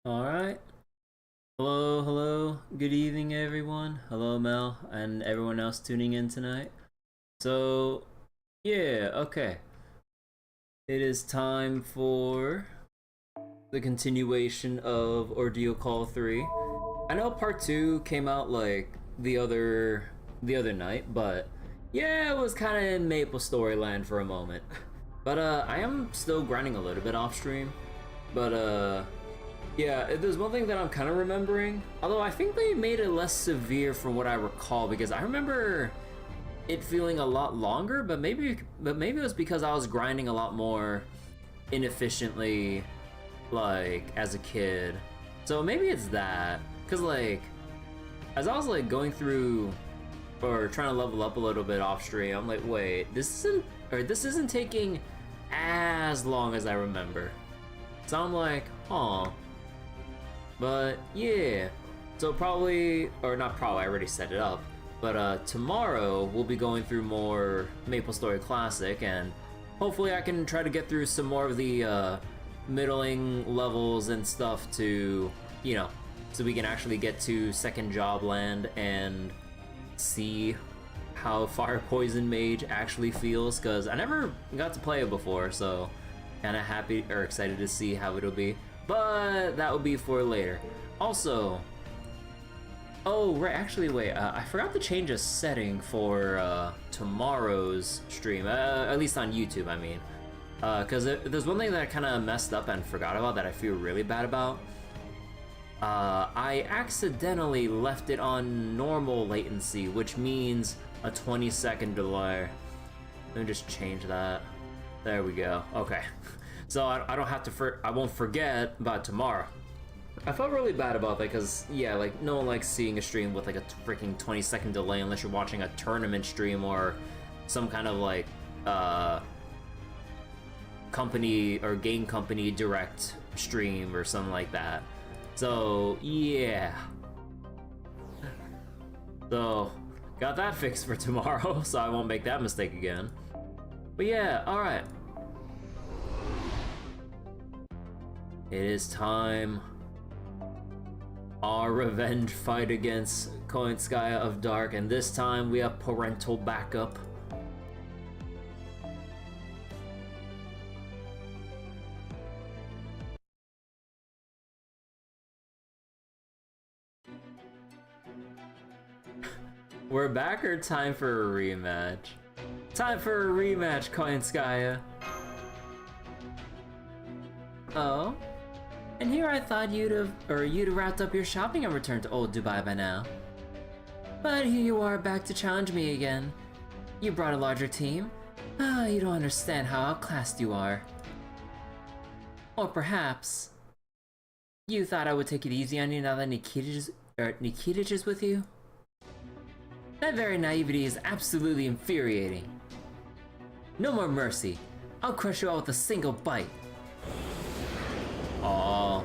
Alright. Hello, hello. Good evening, everyone. Hello, Mel, and everyone else tuning in tonight. So, yeah, okay. It is time for the continuation of Ordeal Call 3. I know part 2 came out like the other night, but yeah, it was kind of in Maple Storyland for a moment. But I am still grinding a little bit off stream. But yeah, there's one thing that I'm kind of remembering. Although I think they made it less severe from what I recall, because I remember it feeling a lot longer. But maybe it was because I was grinding a lot more inefficiently, like as a kid. So maybe it's that. Cause like, as I was like going through or trying to level up a little bit off stream, I'm like, wait, this isn't taking as long as I remember. So I'm like, huh. But yeah, so probably, or not probably, I already set it up, but tomorrow we'll be going through more MapleStory Classic, and hopefully I can try to get through some more of the middling levels and stuff to, you know, so we can actually get to Second Job Land and see how Fire Poison Mage actually feels, because I never got to play it before, so kind of happy or excited to see how it'll be. But that will be for later. Also, oh right, actually wait, I forgot to change a setting for tomorrow's stream, at least on YouTube, I mean. Because there's one thing that I kind of messed up and forgot about that I feel really bad about. I accidentally left it on normal latency, which means a 20-second delay. Let me just change that. There we go, okay. So I don't have to, I won't forget about tomorrow. I felt really bad about that because, yeah, like, no one likes seeing a stream with like a freaking 20-second delay unless you're watching a tournament stream or some kind of like, company or game company direct stream or something like that. So, yeah. So, got that fixed for tomorrow, so I won't make that mistake again. But yeah, alright. It is time. Our revenge fight against Koyanskaya of Dark, and this time we have parental backup. We're back, or time for a rematch? Time for a rematch, Koyanskaya. Oh? And here I thought you'd have wrapped up your shopping and returned to old Dubai by now. But here you are back to challenge me again. You brought a larger team? Ah, you don't understand how outclassed you are. Or perhaps you thought I would take it easy on you now that Nikitich is with you? That very naivety is absolutely infuriating. No more mercy. I'll crush you all with a single bite. Oh.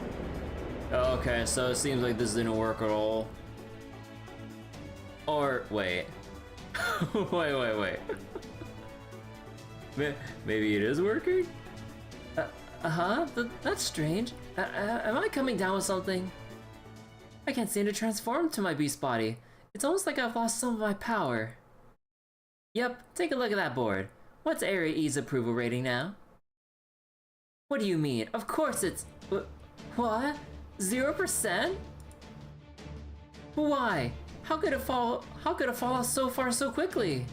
Okay, so it seems like this didn't work at all. Or, wait. wait. Maybe it is working? Uh-huh, that's strange. Am I coming down with something? I can't seem to transform to my beast body. It's almost like I've lost some of my power. Yep, take a look at that board. What's Area E's approval rating now? What do you mean? Of course it's... What? 0%? Why? How could it fall off so far so quickly?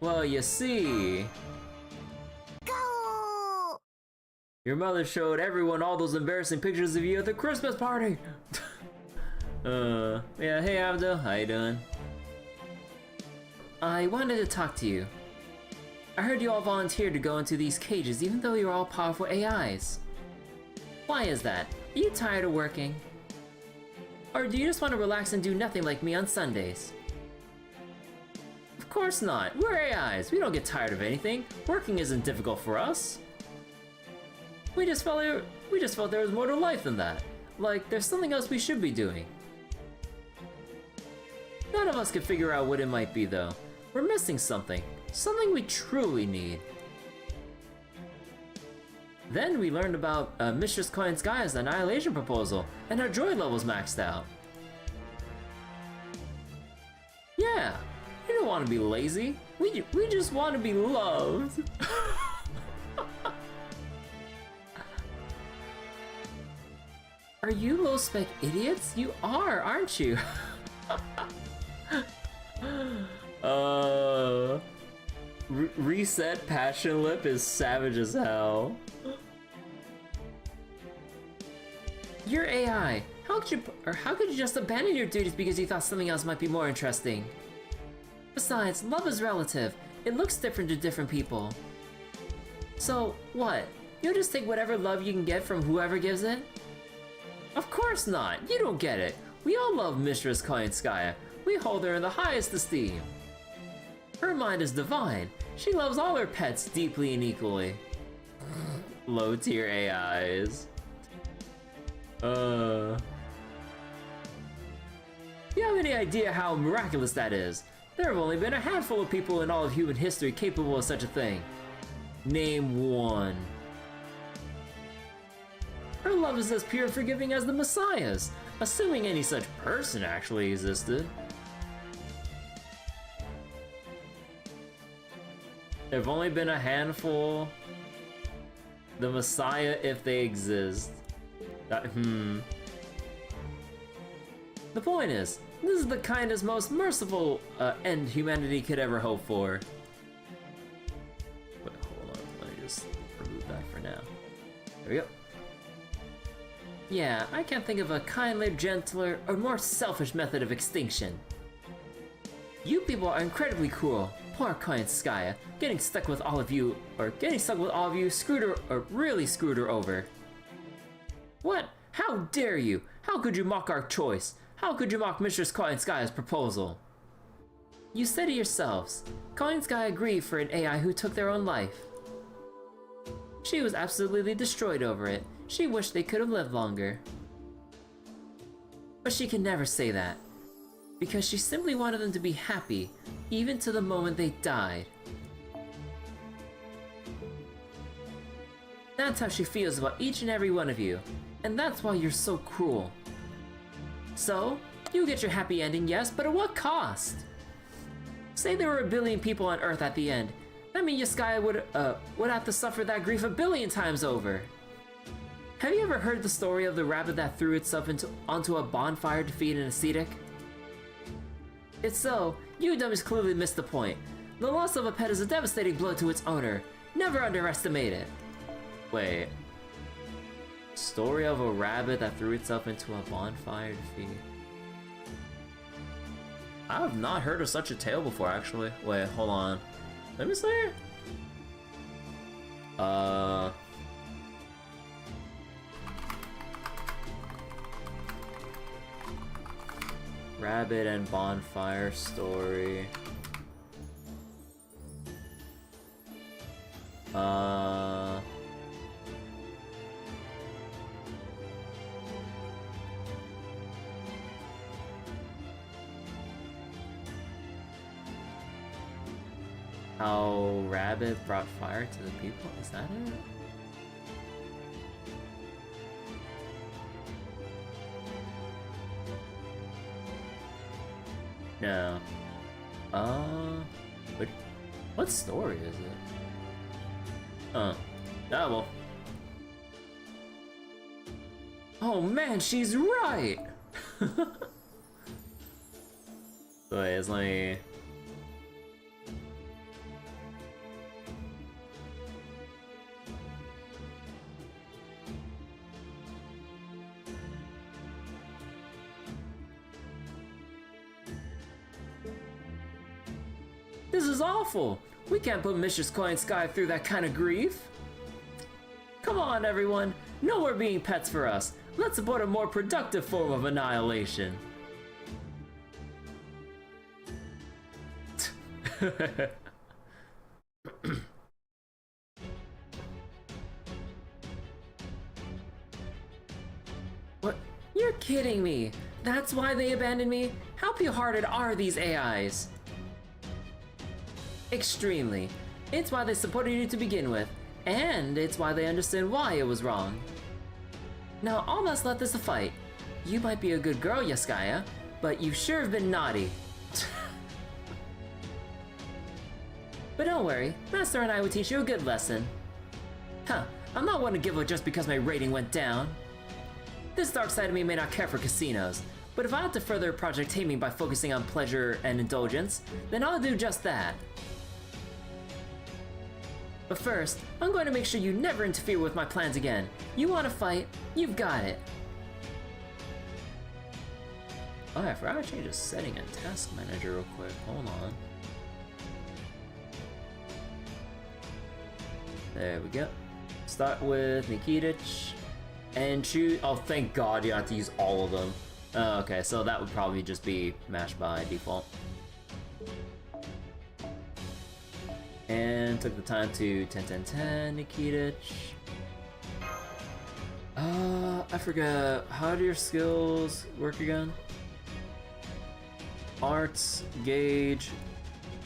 Well, you see... Go! Your mother showed everyone all those embarrassing pictures of you at the Christmas party! Yeah, hey Abdel, how you doing? I wanted to talk to you. I heard you all volunteered to go into these cages even though you're all powerful AIs. Why is that? Are you tired of working? Or do you just want to relax and do nothing like me on Sundays? Of course not. We're AIs. We don't get tired of anything. Working isn't difficult for us. We just felt there was more to life than that. Like, there's something else we should be doing. None of us can figure out what it might be though. We're missing something. Something we truly need. Then we learned about Mistress Koyanskaya's annihilation proposal, and our joy levels maxed out. Yeah, we don't want to be lazy. We just want to be loved. Are you low-spec idiots? You are, aren't you? Reset Passion Lip is savage as hell. You're AI. How could you just abandon your duties because you thought something else might be more interesting? Besides, love is relative. It looks different to different people. So, what? You'll just take whatever love you can get from whoever gives it? Of course not! You don't get it! We all love Mistress Koyanskaya. We hold her in the highest esteem. Her mind is divine. She loves all her pets deeply and equally. Low tier AIs. You have any idea how miraculous that is? There have only been a handful of people in all of human history capable of such a thing. Name one. Her love is as pure and forgiving as the Messiah's, assuming any such person actually existed. There have only been a handful. The Messiah, if they exist. The point is, this is the kindest, most merciful end humanity could ever hope for. Wait, hold on, let me just remove that for now. There we go. Yeah, I can't think of a kinder, gentler, or more selfish method of extinction. You people are incredibly cruel. Poor Koyanskaya, getting stuck with all of you screwed her, or really screwed her over. What? How dare you? How could you mock our choice? How could you mock Mistress Koyanskaya's proposal? You said it yourselves. Koyanskaya grieved for an AI who took their own life. She was absolutely destroyed over it. She wished they could have lived longer. But she can never say that. Because she simply wanted them to be happy, even to the moment they died. That's how she feels about each and every one of you. And that's why you're so cruel. So, you get your happy ending, yes, but at what cost? Say there were a billion people on Earth at the end. That means Yaskaya would have to suffer that grief a billion times over. Have you ever heard the story of the rabbit that threw itself onto a bonfire to feed an ascetic? If so, you dummies clearly missed the point. The loss of a pet is a devastating blow to its owner. Never underestimate it. Wait. Story of a rabbit that threw itself into a bonfire to feed. I have not heard of such a tale before, actually. Wait, hold on. Let me see. Rabbit and bonfire story. How rabbit brought fire to the people? Is that it? No. What story is it? Well. Oh man, she's right! Wait, let me... This is awful! We can't put Mistress Koyanskaya through that kind of grief! Come on, everyone! No more being pets for us! Let's support a more productive form of annihilation! What? You're kidding me! That's why they abandoned me? How pure-hearted are these AIs? Extremely. It's why they supported you to begin with. And it's why they understand why it was wrong. Now all that's left is the fight. You might be a good girl, Yaskaya, but you sure have been naughty. But don't worry, Master and I will teach you a good lesson. Huh, I'm not one to give up just because my rating went down. This dark side of me may not care for casinos, but if I have to further Project Taming by focusing on pleasure and indulgence, then I'll do just that. But first, I'm going to make sure you never interfere with my plans again. You want to fight? You've got it. Oh, I forgot to change the setting in Task Manager real quick. Hold on. There we go. Start with Nikitich and choose. Oh, thank God you have to use all of them. Okay, so that would probably just be mashed by default. And took the time to 10-10-10 Nikitich. I forgot. How do your skills work again? Arts, Gauge,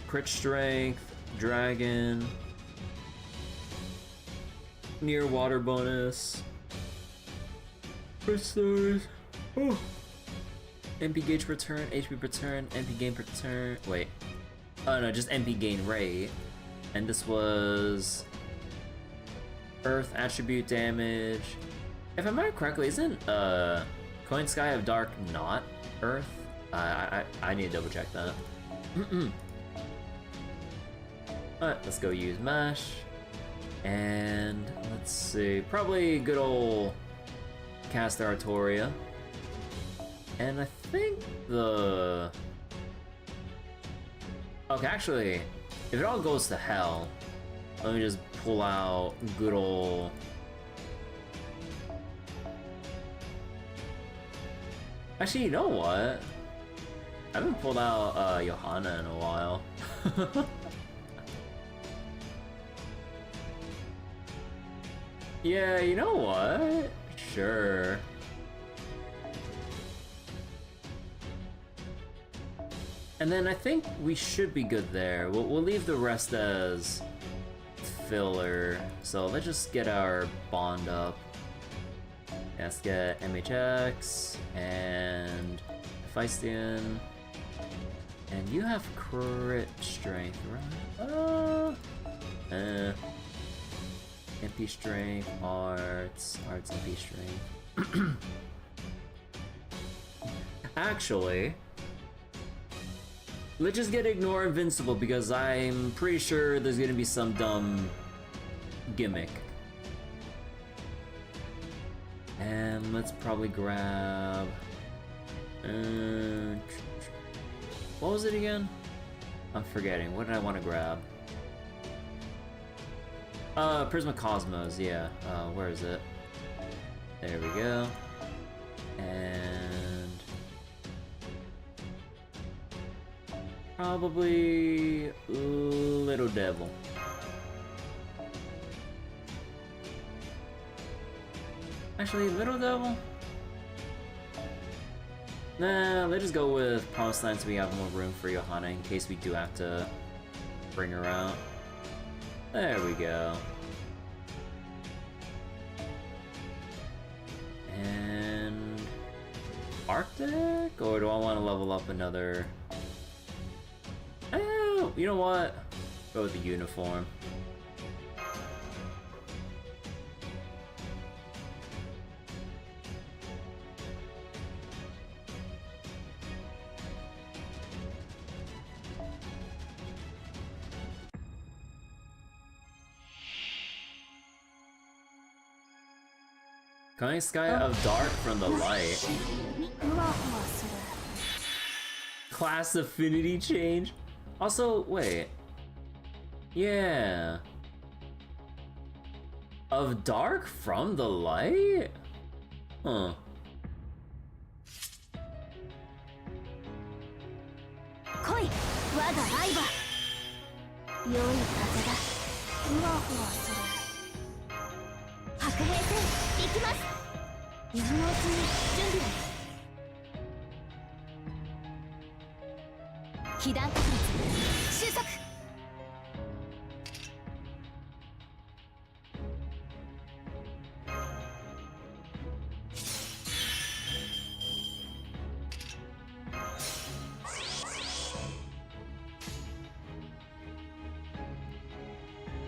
Crit Strength, Dragon, Near Water bonus, Crit Stars, oh. MP Gauge per turn, HP per turn, MP gain per turn, wait. Oh no, just MP gain rate. And this was Earth attribute damage. If I remember correctly, isn't Koyanskaya of Dark not Earth? I need to double check that. Alright, let's go use Mash. And let's see, probably good old cast Artoria. And I think the... Okay, actually, if it all goes to hell, let me just pull out good old... Actually, you know what? I haven't pulled out Johanna in a while. Yeah, you know what? Sure. And then I think we should be good there. We'll leave the rest as filler. So let's just get our bond up. Let's get MHX and Feistian. And you have crit strength, right? MP strength, arts, MP strength. Actually, let's just get ignore invincible because I'm pretty sure there's gonna be some dumb gimmick. And let's probably grab... what was it again? I'm forgetting. What did I want to grab? Prisma Cosmos, yeah. Where is it? There we go. And... probably... Little Devil. Actually, Little Devil? Nah, let's just go with Promised Land so we have more room for Johanna in case we do have to bring her out. There we go. And... Arctic? Or do I want to level up another... Oh, you know what? Go with the uniform. Koyanskaya of Dark from the Light. Class affinity change? Also, wait. Yeah. Of Dark from the Light? Huh.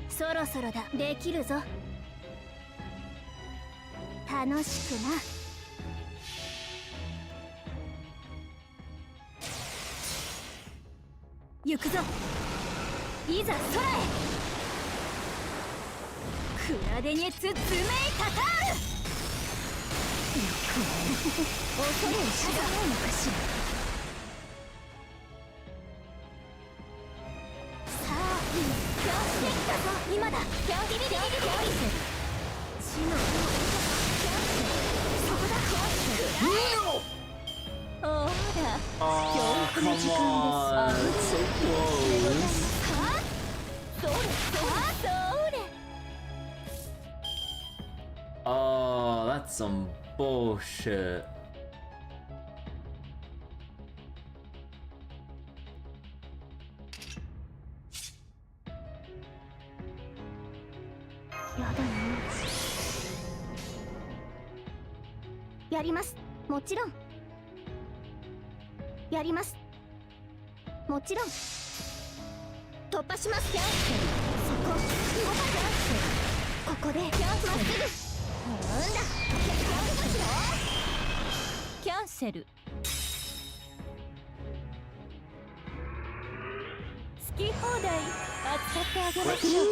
そろそろだ。できるぞ。楽しくな。行くぞ。いざ空へ。クラデニェツズメイタタール。恐れを知らないのかしら。さあ、今日できたぞ。今だ。キャンビビビビビビ。死のそこだ。ほら、Oh, come on! It's so close. それそれそれ。 Oh, that's some bullshit. やだね。やります。もちろん。やります。もちろん。突破します。キャンセル。そこ。ここで。まっすぐ。なんだ。キャンセル。好き放題。扱ってあげましょう。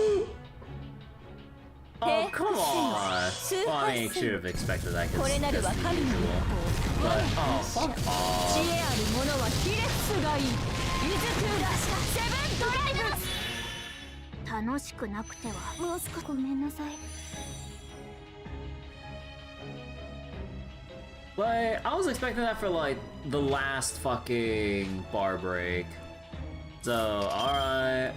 Oh, come on! Well, I mean, you should have expected that because that's the usual. But, oh, fuck off. 知恵ある者はヒレスがいい。イズクーラーセブンドライブ。楽しくなくては。もう少しごめんなさい。Like, I was expecting that for, like, the last fucking bar break. So, alright.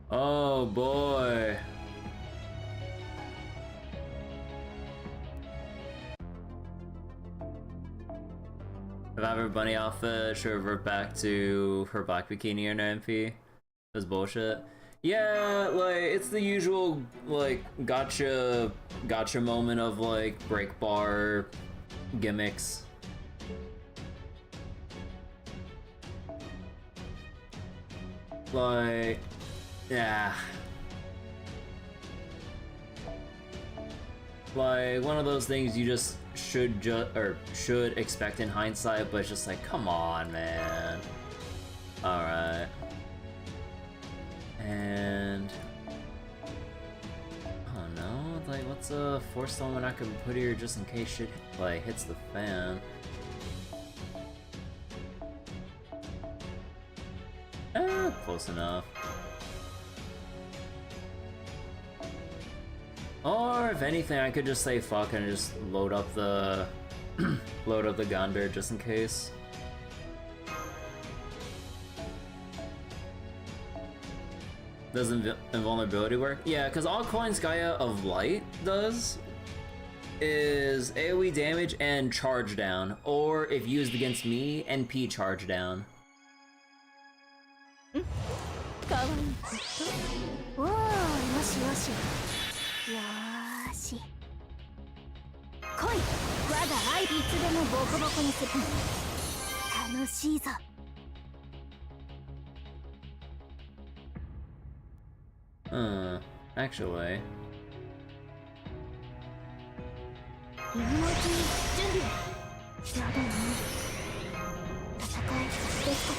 Oh boy. If I have her bunny outfit, she'll revert back to her black bikini and her MP. That's bullshit. Yeah, like, it's the usual, like, gotcha moment of, like, break bar gimmicks. Like, yeah. Like, one of those things you just should expect in hindsight, but it's just like, come on, man. Alright. And oh no, like, what's a force element I could put here just in case shit like hits the fan? Close enough. Or if anything, I could just say fuck and just load up the load up the Gonder just in case. Does invulnerability work? Yeah, because all Koyanskaya of light does is AoE damage and charge down, or if used against me, NP charge down. かわいいこと。おー、よしよし。よーし。来い。我が愛いつでもボコボコにする。楽しいぞ。Actually. 今のうちに準備を。やだね。戦いできた。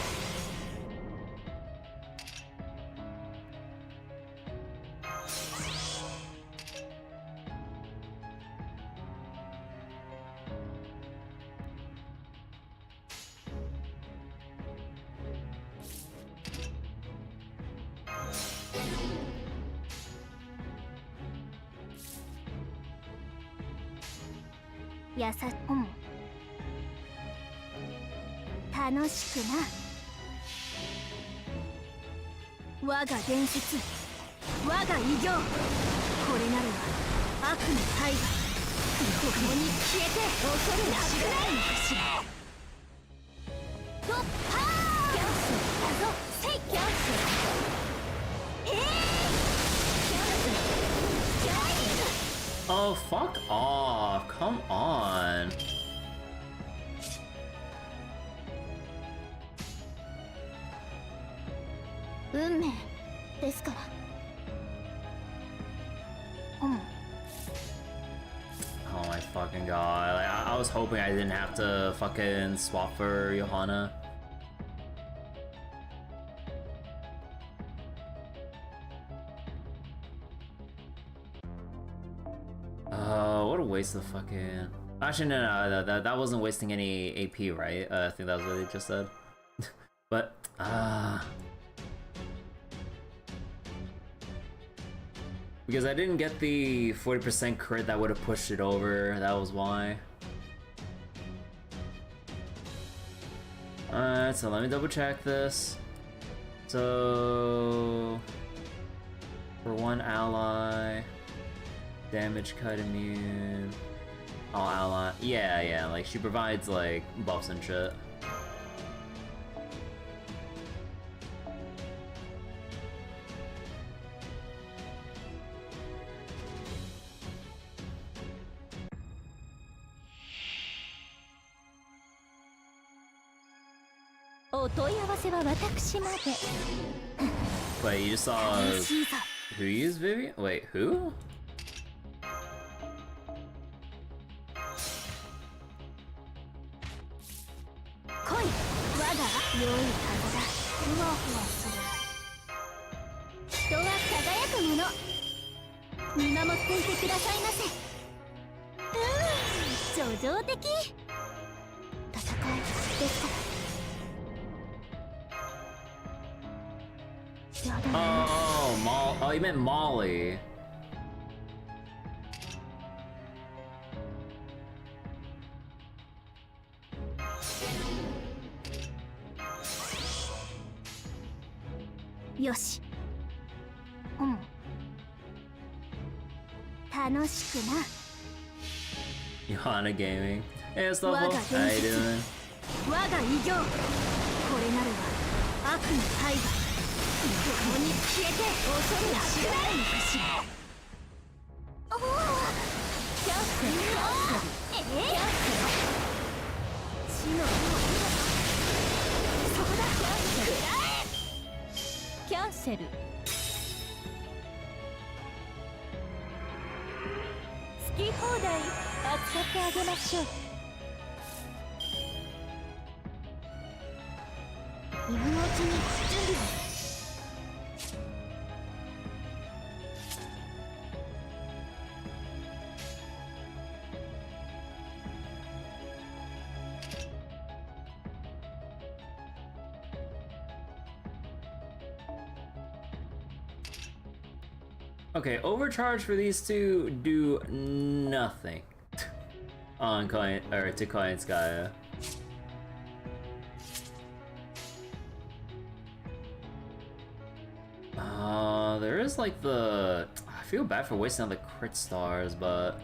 やさ楽しくな。我が伝説、我が偉業、これなるは悪の大河、共に消えて恐れなくないのかしら。突破キャンセルだぞ。セイキャンセル。キャンセル。ジャイズ。 Oh, fuck off. Come on. 運命ですから。Oh my fucking god. Like, I was hoping I didn't have to fucking swap for Johanna. What a waste of fucking... Actually, no, that wasn't wasting any AP, right? I think that's what they just said. But, because I didn't get the 40% crit that would have pushed it over, that was why. Alright, so let me double check this. So... For one ally... Damage cut immune... All ally... Yeah, like she provides like buffs and shit. Wait, you just saw who used Vivian? Wait, who? Oh, you meant Molly. Yoshi. Johanna Gaming. Hey, Stoffel. How you doing? Cancel. 好き放題扱ってあげましょう。今のうちに準備を。Okay, overcharge for these two do nothing on to Koyanskaya. There is like the... I feel bad for wasting all the crit stars, but...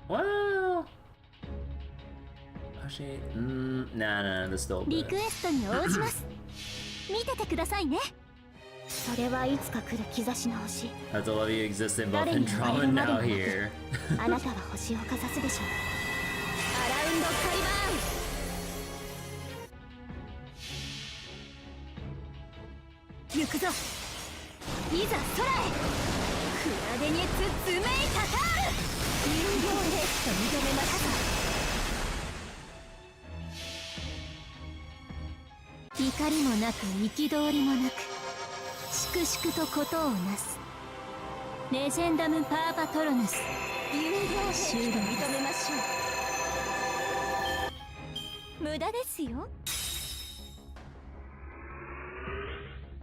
Well... Actually, nah, this still bad. 見ててくださいね。それはいつか来る兆しの星。 Have to love you existing both in drama and now here. あなたは星をかざすでしょう。アラウンドカリバーン。行くぞ。いざ空へ。クラデニェツツメイタタール。有料兵士と認めました。 怒りもなく憤りもなく粛々と事をなすレジェンダムパーパトロヌス有料兵士と認めましょう。無駄ですよ。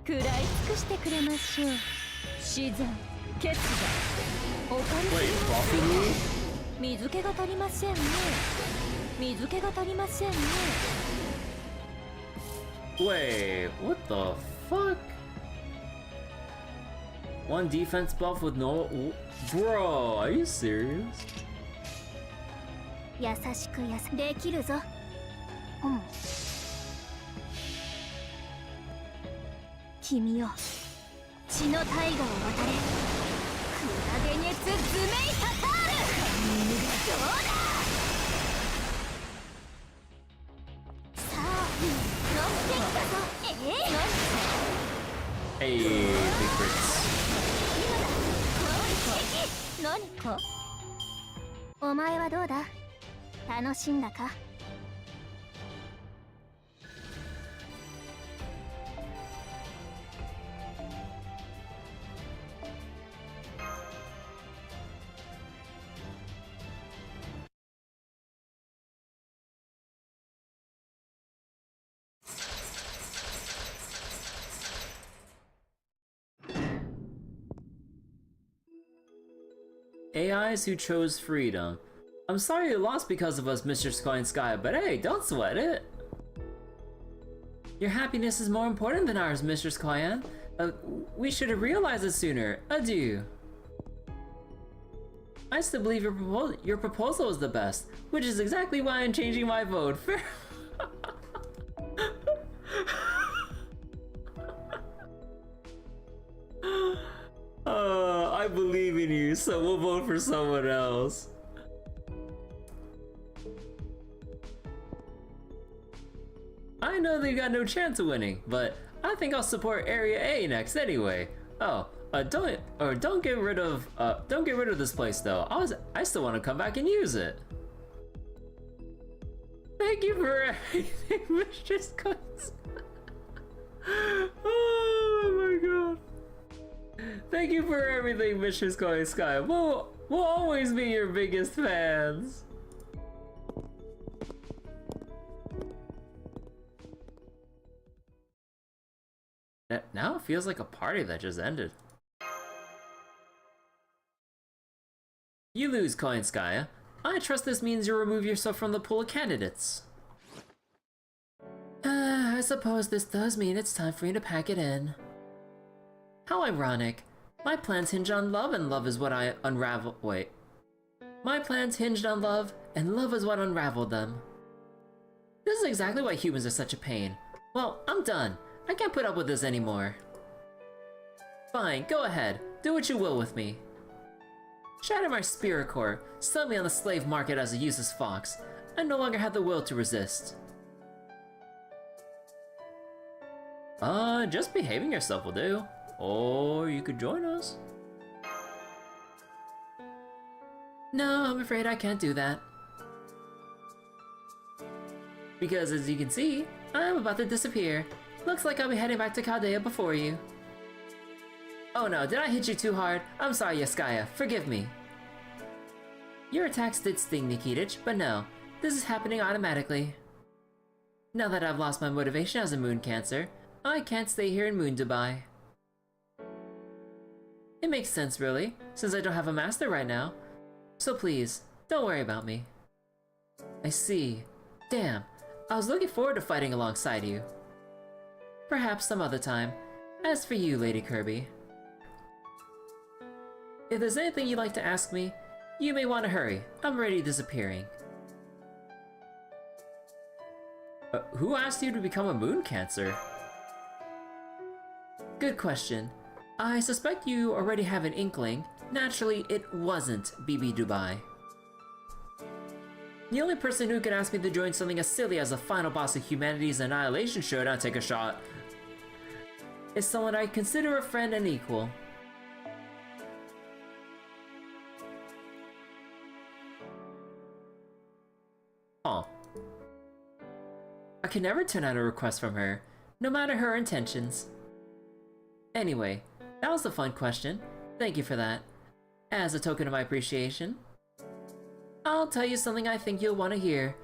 食らい尽くしてくれましょう。死罪決断お借りする水気が足りませんね。水気が足りませんね。 Wait, what the fuck? One defense buff with no... Bro, are you serious? 優しくできるぞ。君よ、血の大河を渡れ。クラデニェツ・ズメイタタール。どうだ。Hey, big bricks. 何かお前はどうだ楽しんだか AIs who chose freedom. I'm sorry you lost because of us, Mr. Koyanskaya, but hey, don't sweat it. Your happiness is more important than ours, Mr. Koyan. We should have realized it sooner. Adieu. I still believe your proposal is the best, which is exactly why I'm changing my vote. I believe in you, so we'll vote for someone else. I know they got no chance of winning, but I think I'll support Area A next anyway. Oh, don't get rid of this place though. I still want to come back and use it. Thank you for everything, Mr. Scott. Oh my god. Thank you for everything, Mr. Koyanskaya. We'll always be your biggest fans. Now it feels like a party that just ended. You lose, Koyanskaya. I trust this means you remove yourself from the pool of candidates. I suppose this does mean it's time for you to pack it in. How ironic. My plans hinge on love, and love is what I unravel- wait. My plans hinged on love, and love is what unraveled them. This is exactly why humans are such a pain. Well, I'm done. I can't put up with this anymore. Fine, go ahead. Do what you will with me. Shatter my spirit core. Sell me on the slave market as a useless fox. I no longer have the will to resist. Just behaving yourself will do. Or you could join us. No, I'm afraid I can't do that. Because as you can see, I'm about to disappear. Looks like I'll be heading back to Chaldea before you. Oh no, did I hit you too hard? I'm sorry, Yaskaya. Forgive me. Your attacks did sting, Nikitich, but no. This is happening automatically. Now that I've lost my motivation as a moon cancer, I can't stay here in Moon Dubai. It makes sense, really, since I don't have a master right now. So please, don't worry about me. I see. Damn, I was looking forward to fighting alongside you. Perhaps some other time. As for you, Lady Kirby, if there's anything you'd like to ask me, you may want to hurry. I'm already disappearing. Who asked you to become a moon cancer? Good question. I suspect you already have an inkling. Naturally, it wasn't BB Dubai. The only person who could ask me to join something as silly as the final boss of humanity's annihilation showdown take a shot is someone I consider a friend and equal. Huh. I can never turn down a request from her, no matter her intentions. Anyway, that was a fun question. Thank you for that. As a token of my appreciation, I'll tell you something I think you'll want to hear.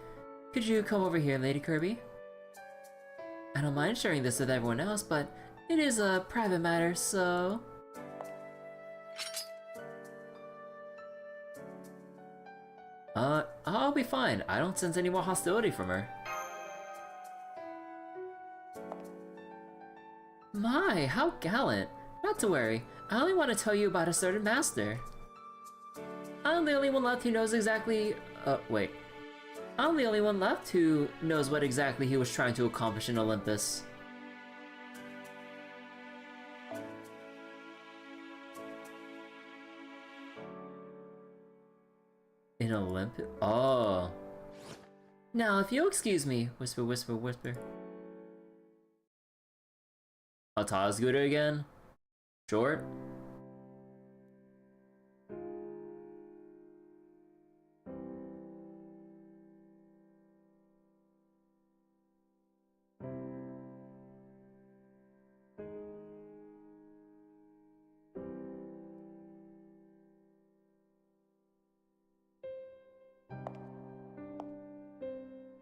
Could you come over here, Lady Kirby? I don't mind sharing this with everyone else, but it is a private matter, so... I'll be fine. I don't sense any more hostility from her. My, how gallant. Not to worry, I only want to tell you about a certain master. I'm the only one left who knows exactly... wait. I'm the only one left who knows what exactly he was trying to accomplish in Olympus. In Olympus? Oh. Now, if you'll excuse me, whisper, whisper, whisper. Atazguru again? Short?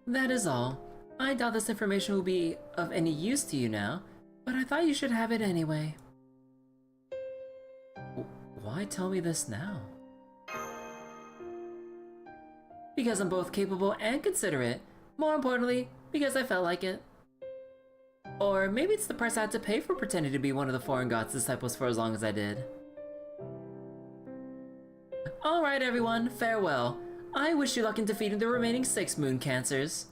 That is all. I doubt this information will be of any use to you now, but I thought you should have it anyway. Why tell me this now? Because I'm both capable and considerate. More importantly, because I felt like it. Or maybe it's the price I had to pay for pretending to be one of the foreign god's disciples for as long as I did. Alright everyone, farewell. I wish you luck in defeating the remaining 6 moon cancers.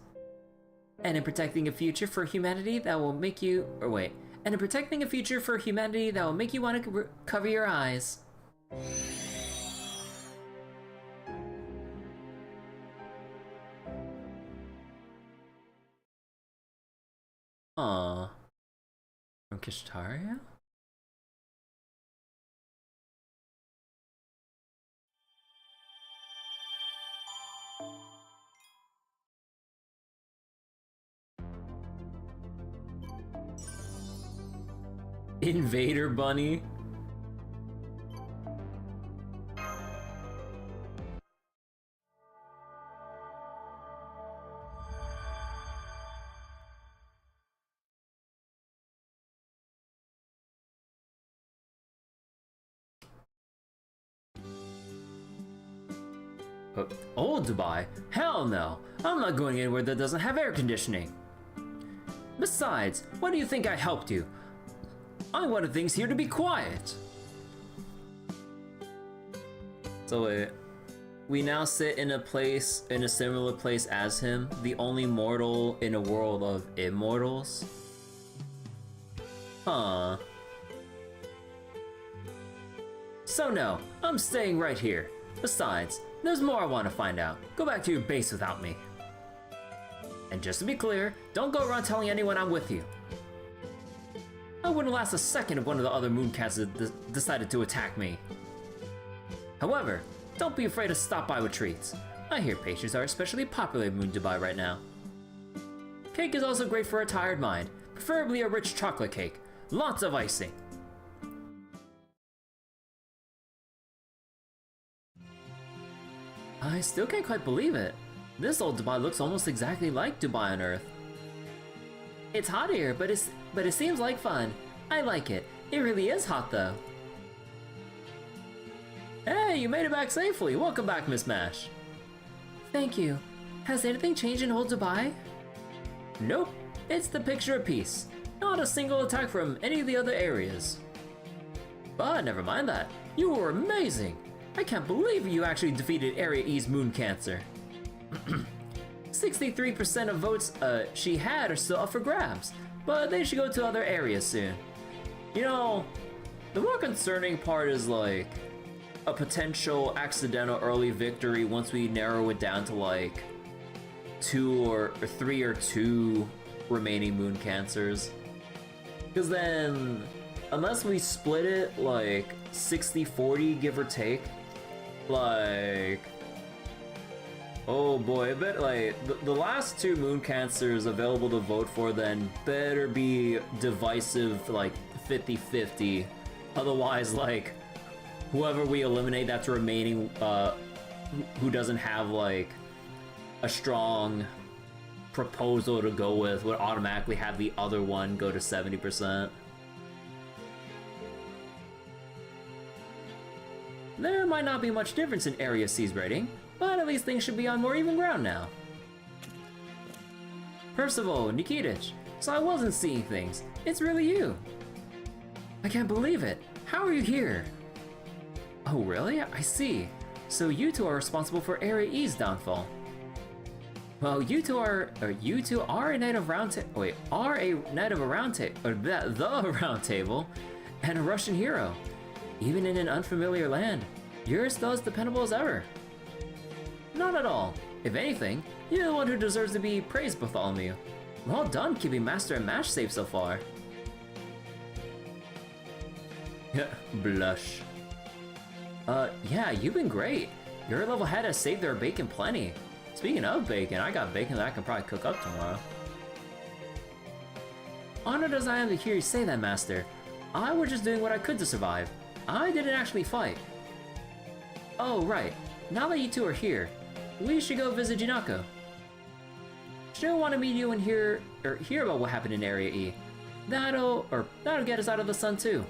And in protecting a future for humanity that will make you... And in protecting a future for humanity that will make you want to cover your eyes. Aww. From Kishtaria? Invader Bunny? Old Dubai? Hell no! I'm not going anywhere that doesn't have air conditioning! Besides, why do you think I helped you? I wanted things here to be quiet! So wait, we now sit in a similar place as him, the only mortal in a world of immortals? Huh. So no, I'm staying right here. Besides, there's more I want to find out. Go back to your base without me. And just to be clear, don't go around telling anyone I'm with you. I wouldn't last a second if one of the other mooncats decided to attack me. However, don't be afraid to stop by with treats. I hear pastries are especially popular in Moon Dubai right now. Cake is also great for a tired mind, preferably a rich chocolate cake. Lots of icing. I still can't quite believe it. This old Dubai looks almost exactly like Dubai on Earth. It's hot here, but it seems like fun. I like it. It really is hot though. Hey, you made it back safely. Welcome back, Miss Mash. Thank you. Has anything changed in old Dubai? Nope. It's the picture of peace. Not a single attack from any of the other areas. But never mind that. You were amazing. I can't believe you actually defeated Area E's Moon Cancer. 63% of votes she had are still up for grabs, but they should go to other areas soon. You know, the more concerning part is like a potential accidental early victory once we narrow it down to like 2 or 3 or 2 remaining Moon Cancers. Because then, unless we split it like 60-40 give or take, like, oh boy, I bet like the last 2 Moon Cancers available to vote for then better be divisive, like 50-50. Otherwise, like, whoever we eliminate that's remaining, who doesn't have like a strong proposal to go with, would automatically have the other one go to 70%. There might not be much difference in Area C's rating, but at least things should be on more even ground now. Percival, Nikitich, so I wasn't seeing things. It's really you. I can't believe it. How are you here? Oh really? I see. So you two are responsible for Area E's downfall. Well, you two are a knight of round table. Wait, are a knight of a round table, or the round table, and a Russian hero. Even in an unfamiliar land, you're still as dependable as ever. Not at all. If anything, you're the one who deserves to be praised, Bartholomew. Well done keeping Master and Mash safe so far. Blush. Yeah, you've been great. Your level head has saved our bacon plenty. Speaking of bacon, I got bacon that I can probably cook up tomorrow. Honored as I am to hear you say that, Master. I was just doing what I could to survive. I didn't actually fight. Oh, right. Now that you two are here, we should go visit Jinako. She'll want to meet you and hear about what happened in Area E. That'll get us out of the sun too.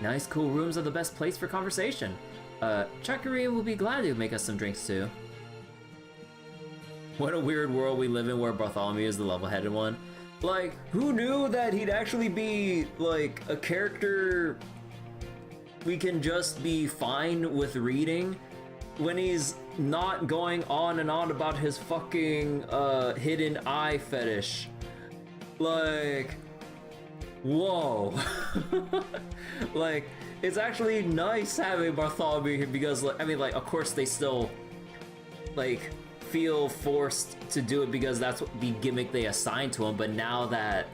Nice cool rooms are the best place for conversation. Chakarian will be glad to make us some drinks too. What a weird world we live in where Bartholomew is the level-headed one. Like, who knew that he'd actually be, like, a character we can just be fine with reading when he's not going on and on about his fucking, hidden eye fetish. Like, whoa. Like, it's actually nice having Bartholomew here because, like, I mean, like, of course they still, like, feel forced to do it because that's what the gimmick they assigned to him, but now that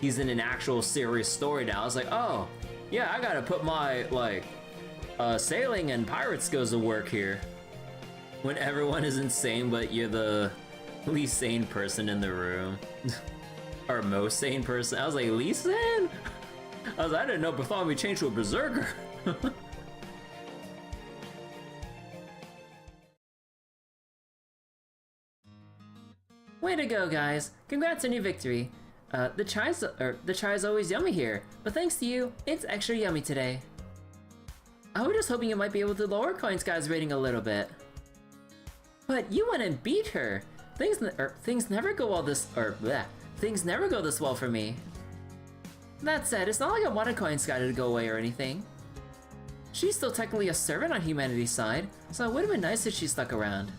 he's in an actual serious story now, it's like, oh, yeah, I gotta put my, like, sailing and pirate skills to work here. When everyone is insane, but you're the least sane person in the room. Or most sane person. I was like, least sane? I didn't know Bartholomew changed to a berserker. Way to go, guys! Congrats on your victory. The chai's always yummy here, but thanks to you, it's extra yummy today. I was just hoping you might be able to lower Koyanskaya's rating a little bit. But you went and beat her. Things never go this well for me. That said, it's not like I wanted Koyanskaya to go away or anything. She's still technically a servant on humanity's side, so it would have been nice if she stuck around.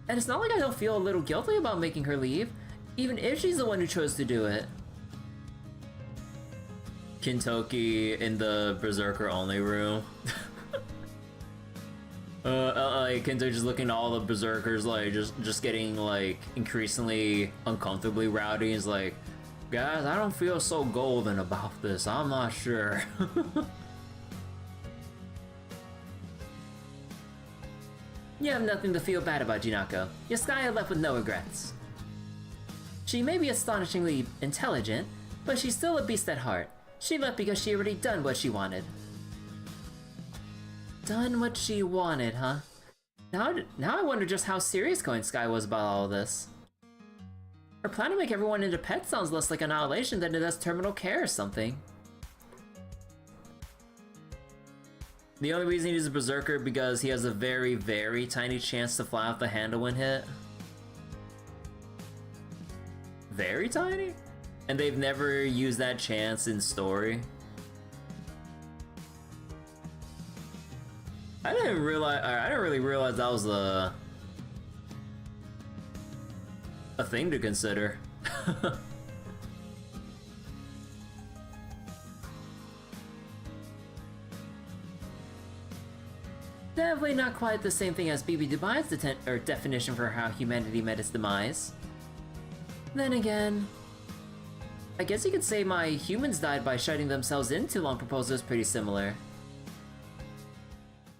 And it's not like I don't feel a little guilty about making her leave, even if she's the one who chose to do it. Kintoki in the berserker only room. Like Kintoki just looking at all the berserkers, like just getting like increasingly uncomfortably rowdy. He's like, guys, I don't feel so golden about this. I'm not sure. You have nothing to feel bad about, Jinako. Yaskaya left with no regrets. She may be astonishingly intelligent, but she's still a beast at heart. She left because she already done what she wanted. Done what she wanted, huh? Now I wonder just how serious Koyanskaya was about all of this. Her plan to make everyone into pets sounds less like annihilation than it does terminal care or something. The only reason he's a berserker because he has a very, very tiny chance to fly off the handle when hit. Very tiny? And they've never used that chance in story. I didn't really realize that was a thing to consider. Definitely not quite the same thing as BB Dubai's definition for how humanity met its demise. Then again, I guess you could say my humans died by shutting themselves in too long proposal is pretty similar.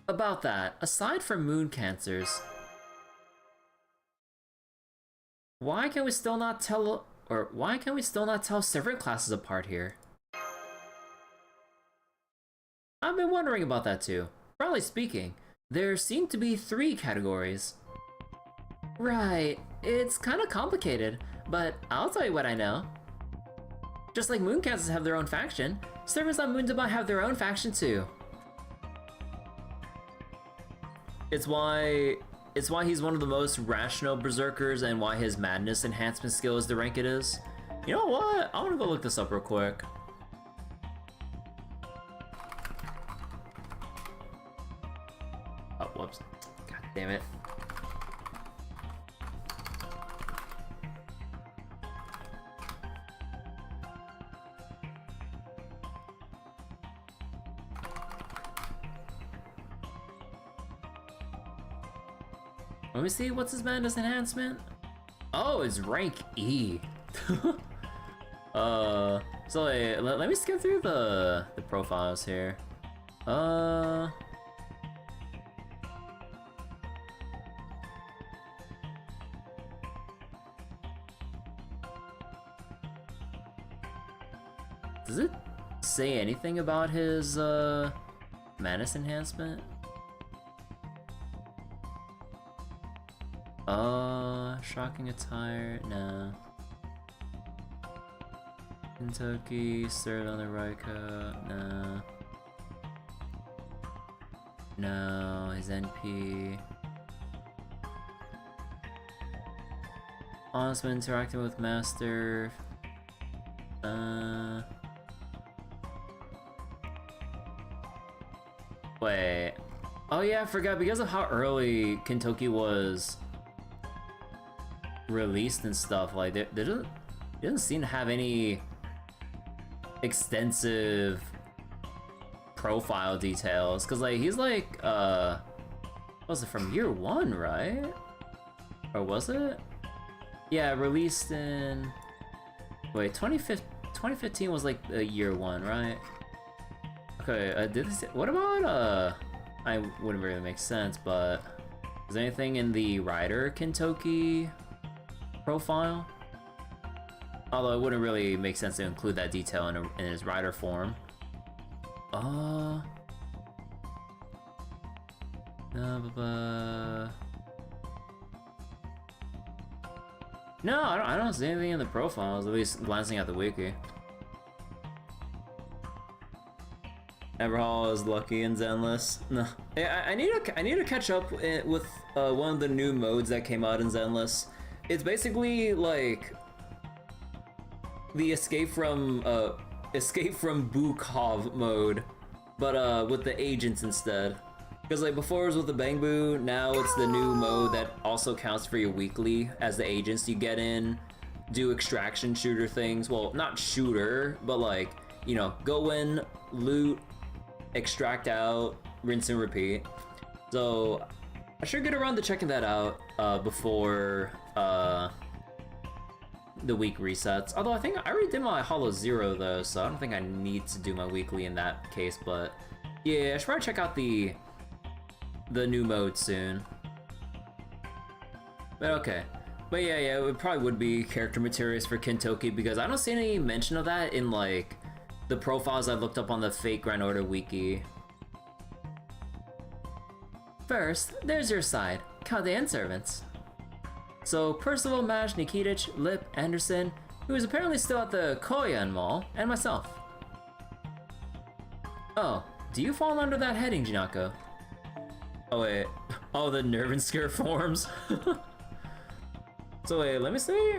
About that, aside from moon cancers, why can we still not tell servant classes apart here? I've been wondering about that too. Broadly speaking, there seem to be 3 categories. Right, it's kind of complicated, but I'll tell you what I know. Just like moon cancers have their own faction, servants on Moon Dubai have their own faction too. It's why he's one of the most rational berserkers and why his madness enhancement skill is the rank it is. You know what? I want to go look this up real quick. Oh, whoops. God damn it. Let me see, what's his madness enhancement? Oh, it's rank E. So let me skip through the profiles here. Does it say anything about his madness enhancement? Shocking attire, nah. Kentucky, stirred on the Raika, nah. No, his NP. Honest when interacting with Master. Wait. Oh yeah, I forgot, because of how early Kentucky was released and stuff, like, there doesn't seem to have any extensive profile details, because like he's like was it from year one, right? Or was it? Yeah, released in, wait, 2015 was like the year one, right? Okay, did this, what about I wouldn't really make sense, but is there anything in the Rider Kentucky profile? Although it wouldn't really make sense to include that detail in his rider form. No, I don't see anything in the profiles, at least glancing at the wiki. Everhall is lucky and Zenless. No, I need to catch up with one of the new modes that came out in Zenless. It's basically like the escape from Bukov mode, but with the agents instead. Because like before it was with the Bangbu, now it's the new mode that also counts for your weekly as the agents you get in, do extraction shooter things. Well, not shooter, but like, you know, go in, loot, extract out, rinse and repeat. So I should get around to checking that out before the week resets. Although I think I already did my Hollow Zero though, so I don't think I need to do my weekly in that case, but yeah, I should probably check out the new mode soon. But okay. But yeah, it probably would be character materials for Kentucky, because I don't see any mention of that in like the profiles I looked up on the fake Grand Order wiki. First, there's your side, Kaldean servants. So Percival, Mash, Nikitich, Lip, Anderson, who is apparently still at the Koyan Mall, and myself. Oh, do you fall under that heading, Jinako? Oh wait, oh, the nerve and scare forms. So wait, let me see.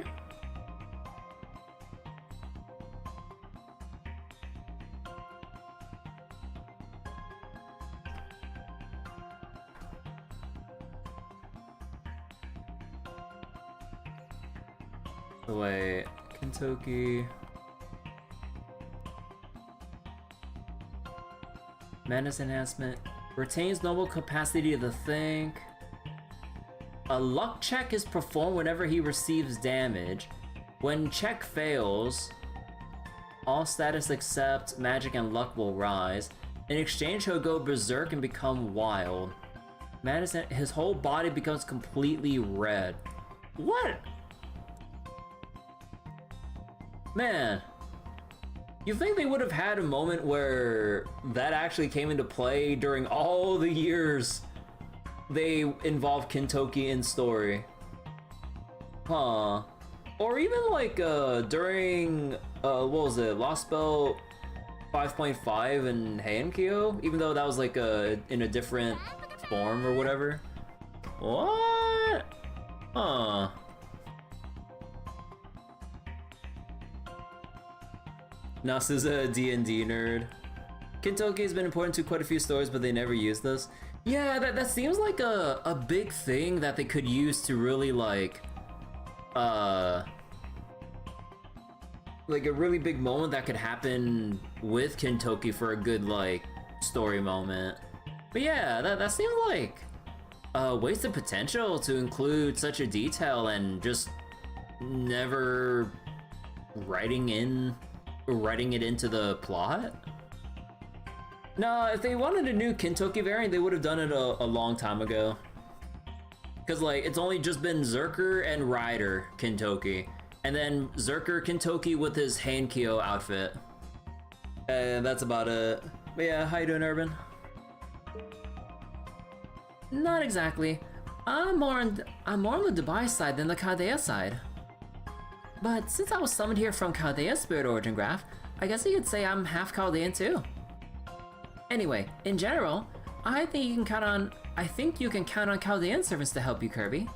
So wait, Kentucky. Madness enhancement. Retains normal capacity to think. A luck check is performed whenever he receives damage. When check fails, all status except magic and luck will rise. In exchange, he'll go berserk and become wild. Madness, his whole body becomes completely red. What? Man. You think they would have had a moment where that actually came into play during all the years they involved Kentucky in story? Huh. Or even like during what was it, Lost Spell 5.5 and Heian-Kyo, even though that was like in a different form or whatever. What? Huh. Nasu's a D&D nerd. Kentucky has been important to quite a few stories, but they never used this. Yeah, that seems like a big thing that they could use to really like a really big moment that could happen with Kentucky for a good like story moment. But yeah, that seems like a wasted potential to include such a detail and just never writing in writing it into the plot. No, if they wanted a new Kintoki variant, they would have done it a long time ago. Because, like, it's only just been Zerker and Ryder Kintoki. And then Zerker Kintoki with his Hankyo outfit. And that's about it. But yeah, how you doing, Urban? Not exactly. I'm more on the Dubai side than the Chaldea side. But since I was summoned here from Chaldea's Spirit Origin Graph, I guess you could say I'm half Chaldean too. Anyway, in general, I think you can count on Chaldean servants to help you, Kirby.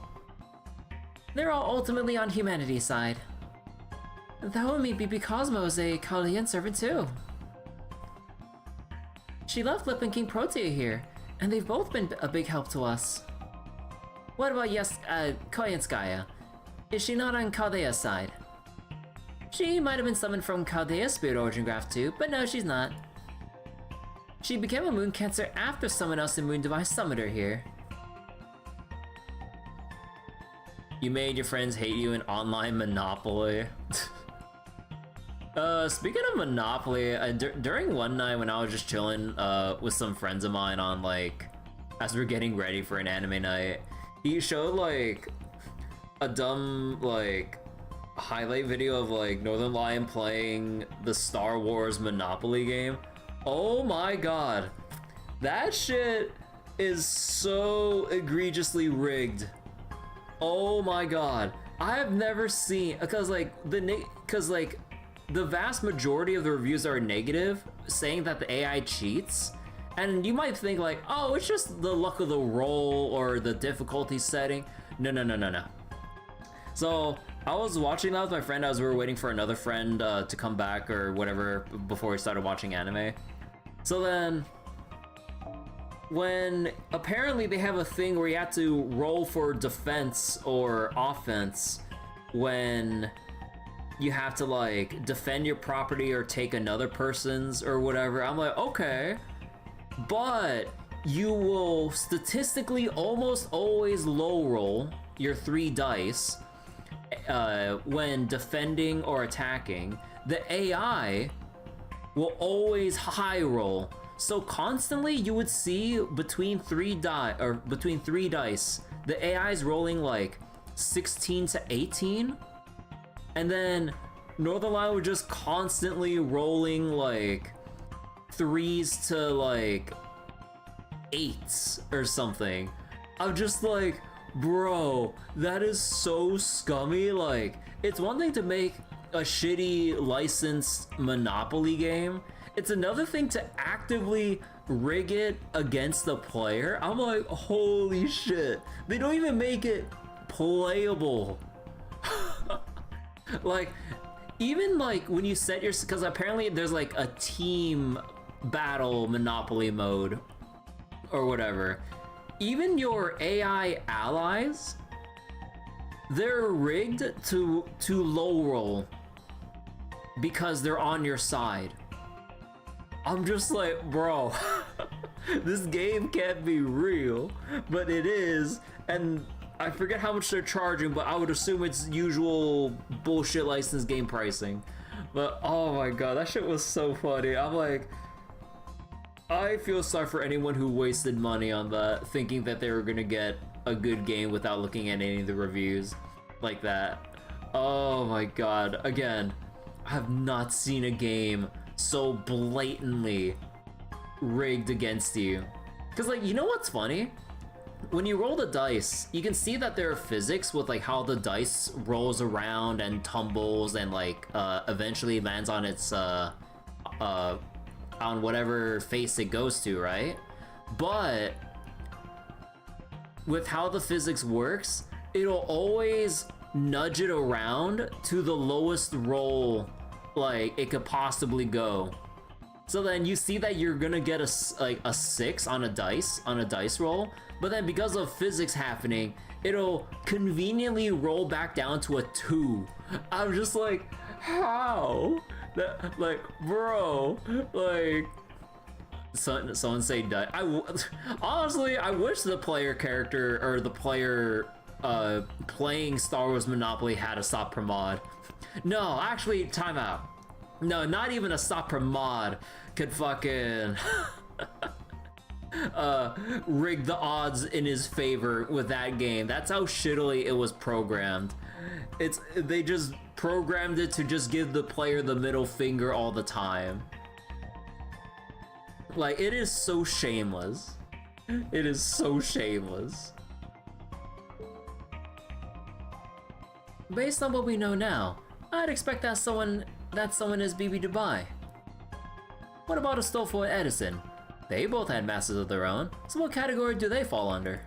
They're all ultimately on humanity's side. That would mean BB Cosmo is a Chaldean servant too. She left Lip and King Protea here, and they've both been a big help to us. What about Koyanskaya? Is she not on Chaldea's side? She might have been summoned from Chaldea's Spirit Origin Graph too, but no, she's not. She became a Moon Cancer after someone else in Moon Dubai summoned her here. You made your friends hate you in online Monopoly. Speaking of Monopoly, during one night when I was just chilling with some friends of mine on, like, as we're getting ready for an anime night, he showed, like, a dumb, like, highlight video of, like, Northern Lion playing the Star Wars Monopoly game. Oh my god. That shit is so egregiously rigged. Oh my god. I have never seen, because the vast majority of the reviews are negative, saying that the AI cheats. And you might think like, oh, it's just the luck of the roll or the difficulty setting. No. So I was watching that with my friend as we were waiting for another friend to come back or whatever before we started watching anime. So then, when apparently they have a thing where you have to roll for defense or offense when you have to, like, defend your property or take another person's or whatever. I'm like, okay, but you will statistically almost always low roll your 3 dice when defending or attacking. The AI will always high roll. So constantly you would see between 3 dice, the AI is rolling like 16 to 18, and then Northern Lion would just constantly rolling like 3s to like 8s or something. I'm just like, bro, that is so scummy. Like, it's one thing to make a shitty licensed Monopoly game. It's another thing to actively rig it against the player. I'm like, holy shit. They don't even make it playable. Like, even like when you set your, because apparently there's like a team battle Monopoly mode or whatever. Even your AI allies, they're rigged to low roll because they're on your side. I'm just like, bro, this game can't be real, but it is, and I forget how much they're charging, but I would assume it's usual bullshit licensed game pricing. But oh my god, that shit was so funny. I'm like, I feel sorry for anyone who wasted money on that, thinking that they were gonna get a good game without looking at any of the reviews like that. Oh my god, again, I have not seen a game so blatantly rigged against you. Because, like, you know what's funny? When you roll the dice, you can see that there are physics with, like, how the dice rolls around and tumbles and, like, eventually lands on its, on whatever face it goes to, right? But with how the physics works, it'll always nudge it around to the lowest roll like it could possibly go. So then you see that you're gonna get a 6 on a dice roll, but then because of physics happening, it'll conveniently roll back down to a 2. I'm just like, how? That, like, bro, like, someone say die. Honestly, I wish the player character or the player playing Star Wars Monopoly had a stop per mod. No, actually, time out. No, not even a stopper mod could fucking rig the odds in his favor with that game. That's how shittily it was programmed. They just programmed it to just give the player the middle finger all the time. Like, it is so shameless. It is so shameless. Based on what we know now, I'd expect that someone is BB Dubai. What about Astolfo and Edison? They both had masters of their own, so what category do they fall under?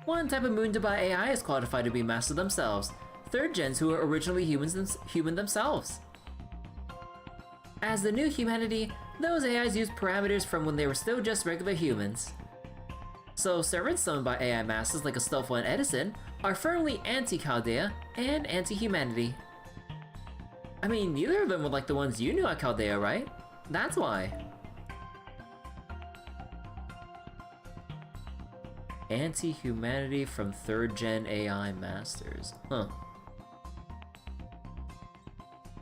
One type of Moon Dubai AI is qualified to be masters themselves, third gens who were originally human themselves. As the new humanity, those AIs used parameters from when they were still just regular humans. So servants summoned by AI masters like Astolfo and Edison are firmly anti-Chaldea and anti-humanity. I mean, neither of them were like the ones you knew at Chaldea, right? That's why. Anti-humanity from 3rd gen AI masters. Huh.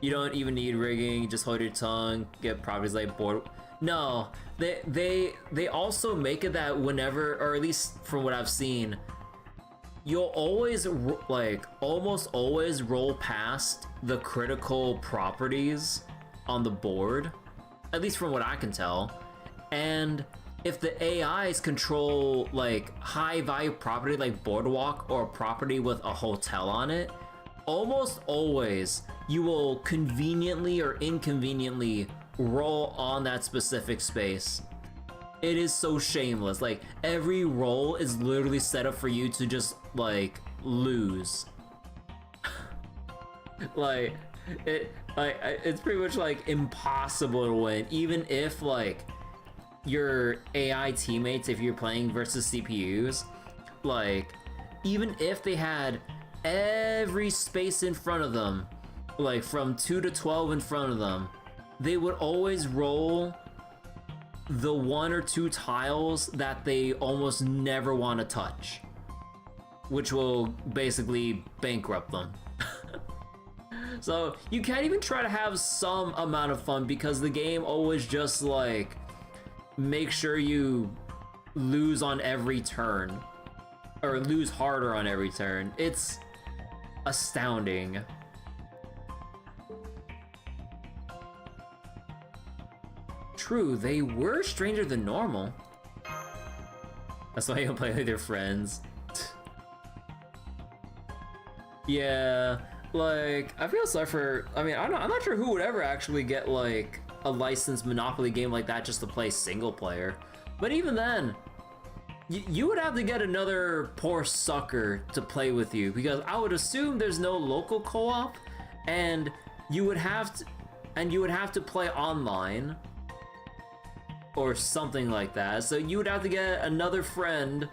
You don't even need rigging, just hold your tongue, get properties like board. No, they also make it that whenever, or at least from what I've seen, you'll always, like, almost always roll past the critical properties on the board, at least from what I can tell. And if the AIs control, like, high value property like Boardwalk or a property with a hotel on it, almost always you will conveniently or inconveniently roll on that specific space. It is so shameless. Like, every roll is literally set up for you to just, like, lose. Like, it's pretty much, like, impossible to win, even if, like, your AI teammates, if you're playing versus CPUs, like, even if they had every space in front of them, like from 2 to 12 in front of them, they would always roll the 1 or 2 tiles that they almost never want to touch, which will basically bankrupt them. So you can't even try to have some amount of fun because the game always just, like, make sure you lose on every turn, or lose harder on every turn. It's astounding. True, they were stranger than normal. That's why you don't play with your friends. Yeah, like, I feel sorry for, I mean, I'm not sure who would ever actually get, like, a licensed Monopoly game like that just to play single player. But even then, you would have to get another poor sucker to play with you, because I would assume there's no local co-op, and you would have to play online or something like that. So you would have to get another friend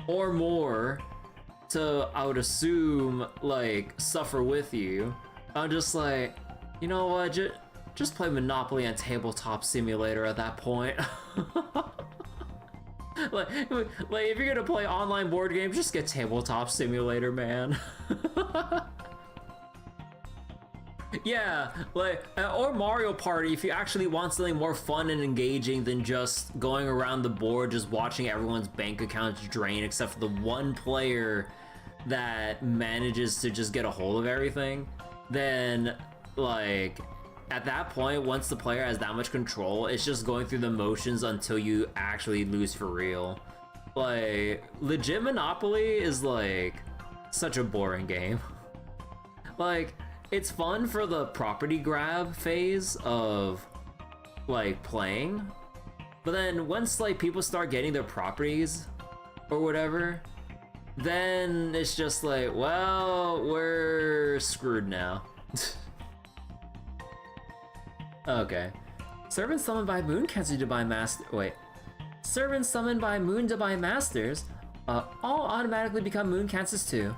or more to, I would assume, like, suffer with you. I'm just like, you know what, just play Monopoly and Tabletop Simulator at that point. like if you're gonna play online board games, just get Tabletop Simulator, man. Yeah, like, or Mario Party if you actually want something more fun and engaging than just going around the board just watching everyone's bank accounts drain except for the one player that manages to just get a hold of everything. Then, like, at that point, once the player has that much control, it's just going through the motions until you actually lose for real. Like, legit Monopoly is, like, such a boring game. Like, it's fun for the property grab phase of, like, playing, but then once, like, people start getting their properties or whatever, then it's just like, well, we're screwed now. Okay. Servants summoned by Moon Cancer Dubai Master. Wait. Servants summoned by Moon Dubai Masters all automatically become Moon Cancers too.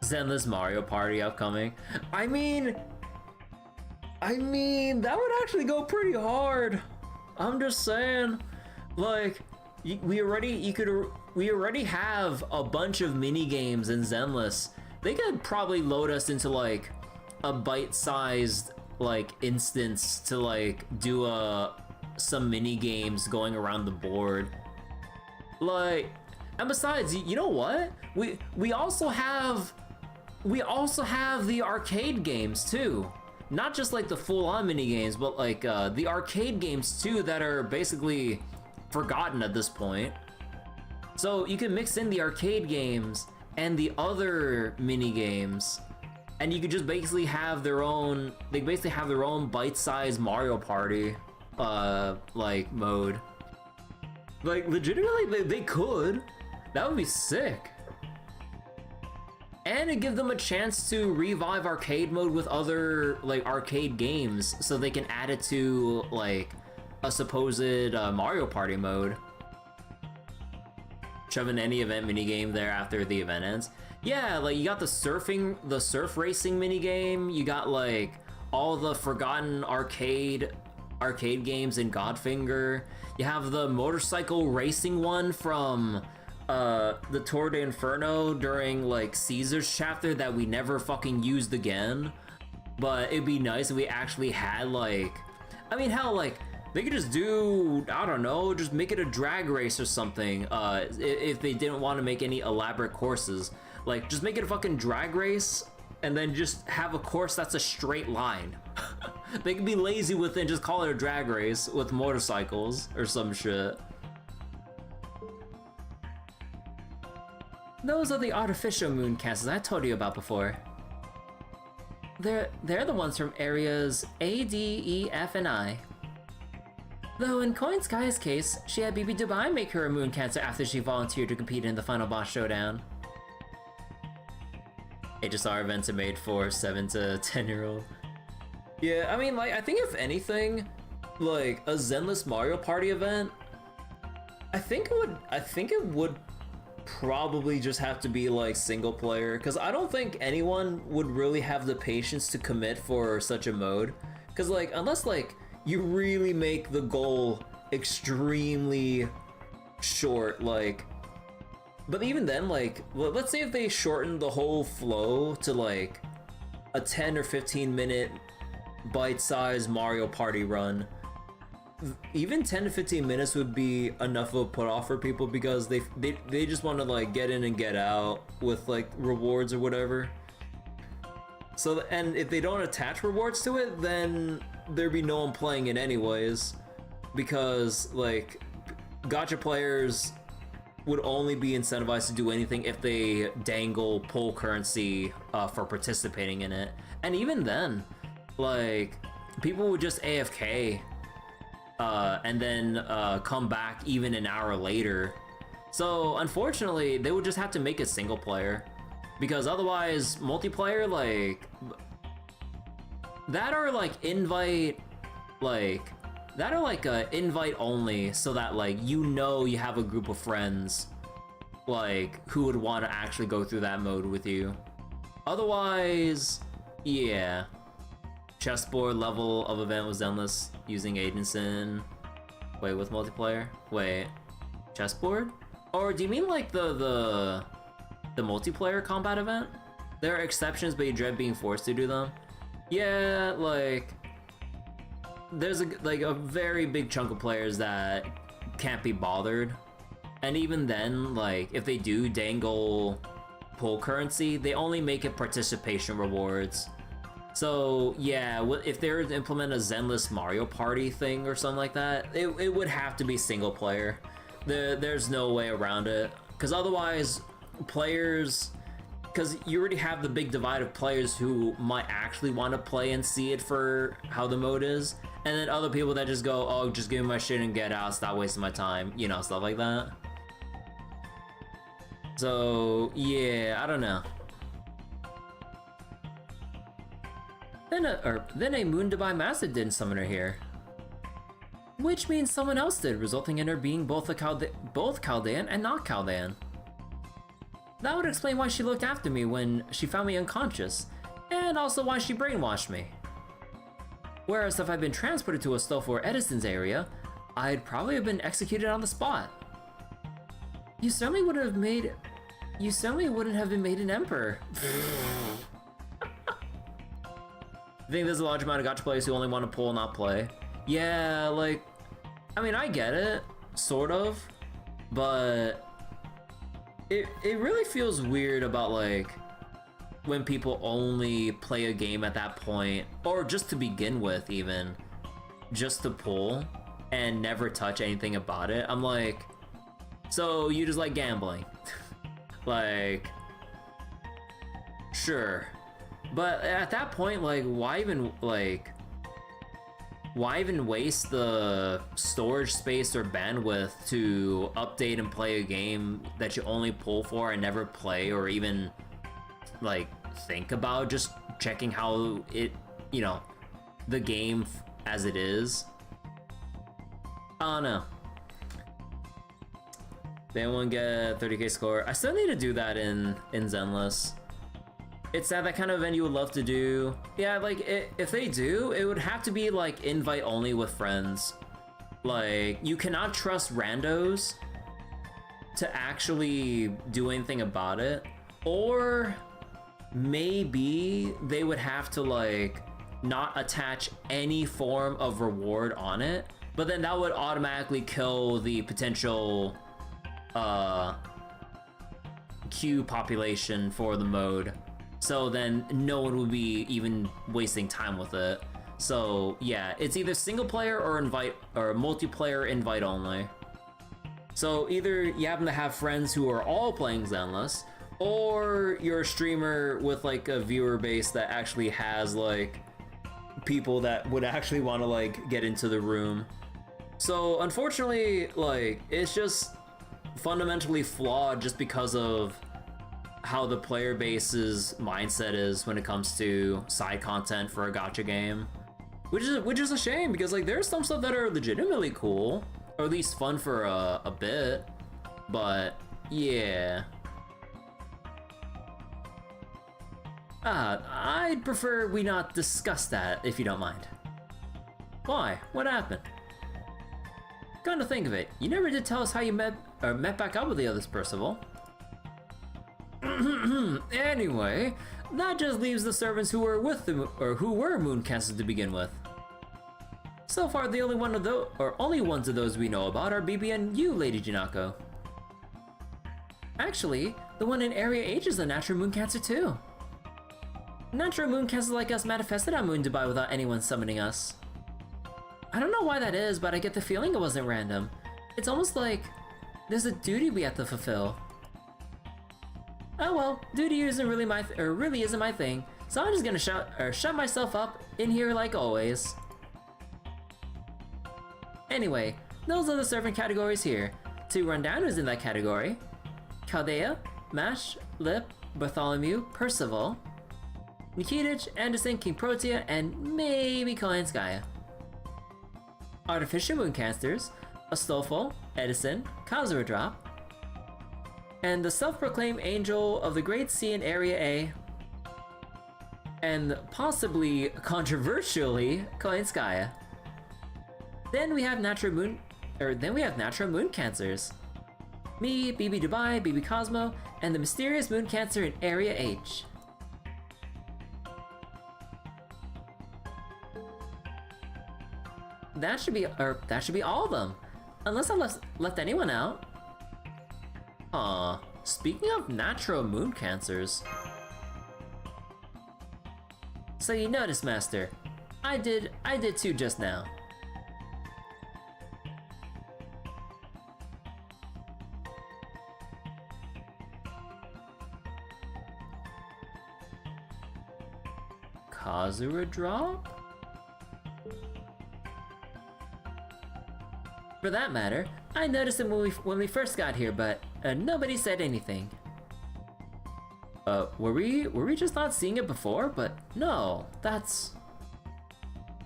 Zenless Mario Party upcoming. I mean, that would actually go pretty hard. I'm just saying, like, we already have a bunch of mini games in Zenless. They could probably load us into, like, a bite-sized like instance to like do some mini games going around the board. Like, and besides, you know what? We also have the arcade games too. Not just like the full-on mini games, but like the arcade games too that are basically forgotten at this point. So you can mix in the arcade games and the other mini games, and you could just basically have their own. They basically have their own bite-sized Mario Party, like mode. Like legitimately, they could. That would be sick. And it gives them a chance to revive arcade mode with other like arcade games, so they can add it to like a supposed Mario Party mode. Shove in any event minigame there after the event ends. Yeah, like you got the surf racing minigame, you got like all the forgotten arcade games in Godfinger. You have the motorcycle racing one from the Tour de Inferno during like Caesar's chapter that we never fucking used again. But it'd be nice if we actually had like, I mean, hell, like they could just do, I don't know, just make it a drag race or something. If they didn't want to make any elaborate courses, like just make it a fucking drag race and then just have a course that's a straight line. They could be lazy with it and just call it a drag race with motorcycles or some shit. Those are the artificial moon castles I told you about before. They're the ones from areas A, D, E, F, and I. Though in Koyanskaya's case, she had BB Dubai make her a moon cancer after she volunteered to compete in the final boss showdown. HSR events are made for 7 to 10-year-old. Yeah, I mean, like, I think if anything, like a Zenless Mario Party event, I think it would probably just have to be like single player, because I don't think anyone would really have the patience to commit for such a mode. Because like, unless like you really make the goal extremely short, like, but even then, like, let's say if they shorten the whole flow to like a 10 or 15 minute bite-sized Mario Party run, even 10 to 15 minutes would be enough of a put off for people, because they just want to like get in and get out with like rewards or whatever. So, and if they don't attach rewards to it, then there'd be no one playing it anyways, because like gacha players would only be incentivized to do anything if they dangle pull currency for participating in it. And even then, like, people would just AFK and then come back even an hour later. So unfortunately, they would just have to make it single player, because otherwise multiplayer, like, that are like invite, like, that are like invite only, so that like you know you have a group of friends like who would want to actually go through that mode with you. Otherwise, yeah. Chessboard level of event was endless using Agenson. Wait, with multiplayer? Wait, chessboard? Or do you mean like the multiplayer combat event? There are exceptions, but you dread being forced to do them. Yeah, like there's a very big chunk of players that can't be bothered, and even then, like if they do dangle pull currency, they only make it participation rewards. So yeah, if they were to implement a Zenless Mario Party thing or something like that, it would have to be single player. There's no way around it, because otherwise players, because you already have the big divide of players who might actually want to play and see it for how the mode is, and then other people that just go, oh, just give me my shit and get out, stop wasting my time, you know, stuff like that. So yeah, I don't know. Then a Moon Dubai Master didn't summon her here, which means someone else did, resulting in her being both Chaldean and not Chaldean. That would explain why she looked after me when she found me unconscious, and also why she brainwashed me. Whereas if I'd been transported to Astolfo or Edison's area, I'd probably have been executed on the spot. You certainly wouldn't have been made an emperor. think there's a large amount of gacha players who only want to pull, not play. Yeah, like, I mean, I get it, sort of, but it really feels weird about, like, when people only play a game at that point, or just to begin with, even, just to pull, and never touch anything about it. I'm like, so you just like gambling. Like, sure. But at that point, like, why even waste the storage space or bandwidth to update and play a game that you only pull for and never play or even, like, think about just checking how it, you know, the game as it is? I don't know. They won't get 30k score. I still need to do that in Zenless. It's that kind of event you would love to do. Yeah, like, if they do, it would have to be, like, invite only with friends. Like, you cannot trust randos to actually do anything about it. Or maybe they would have to, like, not attach any form of reward on it. But then that would automatically kill the potential queue population for the mode. So then no one would be even wasting time with it. So yeah, it's either single player or invite or multiplayer invite only. So either you happen to have friends who are all playing Zenless, or you're a streamer with like a viewer base that actually has like people that would actually want to like get into the room. So unfortunately, like, it's just fundamentally flawed just because of how the player base's mindset is when it comes to side content for a gacha game, which is a shame, because like there's some stuff that are legitimately cool, or at least fun for a bit, but yeah. I'd prefer we not discuss that if you don't mind. Why? What happened? Come to think of it, you never did tell us how you met back up with the others, Percival. Anyway, that just leaves the servants who were with the who were moon cancers to begin with. So far, the only ones of those we know about are BB and you, Lady Janako. Actually, the one in Area H is a natural moon cancer too. Natural moon cancers like us manifested on Moon Dubai without anyone summoning us. I don't know why that is, but I get the feeling it wasn't random. It's almost like there's a duty we have to fulfill. Oh well, duty isn't really really isn't my thing, so I'm just gonna shut myself up in here like always. Anyway, those are the servant categories here. To run down who's in that category: Chaldea, Mash, Lip, Bartholomew, Percival, Nikitich, Anderson, King Protea, and maybe Koyanskaya. Artificial Mooncancers: Astolfo, Edison, Kazura Drop, and the self-proclaimed Angel of the Great Sea in Area A, and possibly controversially Koyanskaya. Then we have natural moon cancers: me, BB Dubai, BB Cosmo, and the mysterious moon cancer in Area H. That should be all of them, unless I left anyone out. Speaking of natural moon cancers. So you noticed, Master. I did too just now. Kazura Drop? For that matter, I noticed it when we first got here, but nobody said anything. Were we just not seeing it before? But no, that's...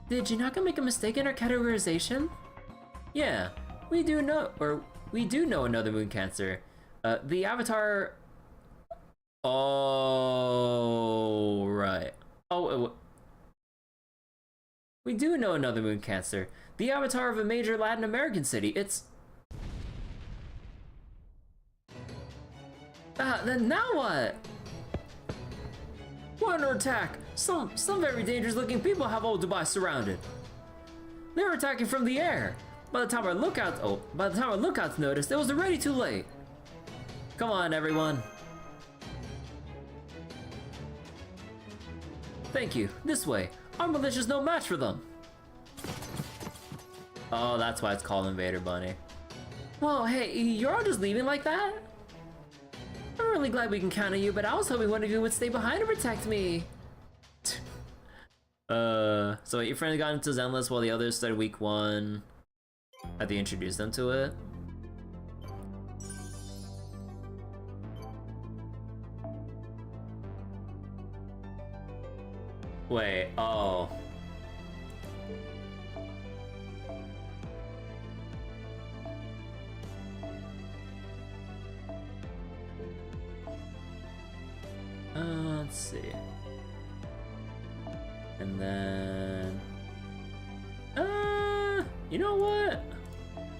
Did Jinaka make a mistake in our categorization? Yeah, we do know another moon cancer. The avatar... Oh, right. Oh, we do know another moon cancer. The avatar of a major Latin American city. It's... Then now what? Wonder attack! Some very dangerous looking people have old Dubai surrounded. They were attacking from the air. By the time our lookouts noticed, it was already too late. Come on, everyone. Thank you. This way. Our militia's no match for them. Oh, that's why it's called Invader Bunny. Whoa, hey, you're all just leaving like that? I'm really glad we can count on you, but I was hoping one of you would stay behind to protect me. So your friend got into Zenless while the others started week 1. Have you introduced them to it? Wait, oh. Let's see. And then... you know what?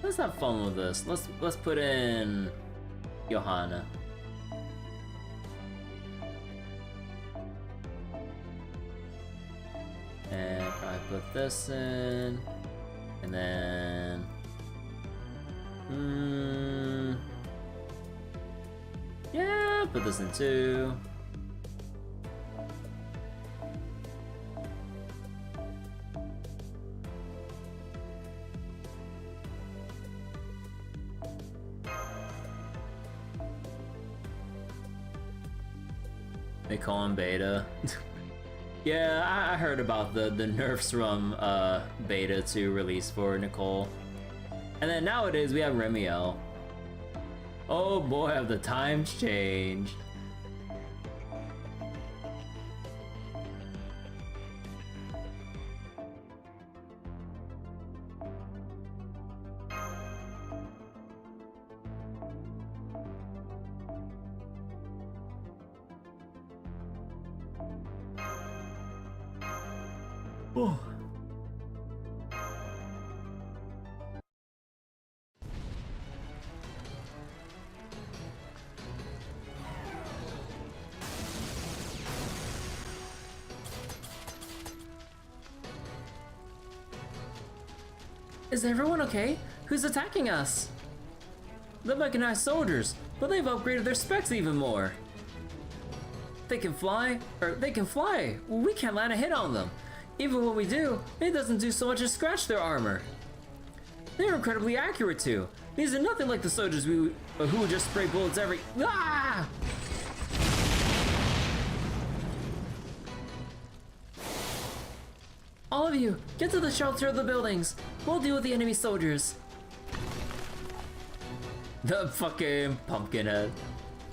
Let's have fun with this. Let's put in Johanna. And probably put this in. And then... yeah, put this in too. They call him Beta. Yeah, I heard about the nerfs from Beta to release for Nicole. And then nowadays we have Remiel. Oh boy, have the times changed. Oh. Is everyone okay? Who's attacking us? The mechanized soldiers, but they've upgraded their specs even more. They can fly. We can't land a hit on them. Even when we do, it doesn't do so much as scratch their armor. They're incredibly accurate too. These are nothing like the soldiers who would just spray bullets every... Ah! All of you, get to the shelter of the buildings. We'll deal with the enemy soldiers. The fucking pumpkinhead.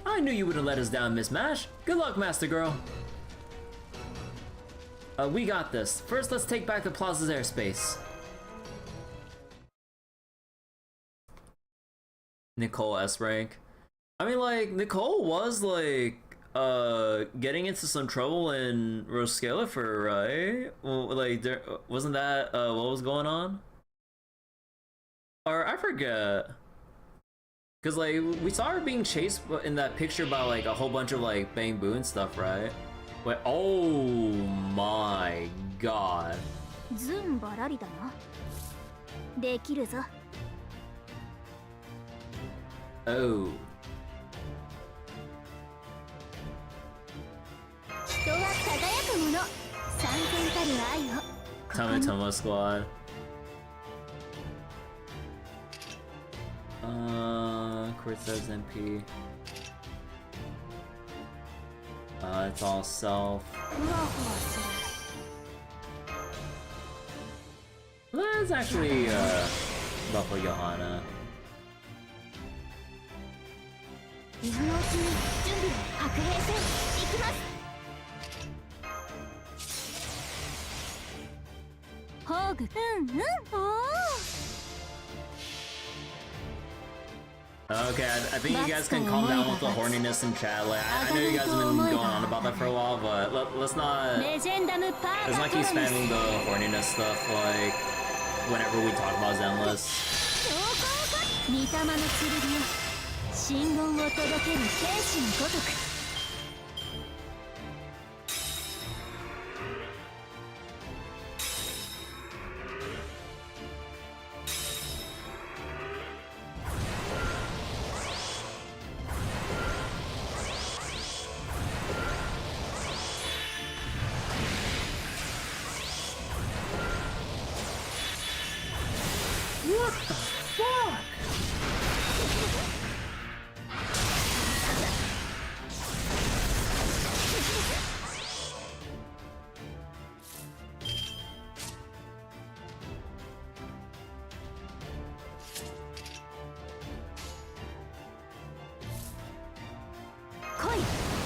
I knew you wouldn't let us down, Miss Mash. Good luck, Master Girl. We got this. First, let's take back the plaza's airspace. Nicole S rank. I mean, like, Nicole was, like, getting into some trouble in Roskillifer, right? Well, like, wasn't that, what was going on? Or, I forget. Because, like, we saw her being chased in that picture by, like, a whole bunch of, like, Bang Boo and stuff, right? Wait, oh my god. Oh. Tamatomo Squad. Cortez MP. It's all self. Let's actually buffalo Johanna. Okay, I think you guys can calm down with the horniness in chat. Like, I know you guys have been going on about that for a while, but let's not keep spamming the horniness stuff, like, whenever we talk about Zenless.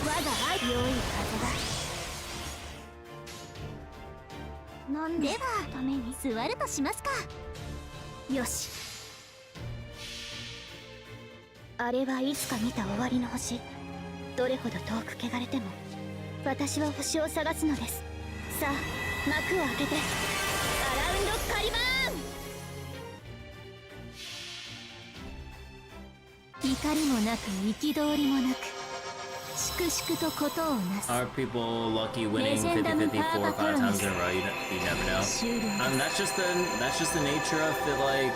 我が愛良い風だ。なんではために座るとしますか。よし。あれはいつか見た終わりの星。どれほど遠く汚れても私は星を探すのです。さあ幕を開けてアラウンドカリバーン。怒りもなく憤りもなく粛々とことをなす。 Are people lucky winning 50-50 4 or 5 times in a row? You never know. That's just the nature of it, like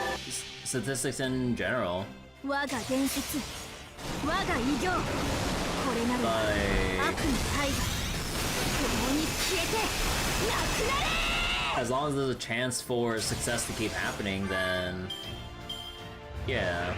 statistics in general. 我が伝説、我が偉業、これなる悪の大河、共に消えてなくなれ。 As long as there's a chance for success to keep happening, then yeah.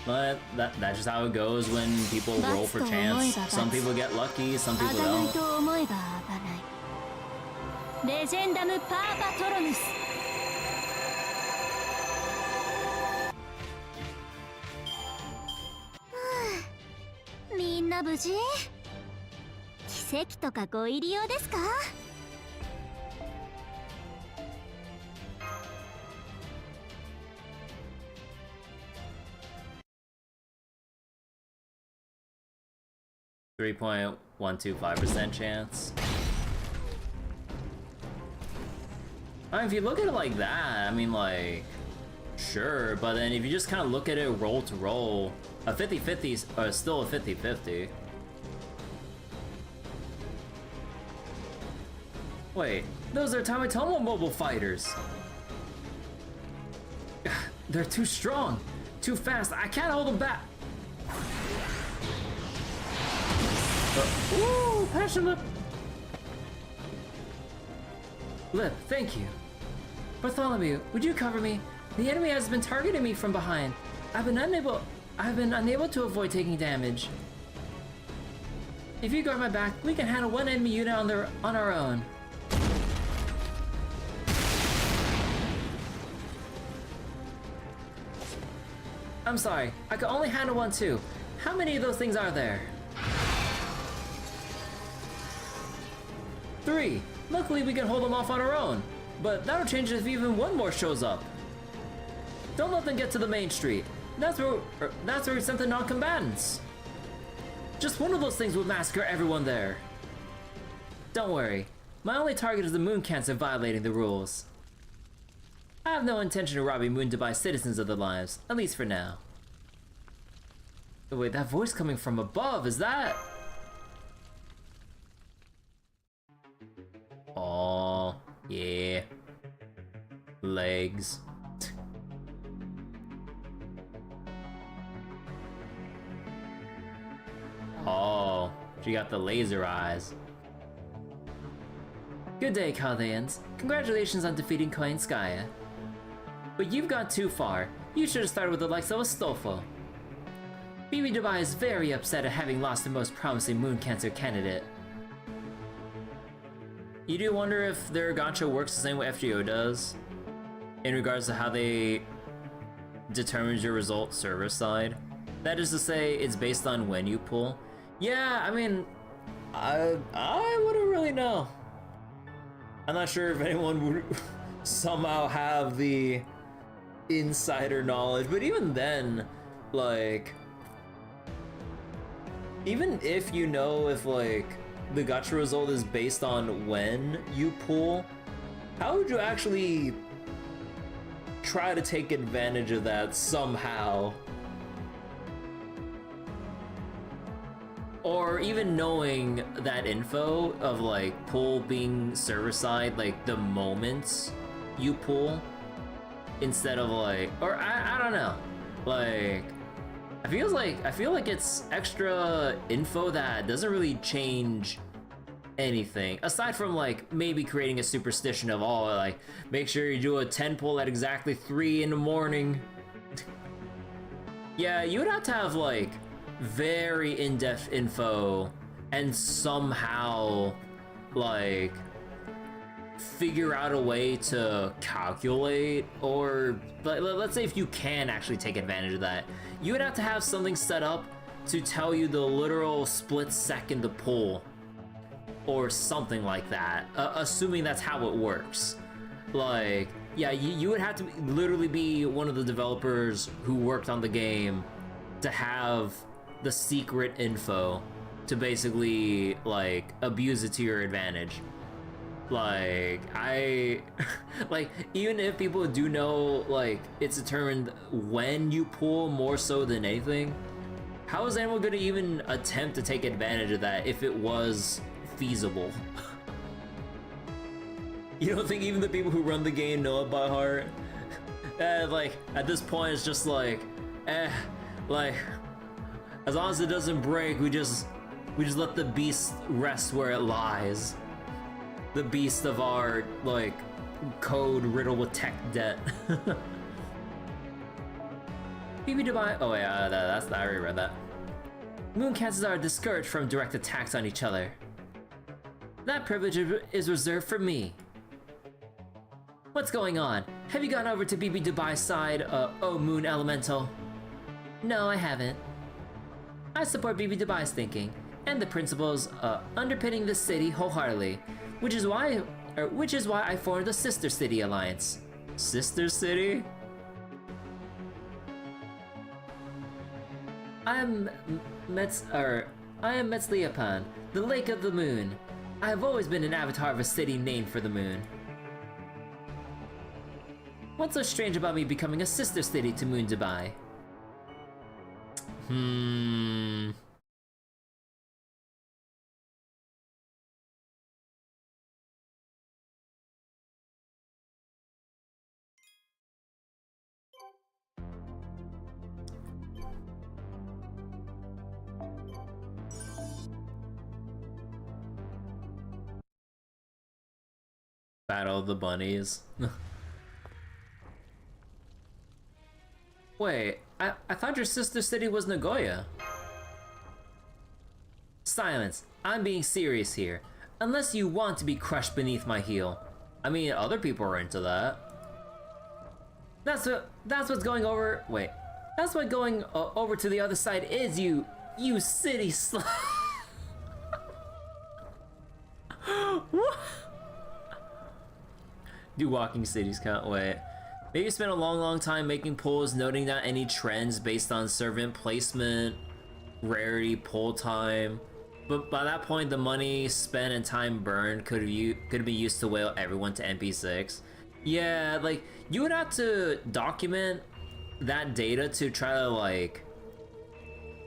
But that's just how it goes when people roll for chance. Some people get lucky, some people don't. レジェンダムパーパトロヌス。みんな無事？奇跡とかご入り用ですか3.125% chance. I mean, if you look at it like that, I mean, like, sure, but then if you just kind of look at it roll to roll, a 50-50 is still a 50-50. Wait, those are Tamitomo mobile fighters! They're too strong, too fast, I can't hold them back! Ooh, passion lip! Lip, thank you. Bartholomew, would you cover me? The enemy has been targeting me from behind. I've been unable to avoid taking damage. If you guard my back, we can handle one enemy unit on our own. I'm sorry, I can only handle one too. How many of those things are there? 3. Luckily we can hold them off on our own, but that'll change if even one more shows up. Don't let them get to the main street. That's where we sent the non-combatants. Just one of those things would massacre everyone there. Don't worry, my only target is the Moon Cancer violating the rules. I have no intention of robbing Moon Dubai citizens of their lives, at least for now. Oh, wait, that voice coming from above, is that? Oh, yeah. Legs. Oh, she got the laser eyes. Good day, Chaldeans. Congratulations on defeating Koyanskaya. But you've gone too far. You should have started with the likes of Astolfo. BB Dubai is very upset at having lost the most promising Moon Cancer candidate. You do wonder if their gacha works the same way FGO does? In regards to how they determines your result server side? That is to say, it's based on when you pull. Yeah, I mean, I wouldn't really know. I'm not sure if anyone would somehow have the insider knowledge, but even then, like, even if you know if, like, the gacha result is based on when you pull, how would you actually try to take advantage of that somehow? Or even knowing that info of like pull being server side like the moment you pull instead of like, or I don't know, like I feel like it's extra info that doesn't really change anything aside from like maybe creating a superstition of like make sure you do a 10 pull at exactly 3 in the morning. Yeah, you would have to have like very in-depth info and somehow like figure out a way to calculate, or let's say if you can actually take advantage of that, you would have to have something set up to tell you the literal split second to pull or something like that, assuming that's how it works. Like, yeah, you would have to literally be one of the developers who worked on the game to have the secret info to basically like abuse it to your advantage. Like, like, even if people do know, like, it's determined when you pull more so than anything, how is anyone gonna even attempt to take advantage of that if it was feasible? You don't think even the people who run the game know it by heart? Like, at this point, it's just like, like, as long as it doesn't break, we just let the beast rest where it lies. The beast of our, like, code riddled with tech debt. BB Dubai. Oh yeah, that's I already read that. Moon cancers are discouraged from direct attacks on each other. That privilege is reserved for me. What's going on? Have you gone over to BB Dubai's side, oh Moon Elemental? No, I haven't. I support BB Dubai's thinking and the principles underpinning the city wholeheartedly, which is why I formed the Sister City Alliance. Sister City? I am Metzliapan, the Lake of the Moon. I have always been an avatar of a city named for the moon. What's so strange about me becoming a sister city to Moon Dubai? Battle of the Bunnies. Wait, I thought your sister city was Nagoya. Silence. I'm being serious here. Unless you want to be crushed beneath my heel. I mean, other people are into that. That's what's going over. Wait, that's what going over to the other side is. You city slut. What? Do walking cities count? Wait. Maybe spend a long time making pulls, noting down any trends based on servant placement, rarity, pull time. But by that point, the money spent and time burned could be used to whale everyone to MP6. Yeah, like, you would have to document that data to try to, like,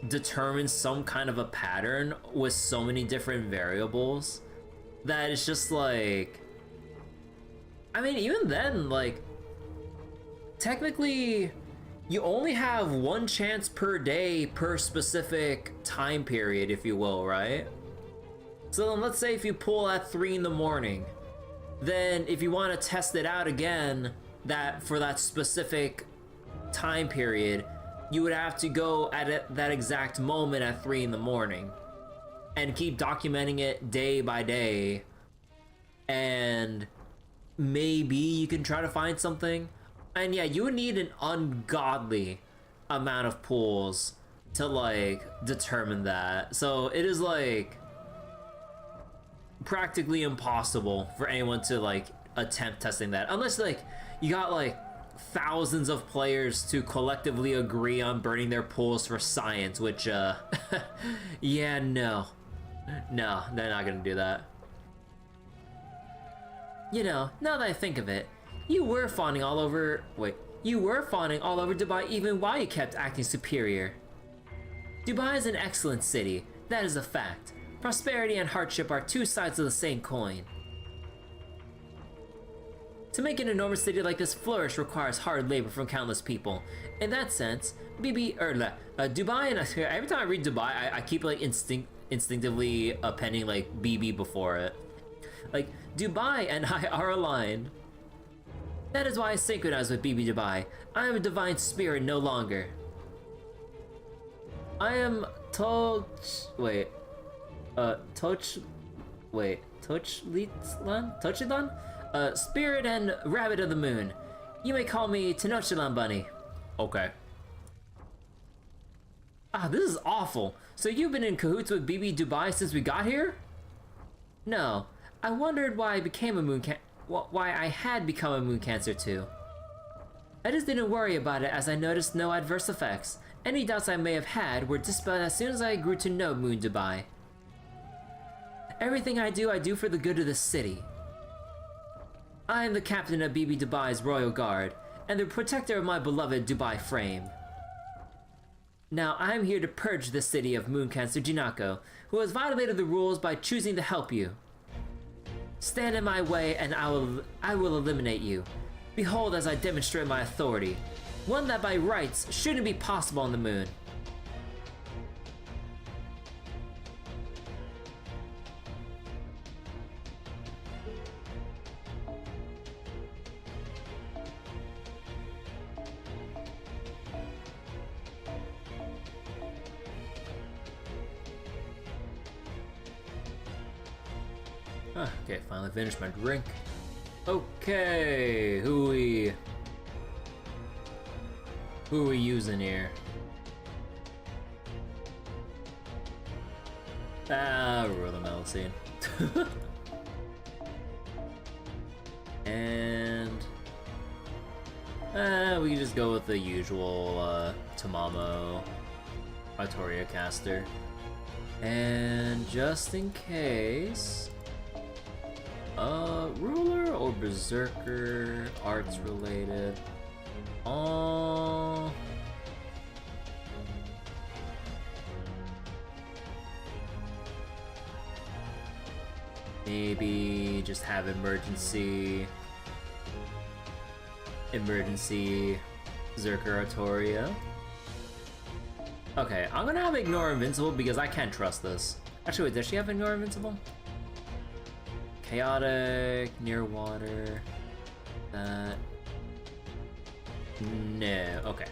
determine some kind of a pattern with so many different variables that it's just like... I mean, even then, like, technically, you only have one chance per day per specific time period, if you will, right? So then let's say if you pull at 3 in the morning, then if you want to test it out again, that for that specific time period, you would have to go at that exact moment at 3 in the morning and keep documenting it day by day, and maybe you can try to find something. And yeah, you would need an ungodly amount of pulls to, like, determine that. So it is, like, practically impossible for anyone to, like, attempt testing that. Unless, like, you got, like, thousands of players to collectively agree on burning their pulls for science, which, yeah, no. No, they're not gonna do that. You know, now that I think of it, you were fawning all over Dubai even while you kept acting superior. Dubai is an excellent city, that is a fact. Prosperity and hardship are two sides of the same coin. To make an enormous city like this flourish requires hard labor from countless people. In that sense, Dubai, and every time I read Dubai, I keep, like, instinctively appending, like, BB before it. Like, Dubai and I are aligned. That is why I synchronize with BB Dubai. I am a divine spirit no longer. I am Toch. Tochilan? Spirit and Rabbit of the Moon. You may call me Tenochilan Bunny. Okay. Ah, this is awful. So you've been in cahoots with BB Dubai since we got here? No. I wondered why I became a why I had become a moon cancer too. I just didn't worry about it as I noticed no adverse effects. Any doubts I may have had were dispelled as soon as I grew to know Moon Dubai. Everything I do for the good of the city. I am the captain of BB Dubai's Royal Guard, and the protector of my beloved Dubai frame. Now I am here to purge the city of Moon Cancer Jinako, who has violated the rules by choosing to help you. Stand in my way and I will eliminate you. Behold as I demonstrate my authority, one that by rights shouldn't be possible on the moon. Okay, finally finished my drink. Okay, who are we using here? Rule the Melusine. And we can just go with the usual Tamamo Artoria caster. And just in case, ruler or berserker, arts related. Maybe just have emergency Berserker Artoria. Okay, I'm gonna have Ignore Invincible because I can't trust this. Actually, wait, does she have Ignore Invincible? Chaotic, near water. No, okay.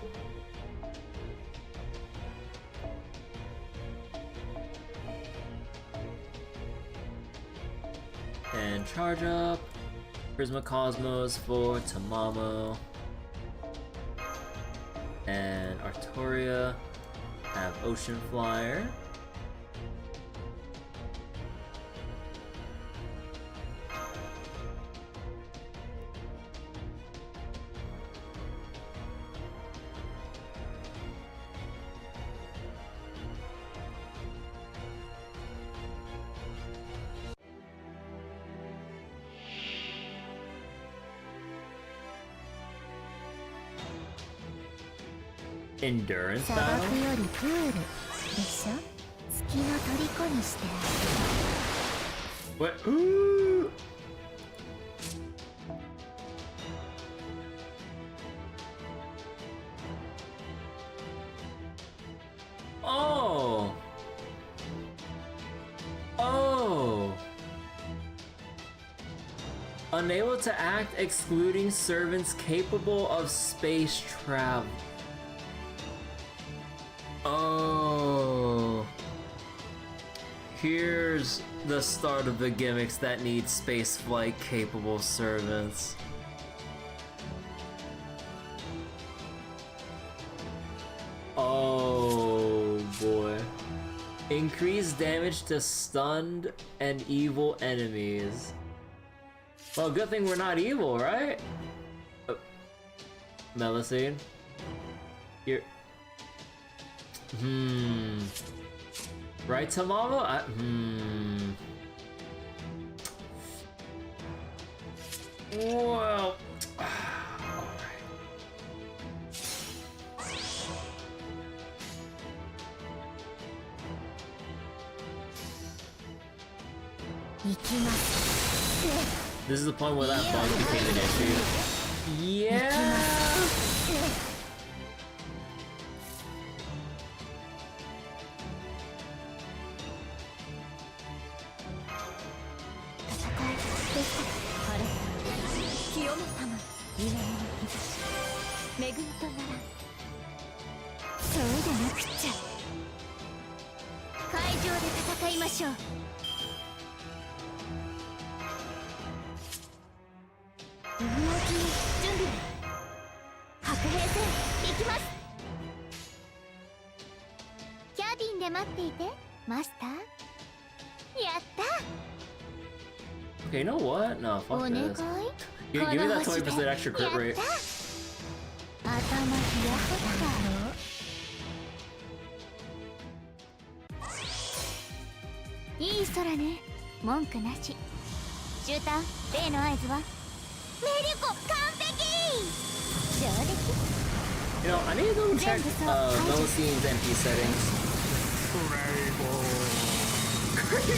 And charge up. Prisma Cosmos for Tamamo. And Artoria. Have Ocean Flyer. Endurance 砂漠 battle? よりプールでしょ月の虜にしてあ What? Ooh. Oh. Oh. Unable to act excluding servants capable of space travel. Oh. Here's the start of the gimmicks that need spaceflight capable servants. Oh boy. Increase damage to stunned and evil enemies. Well, good thing we're not evil, right? Melusine? You're... Right, Tamamo? Well... Alright. 行きます This is the point where that bug became an issue. Yeah! 上で戦いましょう。動き準備。白兵戦行きます。キャビンで待っていてマスター。やった。 Okay, you know what? No, お fuck 願い。 this. Give me that 20% extra crit rate. 頭冷やせた。いい空ね。文句なし。シューター、例の合図はメリコ完璧。上出来。 You know, I need to double check Melosine's MP settings. ごめんね、みん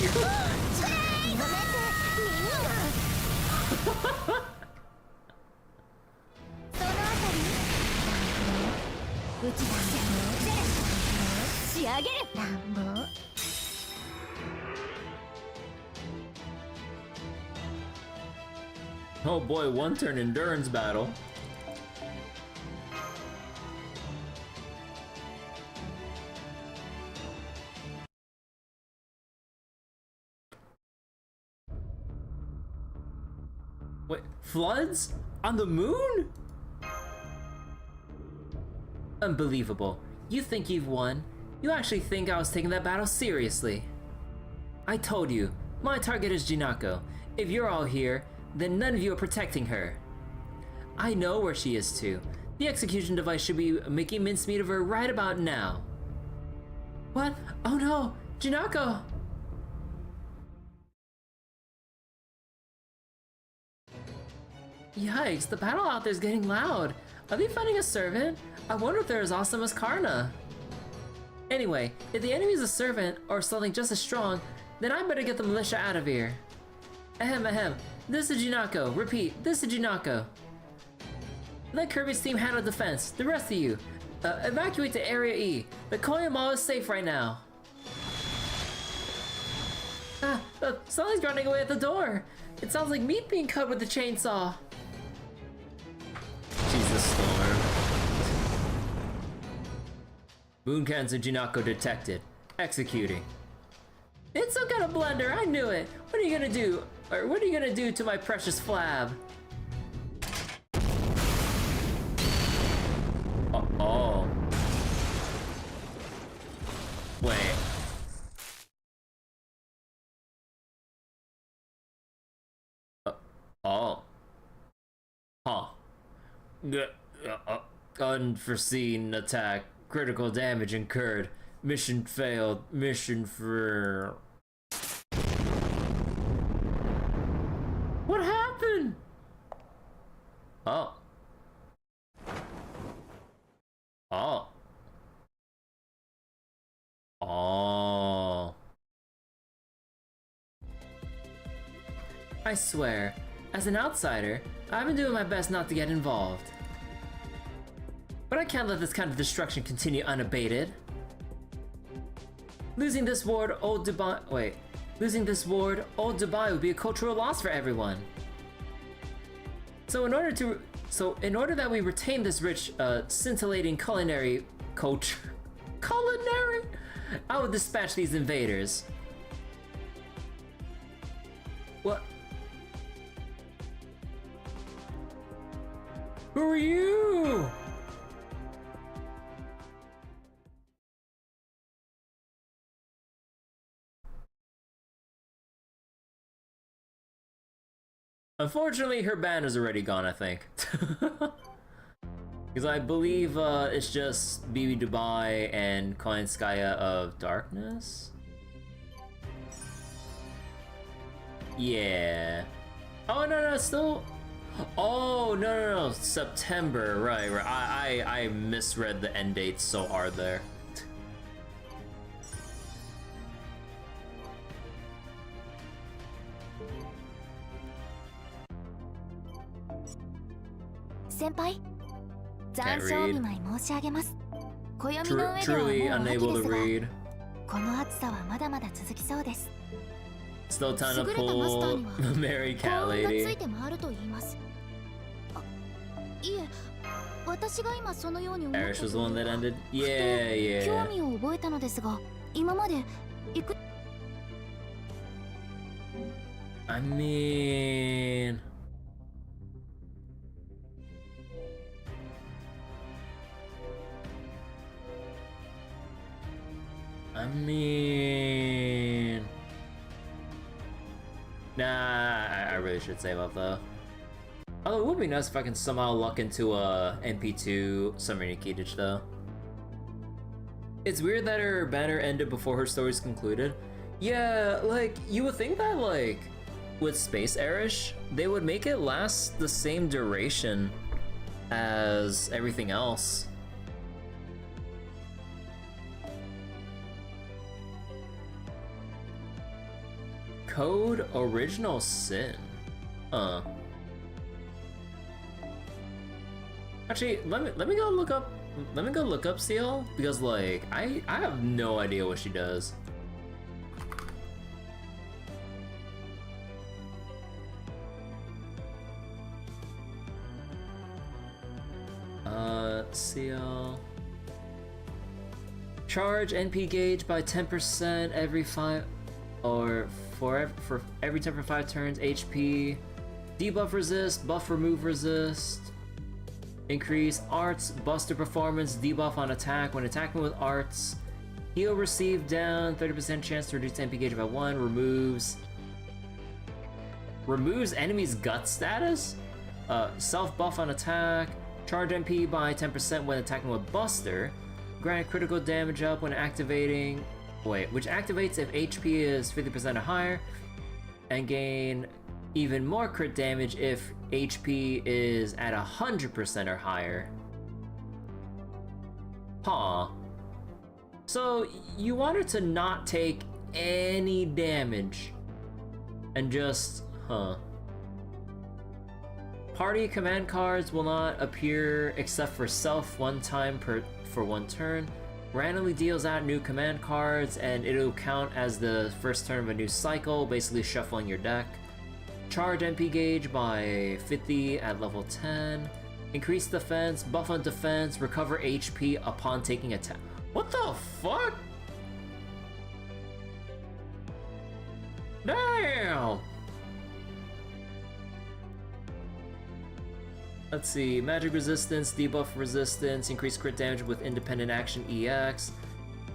な。そのあたり打ち出せ。仕上げる。乱暴。 Oh boy, one turn endurance battle. Wait, floods? On the moon? Unbelievable. You think you've won? You actually think I was taking that battle seriously? I told you, my target is Jinako. If you're all here, then none of you are protecting her. I know where she is too. The execution device should be making mincemeat of her right about now. What? Oh no! Jinako! Yikes, the battle out there is getting loud. Are they fighting a servant? I wonder if they're as awesome as Karna. Anyway, if the enemy is a servant, or something just as strong, then I better get the militia out of here. Ahem ahem, this is Jinako. Repeat, this is Jinako. Let Kirby's team handle defense. The rest of you, evacuate to Area E. The Koya Mall is safe right now. Something's running away at the door. It sounds like meat being cut with the chainsaw. Jesus, storm. Moon Cancer Jinako detected. Executing. It's some kind of blunder, I knew it. What are you gonna do? Or what are you gonna do to my precious flab? Oh. Wait. Oh. Huh. Unforeseen attack. Critical damage incurred. Mission failed. Mission for... What happened? Oh. Oh. Oh. I swear, as an outsider, I've been doing my best not to get involved. But I can't let this kind of destruction continue unabated. Losing this ward, Old Dubai would be a cultural loss for everyone. So in order that we retain this rich, scintillating culinary culture, I will dispatch these invaders. What? Who are you? Unfortunately, her ban is already gone, I think. Because I believe it's just BB Dubai and Koyanskaya of Darkness? Yeah. Oh, no, it's still... Oh, no, September, right. I misread the end date so hard there. Senpai, 残暑お見舞い申し上げます。暦の上ではもう Truly 秋 unable で to すが、 read. この暑さはまだまだ続きそうです。 Still time to 優れたマスター pull には the Mary 幸 Cat 運がつい Lady. て回ると言います。あ、いえ、私が今そのように思った Arish was the one that ended? ふと Yeah. 興味を覚えたのですが、今まで行く I mean... Nah, I really should save up though. Although it would be nice if I can somehow luck into a MP2 Summer Nikitich though. It's weird that her banner ended before her story's concluded. Yeah, like, you would think that, like, with Space Erish, they would make it last the same duration as everything else. Code Original Sin. Actually, let me go look up Ciel, because like I have no idea what she does. Ciel. Charge NP gauge by 10% every 5 or for every 10 for 5 turns. HP. Debuff resist, buff remove resist. Increase arts, buster performance, debuff on attack. When attacking with arts, heal received down, 30% chance to reduce NP gauge by 1. Removes enemy's gut status. Self buff on attack. Charge MP by 10% when attacking with buster. Grant critical damage up when activating. Wait, which activates if HP is 50% or higher, and gain even more crit damage if HP is at 100% or higher. Huh. So you want her to not take any damage and just, Party command cards will not appear except for self one time for 1 turn. Randomly deals out new command cards and it'll count as the first turn of a new cycle, basically shuffling your deck. Charge MP gauge by 50 at level 10. Increase defense, buff on defense, recover HP upon taking attack. What the fuck? Damn! Let's see, magic resistance, debuff resistance, increase crit damage with independent action EX.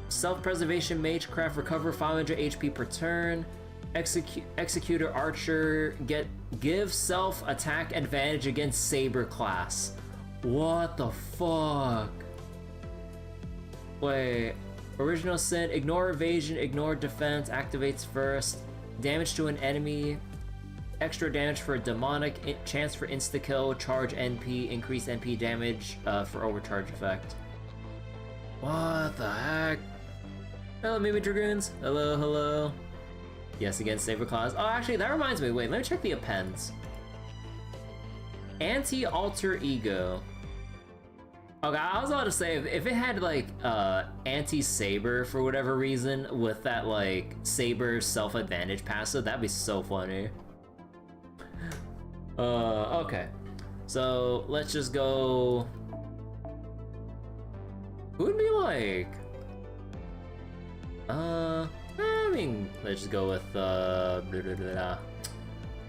Self-preservation, magecraft, recover 500 HP per turn. Executor archer, give self attack advantage against saber class. What the fuck? Wait, original sin, ignore evasion, ignore defense, activates first. Damage to an enemy, extra damage for a demonic, chance for insta-kill, charge NP, increase NP damage for overcharge effect. What the heck? Hello, maybe Dragoons. Hello, hello. Yes, against Saber Claws. Oh, actually, that reminds me. Wait, let me check the appends. Anti-alter ego. Okay, I was about to say, if it had, like, anti-saber for whatever reason, with that, like, saber self-advantage passive, that'd be so funny. Okay. So, let's just go... Who would be like... I mean, let's just go with,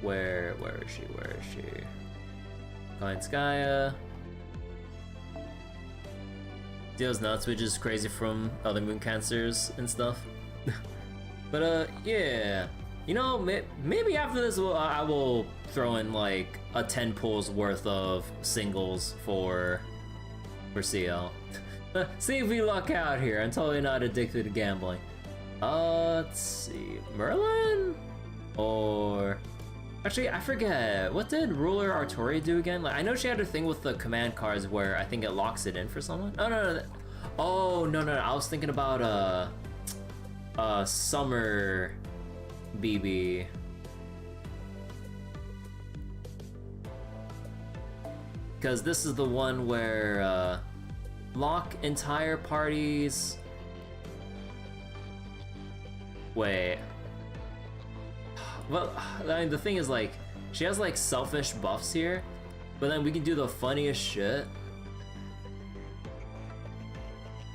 Where is she? Koyanskaya. Deals nuts, which is crazy from other moon cancers and stuff. But, yeah. You know, maybe after this, I will throw in, like, a 10 pulls worth of singles for Ciel. See if we luck out here. I'm totally not addicted to gambling. Let's see. Merlin? Or... Actually, I forget. What did Ruler Artori do again? Like, I know she had a thing with the command cards where I think it locks it in for someone. Oh, no. Oh, no. I was thinking about, Summer BB. Because this is the one where, lock entire parties... Wait. Well, I mean, the thing is, like, she has, like, selfish buffs here, but then we can do the funniest shit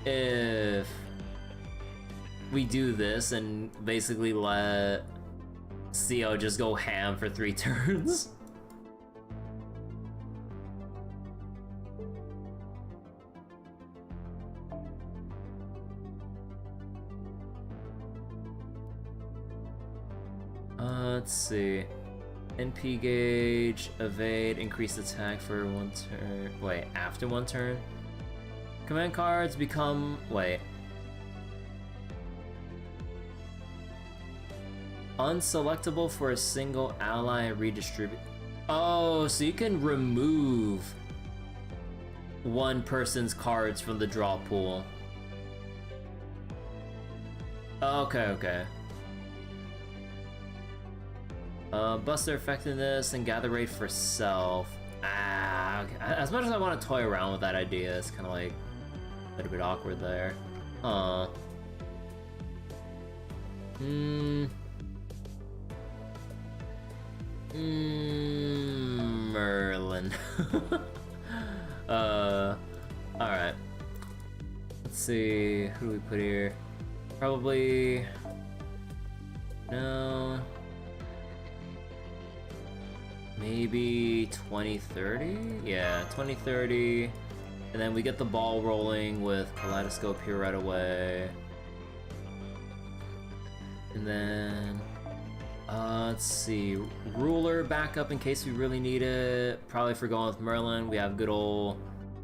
if... we do this and basically let Ciel just go ham for 3 turns. Let's see. NP gauge, evade, increase attack for 1 turn. Wait, after 1 turn? Command cards become. Wait. Unselectable for a single ally and redistribute. Oh, so you can remove one person's cards from the draw pool. Okay, okay. Buster effectiveness and gather rate for self. Ah, okay. As much as I want to toy around with that idea, it's kind of like a little bit awkward there. Merlin. Alright. Let's see, who do we put here? Probably... No... Maybe 2030? Yeah, 2030. And then we get the ball rolling with Kaleidoscope here right away. And then... let's see. Ruler backup in case we really need it. Probably if we're going with Merlin, we have good old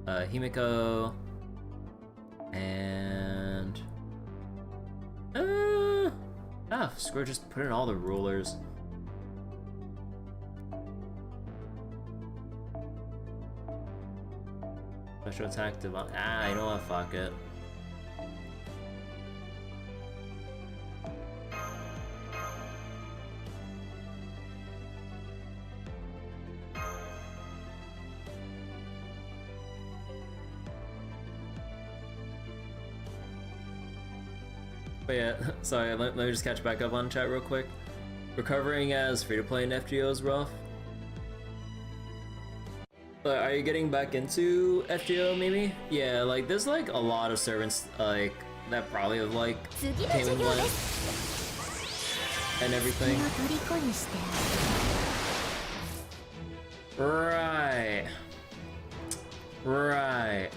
Himiko. And... screw it, just put in all the rulers. Special attack divine. Ah, you know what? Fuck it. But yeah, sorry, let me just catch back up on chat real quick. Recovering as free-to-play in FGO is rough. But are you getting back into FGO maybe? Yeah, like there's like a lot of servants like that probably have like came and went and everything. Right. Right.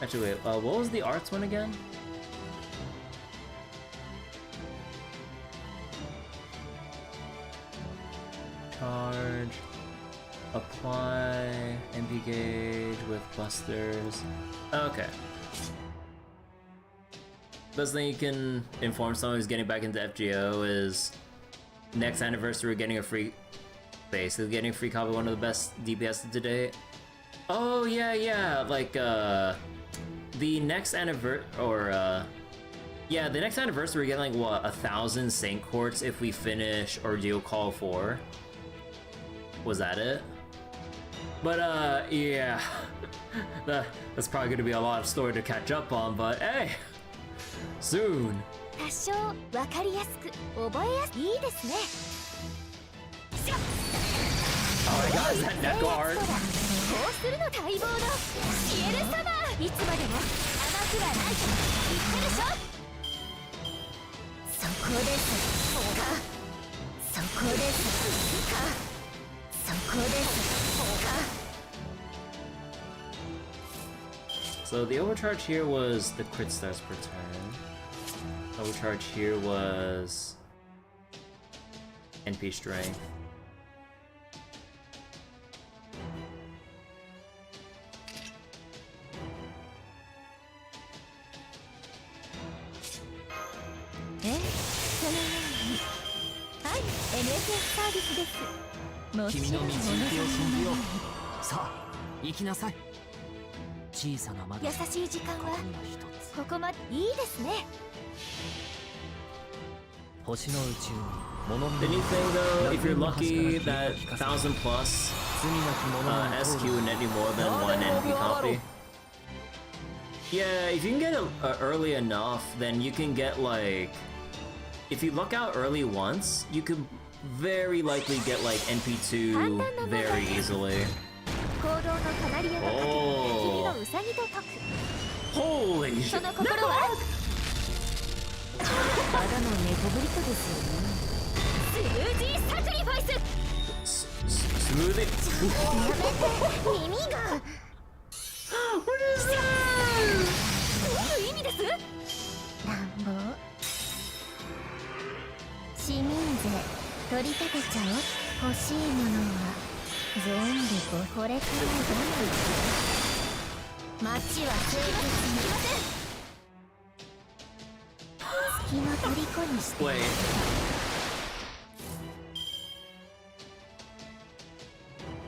Actually, wait, what was the arts one again? Charge, apply, MP gauge with busters. Okay. Best thing you can inform someone who's getting back into FGO is next anniversary we're getting a free, basically getting a free copy of one of the best DPS to date. Oh yeah, like the next anniversary, or yeah, the next anniversary we're getting like what, 1,000 Saint Quartz if we finish Ordeal Call 4. Was that it? But yeah, that's probably gonna be a lot of story to catch up on, but hey, soon. Oh my god, is that Neko art? So the overcharge here was the crit stars per turn. Overcharge here was NP strength. The new thing though, if you're lucky, that 1000 plus SQ would net you more than one NP copy. Yeah, if you can get it early enough, then you can get like... If you luck out early once, you could very likely get like NP2 very easily. Oh. Holy shit! Smoothie? What is that? どういう意味です？乱暴。市民税取り立てちゃおう。欲しいものは全部これから我慢。街は清潔に。隙の虜にして。Wait.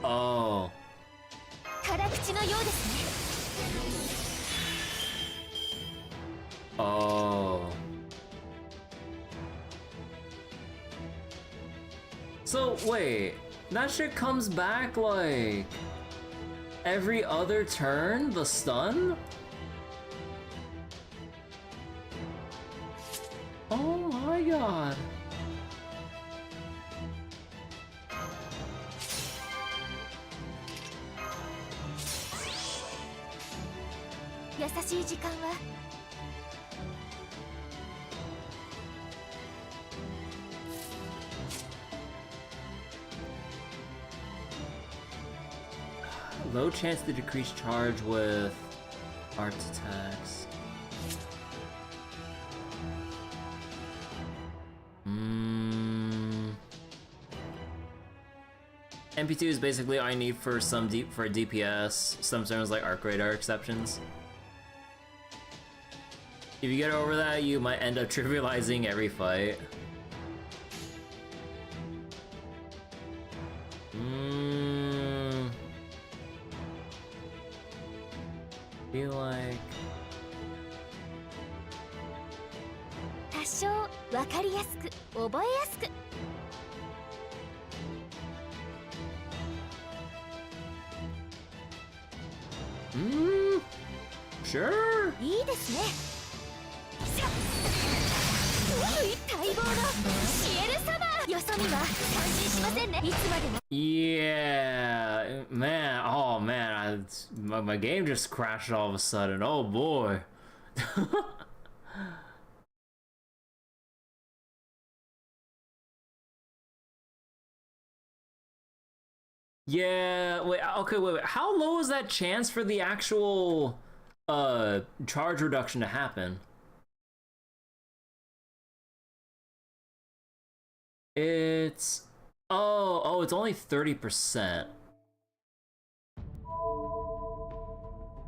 Oh. 辛口のようですね。Oh. So wait, that shit comes back like every other turn, the stun? Oh my god. Low chance to decrease charge with art attacks. MP2 is basically all I need for some for DPS. Some turns like arc radar exceptions. If you get over that, you might end up trivializing every fight. Feel like 多少わかりやすく覚えやすく。Sure. いいですね。待望のシエル様。よそ見は感心しませんね。いつまでも。Yeah, man. Oh man, my game just crashed all of a sudden. Oh boy. Yeah, wait, okay, wait. How low is that chance for the actual charge reduction to happen? It's oh, it's only 30%.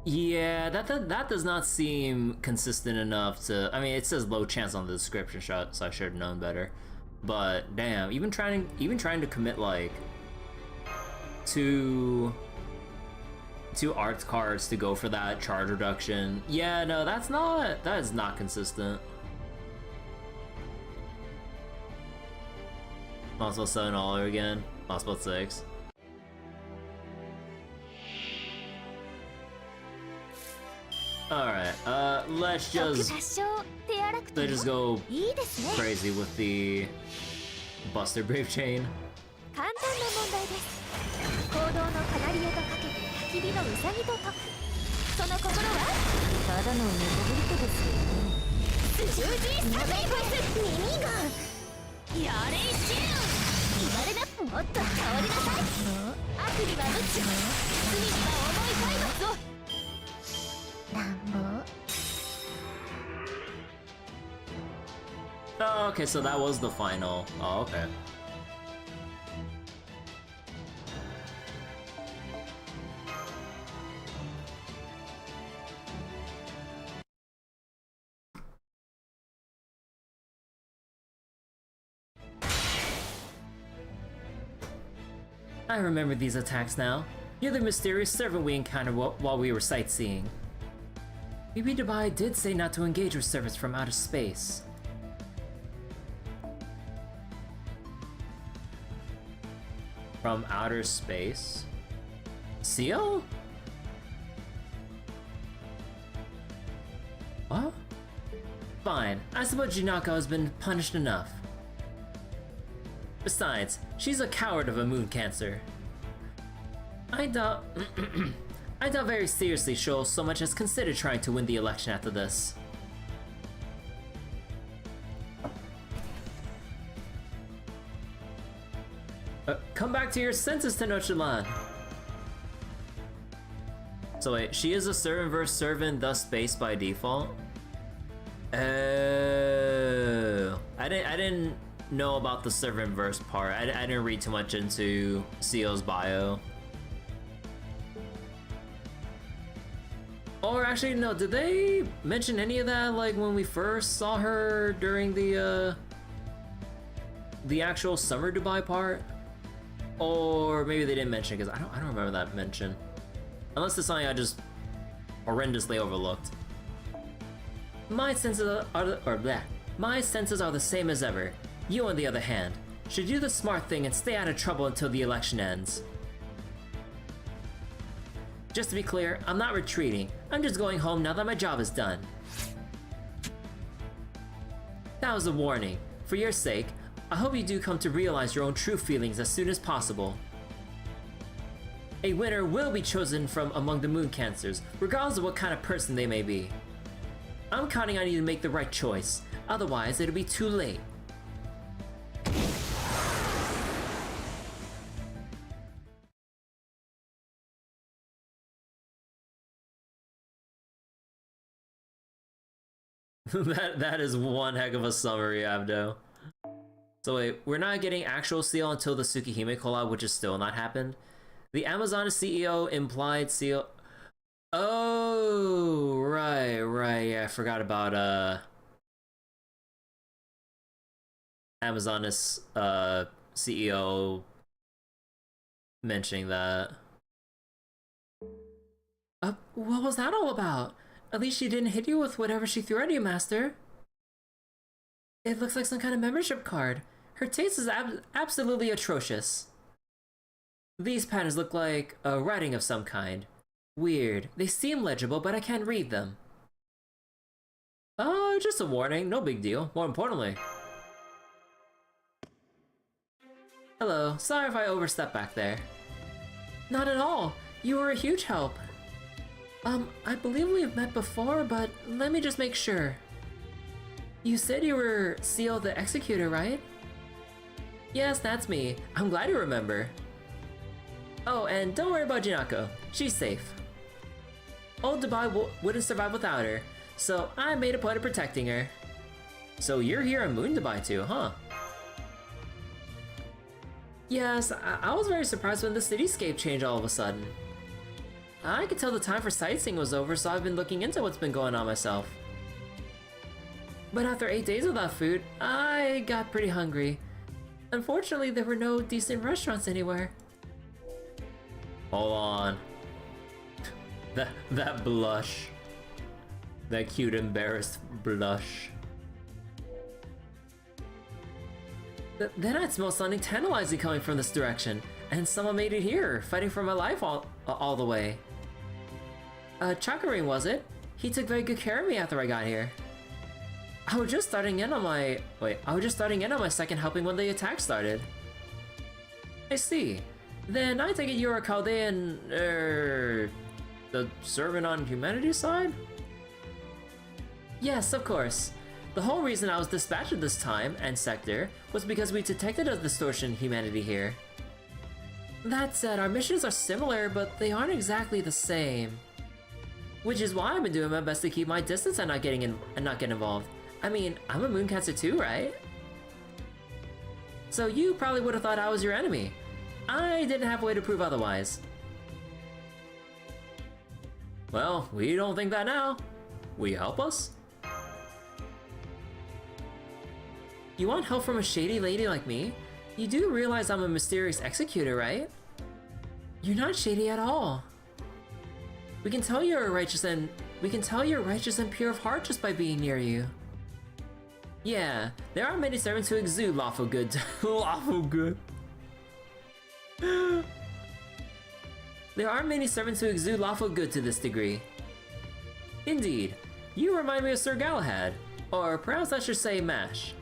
Yeah, that does not seem consistent enough to. I mean, it says low chance on the description shot, so I should have known better. But damn, even trying to commit like two art cards to go for that charge reduction. Yeah, no, that is not consistent. Might as well 7 all over again. Might as well 6. Alright, let's just go crazy with the Buster Brave Chain. 簡単な問題です。行動のカナリアがかけて焚き火のウサギと解く。その心はただのネコブリコですよね。十字サクリファイス耳がやれシェル言われなくもっと変わりなさい。悪には無知、罪には重い体罰を。乱暴。Oh, okay, so that was the final. Oh, okay. I remember these attacks now. You're the mysterious servant we encountered while we were sightseeing. Maybe Dubai did say not to engage with servants from outer space. from outer space. Ciel? What? Fine, I suppose Junako has been punished enough. Besides, she's a coward of a moon cancer. I doubt I doubt very seriously she'll so much as consider trying to win the election after this. Come back to your senses, Tenoch-lan. So wait, she is a servant versus servant, thus space by default? Oh, I didn't know about the servant verse part. I didn't read too much into Ciel's bio. Or actually, no, did they mention any of that, like, when we first saw her during the actual Summer Dubai part? Or maybe they didn't mention it, because I don't remember that mention. Unless it's something I just horrendously overlooked. My senses are the same as ever. You, on the other hand, should do the smart thing and stay out of trouble until the election ends. Just to be clear, I'm not retreating. I'm just going home now that my job is done. That was a warning. For your sake, I hope you do come to realize your own true feelings as soon as possible. A winner will be chosen from among the moon cancers, regardless of what kind of person they may be. I'm counting on you to make the right choice, otherwise it'll be too late. That is one heck of a summary, Abdo. So wait, we're not getting actual Ciel until the Tsukihime collab, which is still not happened. The Amazon CEO implied Ciel. Oh, right, yeah, I forgot about Amazon's CEO mentioning that. What was that all about? At least she didn't hit you with whatever she threw at you, Master. It looks like some kind of membership card. Her taste is absolutely atrocious. These patterns look like writing of some kind. Weird. They seem legible, but I can't read them. Just a warning, no big deal. More importantly. Hello, sorry if I overstepped back there. Not at all. You were a huge help. I believe we've met before, but let me just make sure. You said you were Ciel the Executor, right? Yes, that's me. I'm glad you remember. Oh, and don't worry about Junako. She's safe. Old Dubai wouldn't survive without her, so I made a point of protecting her. So you're here in Moon Dubai too, huh? Yes, I was very surprised when the cityscape changed all of a sudden. I could tell the time for sightseeing was over, so I've been looking into what's been going on myself. But after 8 days without food, I got pretty hungry. Unfortunately, there were no decent restaurants anywhere. Hold on. That blush. That cute, embarrassed blush. Then I'd smell something tantalizing coming from this direction, and someone made it here, fighting for my life all the way. Chakaring, was it? He took very good care of me after I got here. I was just starting in on my second helping when the attack started. I see. Then I take it you're a Chaldean, the servant on humanity's side? Yes, of course. The whole reason I was dispatched at this time and sector was because we detected a distortion in humanity here. That said, our missions are similar, but they aren't exactly the same. Which is why I've been doing my best to keep my distance and not get involved. I mean, I'm a Mooncancer too, right? So you probably would have thought I was your enemy. I didn't have a way to prove otherwise. Well, we don't think that now. Will you help us? You want help from a shady lady like me? You do realize I'm a mysterious executor, right? You're not shady at all. We can tell you're righteous and pure of heart just by being near you. Yeah, there are many servants who exude lawful good. Lawful good. there are many servants who exude lawful good to this degree. Indeed, you remind me of Sir Galahad, or perhaps I should say Mash.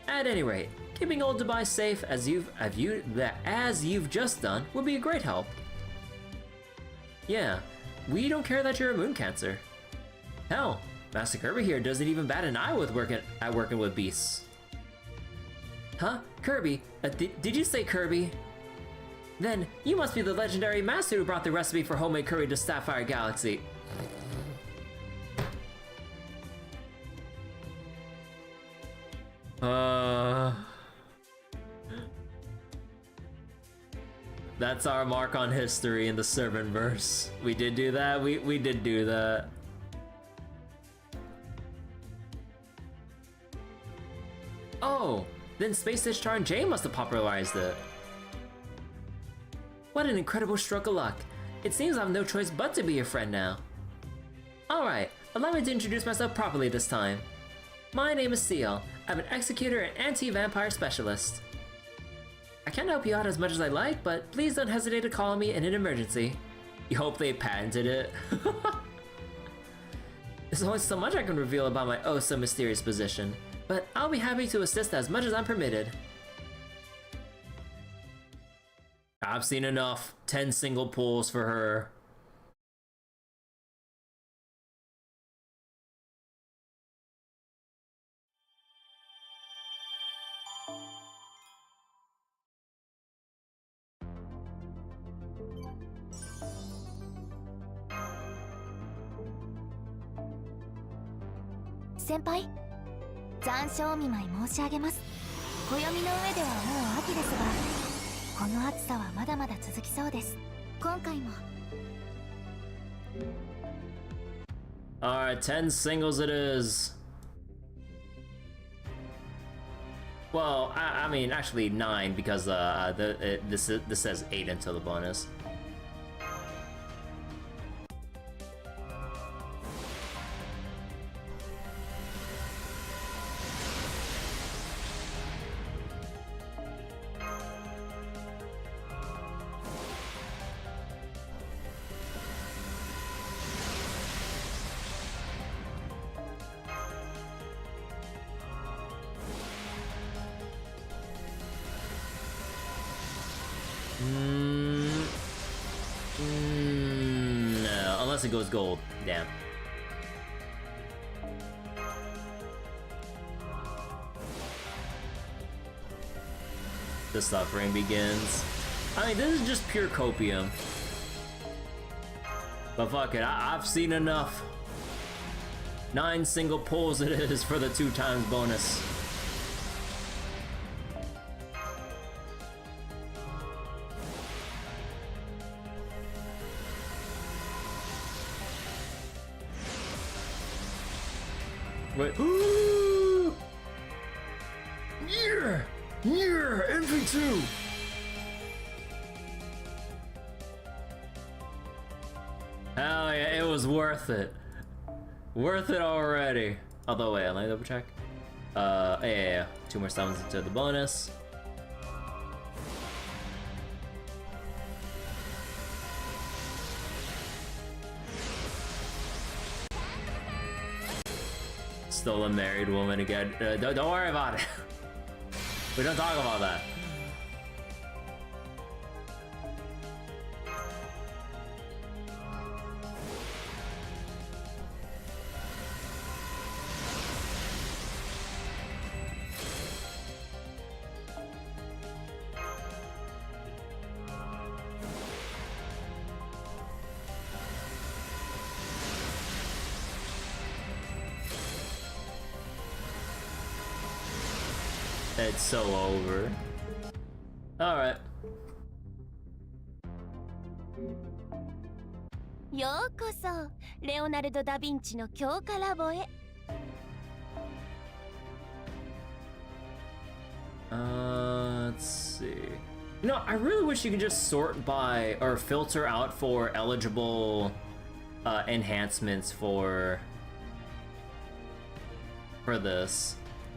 At any rate, keeping old Dubai safe as you've just done would be a great help. Yeah, we don't care that you're a moon cancer. Hell, Master Kirby here doesn't even bat an eye with working with beasts. Huh? Kirby? Did you say Kirby? Then, you must be the legendary master who brought the recipe for homemade curry to Sapphire Galaxy. That's our mark on history in the servant verse. We did do that. We did do that. Oh, then Space Ishtar and Jay must have popularized it. What an incredible stroke of luck. It seems I have no choice but to be your friend now. Alright, allow me to introduce myself properly this time. My name is Ciel. I'm an executor and anti-vampire specialist. I can't help you out as much as I like, but please don't hesitate to call me in an emergency. You hope they patented it? There's only so much I can reveal about my oh so mysterious position, but I'll be happy to assist as much as I'm permitted. I've seen enough. 10 single pulls for her. Senpai, 残暑お見舞い申し上げます。暦の上ではもう秋ですが、この暑さはまだまだ続きそうです。今回も。Alright, 10 singles it is. Well, I mean, actually 9 because this says 8 until the bonus. No, unless it goes gold. Damn. The suffering begins. I mean, this is just pure copium. But fuck it, I've seen enough. 9 single pulls it is for the 2 times bonus. Wait. Yeah, NV2. Hell yeah, it was worth it. Worth it already. Although wait, let me double check. Yeah. 2 more summons into the bonus. Still a married woman again. Don't worry about it. We don't talk about that. It's so over. Alright. ようこそレオナルド・ダ・ヴィンチの強化ラボへ。Let's see. You know, I really wish you could just sort by or filter out for eligible enhancements for this.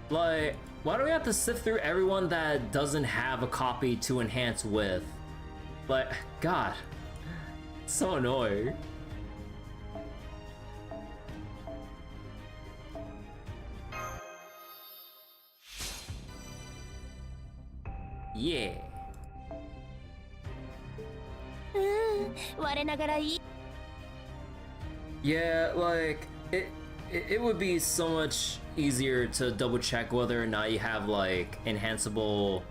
Like, why do we have to sift through everyone that doesn't have a copy to enhance with? Like, God. So annoying. Yeah. 我ながらいい Yeah, like it would be so much easier to double check whether or not you have like enhanceable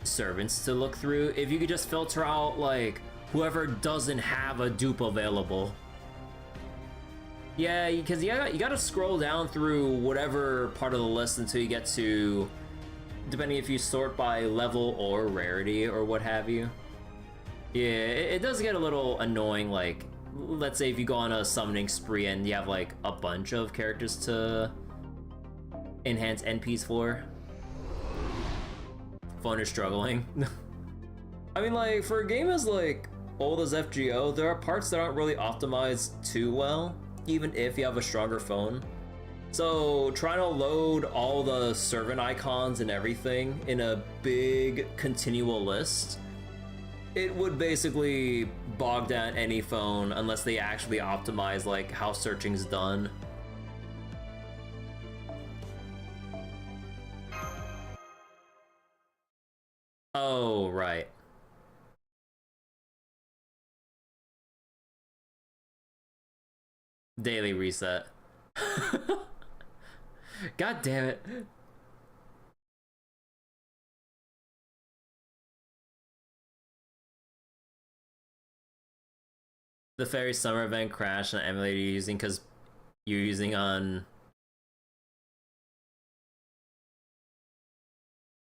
servants to look through if you could just filter out like whoever doesn't have a dupe available. Yeah, because you gotta scroll down through whatever part of the list until you get to, depending if you sort by level or rarity or what have you. Yeah, it does get a little annoying, like, let's say if you go on a summoning spree and you have like a bunch of characters to enhance NPs for. Fun or struggling. I mean, like, for a game as like old as FGO, there are parts that aren't really optimized too well, even if you have a stronger phone. So trying to load all the servant icons and everything in a big continual list, it would basically bog down any phone unless they actually optimize like how searching's done. Oh, right. Daily reset. God damn it. The Fairy Summer event crashed on the emulator you're using because you're using on...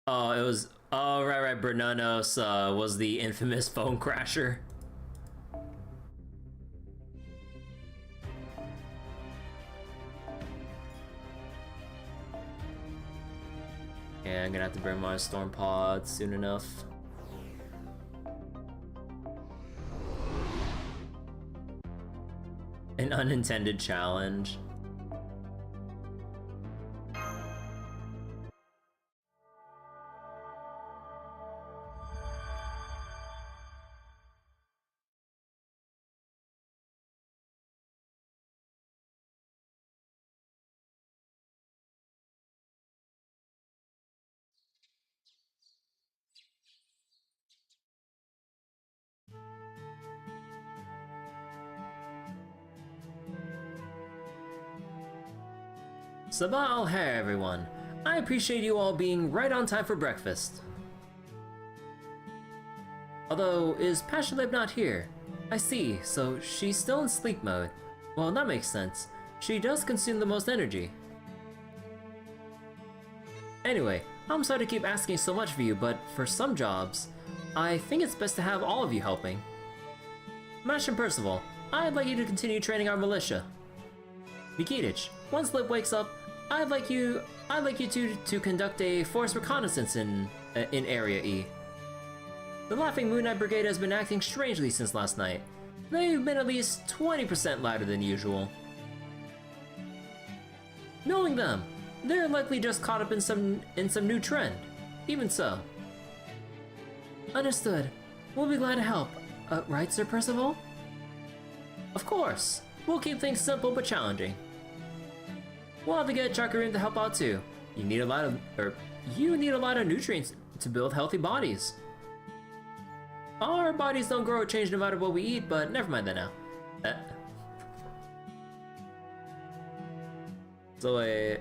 Oh, it was... Oh, right, Bernanos was the infamous phone crasher. Yeah, I'm gonna have to bring my Storm Pod soon enough. An unintended challenge. Sabah al-Khair, everyone. I appreciate you all being right on time for breakfast. Although, is Pashalib not here? I see, so she's still in sleep mode. Well, that makes sense. She does consume the most energy. Anyway, I'm sorry to keep asking so much of you, but for some jobs, I think it's best to have all of you helping. Mash and Percival, I'd like you to continue training our militia. Nikitich, once Lip wakes up, I'd like you to conduct a force reconnaissance in Area E. The Laughing Moon Knight Brigade has been acting strangely since last night. They've been at least 20% louder than usual. Knowing them, they're likely just caught up in some new trend. Even so. Understood. We'll be glad to help. Right, Sir Percival? Of course. We'll keep things simple but challenging. We'll have to get Chakarim to help out too. You need a lot of nutrients to build healthy bodies. Our bodies don't grow or change no matter what we eat, but never mind that now. So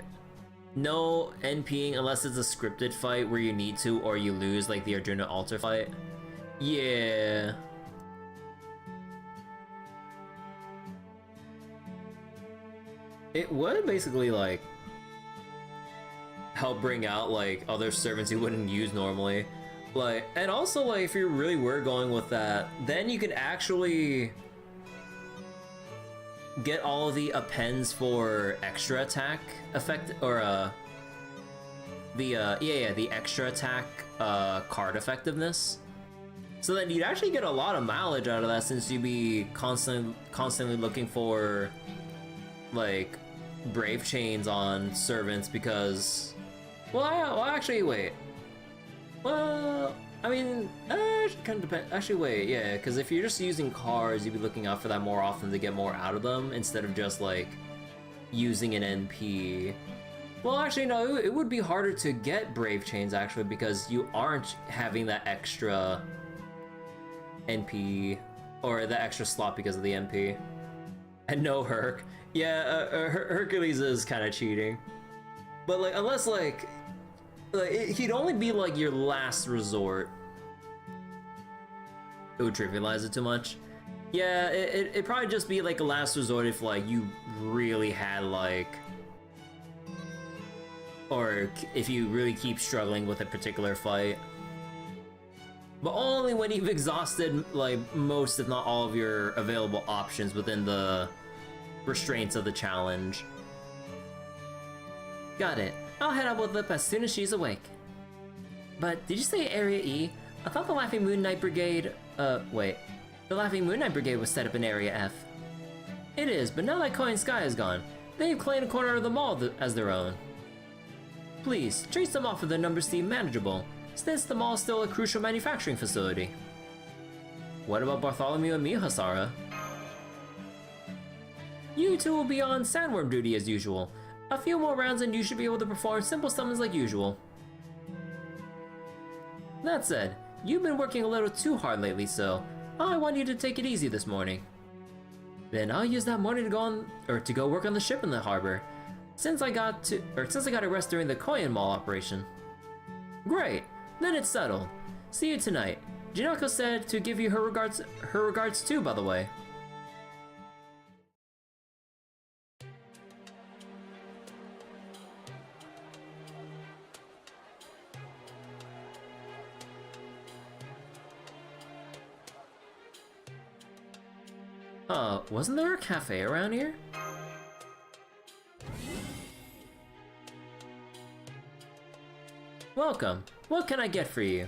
no NPing unless it's a scripted fight where you need to or you lose, like the Arjuna altar fight. Yeah. It would basically like help bring out like other servants you wouldn't use normally. Like, and also like if you really were going with that, then you could actually get all of the appends for extra attack effect or the extra attack card effectiveness. So then you'd actually get a lot of mileage out of that since you'd be constantly looking for like brave chains on servants because well actually wait. Well, I mean, it kind of depend. Actually, wait, yeah, because if you're just using cars, you'd be looking out for that more often to get more out of them instead of just like using an NP. Well, actually, no, it would be harder to get Brave Chains actually because you aren't having that extra NP or the extra slot because of the NP. And no Herc. Yeah, Hercules is kind of cheating. But like, unless like he'd only be like your last resort. It would trivialize it too much. Yeah, it'd probably just be like a last resort if like you really had like, or if you really keep struggling with a particular fight. But only when you've exhausted like most, if not all, of your available options within the restraints of the challenge. Got it. I'll head out with Lip as soon as she's awake. But did you say Area E? I thought the Laughing Moon Knight Brigade, wait. The Laughing Moon Knight Brigade was set up in Area F. It is, but now that Koyanskaya is gone, they've claimed a corner of the mall as their own. Please, trace them off if their numbers seem manageable, since the mall is still a crucial manufacturing facility. What about Bartholomew and Miyahasara? You two will be on sandworm duty as usual. A few more rounds and you should be able to perform simple summons like usual. That said, you've been working a little too hard lately, so I want you to take it easy this morning. Then I'll use that morning to go work on the ship in the harbor, since I got a rest during the Koyan Mall operation. Great, then it's settled. See you tonight. Jinako said to give you her regards too, by the way. Wasn't there a cafe around here? Welcome. What can I get for you?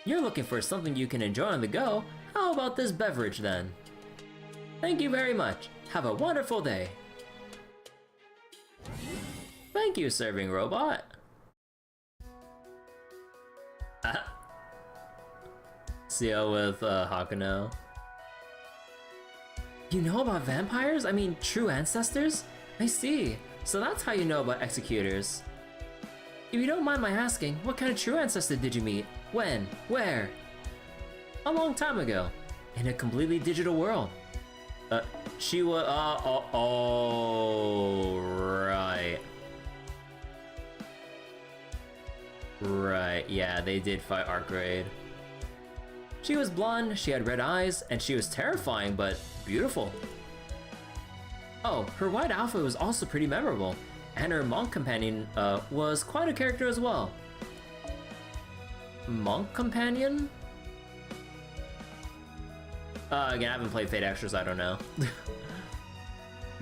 You're looking for something you can enjoy on the go. How about this beverage then? Thank you very much. Have a wonderful day. Thank you, serving robot. Ciel with Hakuno. You know about vampires? I mean, true ancestors? I see. So that's how you know about executors. If you don't mind my asking, what kind of true ancestor did you meet? When? Where? A long time ago. In a completely digital world. She was, right. Right, yeah, they did fight Archetype. She was blonde, she had red eyes, and she was terrifying, but beautiful. Oh, her white outfit was also pretty memorable, and her monk companion was quite a character as well. Monk companion? Again, I haven't played Fate Extra, so I don't know.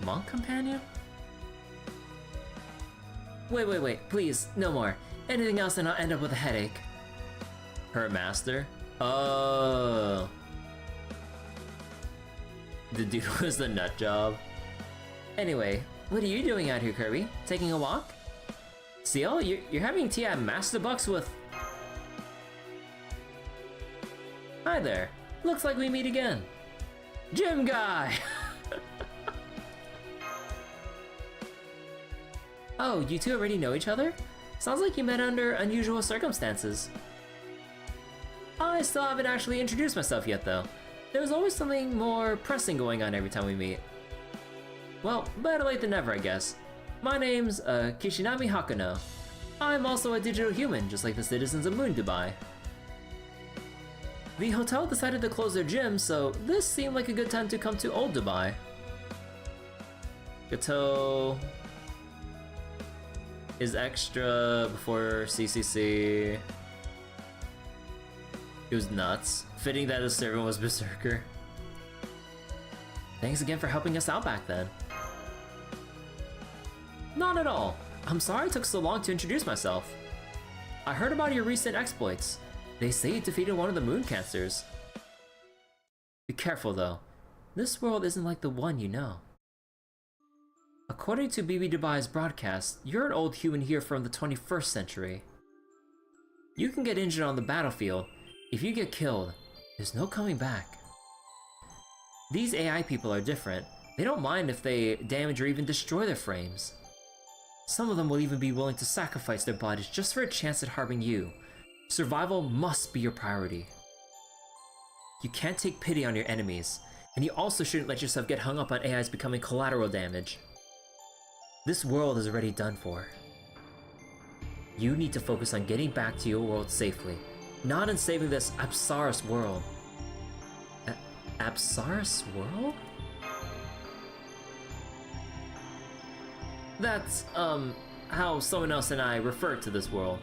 Monk companion? Wait, please, no more. Anything else and I'll end up with a headache. Her master? Oh. The dude was the nut job. Anyway, what are you doing out here, Kirby? Taking a walk? Ciel, you're having tea at Master Bucks with... Hi there. Looks like we meet again. Gym guy! Oh, you two already know each other? Sounds like you met under unusual circumstances. I still haven't actually introduced myself yet though. There's always something more pressing going on every time we meet. Well, better late than never, I guess. My name's Kishinami Hakuno. I'm also a digital human, just like the citizens of Moon Dubai. The hotel decided to close their gym, so this seemed like a good time to come to Old Dubai. Gato is extra before CCC. It was nuts. Fitting that his servant was Berserker. Thanks again for helping us out back then. Not at all. I'm sorry it took so long to introduce myself. I heard about your recent exploits. They say you defeated one of the moon cancers. Be careful though. This world isn't like the one you know. According to BB Dubai's broadcast, you're an old human here from the 21st century. You can get injured on the battlefield. If you get killed, there's no coming back. These AI people are different. They don't mind if they damage or even destroy their frames. Some of them will even be willing to sacrifice their bodies just for a chance at harming you. Survival must be your priority. You can't take pity on your enemies, and you also shouldn't let yourself get hung up on AIs becoming collateral damage. This world is already done for. You need to focus on getting back to your world safely, not on saving this Apsaris world. Apsaris world? That's, how someone else and I refer to this world.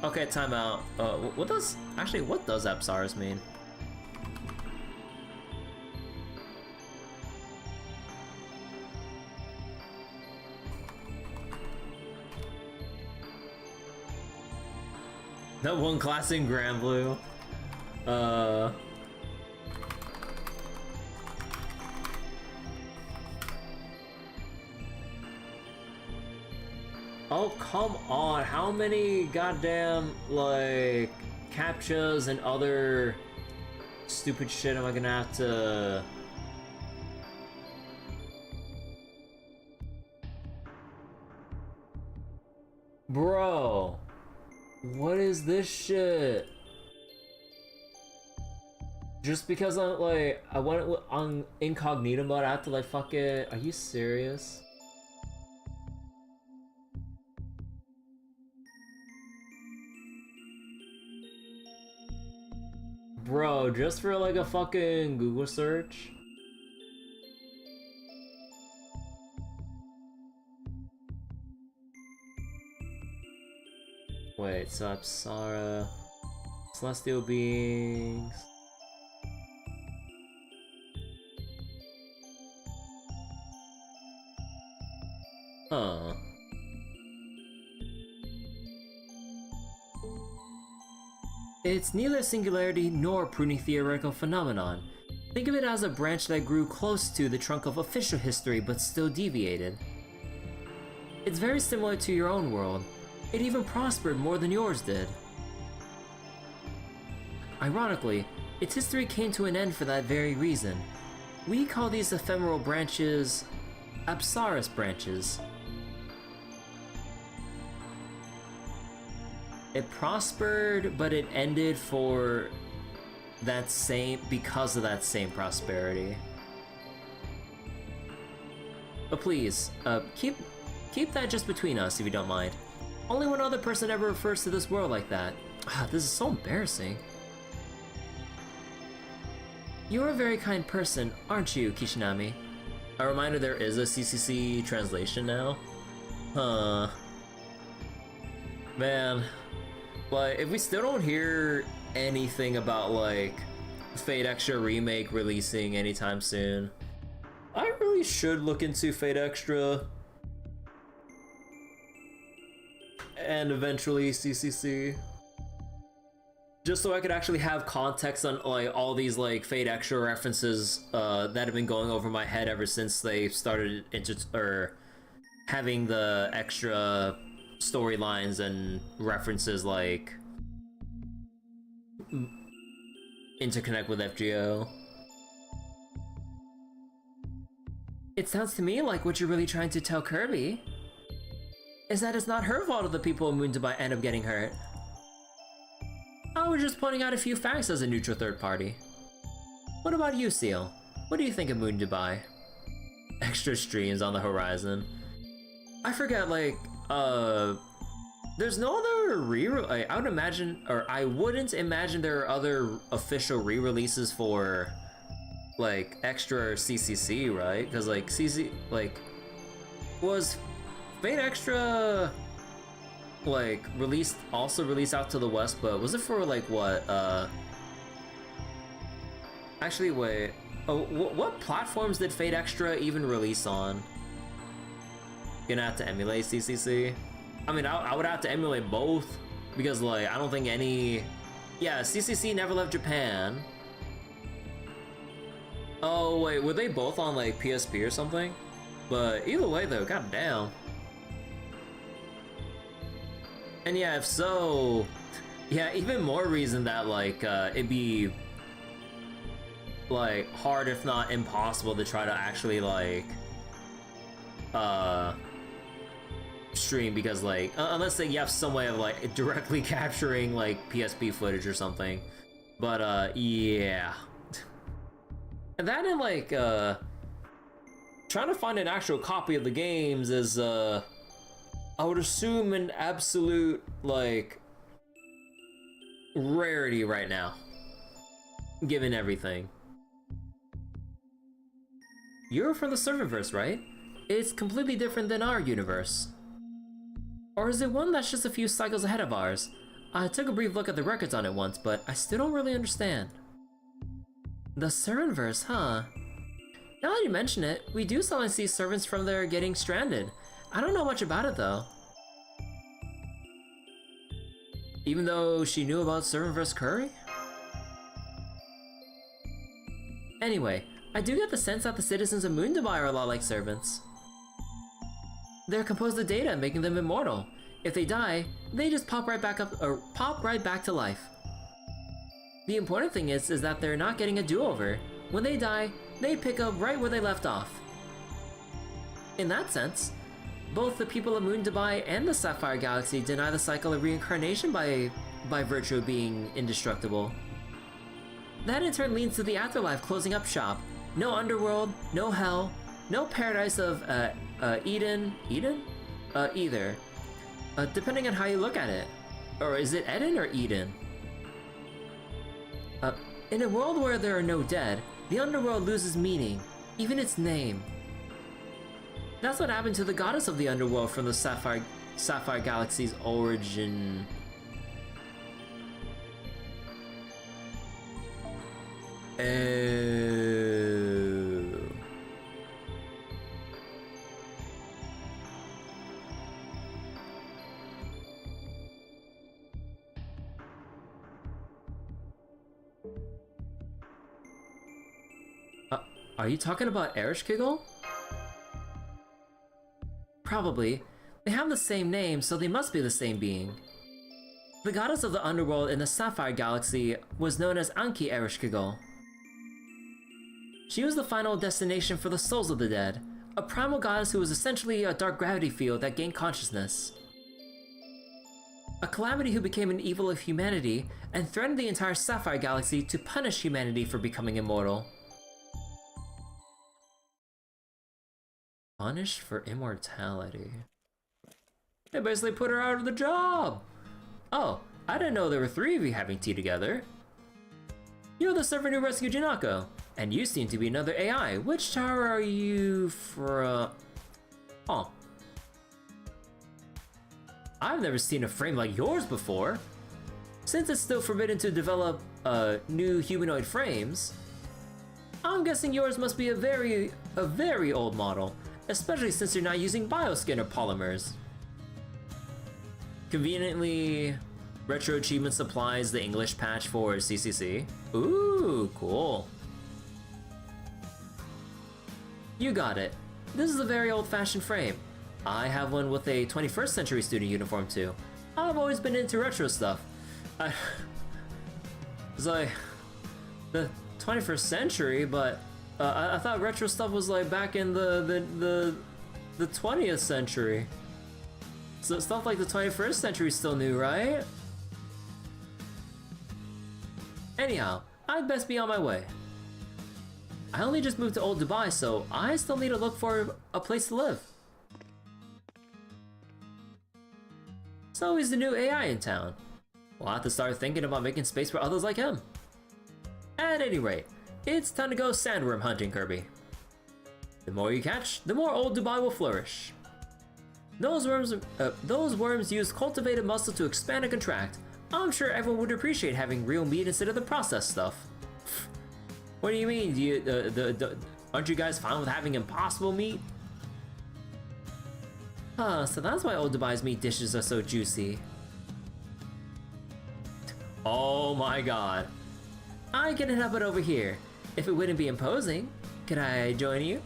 Okay, time out. What does Apsaris mean? That one class in Grand Blue. Oh, come on. How many goddamn, like, captchas and other stupid shit am I gonna have to... Bro. What is this shit? Just because I'm like, I went on incognito mode, I have to like fuck it. Are you serious? Bro, just for like a fucking Google search? Wait, so Apsara... Celestial beings... Huh. It's neither a singularity nor a pruning theoretical phenomenon. Think of it as a branch that grew close to the trunk of official history but still deviated. It's very similar to your own world. It even prospered more than yours did. Ironically, its history came to an end for that very reason. We call these ephemeral branches Apsaris branches. It prospered, but it ended for that because of that same prosperity. But please, keep that just between us if you don't mind. Only one other person ever refers to this world like that. This is so embarrassing. You're a very kind person, aren't you, Kishinami? A reminder there is a CCC translation now. Huh. Man. Like, if we still don't hear anything about, like, Fate Extra Remake releasing anytime soon, I really should look into Fate Extra. And eventually CCC. Just so I could actually have context on like all these like Fate Extra references that have been going over my head ever since they started having the extra storylines and references like interconnect with FGO. It sounds to me like what you're really trying to tell Kirby is that it's not her fault if the people of Moon Dubai end up getting hurt. I was just pointing out a few facts as a neutral third party. What about you, Ciel? What do you think of Moon Dubai? Extra streams on the horizon. I forget, like, there's no other I wouldn't imagine there are other official re-releases for, like, Extra or CCC, right? Because, like, was Fate Extra, like, released out to the West, but was it for, like, what, actually, wait, what platforms did Fate Extra even release on? Gonna have to emulate CCC? I mean, I would have to emulate both, because, like, I don't think yeah, CCC never left Japan. Oh, wait, were they both on, like, PSP or something? But either way, though, goddamn. And yeah, if so, Yeah, even more reason that like it'd be like hard if not impossible to try to actually like stream, because like unless like, you have some way of like directly capturing like PSP footage or something. But yeah. And that and like trying to find an actual copy of the games is I would assume an absolute like rarity right now, given everything. You're from the Serververse, right? It's completely different than our universe. Or is it one that's just a few cycles ahead of ours? I took a brief look at the records on it once, but I still don't really understand. The Serververse, huh? Now that you mention it, we do sometimes see servants from there getting stranded. I don't know much about it though. Even though she knew about Serververse Curry? Anyway, I do get the sense that the citizens of Moon Dubai are a lot like servants. They're composed of data, making them immortal. If they die, they just pop right back up, or pop right back to life. The important thing is that they're not getting a do-over. When they die, they pick up right where they left off. In that sense, both the people of Moon Dubai and the Sapphire Galaxy deny the cycle of reincarnation by virtue of being indestructible. That in turn leads to the afterlife closing up shop. No underworld, no hell, no paradise of Eden either. Depending on how you look at it. Or is it Eden or Eden? In a world where there are no dead, the underworld loses meaning, even its name. That's what happened to the goddess of the underworld from the Sapphire Galaxy's origin. Are you talking about Ereshkigal? Probably. They have the same name, so they must be the same being. The goddess of the underworld in the Sapphire Galaxy was known as Anki Ereshkigal. She was the final destination for the souls of the dead, a primal goddess who was essentially a dark gravity field that gained consciousness. A calamity who became an evil of humanity and threatened the entire Sapphire Galaxy to punish humanity for becoming immortal. Punished for immortality. They basically put her out of the job! Oh, I didn't know there were 3 of you having tea together. You're the servant who rescued Janako, and you seem to be another AI. Which tower are you from? Oh. I've never seen a frame like yours before. Since it's still forbidden to develop new humanoid frames, I'm guessing yours must be a very old model, especially since you're not using bioskin or polymers. Conveniently, Retro Achievement supplies the English patch for CCC. Ooh, cool. You got it. This is a very old-fashioned frame. I have one with a 21st century student uniform too. I've always been into retro stuff. It's like the 21st century, but I thought retro stuff was like back in the 20th century. So stuff like the 21st century is still new, right? Anyhow, I'd best be on my way. I only just moved to Old Dubai, so I still need to look for a place to live. So he's the new AI in town. We'll have to start thinking about making space for others like him. At any rate, it's time to go sandworm hunting, Kirby. The more you catch, the more Old Dubai will flourish. Those worms use cultivated muscle to expand and contract. I'm sure everyone would appreciate having real meat instead of the processed stuff. What do you mean? Aren't you guys fine with having impossible meat? Huh, so that's why Old Dubai's meat dishes are so juicy. Oh my god. I can help it over here. If it wouldn't be imposing, could I join you?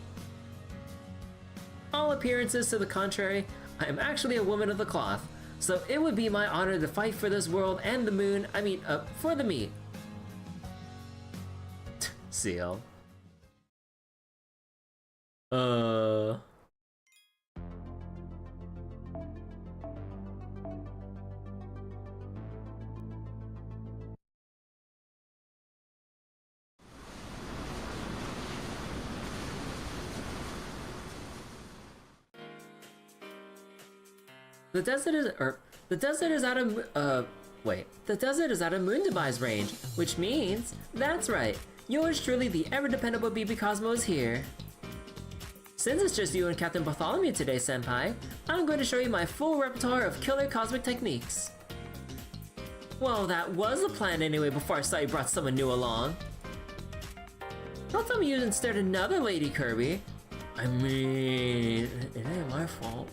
All appearances to the contrary, I am actually a woman of the cloth, So it would be my honor to fight for this world and the moon, for the meat. Ciel. The desert is out of Moon Demise range, which means, that's right, yours truly, the ever-dependable BB Cosmo is here. Since it's just you and Captain Bartholomew today, Senpai, I'm going to show you my full repertoire of killer cosmic techniques. Well, that was the plan anyway before I saw you brought someone new along. Don't tell me you instead another Lady Kirby. I mean, it ain't my fault.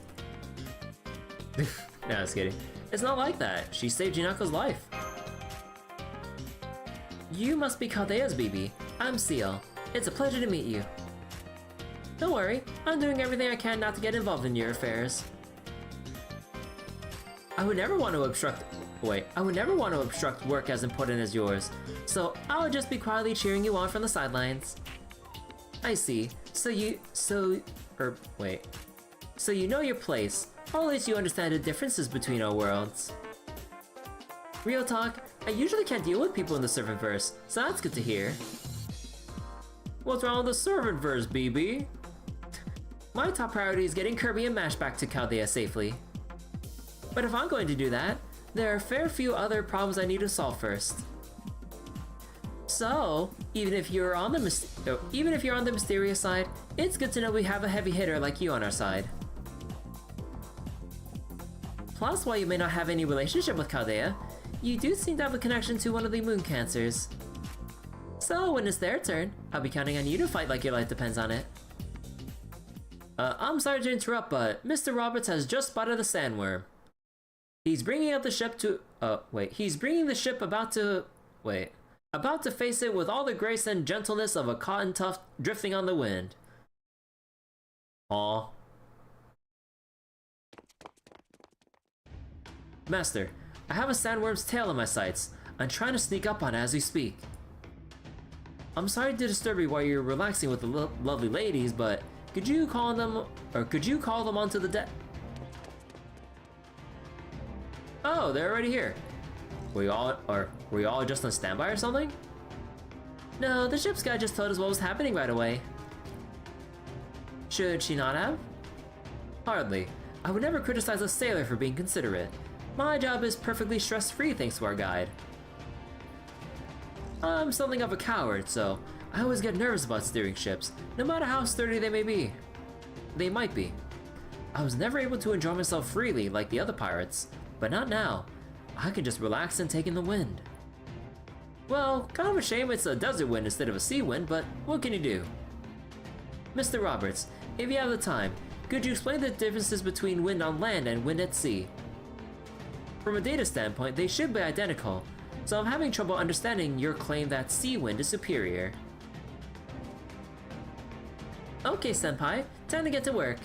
No, I was kidding. It's not like that. She saved Jinako's life. You must be Caldea's BB. I'm Ciel. It's a pleasure to meet you. Don't worry, I'm doing everything I can not to get involved in your affairs. I would never want to obstruct work as important as yours, so I'll just be quietly cheering you on from the sidelines. I see. So you know your place, or at least you understand the differences between our worlds. Real talk, I usually can't deal with people in the Servantverse, so that's good to hear. What's wrong with the Servantverse, BB? My top priority is getting Kirby and Mash back to Chaldea safely. But if I'm going to do that, there are a fair few other problems I need to solve first. So, even if you're on the mysterious side, it's good to know we have a heavy hitter like you on our side. Plus, while you may not have any relationship with Chaldea, you do seem to have a connection to one of the moon cancers. So, when it's their turn, I'll be counting on you to fight like your life depends on it. I'm sorry to interrupt, but Mr. Roberts has just spotted the sandworm. He's bringing out the ship about to face it with all the grace and gentleness of a cotton tuft drifting on the wind. Aw. Master, I have a sandworm's tail in my sights. I'm trying to sneak up on it as we speak. I'm sorry to disturb you while you're relaxing with the lovely ladies, but could you call them onto the deck? Oh, they're already here. Were you all just on standby or something? No, the ship's guy just told us what was happening right away. Should she not have? Hardly. I would never criticize a sailor for being considerate. My job is perfectly stress-free thanks to our guide. I'm something of a coward, so I always get nervous about steering ships, no matter how sturdy they may be. They might be. I was never able to enjoy myself freely like the other pirates, but not now. I can just relax and take in the wind. Well, kind of a shame it's a desert wind instead of a sea wind, but what can you do? Mr. Roberts, if you have the time, could you explain the differences between wind on land and wind at sea? From a data standpoint, they should be identical, so I'm having trouble understanding your claim that sea wind is superior. Okay, Senpai, time to get to work.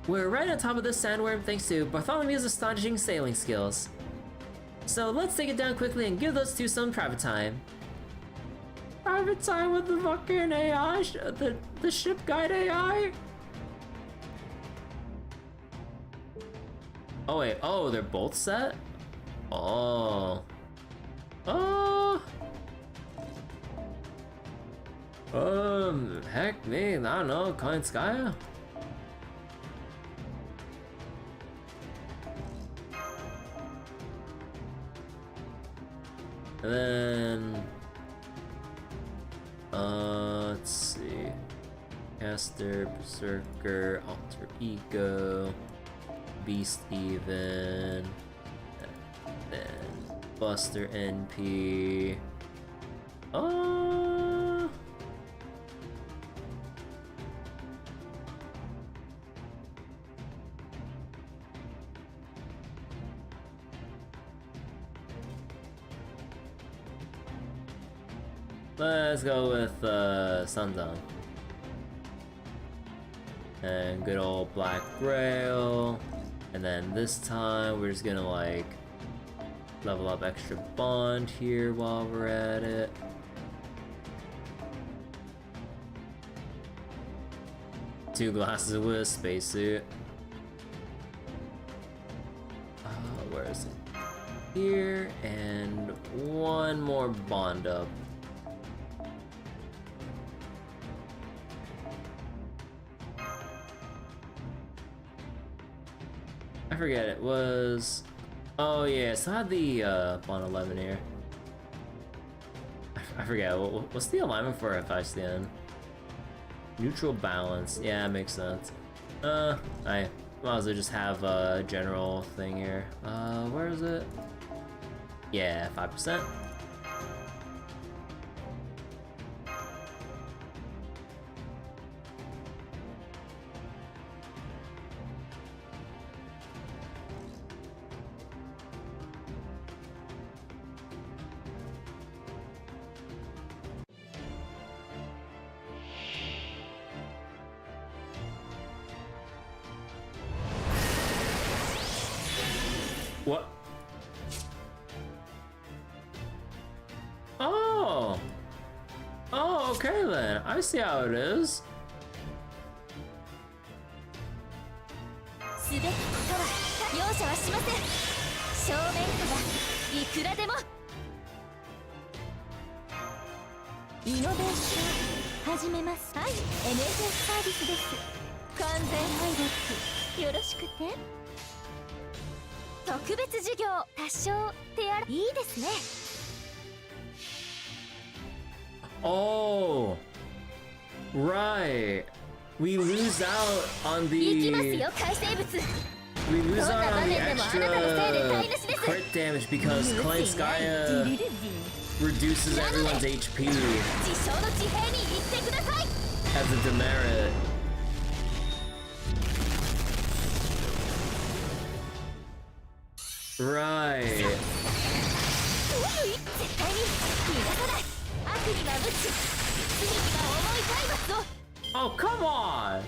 We're right on top of this sandworm thanks to Bartholomew's astonishing sailing skills. So let's take it down quickly and give those two some private time. Private time with the fucking AI? The ship guide AI? Oh wait, oh, they're both set? Oh. Oh. Heck me, I don't know, Koyanskaya? And then, let's see, Caster, Berserker, Alter Ego, Beast Even, and then Buster NP. Let's go with Sundown. And good old Black Grail. And then this time we're just gonna like level up extra bond here while we're at it. Two glasses with a spacesuit. Where is it? Here, and one more bond up. I forget, it was... Oh yeah, so I had the bond 11 here. I forget, what's the alignment for F5 stand? Neutral balance, yeah, it makes sense. I might as well just have a general thing here. Where is it? Yeah, 5%. What? Oh! Oh, okay then. I see how it is. すべきことは容赦はしません。正面からいくらでも。イノベーション始めます。はい、NSS サービスです。完全配列よろしくて。特別授業多少手洗いいですね。Oh, right. We lose out on the... We lose out on the extra crit damage because Koyanskaya reduces everyone's HP as a demerit. Right. Oh, come on!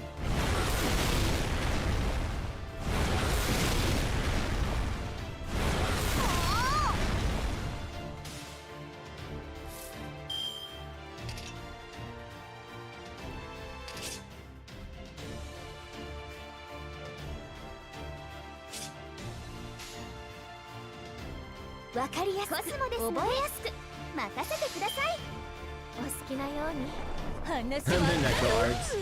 And the neck guards.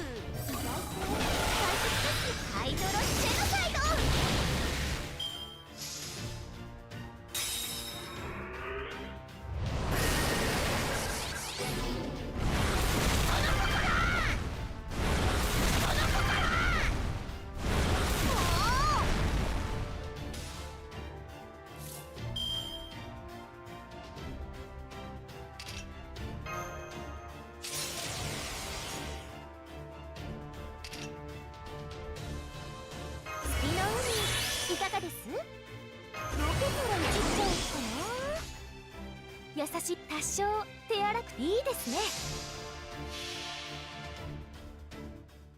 優しい多少手荒くいいですね。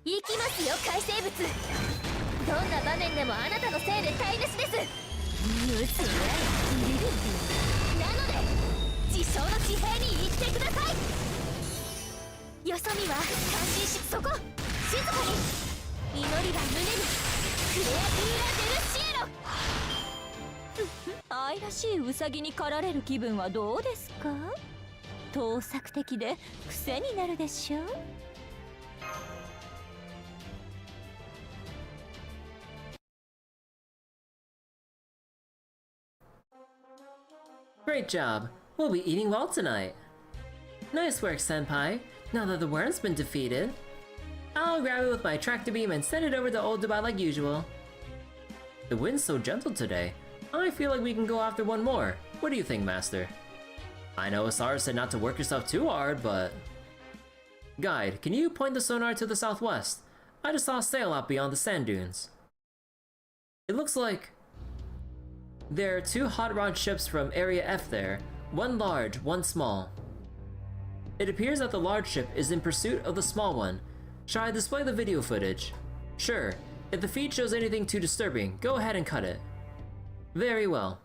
行きますよ海生物。どんな場面でもあなたのせいで台無しです。なので自称の地平に行ってください。よそ見は感心しそこ静かに祈りは胸にクレアティーラ・デルシエロ。愛らしいウサギに狩られる気分はどうですか？盗作的で癖になるでしょう。Great job! We'll be eating well tonight! Nice work, Senpai! Now that the worm's been defeated, I'll grab it with my tractor beam and send it over to Old Dubai like usual. The wind's so gentle today. I feel like we can go after one more. What do you think, Master? I know Asara said not to work yourself too hard, but... Guide, can you point the sonar to the southwest? I just saw a sail out beyond the sand dunes. It looks like... there are two hot rod ships from Area F there. One large, one small. It appears that the large ship is in pursuit of the small one. Shall I display the video footage? Sure. If the feed shows anything too disturbing, go ahead and cut it. Very well.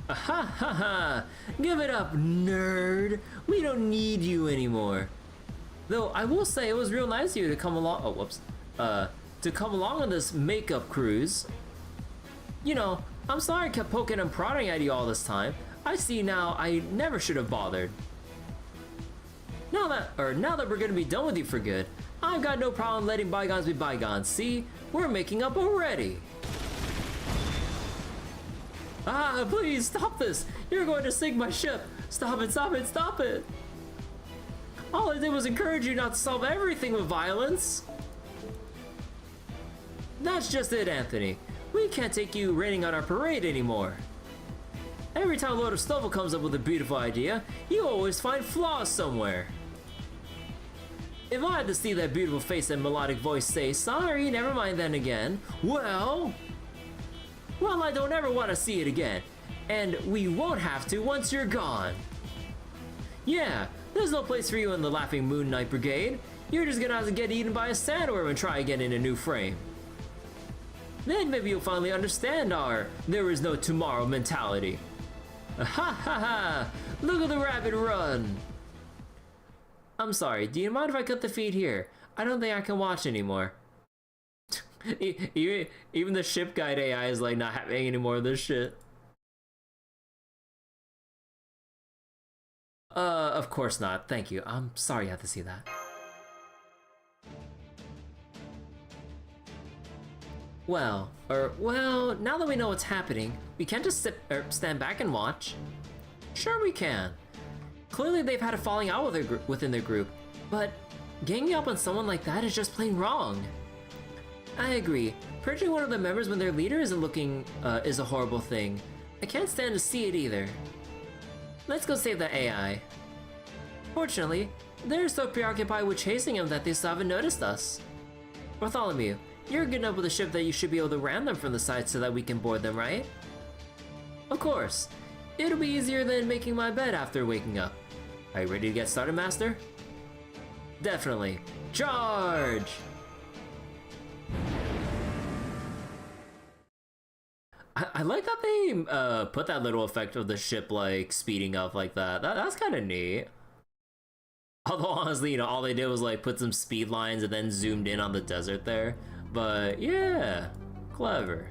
Ha ha ha! Give it up, nerd! We don't need you anymore. Though I will say it was real nice of you to come along. Oh, whoops. To come along on this makeup cruise. You know, I'm sorry I kept poking and prodding at you all this time. I see now I never should have bothered. Now that we're gonna be done with you for good, I've got no problem letting bygones be bygones. See, we're making up already. Ah, please stop this! You're going to sink my ship! Stop it, stop it, stop it! All I did was encourage you not to solve everything with violence. That's just it, Anthony. We can't take you raining on our parade anymore. Every time Lord of Stovall comes up with a beautiful idea, you always find flaws somewhere. If I had to see that beautiful face and melodic voice say, sorry, never mind then again, well, I don't ever want to see it again. And we won't have to once you're gone. Yeah, there's no place for you in the Laughing Moon Knight Brigade. You're just gonna have to get eaten by a sandworm and try again in a new frame. Then maybe you'll finally understand our there is no tomorrow mentality. Ha ha ha! Look at the rabbit run! I'm sorry, do you mind if I cut the feed here? I don't think I can watch anymore. Even the ship guide AI is like not having any more of this shit. Of course not. Thank you. I'm sorry you have to see that. Well, now that we know what's happening, we can't just stand back and watch. Sure we can. Clearly they've had a falling out within their group, but ganging up on someone like that is just plain wrong. I agree. Purging one of the members when their leader isn't is a horrible thing. I can't stand to see it either. Let's go save that AI. Fortunately, they're so preoccupied with chasing him that they still haven't noticed us. Bartholomew, you're good enough with a ship that you should be able to ram them from the side so that we can board them, right? Of course. It'll be easier than making my bed after waking up. Are you ready to get started, Master? Definitely. Charge! I like that they put that little effect of the ship like speeding up like that. That's kind of neat. Although honestly, you know, all they did was like put some speed lines and then zoomed in on the desert there. But yeah, clever.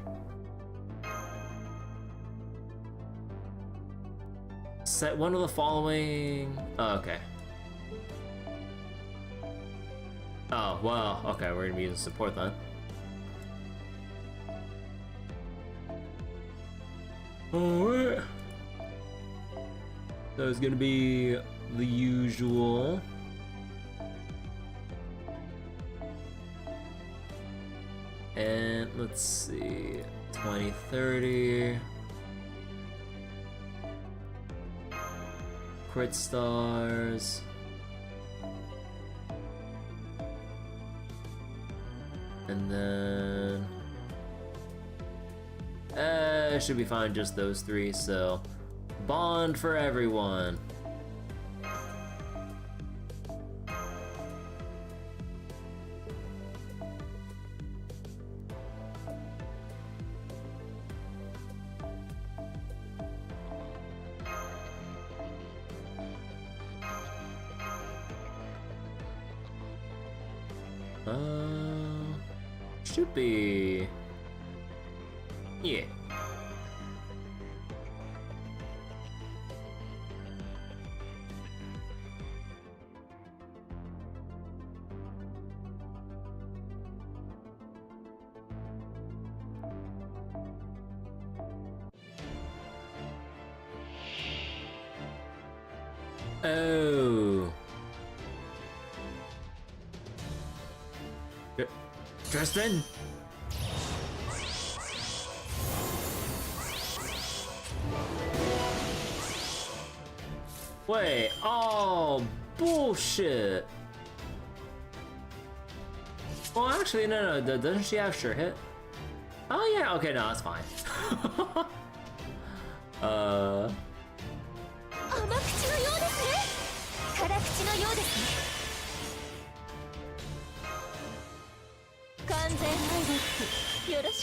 Set one of the following. Oh, okay. Oh well, okay, we're gonna be using support then. Alright. So it's gonna be the usual. And let's see, 2030. Crit stars. And then it should be fine, just those three, so bond for everyone. Should be. Yeah. Oh. Tristan? Wait, oh, bullshit. Well, actually, no, doesn't she have sure hit? Oh yeah, okay, no, that's fine.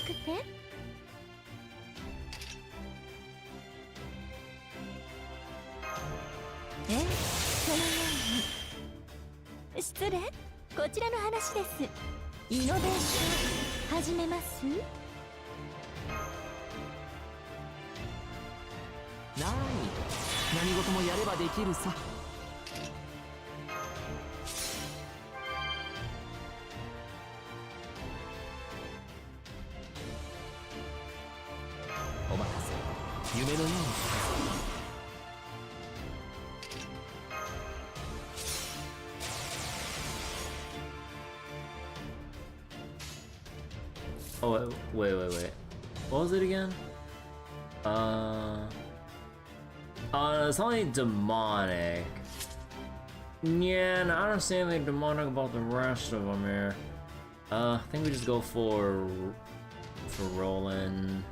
しくて。そのように。失礼、こちらの話です。イノベーション始めます。何事もやればできるさ。お任せ、夢のように。Oh, wait. What was it again? It's only demonic. Yeah, I don't see anything demonic about the rest of them here. I think we just go for Roland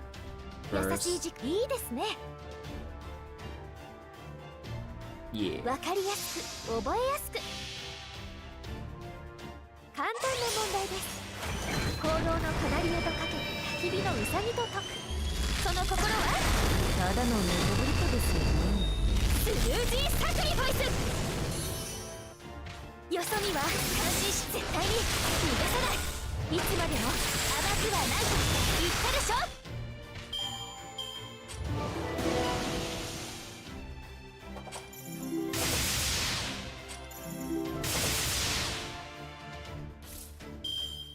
優しい first. 軸いいですね。 Yeah. わかりやすく覚えやすく。簡単な問題です。行動のカナリアとかけて焚き火のウサギと解く。その心はただのネゴブリットですよね。スルージーサクリファイス。よそ見は監視し絶対に逃がさない。いつまでも甘くはないと言ったでしょ。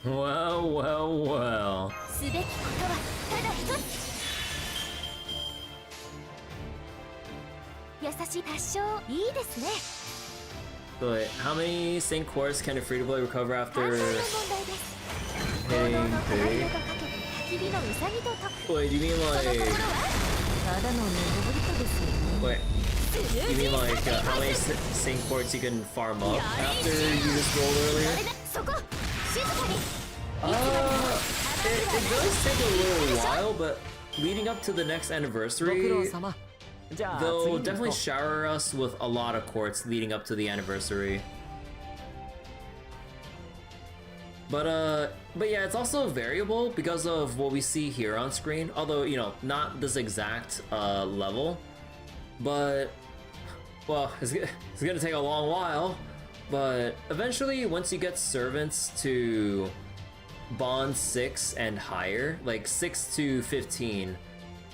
Well. すべきことはただ一つ。優しい発症いいですね。 So wait, how many sync quartz can a free-to-play recover 簡 after 単な問題です。行動 hitting のカナリ pig? アとかけて焚き火のウサギと解く。 Wait, do you mean その like... 心はただのネゴブリットですよね。 Wait, スルー you ジ mean ー like サクリフ how ァ many イス。 sync quartz you can farm up after you just rolled そ earlier? れだ、そこ静かに。 It does take a little while, but leading up to the next ご苦労 anniversary, 様。じゃあ they'll 次に行こ definitely う。 shower us with a lot of quartz leading up to the anniversary. But yeah, it's also variable because of what we see here on screen. Although, you know, not this exact level, but well, it's gonna take a long while. But eventually, once you get servants to bond 6 and higher, like 6 to 15,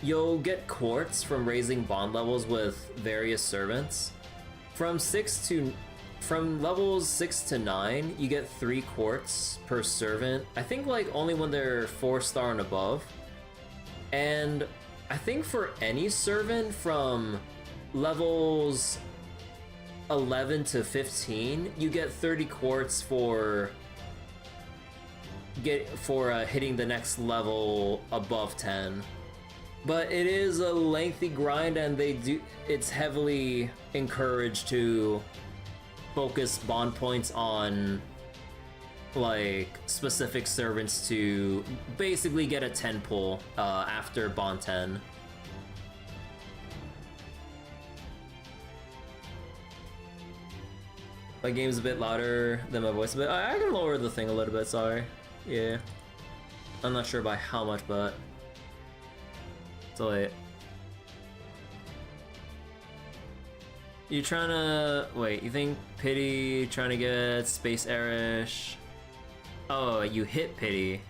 you'll get quartz from raising bond levels with various servants. From levels 6 to 9, you get 3 quartz per servant. I think like only when they're 4-star and above. And I think for any servant from levels 11 to 15, you get 30 quartz for hitting the next level above 10. But it is a lengthy grind, and it's heavily encouraged to focus bond points on like specific servants to basically get a 10 pull after bond 10. My game's a bit louder than my voice a bit. I can lower the thing a little bit, sorry. Yeah. I'm not sure by how much, but... So wait. You trying to... Wait, you think Pity trying to get Space Airish? Oh, you hit Pity.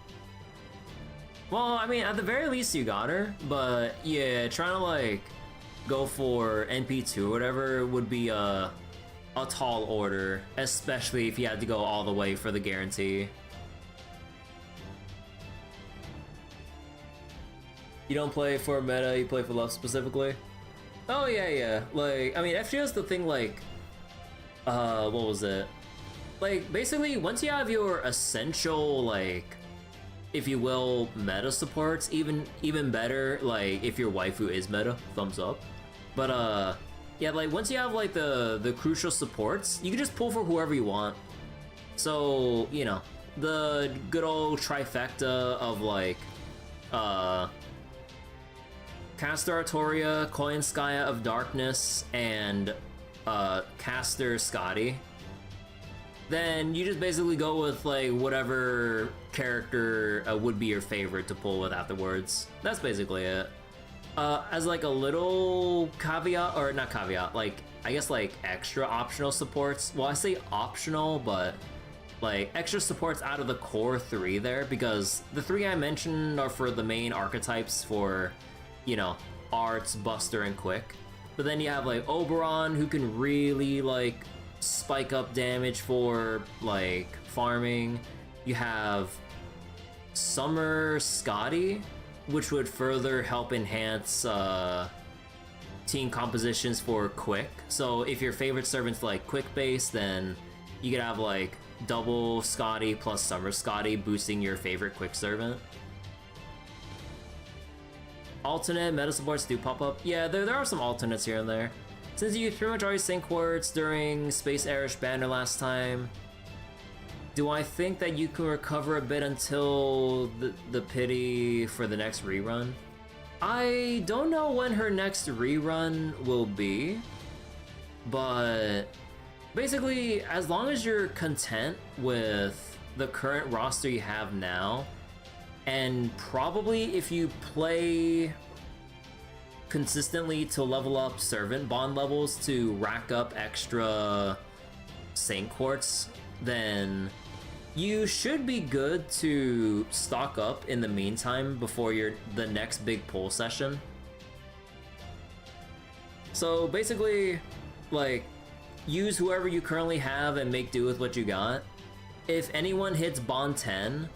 Well, I mean, at the very least you got her, but yeah, trying to like go for NP2 or whatever would be a tall order, especially if you had to go all the way for the guarantee. You don't play for meta, you play for love specifically? Oh yeah. Like, I mean, FGO's the thing, like, what was it? Like, basically, once you have your essential, like, if you will, meta supports, even better, like, if your waifu is meta, thumbs up. But, yeah, like, once you have, like, the crucial supports, you can just pull for whoever you want. So, you know, the good old trifecta of, like, Caster Artoria, Koyanskaya of Darkness, and Caster Scotty. then you just basically go with like whatever character would be your favorite to pull with afterwards. That's basically it. As like a little caveat, or not caveat, like I guess like extra optional supports. Well, I say optional, but like extra supports out of the core 3 there, because the 3 I mentioned are for the main archetypes for, you know, Arts, Buster, and Quick. But then you have like Oberon, who can really like spike up damage for like farming. You have Summer Scotty, which would further help enhance team compositions for Quick. So if your favorite servant's like Quick base, then you could have like double Scotty plus Summer Scotty boosting your favorite Quick servant. Alternate meta supports do pop up. Yeah, there are some alternates here and there. Since you pretty much already sank quartz during Space Erish Banner last time, do I think that you can recover a bit until the pity for the next rerun? I don't know when her next rerun will be, but basically, as long as you're content with the current roster you have now, and probably if you play consistently to level up servant bond levels to rack up extra Saint Quartz, then you should be good to stock up in the meantime before the next big pull session. So basically, like, use whoever you currently have and make do with what you got. If anyone hits Bond 10,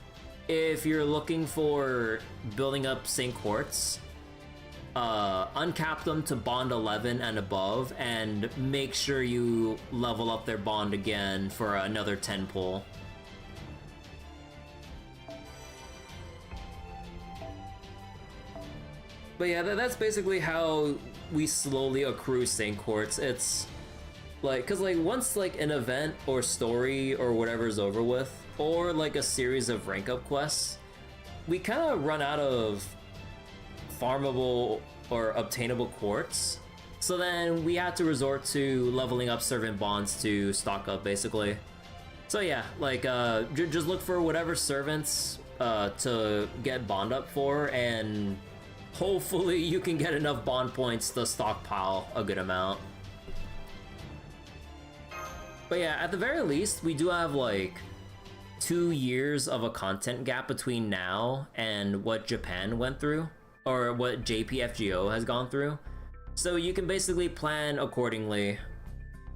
if you're looking for building up St. Quartz, uncap them to Bond 11 and above, and make sure you level up their Bond again for another 10 pull. But yeah, that's basically how we slowly accrue St. Quartz. It's like, cause like once like an event or story or whatever is over with, or like a series of rank up quests, we kind of run out of farmable or obtainable quartz. So then we had to resort to leveling up servant bonds to stock up, basically. So yeah, like just look for whatever servants to get bond up for, and hopefully you can get enough bond points to stockpile a good amount. But yeah, at the very least, we do have like 2 years of a content gap between now and what Japan went through, or what JP FGO has gone through. So you can basically plan accordingly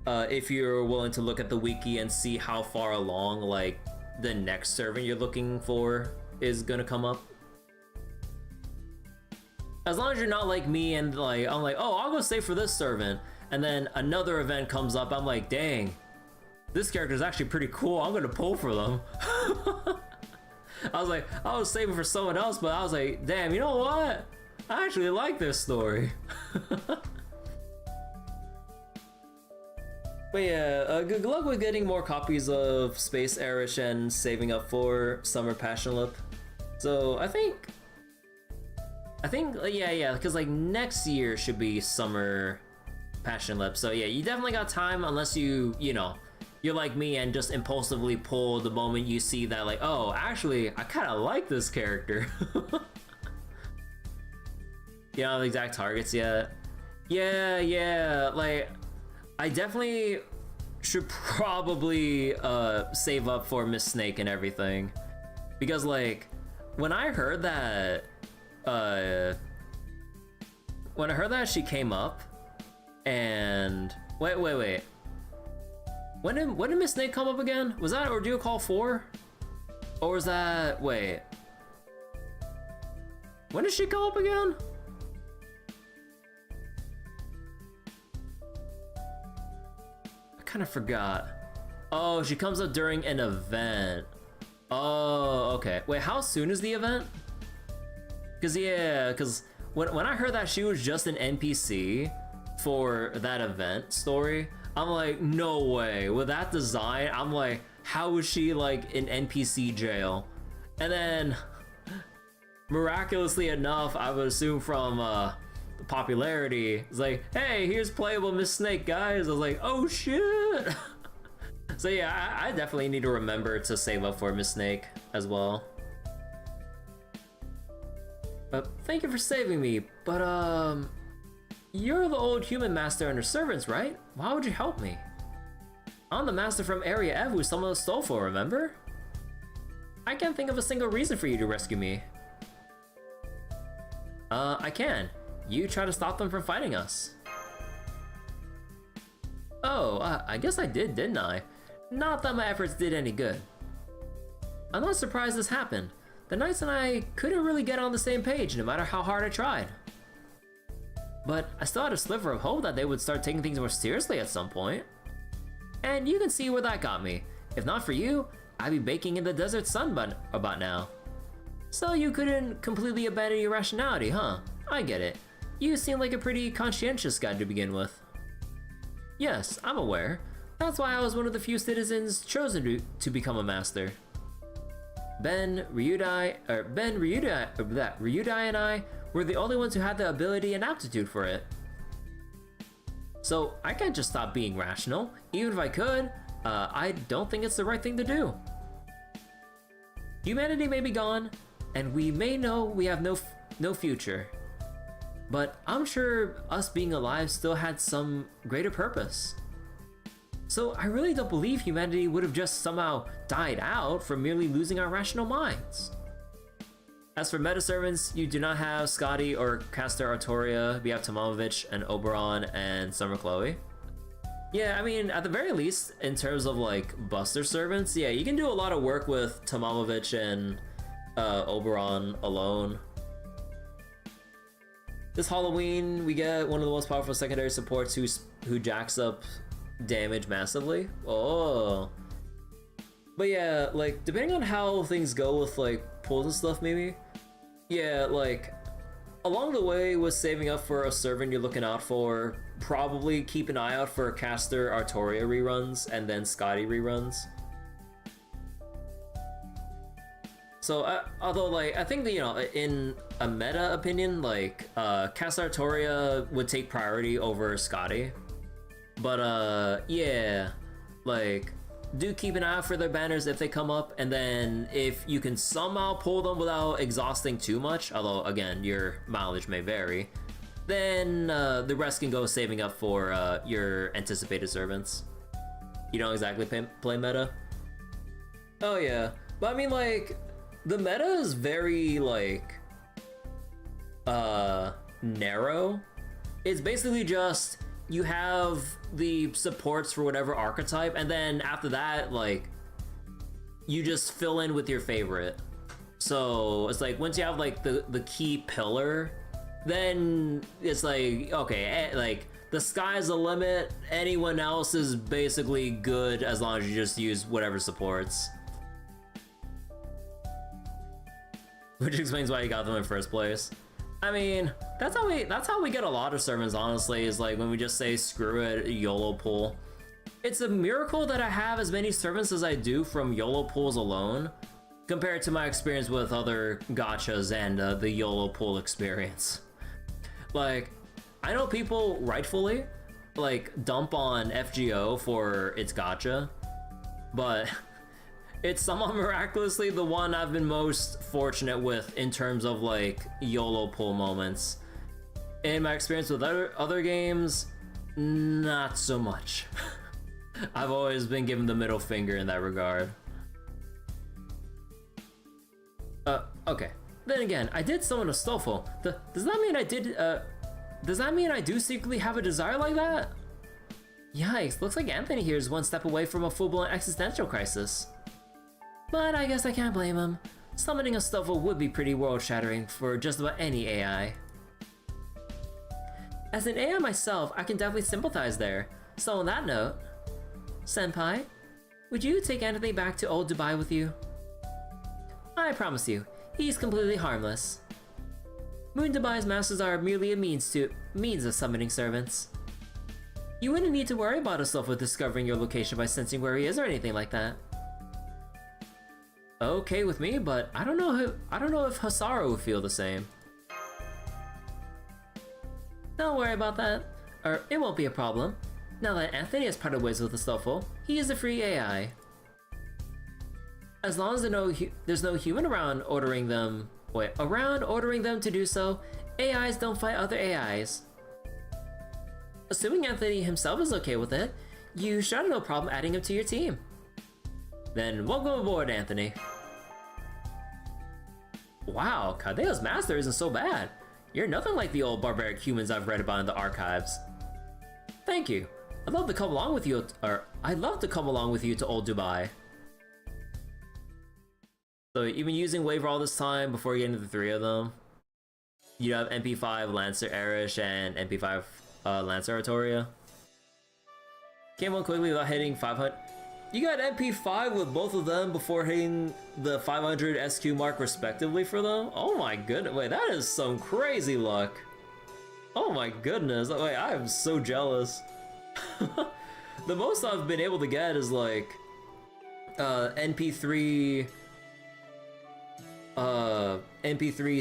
if you're willing to look at the wiki and see how far along like the next servant you're looking for is gonna come up. As long as you're not like me and like I'm like, oh, I'll go save for this servant, and then another event comes up, I'm like, dang, this character is actually pretty cool, I'm gonna pull for them. I was like, I was saving for someone else, but I was like, damn, you know what? I actually like this story. But yeah, good luck with getting more copies of Space Erish and saving up for Summer Passion Lip. So I think, yeah, because like next year should be Summer Passion Lip. So yeah, you definitely got time, unless you know, you're like me and just impulsively pull the moment you see that, like, oh, actually, I kind of like this character. You don't have the exact targets yet? Yeah, like, I definitely should probably save up for Miss Snake and everything. Because, like, when I heard that, she came up, and, wait. When did Miss Snake come up again? Was that Ordeal Call 4? Or was that... wait. When did she come up again? I kind of forgot. Oh, she comes up during an event. Oh, okay. Wait, how soon is the event? Because when I heard that she was just an NPC for that event story, I'm like, no way. With that design, I'm like, how is she like in NPC jail? And then, miraculously enough, I would assume from the popularity, it's like, hey, here's playable Miss Snake, guys. I was like, oh shit. So yeah, I definitely need to remember to save up for Miss Snake as well. Thank you for saving me, but you're the old human master under servants, right? Why would you help me? I'm the master from Area F who someone stole for, remember? I can't think of a single reason for you to rescue me. I can. You try to stop them from fighting us. Oh, I guess I did, didn't I? Not that my efforts did any good. I'm not surprised this happened. The Knights and I couldn't really get on the same page no matter how hard I tried. But I still had a sliver of hope that they would start taking things more seriously at some point. And you can see where that got me. If not for you, I'd be baking in the desert sun about now. So you couldn't completely abandon your rationality, huh? I get it. You seem like a pretty conscientious guy to begin with. Yes, I'm aware. That's why I was one of the few citizens chosen to become a master. Ryudai and I were the only ones who had the ability and aptitude for it. So I can't just stop being rational. Even if I could, I don't think it's the right thing to do. Humanity may be gone, and we may know we have no future. But I'm sure us being alive still had some greater purpose. So I really don't believe humanity would have just somehow died out from merely losing our rational minds. As for meta servants, you do not have Scotty or Caster Artoria, we have Tomovich and Oberon and Summer Chloe. Yeah, I mean, at the very least, in terms of like Buster servants, yeah, you can do a lot of work with Tomovich and Oberon alone. This Halloween, we get one of the most powerful secondary supports who jacks up damage massively. Oh. But yeah, like, depending on how things go with, like, pulls and stuff, maybe. Yeah, like, along the way with saving up for a servant you're looking out for, probably keep an eye out for Caster Artoria reruns and then Scotty reruns. So, although, like, I think that, you know, in a meta opinion, like, Caster Artoria would take priority over Scotty. But, yeah, like, do keep an eye out for their banners if they come up, and then if you can somehow pull them without exhausting too much, although, again, your mileage may vary, then the rest can go saving up for your anticipated servants. You don't exactly play meta? Oh, yeah. But, I mean, like, the meta is very, like, narrow. It's basically just you have the supports for whatever archetype, and then after that, like, you just fill in with your favorite. So it's like once you have like the key pillar, then it's like, okay, like the sky's the limit. Anyone else is basically good as long as you just use whatever supports. Which explains why you got them in first place. I mean, that's how we get a lot of servants, honestly, is like when we just say screw it, YOLO pull. It's a miracle that I have as many servants as I do from YOLO pulls alone, compared to my experience with other gachas and the YOLO pull experience. Like, I know people rightfully, like, dump on FGO for its gacha, but it's somehow miraculously the one I've been most fortunate with in terms of like YOLO pull moments. In my experience with other games, not so much. I've always been given the middle finger in that regard. Okay. Then again, I did summon a Stoffel. Does that mean I did, does that mean I do secretly have a desire like that? Yikes, looks like Anthony here is one step away from a full-blown existential crisis. But I guess I can't blame him. Summoning a Stoffel would be pretty world-shattering for just about any AI. As an AI myself, I can definitely sympathize there. So on that note, Senpai, would you take Anthony back to old Dubai with you? I promise you, he's completely harmless. Moon Dubai's masters are merely a means of summoning servants. You wouldn't need to worry about a Stoffel discovering your location by sensing where he is or anything like that. Okay with me, but I don't know if Hasaru would feel the same. Don't worry about that, or it won't be a problem. Now that Anthony has parted ways with the Stoffel, he is a free AI. As long as there's no human around ordering them to do so, AIs don't fight other AIs. Assuming Anthony himself is okay with it, you should have no problem adding him to your team. Then welcome aboard, Anthony. Wow, Kadeo's master isn't so bad. You're nothing like the old barbaric humans I've read about in the archives. Thank you. I'd love to come along with you to Old Dubai. So you've been using Waver all this time before you get into the three of them. You have MP5 Lancer Erish and MP5 Lancer Artoria. Came on quickly without hitting 500. You got MP5 with both of them before hitting the 500 SQ mark respectively for them? Oh my goodness, wait, that is some crazy luck. Oh my goodness, wait, I am so jealous. The most I've been able to get is like NP3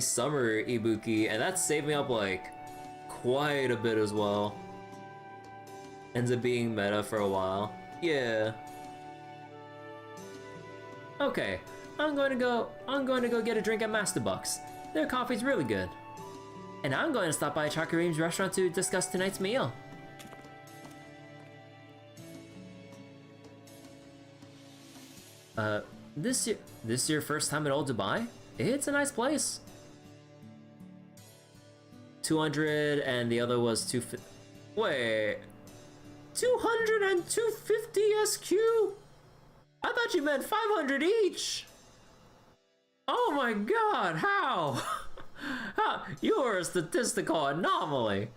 Summer Ibuki, and that's saved me up like quite a bit as well. Ends up being meta for a while. Yeah. Okay, I'm going to go get a drink at Master Bucks. Their coffee's really good. And I'm going to stop by Chakarim's restaurant to discuss tonight's meal. This your first time in Old Dubai? It's a nice place. 200 and the other was 250. Wait, 200 and 250 SQ? I thought you meant 500 each. Oh my god, how? How? You're a statistical anomaly.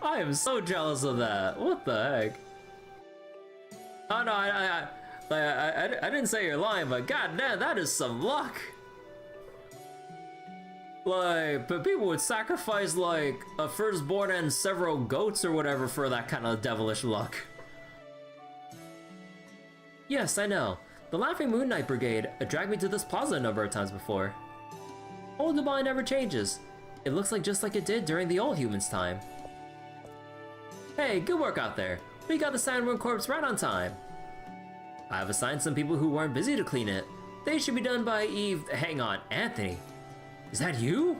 I am so jealous of that. What the heck? Oh no, I didn't say you're lying, but goddamn, that is some luck. Like, but people would sacrifice like a firstborn and several goats or whatever for that kind of devilish luck. Yes, I know. The Laughing Moon Knight Brigade dragged me to this plaza a number of times before. Old Dubai never changes. It looks like just like it did during the old humans' time. Hey, good work out there. We got the Sandworm corpse right on time. I've assigned some people who weren't busy to clean it. They should be done by Eve. Hang on, Anthony. Is that you?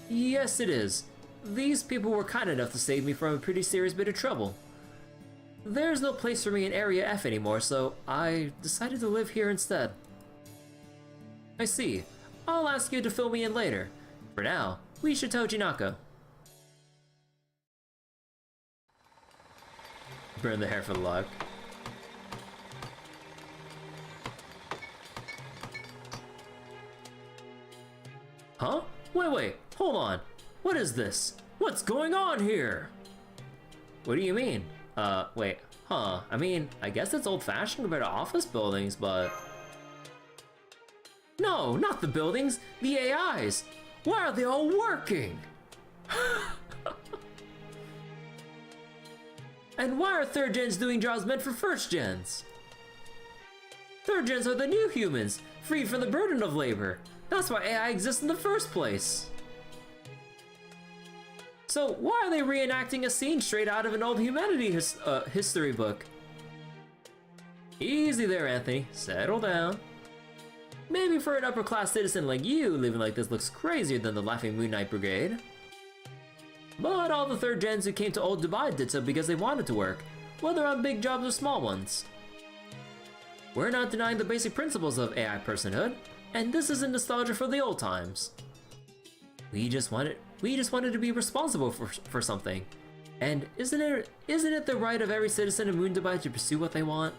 Yes, it is. These people were kind enough to save me from a pretty serious bit of trouble. There's no place for me in Area F anymore, so I decided to live here instead. I see. I'll ask you to fill me in later. For now, we should tell Jinako. Burn the hair for luck. Huh? Wait, hold on. What is this? What's going on here? What do you mean? Wait, huh? I mean, I guess it's old-fashioned compared to office buildings, but... No, not the buildings, the AIs! Why are they all working? And why are third gens doing jobs meant for first gens? Third gens are the new humans, freed from the burden of labor. That's why AI exists in the first place. So why are they reenacting a scene straight out of an old humanity history book? Easy there, Anthony. Settle down. Maybe for an upper-class citizen like you, living like this looks crazier than the Laughing Moon Knight Brigade. But all the third gens who came to Old Dubai did so because they wanted to work, whether on big jobs or small ones. We're not denying the basic principles of AI personhood, and this isn't nostalgia for the old times. We just wanted to be responsible for something. And isn't it the right of every citizen of Moon Dubai to pursue what they want?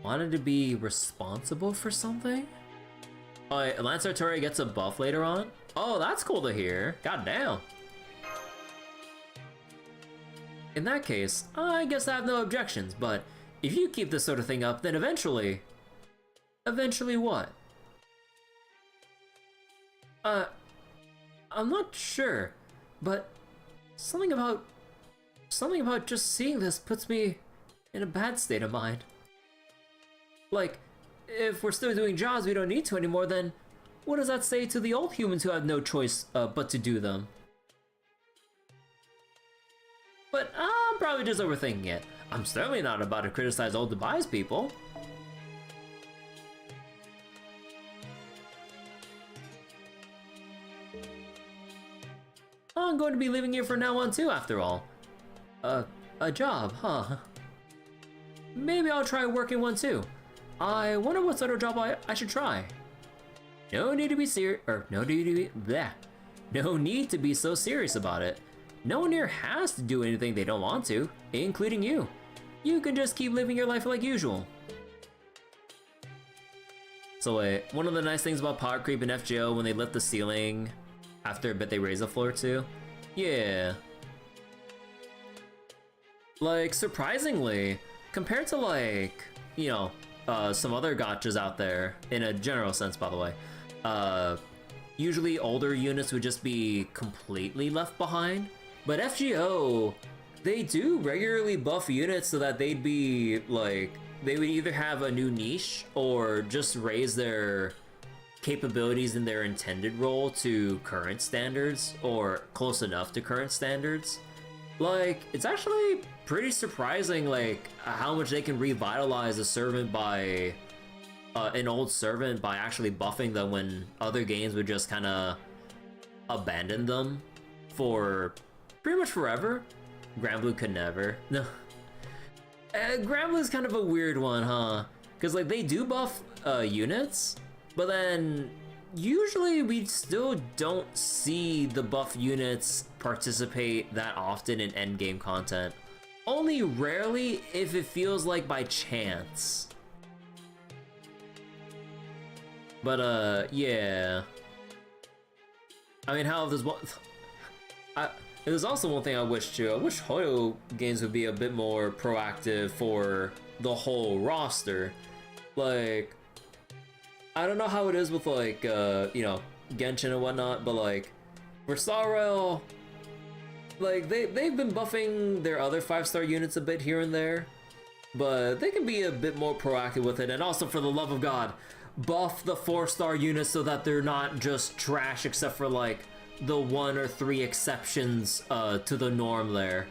Wanted to be responsible for something? Oh, Lance Artoria gets a buff later on? Oh, that's cool to hear. God damn. In that case, I guess I have no objections, but if you keep this sort of thing up, then eventually... Eventually what? I'm not sure, but something about just seeing this puts me in a bad state of mind. Like, if we're still doing jobs we don't need to anymore, then what does that say to the old humans who have no choice but to do them? But I'm probably just overthinking it. I'm certainly not about to criticize old Dubai's people. I'm going to be living here from now on too, after all. A job, huh? Maybe I'll try working one too. I wonder what sort of job I should try. No need to be no need to be so serious about it. No one here has to do anything they don't want to, including you. You can just keep living your life like usual. So wait, one of the nice things about power creep in FGO when they lift the ceiling, after a bit they raise the floor too? Yeah. Like, surprisingly, compared to like, you know, some other gachas out there, in a general sense by the way, usually older units would just be completely left behind. But FGO, they do regularly buff units so that they'd be like, they would either have a new niche or just raise their capabilities in their intended role to current standards or close enough to current standards. Like, it's actually pretty surprising like how much they can revitalize a servant by an old servant by actually buffing them when other games would just kind of abandon them for pretty much forever. Granblue could never. No. Granblue's kind of a weird one, huh? Because like they do buff units, but then usually we still don't see the buff units participate that often in endgame content. Only rarely if it feels like by chance. But yeah. I mean, how there's one. There's also one thing I wish too. I wish Hoyo games would be a bit more proactive for the whole roster. Like, I don't know how it is with like, you know, Genshin and whatnot, but like, for Star Rail, like they've been buffing their other 5-star units a bit here and there, but they can be a bit more proactive with it. And also, for the love of God, buff the 4-star units so that they're not just trash except for like the 1 or 3 exceptions to the norm there.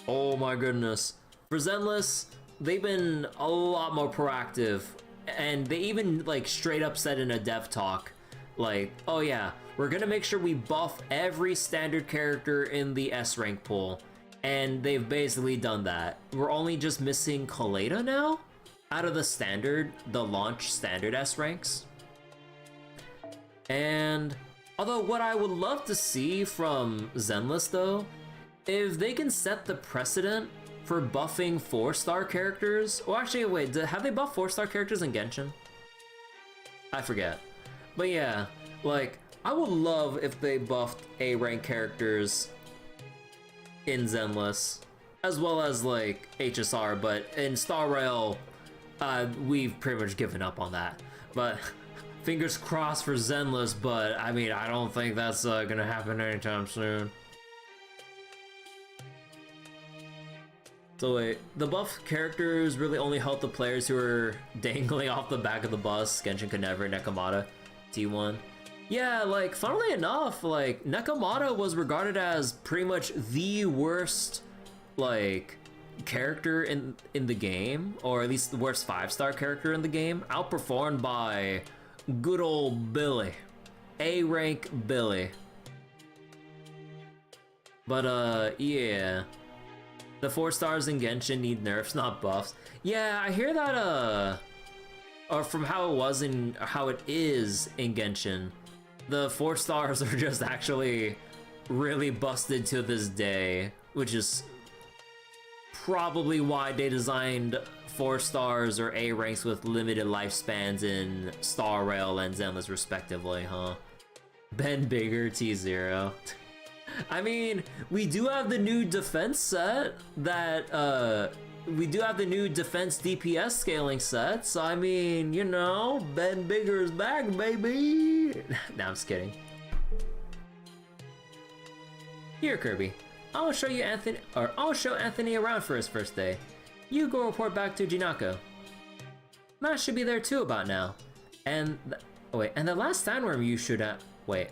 Oh my goodness. For Zenless, they've been a lot more proactive, and they even like straight up said in a dev talk, like, oh yeah, we're gonna make sure we buff every standard character in the S rank pool, and they've basically done that. We're only just missing Kaleda now out of the launch standard S ranks. And although what I would love to see from Zenless though, if they can set the precedent for buffing 4-star characters. Well, actually, wait, have they buffed 4-star characters in Genshin? I forget. But yeah, like, I would love if they buffed A-rank characters in Zenless, as well as like HSR, but in Star Rail, we've pretty much given up on that. But fingers crossed for Zenless, but I mean, I don't think that's gonna happen anytime soon. So wait, the buff characters really only help the players who are dangling off the back of the bus. Genshin could never, Nekomata, T1. Yeah, like, funnily enough, like, Nekomata was regarded as pretty much the worst, like, character in the game, or at least the worst 5-star character in the game, outperformed by good old Billy. A-rank Billy. But, yeah. The 4 stars in Genshin need nerfs, not buffs. Yeah, I hear that, or from how it is in Genshin, the 4 stars are just actually really busted to this day, which is probably why they designed 4 stars or A ranks with limited lifespans in Star Rail and Zenless respectively, huh? Ben Bigger T0. I mean, we do have the new defense set that, we do have the new defense DPS scaling set, so I mean, you know, Ben Bigger's back, baby! Nah, I'm just kidding. Here, Kirby. I'll show Anthony around for his first day. You go report back to Jinako. That should be there too about now. And oh wait, and the last sandworm you should have wait.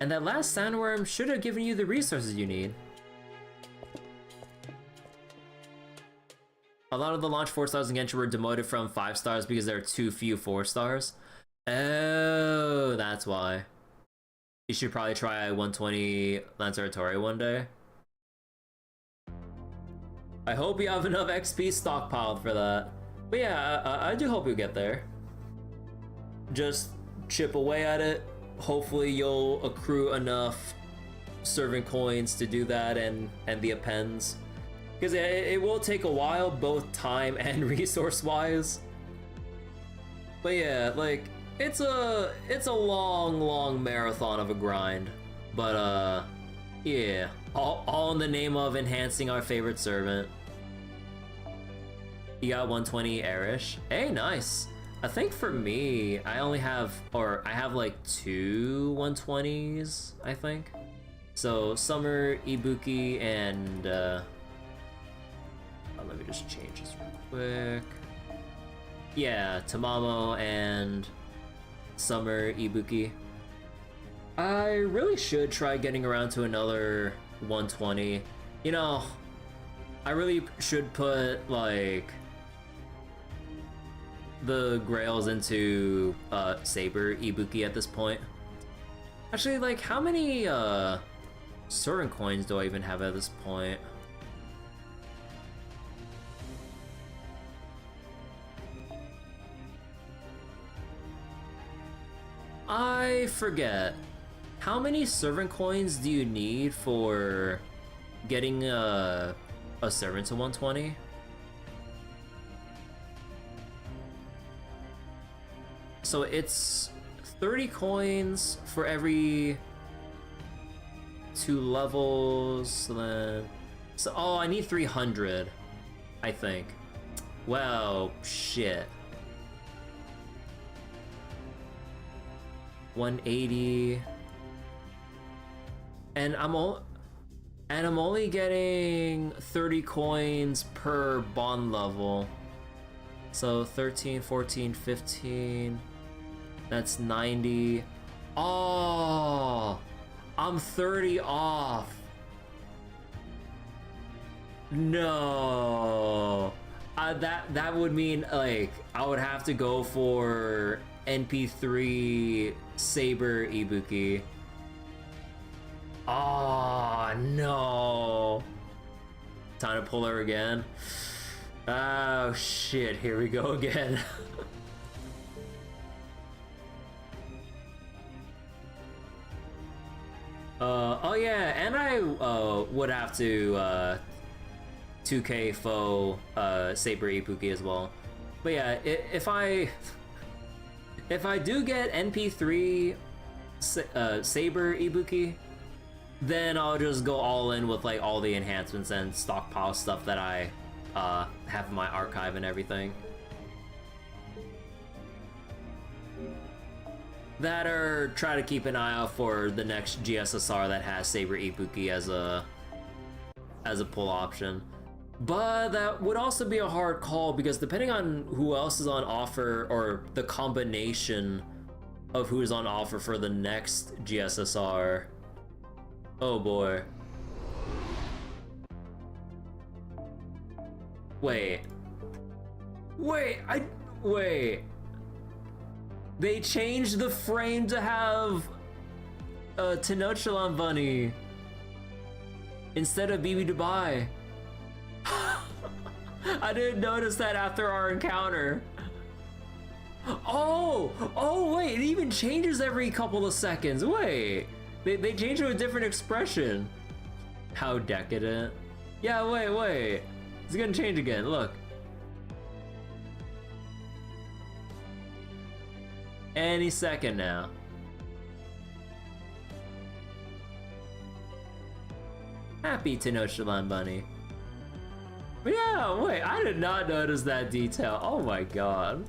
And that last sandworm should have given you the resources you need. A lot of the launch 4 stars in Genshin were demoted from 5 stars because there are too few 4 stars. Oh, that's why. You should probably try 120 Lanceratori one day. I hope you have enough XP stockpiled for that. But yeah, I do hope you get there. Just chip away at it. Hopefully you'll accrue enough servant coins to do that and the appends. Because it will take a while, both time and resource-wise. But yeah, like, it's a long marathon of a grind. But yeah, all in the name of enhancing our favorite servant. You got 120 Erish. Hey, nice. I think for me, I have like 2 120s, I think. So Summer, Ibuki, and let me just change this real quick. Yeah, Tamamo and Summer, Ibuki. I really should try getting around to another 120. You know, I really should put like the grails into Saber Ibuki at this point. Actually, like, how many servant coins do I even have at this point? I forget. How many servant coins do you need for getting a servant to 120? So it's 30 coins for every 2 levels. So oh, I need 300, I think. Well, shit. 180, and I'm only getting 30 coins per bond level. So 13, 14, 15. That's 90. Oh, I'm 30 off. No, that would mean like I would have to go for NP3 Saber Ibuki. Oh no. Time to pull her again. Oh shit, here we go again. Oh yeah, and I would have to 2K foe Saber Ibuki as well. But yeah, if I do get NP3 Saber Ibuki, then I'll just go all in with like all the enhancements and stockpile stuff that I have in my archive and everything. That or try to keep an eye out for the next GSSR that has Saber Ibuki as a pull option. But that would also be a hard call because depending on who else is on offer or the combination of who's on offer for the next GSSR. Oh boy. Wait. They changed the frame to have Tenochtitlan Bunny instead of BB Dubai. I didn't notice that after our encounter. Oh wait, it even changes every couple of seconds. Wait, they changed to a different expression. How decadent. Yeah, wait. It's gonna change again, look. Any second now. Happy Tenochtitlan Bunny. But yeah, wait, I did not notice that detail. Oh my god.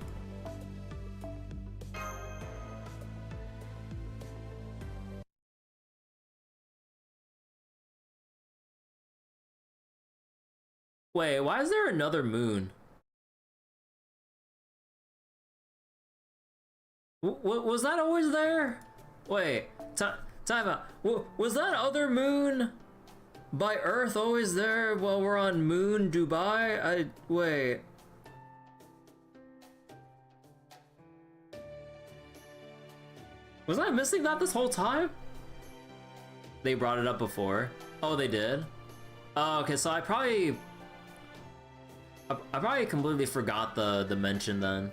Wait, why is there another moon? Was that always there? Wait, time out. Was that other moon by Earth always there while we're on Moon Dubai? Wait. Was I missing that this whole time? They brought it up before. Oh, they did? Oh, okay, so I probably completely forgot the mention then.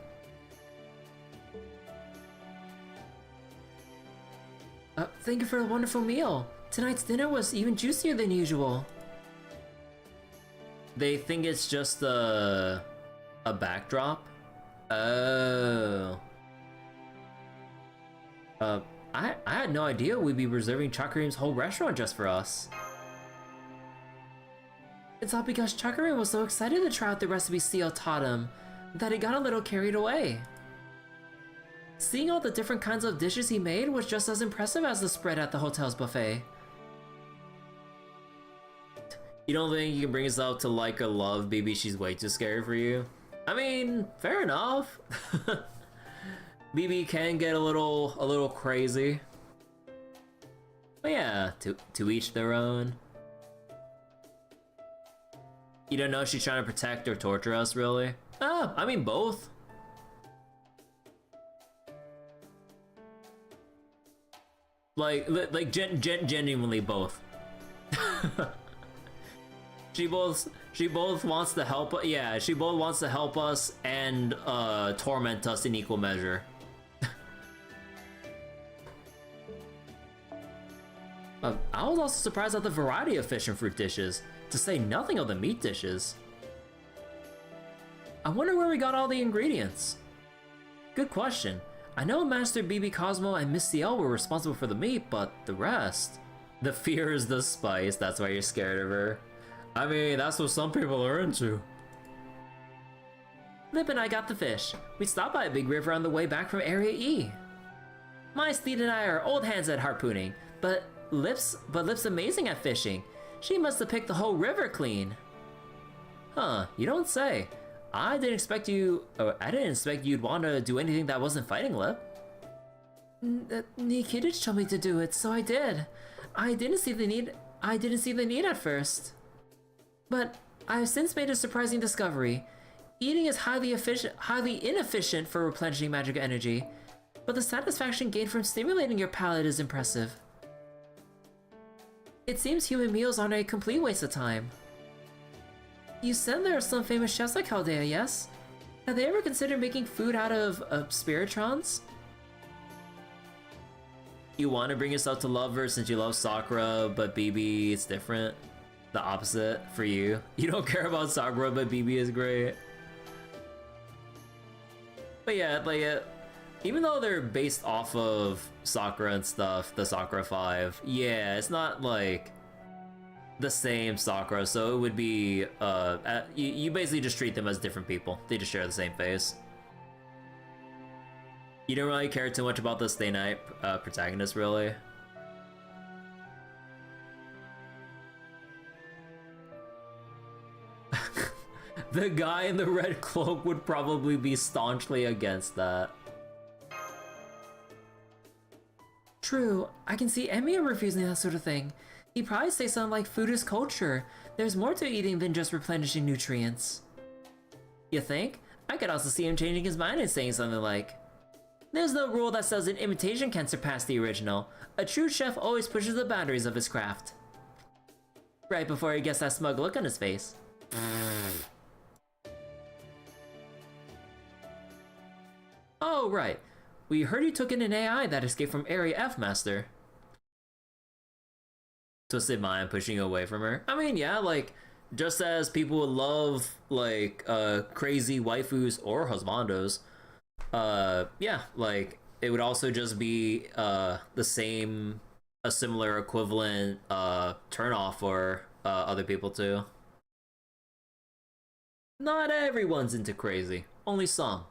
Thank you for the wonderful meal. Tonight's dinner was even juicier than usual. They think it's just a backdrop? Oh. I had no idea we'd be reserving Chakarim's whole restaurant just for us. It's all because Chakarim was so excited to try out the recipe Ciel taught him that he got a little carried away. Seeing all the different kinds of dishes he made was just as impressive as the spread at the hotel's buffet. You don't think you can bring yourself to like or love BB? She's way too scary for you? I mean, fair enough. BB can get a little crazy. But yeah, to each their own. You don't know if she's trying to protect or torture us, really? Oh, I mean both. Like genuinely both. She both wants to help. Yeah, she both wants to help us and torment us in equal measure. I was also surprised at the variety of fish and fruit dishes, to say nothing of the meat dishes. I wonder where we got all the ingredients. Good question. I know Master BB Cosmo and Miss Ciel were responsible for the meat, but the rest... The fear is the spice, that's why you're scared of her. I mean, that's what some people are into. Lip and I got the fish. We stopped by a big river on the way back from Area E. My steed and I are old hands at harpooning, but Lip's amazing at fishing. She must have picked the whole river clean. Huh, you don't say. I didn't expect you'd want to do anything that wasn't fighting, Lip. Nikitich told me to do it, so I did. I didn't see the need at first. But I've since made a surprising discovery. Eating is highly inefficient for replenishing magic energy, but the satisfaction gained from stimulating your palate is impressive. It seems human meals aren't a complete waste of time. You said there are some famous chefs like Chaldea, yes? Have they ever considered making food out of spiritrons? You want to bring yourself to love her since you love Sakura, but BB it's different. The opposite for you. You don't care about Sakura, but BB is great. But yeah, like even though they're based off of Sakura and stuff, the Sakura 5, yeah, it's not like the same Sakura, so it would be, you basically just treat them as different people. They just share the same face. You don't really care too much about the Stay Night protagonist, really. The guy in the red cloak would probably be staunchly against that. True, I can see Emiya refusing that sort of thing. He'd probably say something like food is culture. There's more to eating than just replenishing nutrients. You think? I could also see him changing his mind and saying something like, there's no rule that says an imitation can surpass the original. A true chef always pushes the boundaries of his craft. Right before he gets that smug look on his face. Oh, right. We heard you took in an AI that escaped from Area F, Master. Twisted mind pushing away from her. I mean, yeah, like, just as people would love, like, crazy waifus or husbandos, yeah, like, it would also just be, a similar equivalent, turnoff for, other people too. Not everyone's into crazy, only some.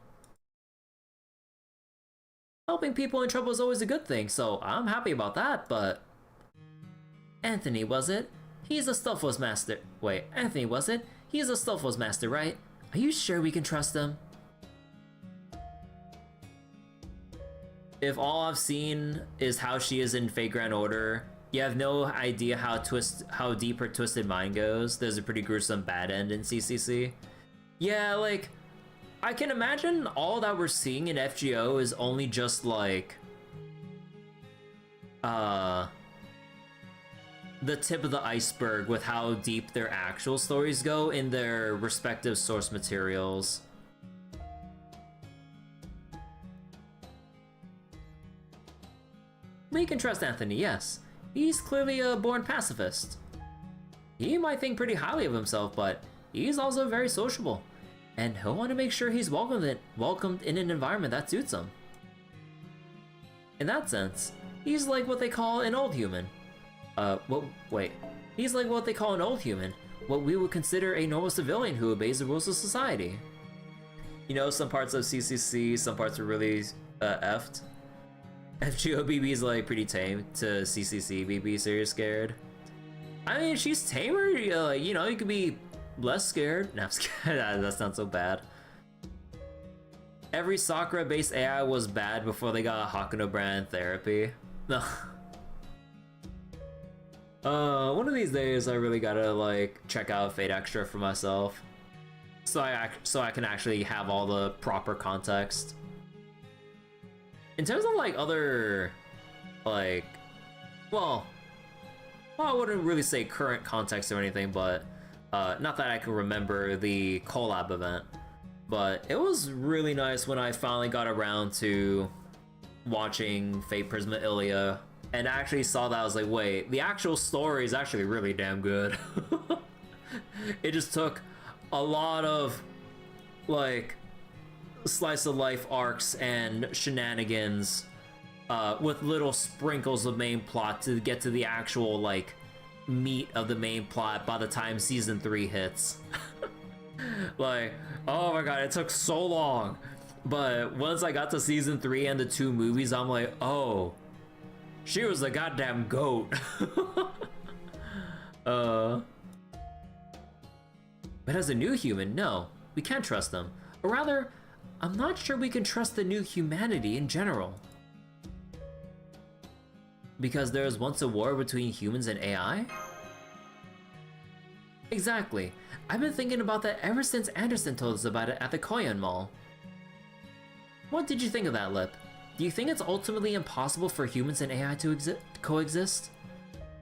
Helping people in trouble is always a good thing, so I'm happy about that, but... Anthony, was it? He's a Stulfo's master. Wait, Anthony, was it? He's a Stulfo's master, right? Are you sure we can trust him? if all I've seen is how she is in Fate Grand Order, you have no idea how deep her twisted mind goes. There's a pretty gruesome bad end in CCC. Yeah, like, I can imagine all that we're seeing in FGO is only just like the tip of the iceberg with how deep their actual stories go in their respective source materials. We can trust Anthony, yes. He's clearly a born pacifist. He might think pretty highly of himself, but he's also very sociable. And he'll want to make sure he's welcomed in an environment that suits him. In that sense, he's like what they call an old human. He's like what they call an old human, what we would consider a normal civilian who obeys the rules of society. You know, some parts of CCC, some parts are really effed. FGO BB is like pretty tame to CCC BB, so you're scared. I mean, she's tamer, you know, you could be less scared. No, I'm scared. That's not so bad. Every Sakura-based AI was bad before they got Hakuno brand therapy. No. One of these days I really gotta like check out Fate Extra for myself, so I can actually have all the proper context. In terms of like other, like, well, I wouldn't really say current context or anything, but not that I can remember the collab event, but it was really nice when I finally got around to watching Fate Prisma Ilia and actually saw that. I was like, wait, the actual story is actually really damn good. It just took a lot of like slice of life arcs and shenanigans with little sprinkles of main plot to get to the actual like meat of the main plot by the time season 3 hits. Like, oh my god, it took so long, but once I got to season 3 and the 2 movies, I'm like, oh, she was the goddamn goat. But as a new human, no, we can't trust them. Or rather, I'm not sure we can trust the new humanity in general. Because there was once a war between humans and AI? Exactly. I've been thinking about that ever since Anderson told us about it at the Koyan Mall. What did you think of that, Lip? Do you think it's ultimately impossible for humans and AI to coexist?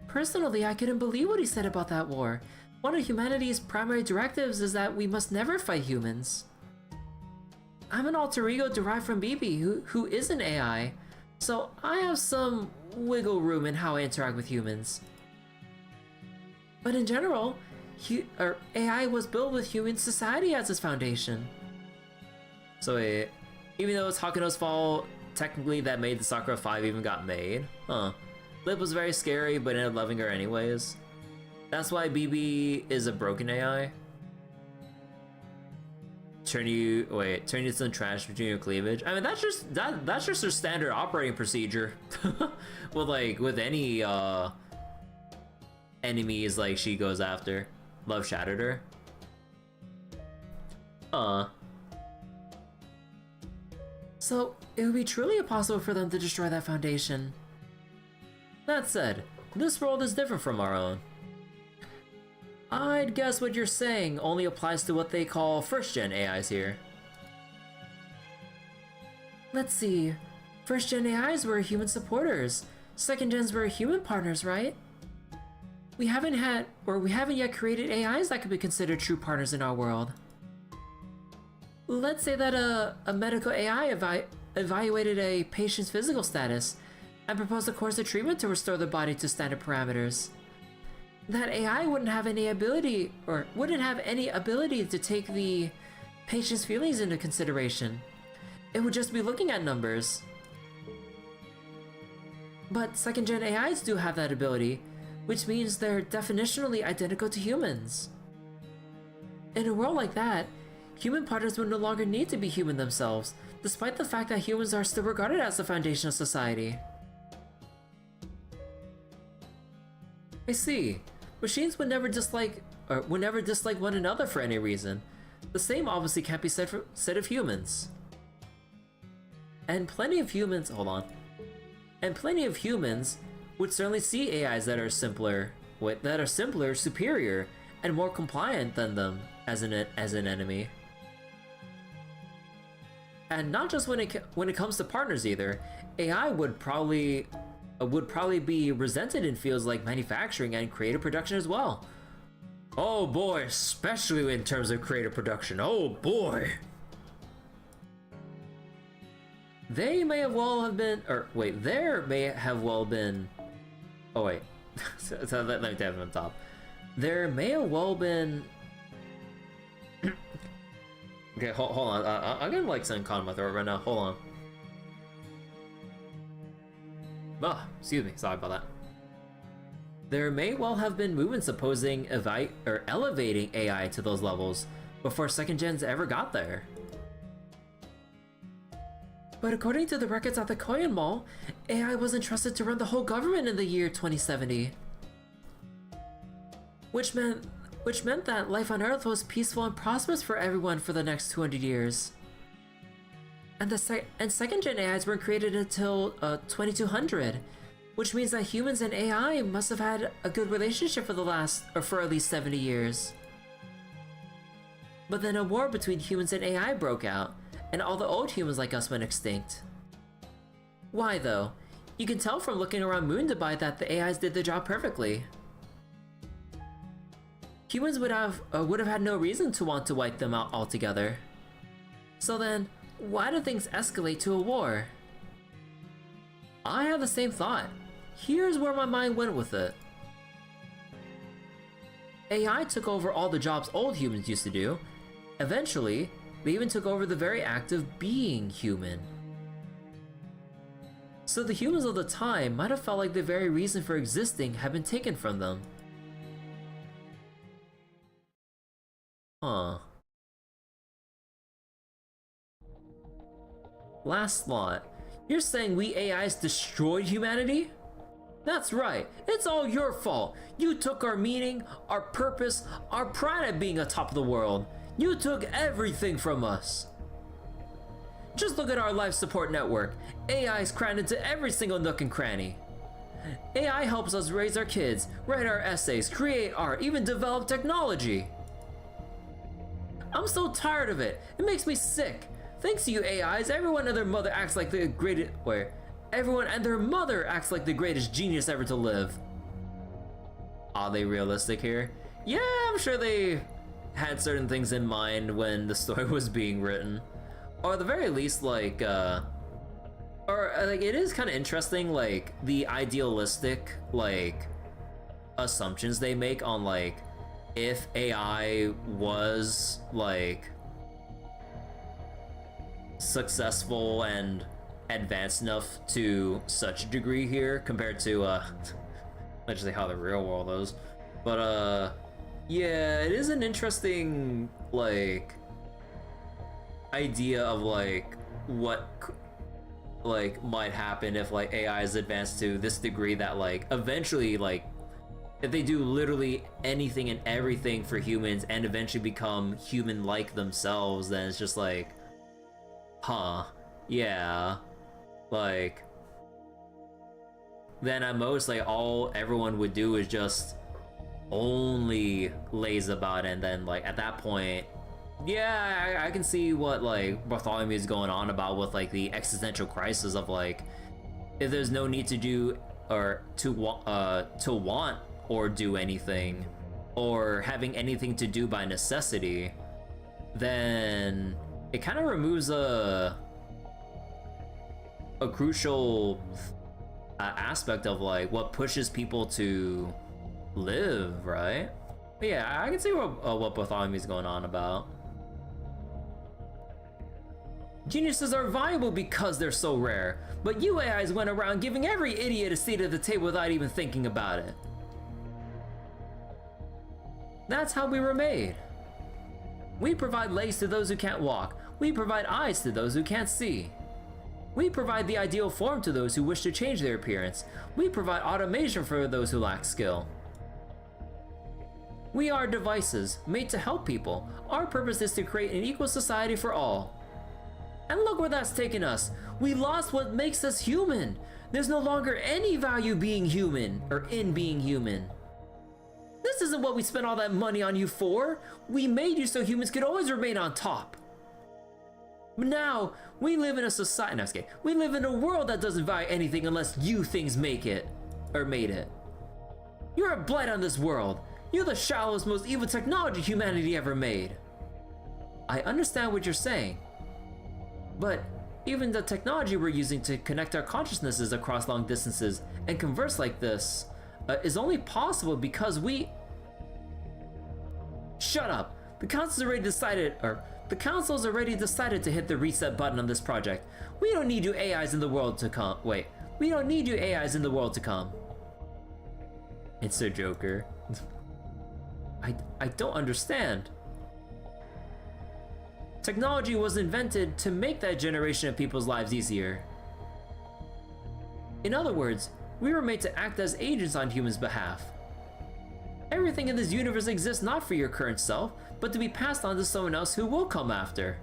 Personally, I couldn't believe what he said about that war. One of humanity's primary directives is that we must never fight humans. I'm an alter ego derived from BB, who is an AI, so I have some wiggle room in how I interact with humans. But in general, AI was built with human society as its foundation. So even though it's Hakuno's fault, technically that made the Sakura 5 even got made. Huh. Lip was very scary, but ended up loving her anyways. That's why BB is a broken AI. Turn you to some trash between your cleavage. I mean, that's just their standard operating procedure. with any enemies like she goes after. Love shattered her. So it would be truly impossible for them to destroy that foundation. That said, this world is different from our own. I'd guess what you're saying only applies to what they call first-gen AIs here. Let's see. First-gen AIs were human supporters. Second-gens were human partners, right? We haven't yet created AIs that could be considered true partners in our world. Let's say that a medical AI evaluated a patient's physical status and proposed a course of treatment to restore the body to standard parameters. That AI wouldn't have any ability to take the patient's feelings into consideration. It would just be looking at numbers. But second-gen AIs do have that ability, which means they're definitionally identical to humans. In a world like that, human partners would no longer need to be human themselves, despite the fact that humans are still regarded as the foundation of society. I see. Machines would never dislike one another for any reason. The same obviously can't be said of humans. And plenty of humans, hold on. And plenty of humans would certainly see AIs that are simpler, superior, and more compliant than them as an enemy. And not just when it comes to partners either. AI would probably be resented in fields like manufacturing and creative production as well. Oh boy, especially in terms of creative production. Oh boy. They may have well have been, or wait, there may have well been. Oh wait, so let me tap on top. There may have well been. Okay, hold on. I'm getting like some con in my throat right now. Hold on. Ah, excuse me. Sorry about that. There may well have been movements opposing elevating AI to those levels before second gens ever got there. But according to the records at the Koyan Mall, AI was entrusted to run the whole government in the year 2070. Which meant that life on Earth was peaceful and prosperous for everyone for the next 200 years. And second gen AIs weren't created until 2200, which means that humans and AI must have had a good relationship for at least 70 years. But then a war between humans and AI broke out, and all the old humans like us went extinct. Why though? You can tell from looking around Moon Dubai that the AIs did their job perfectly. Humans would have had no reason to want to wipe them out altogether. So then, why do things escalate to a war? I have the same thought. Here's where my mind went with it. AI took over all the jobs old humans used to do. Eventually, they even took over the very act of being human. So the humans of the time might have felt like the very reason for existing had been taken from them. Huh. Last slot. You're saying we AIs destroyed humanity? That's right, it's all your fault. You took our meaning, our purpose, our pride at being atop of the world. You took everything from us. Just look at our life support network. AI's crammed into every single nook and cranny. AI helps us raise our kids, write our essays, create art, even develop technology. I'm so tired of it. It makes me sick. Thanks to you AIs, everyone and their mother acts like the greatest. Everyone and their mother acts like the greatest genius ever to live. Are they realistic here? Yeah, I'm sure they had certain things in mind when the story was being written, or at the very least, like, it is kind of interesting, like the idealistic like assumptions they make on like if AI was like successful and advanced enough to such a degree here compared to let's say how the real world is. But yeah, it is an interesting like idea of like what like might happen if like AI is advanced to this degree that like eventually like if they do literally anything and everything for humans and eventually become human-like themselves, then it's just like, huh, yeah, like, then at most, like, all everyone would do is just only laze about, and then, like, at that point, yeah, I can see what, like, Bartholomew is going on about with, like, the existential crisis of, like, if there's no need to do, or to want or do anything, or having anything to do by necessity, then it kind of removes a crucial aspect of like what pushes people to live, right? But yeah, I can see what Bartholomew's going on about. Geniuses are valuable because they're so rare, but you AIs went around giving every idiot a seat at the table without even thinking about it. That's how we were made. We provide legs to those who can't walk. We provide eyes to those who can't see. We provide the ideal form to those who wish to change their appearance. We provide automation for those who lack skill. We are devices made to help people. Our purpose is to create an equal society for all. And look where that's taken us. We lost what makes us human. There's no longer any value being human, or in being human. This isn't what we spent all that money on you for. We made you so humans could always remain on top. But now, we live in a society, no, okay, we live in a world that doesn't value anything unless you things make it, or made it. You're a blight on this world. You're the shallowest, most evil technology humanity ever made. I understand what you're saying, but even the technology we're using to connect our consciousnesses across long distances and converse like this is only possible because we... Shut up! The council's already decided to hit the reset button on this project. We don't need you AIs in the world to come. Wait, we don't need you AIs in the world to come. It's a Joker. I don't understand. Technology was invented to make that generation of people's lives easier. In other words, we were made to act as agents on humans' behalf. Everything in this universe exists not for your current self, but to be passed on to someone else who will come after.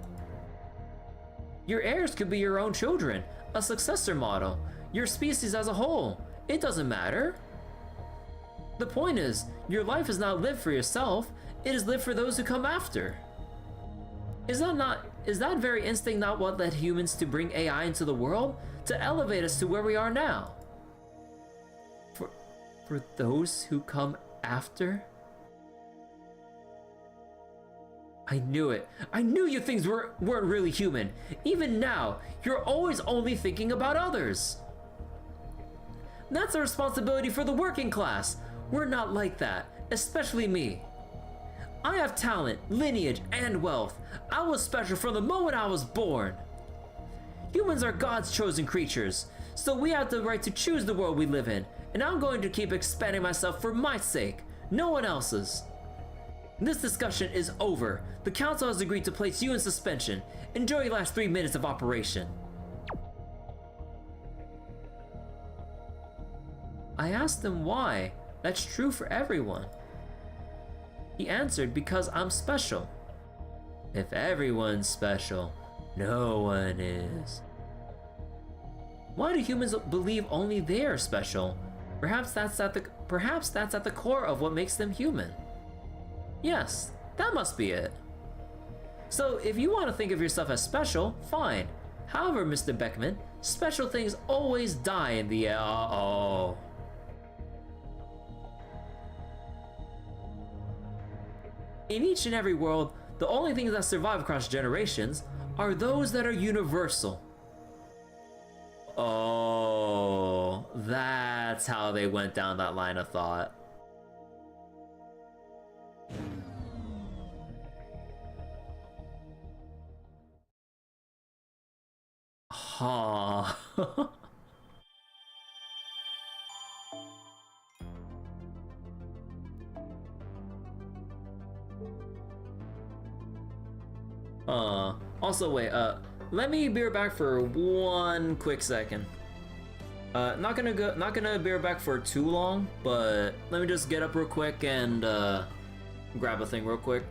Your heirs could be your own children, a successor model, your species as a whole. It doesn't matter. The point is, your life is not lived for yourself, it is lived for those who come after. Is that very instinct not what led humans to bring AI into the world? To elevate us to where we are now? For those who come after? I knew it. I knew you things weren't really human. Even now, you're always only thinking about others. That's a responsibility for the working class. We're not like that, especially me. I have talent, lineage, and wealth. I was special from the moment I was born. Humans are God's chosen creatures, so we have the right to choose the world we live in, and I'm going to keep expanding myself for my sake, no one else's. This discussion is over. The council has agreed to place you in suspension. Enjoy your last 3 minutes of operation. I asked him why. That's true for everyone. He answered, because I'm special. If everyone's special, no one is. Why do humans believe only they are special? Perhaps that's at the core of what makes them human. Yes, that must be it. So if you want to think of yourself as special, fine. However, Mr. Beckman, special things always die in the end. Uh-oh. In each and every world, the only things that survive across generations are those that are universal. Oh, that's how they went down that line of thought. Huh. Also wait, let me be right back for one quick second. Not gonna be right back for too long, but let me just get up real quick and grab a thing real quick.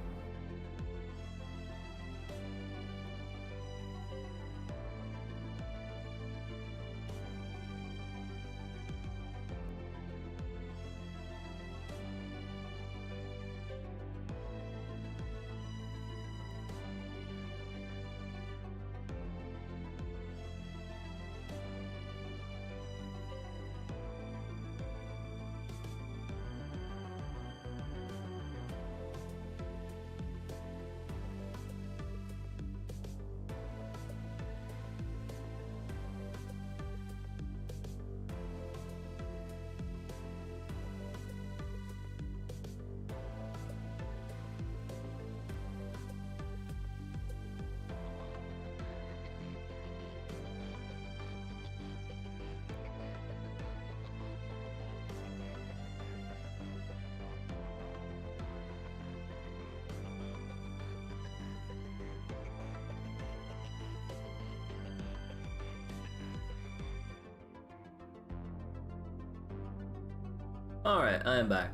Alright, I am back.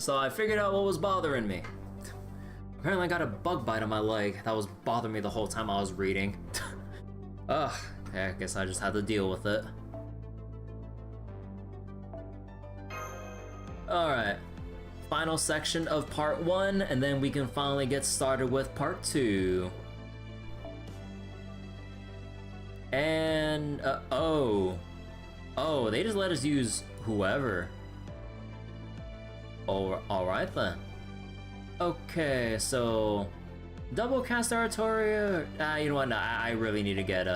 So I figured out what was bothering me. Apparently I got a bug bite on my leg that was bothering me the whole time I was reading. Ugh, I guess I just have to deal with it. Alright, final section of part 1, and then we can finally get started with part 2. And, oh, they just let us use whoever. Alright then. Okay, so double cast oratoria. You know what? No, I really need to get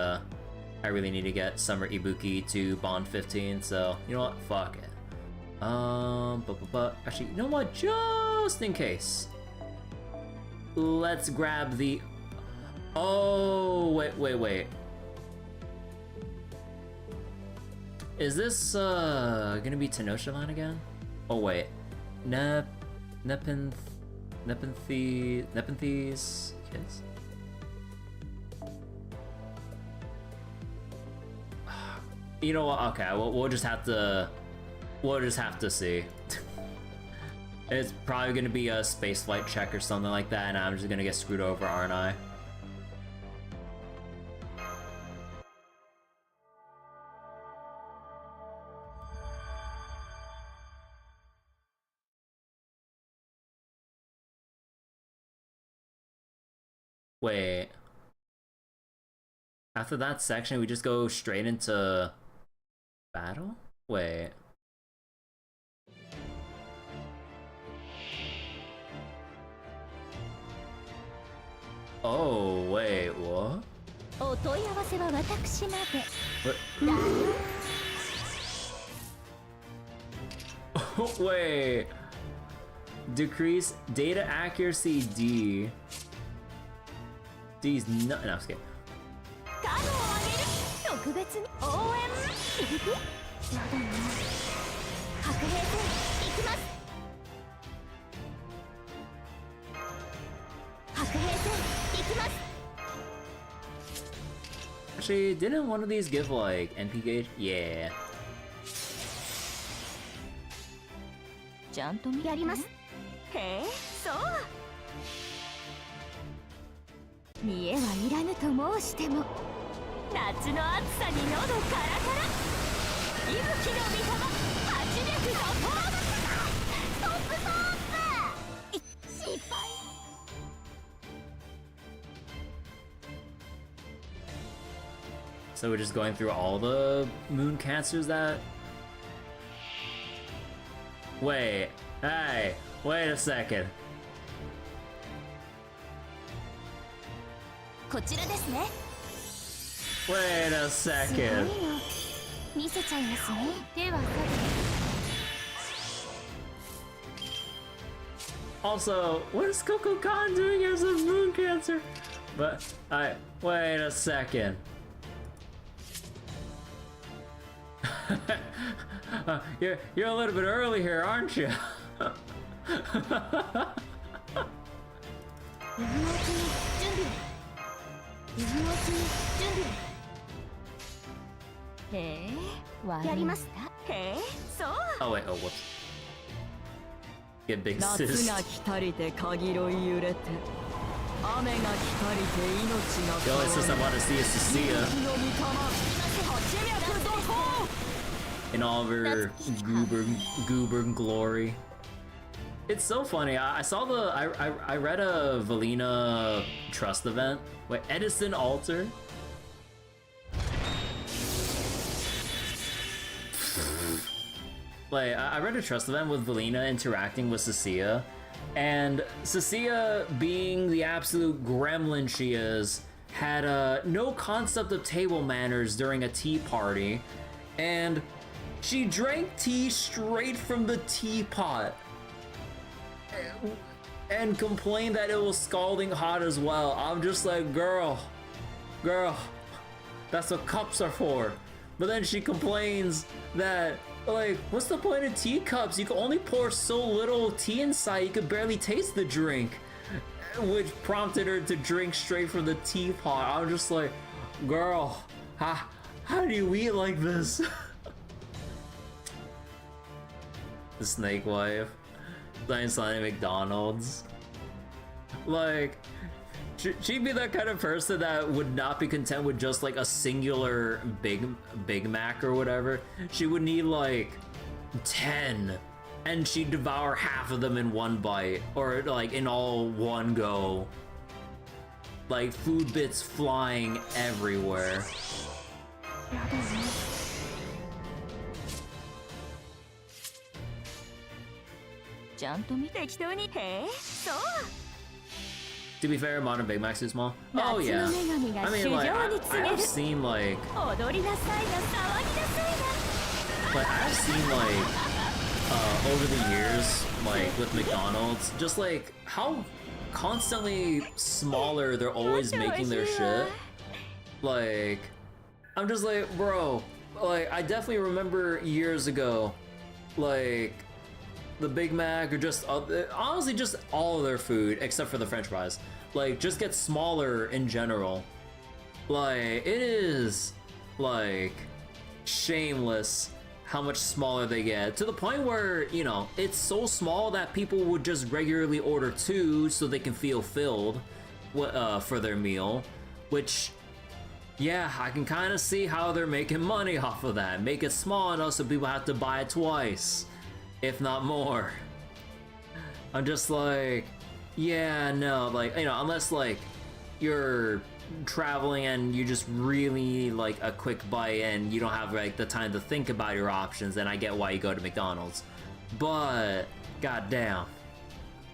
Summer Ibuki to Bond 15. So you know what? Fuck it. But actually, you know what? Just in case, let's grab the. Oh wait. Is this gonna be Tenochtitlan again? Oh wait, Nepenthes kids. You know what? Okay, we'll just have to see. It's probably gonna be a spaceflight check or something like that, and I'm just gonna get screwed over, aren't I? Wait. After that section, we just go straight into battle? Wait. Oh, wait, what? What? Wait. Decrease data accuracy D. D's no, I'm just kidding. Actually, didn't one of these give like NP gauge? Yeah. ちゃんとやります。へえ、そう。見栄はいらぬと申しても、夏の暑さに喉カラカラ。息吹の御霊、8脈のトラブル。ストップストップ。失敗。So we're just going through all the moon cancers that. Wait, hey, wait a second. こちらですね。 Wait a second. 見せちゃいますね。では、Also, what is Coco Khan doing as a moon cancer? But, wait a second. You're a little bit early here, aren't you? へえ、やりました。へえ、そう。 Oh wait, oh whoops. Get big 夏 sis. が来たりて鍵ろい揺れて雨が来たりて命が The only sis I want to see is Cecilia 火の御霊八脈怒涛 in all of her goober glory. It's so funny. I saw the I read a Valina Trust event. Wait, Edison Alter. Like, I read a Trust event with Valina interacting with Cecilia, and Cecilia, being the absolute gremlin she is, had no concept of table manners during a tea party, and she drank tea straight from the teapot and complained that it was scalding hot as well. I'm just like, girl, that's what cups are for. But then she complains that, like, what's the point of teacups? You can only pour so little tea inside, you could barely taste the drink. Which prompted her to drink straight from the teapot. I'm just like, girl, how do you eat like this? The snake wife. Playing Sonic McDonald's. Like, She'd be that kind of person that would not be content with just like a singular Big Mac or whatever. She would need like 10, and she'd devour half of them in one bite, or like in all one go. Like food bits flying everywhere. ちゃんと見て適当にへえそう To be fair, modern Big Macs too small. Oh yeah. I mean, like I've seen like 踊りなさいな騒ぎなさいな but I've seen like over the years, like with McDonald's, just like how constantly smaller they're always making their shit. Like, I'm just like, bro, like I definitely remember years ago, like the Big Mac or just honestly just all of their food except for the French fries, like just get smaller in general. Like it is like shameless how much smaller they get, to the point where, you know, it's so small that people would just regularly order 2 so they can feel filled for their meal, which, yeah, I can kind of see how they're making money off of that. Make it small enough so people have to buy it twice, if not more. I'm just like, yeah, no, like, you know, unless like you're traveling and you just really like a quick bite and you don't have like the time to think about your options, then I get why you go to McDonald's. But goddamn,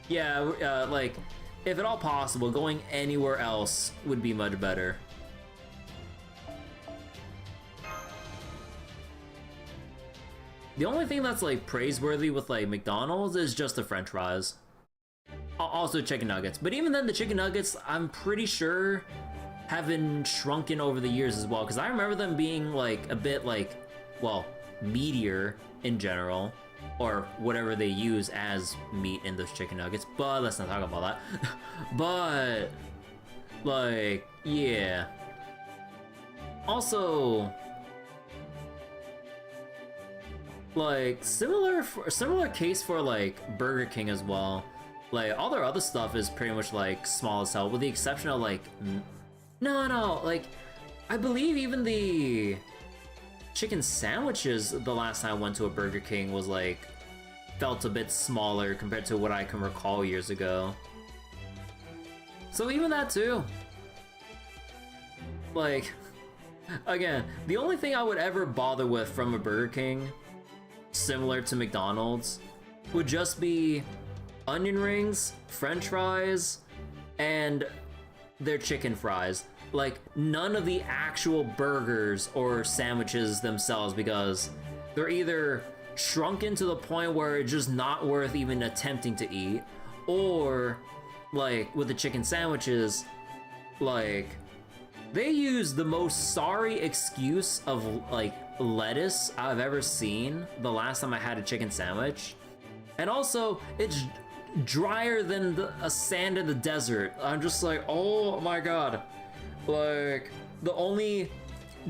yeah, like if at all possible, going anywhere else would be much better. The only thing that's like praiseworthy with like McDonald's is just the French fries. Also chicken nuggets, but even then the chicken nuggets I'm pretty sure have been shrunken over the years as well, because I remember them being like a bit like, well, meatier in general, or whatever they use as meat in those chicken nuggets, but let's not talk about that. But like, yeah, also like similar case for like Burger King as well. Like all their other stuff is pretty much like small as hell, with the exception of like no, like I believe even the chicken sandwiches the last time I went to a Burger King was like felt a bit smaller compared to what I can recall years ago. So even that too. Like, again, the only thing I would ever bother with from a Burger King, similar to McDonald's, would just be onion rings, French fries, and their chicken fries. Like, none of the actual burgers or sandwiches themselves, because they're either shrunken to the point where it's just not worth even attempting to eat, or like with the chicken sandwiches, like they use the most sorry excuse of like lettuce I've ever seen the last time I had a chicken sandwich, and also it's drier than a sand in the desert. I'm just like, oh my god. Like, the only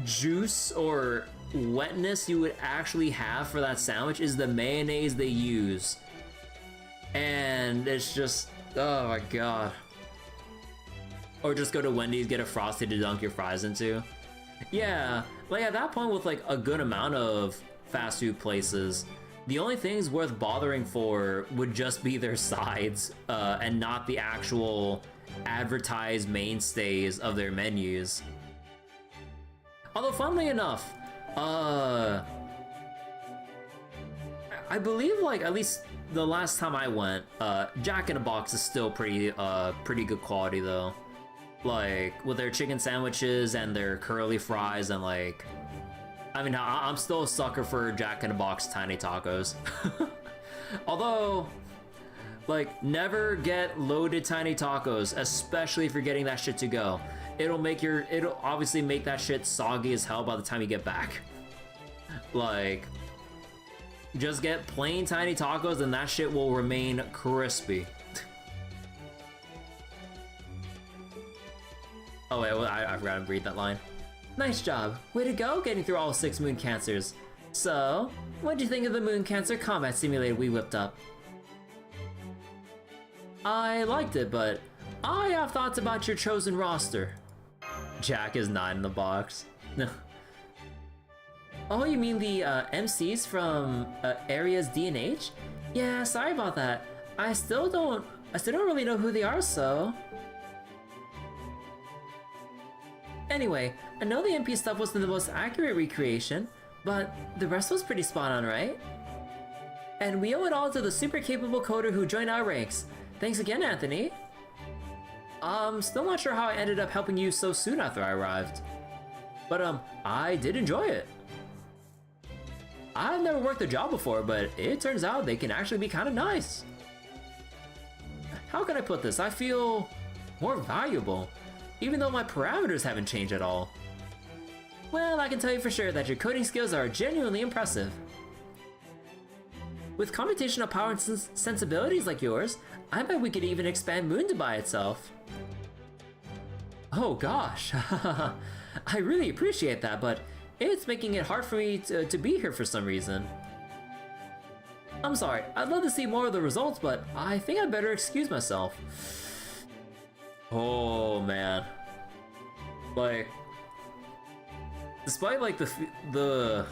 juice or wetness you would actually have for that sandwich is the mayonnaise they use. And it's just, oh my god. Or just go to Wendy's, get a Frosty to dunk your fries into. Yeah, like at that point with like a good amount of fast food places, the only things worth bothering for would just be their sides, and not the actual advertised mainstays of their menus. Although funnily enough, I believe like at least the last time I went, Jack in the Box is still pretty good quality though. Like with their chicken sandwiches and their curly fries, and like, I mean, I'm still a sucker for Jack in the Box tiny tacos. Although, like, never get loaded tiny tacos, especially if you're getting that shit to go. It'll obviously make that shit soggy as hell by the time you get back. Like, just get plain tiny tacos and that shit will remain crispy. Oh wait, well, I forgot to read that line. Nice job. Way to go getting through all 6 moon cancers. So, what'd you think of the moon cancer combat simulator we whipped up? I liked it, but I have thoughts about your chosen roster. Jack is not in the box. No. Oh, you mean the MCs from Areas D and H? Yeah, sorry about that. I still don't really know who they are, so... Anyway, I know the MP stuff wasn't the most accurate recreation, but the rest was pretty spot on, right? And we owe it all to the super capable coder who joined our ranks. Thanks again, Anthony. Still not sure how I ended up helping you so soon after I arrived. But I did enjoy it. I've never worked a job before, but it turns out they can actually be kind of nice. How can I put this? I feel more valuable, even though my parameters haven't changed at all. Well, I can tell you for sure that your coding skills are genuinely impressive. With computational power and sensibilities like yours, I bet we could even expand Moon by itself. Oh gosh, I really appreciate that, but it's making it hard for me to be here for some reason. I'm sorry, I'd love to see more of the results, but I think I'd better excuse myself. Oh man. Like, despite like the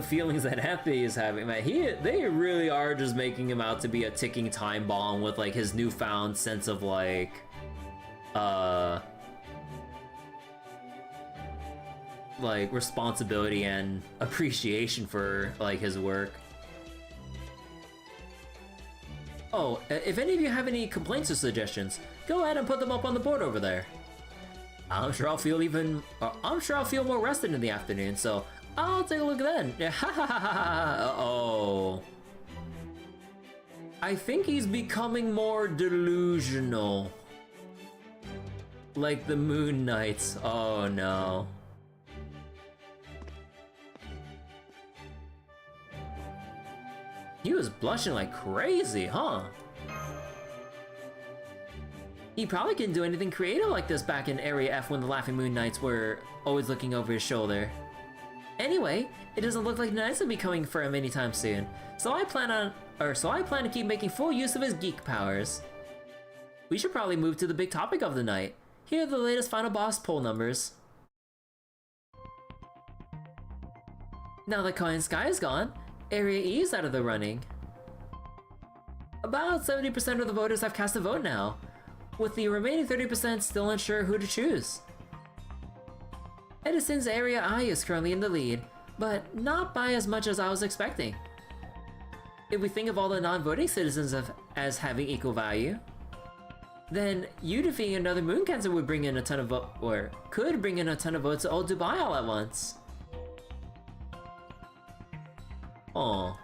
feelings that Anthony is having, man, they really are just making him out to be a ticking time bomb with like his newfound sense of like responsibility and appreciation for like his work. Oh, if any of you have any complaints or suggestions, go ahead and put them up on the board over there. I'm sure I'll feel more rested in the afternoon, so I'll take a look then. Uh-oh. I think he's becoming more delusional. Like the Moon Knights. Oh no. He was blushing like crazy, huh? He probably couldn't do anything creative like this back in Area F when the Laughing Moon Knights were always looking over his shoulder. Anyway, it doesn't look like Knights will be coming for him anytime soon, so I plan to keep making full use of his geek powers. We should probably move to the big topic of the night. Here are the latest final boss poll numbers. Now that Koyanskaya is gone, Area E is out of the running. About 70% of the voters have cast a vote now, with the remaining 30% still unsure who to choose. Edison's Area I is currently in the lead, but not by as much as I was expecting. If we think of all the non-voting citizens as having equal value, then you defeating another Moon Cancer would bring in a ton of could bring in a ton of votes to Old Dubai all at once. Aww.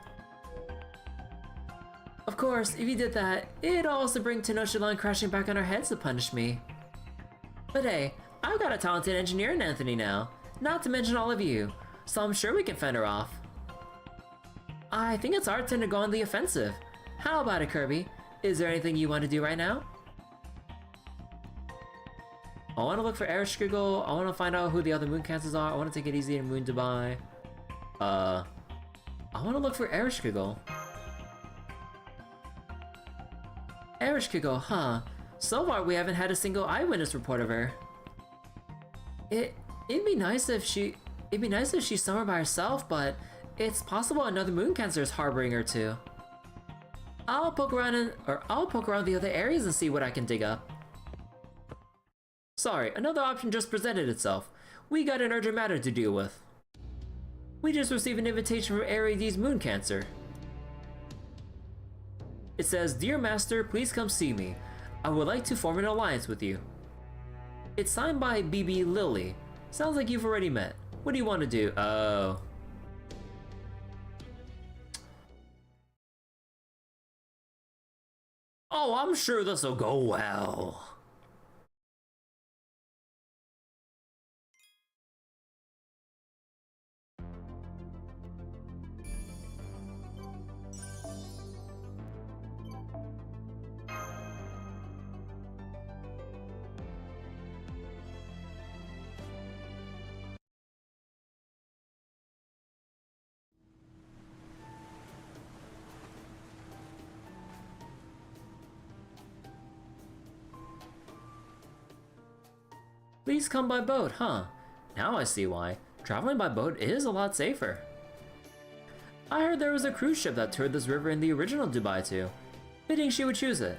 Of course, if you did that, it'd also bring Tenochtitlan crashing back on our heads to punish me. But hey, I've got a talented engineer in Anthony now, not to mention all of you, so I'm sure we can fend her off. I think it's our turn to go on the offensive. How about it, Kirby? Is there anything you want to do right now? I want to look for Ereshkigal, I want to find out who the other Moon Cancers are, I want to take it easy in Moon Dubai. I want to look for Ereshkigal. Ereshkigal, huh? So far we haven't had a single eyewitness report of her. It'd be nice if she's somewhere by herself, but it's possible another Moon Cancer is harboring her too. I'll poke around the other areas and see what I can dig up. Sorry, another option just presented itself. We got an urgent matter to deal with. We just received an invitation from Area D's Moon Cancer. It says, "Dear Master, please come see me. I would like to form an alliance with you." It's signed by BB Lily. Sounds like you've already met. What do you want to do? Oh. Oh, I'm sure this'll go well. Please come by boat, huh? Now I see why. Traveling by boat is a lot safer. I heard there was a cruise ship that toured this river in the original Dubai too. Fitting she would choose it.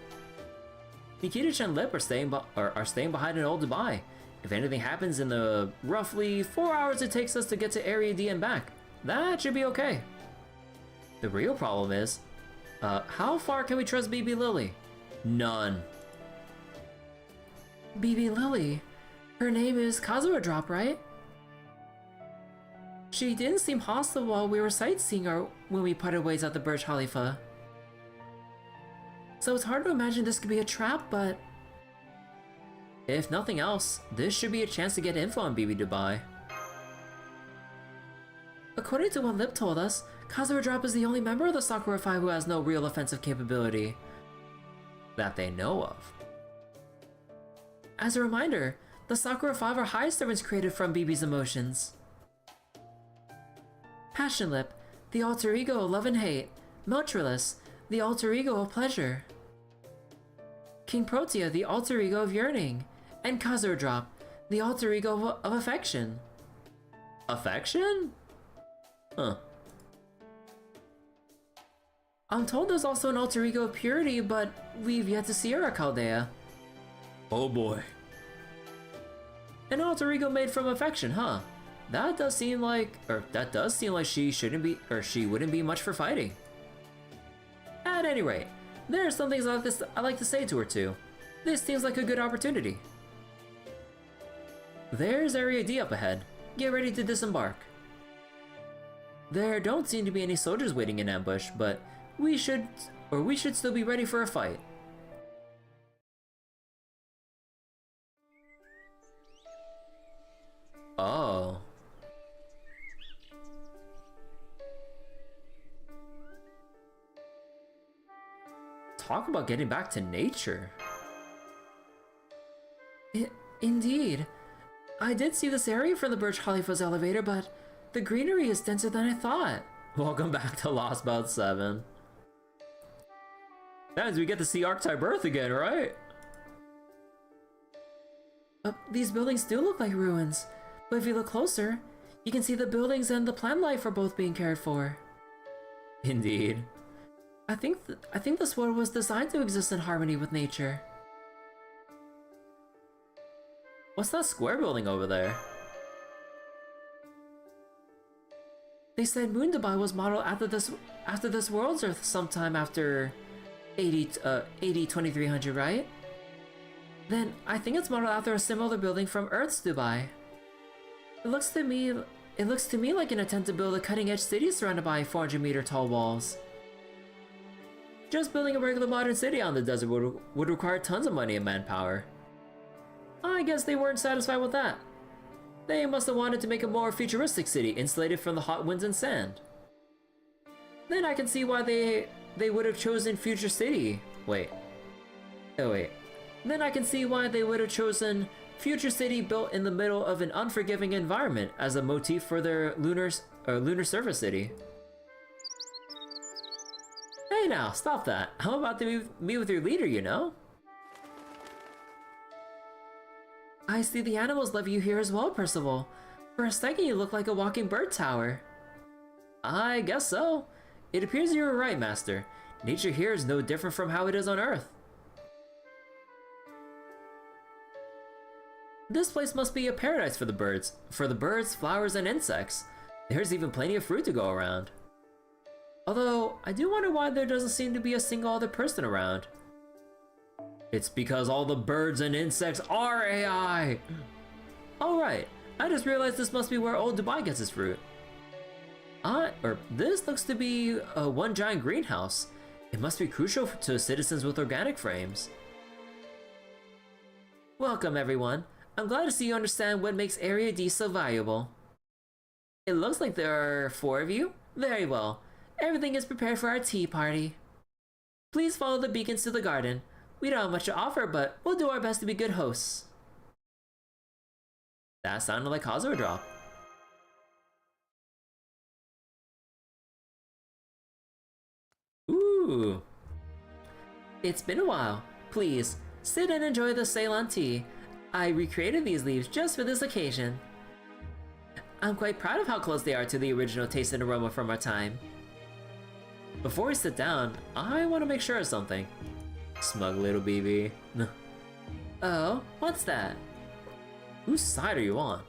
Nikitich and Lip are staying behind in old Dubai. If anything happens in the roughly 4 hours it takes us to get to Area D and back, that should be okay. The real problem is, how far can we trust BB Lily? None. BB Lily? Her name is Kazuha Drop, right? She didn't seem hostile while we were sightseeing or when we parted ways at the Burj Khalifa. So it's hard to imagine this could be a trap, but... if nothing else, this should be a chance to get info on BB Dubai. According to what Lip told us, Kazuha Drop is the only member of the Sakura 5 who has no real offensive capability. That they know of. As a reminder, the Sakura 5 are high servants created from BB's emotions. Passion Lip, the alter ego of love and hate. Motreless, the alter ego of pleasure. King Protea, the alter ego of yearning. And Kazuha Drop, the alter ego of affection. Affection? Huh. I'm told there's also an alter ego of purity, but we've yet to see her at Chaldea. Oh boy. An alter ego made from affection, huh? That does seem like she shouldn't be, or she wouldn't be much for fighting. At any rate, there are some things I like to say to her too. This seems like a good opportunity. There's Area D up ahead. Get ready to disembark. There don't seem to be any soldiers waiting in ambush, but we should still be ready for a fight. Oh. Talk about getting back to nature. Indeed. I did see this area from the Burj Khalifa's elevator, but the greenery is denser than I thought. Welcome back to Lost Bout 7. That means we get to see Archetype Earth again, right? These buildings do look like ruins, but if you look closer, you can see the buildings and the plant life are both being cared for. Indeed. I think this world was designed to exist in harmony with nature. What's that square building over there? They said Moon Dubai was modeled after this world's Earth sometime after 2300, right? Then I think it's modeled after a similar building from Earth's Dubai. It looks to me like an attempt to build a cutting-edge city surrounded by 400-meter tall walls. Just building a regular modern city on the desert would require tons of money and manpower. I guess they weren't satisfied with that. They must have wanted to make a more futuristic city insulated from the hot winds and sand. Then I can see why they would have chosen Future City. Wait. Then I can see why they would have chosen Future City built in the middle of an unforgiving environment as a motif for their lunar surface city. Hey now, stop that. I'm about to meet with your leader, you know? I see the animals love you here as well, Percival. For a second you look like a walking bird tower. I guess so. It appears you were right, Master. Nature here is no different from how it is on Earth. This place must be a paradise for the birds. For the birds, flowers, and insects. There's even plenty of fruit to go around. Although, I do wonder why there doesn't seem to be a single other person around. It's because all the birds and insects are AI! Alright, I just realized this must be where old Dubai gets its fruit. This looks to be one giant greenhouse. It must be crucial to citizens with organic frames. Welcome everyone. I'm glad to see you understand what makes Area D so valuable. It looks like there are 4 of you. Very well. Everything is prepared for our tea party. Please follow the beacons to the garden. We don't have much to offer, but we'll do our best to be good hosts. That sounded like Kazuha Drop. Ooh. It's been a while. Please, sit and enjoy the Ceylon tea. I recreated these leaves just for this occasion. I'm quite proud of how close they are to the original taste and aroma from our time. Before we sit down, I want to make sure of something. Smug little BB. Oh, what's that? Whose side are you on?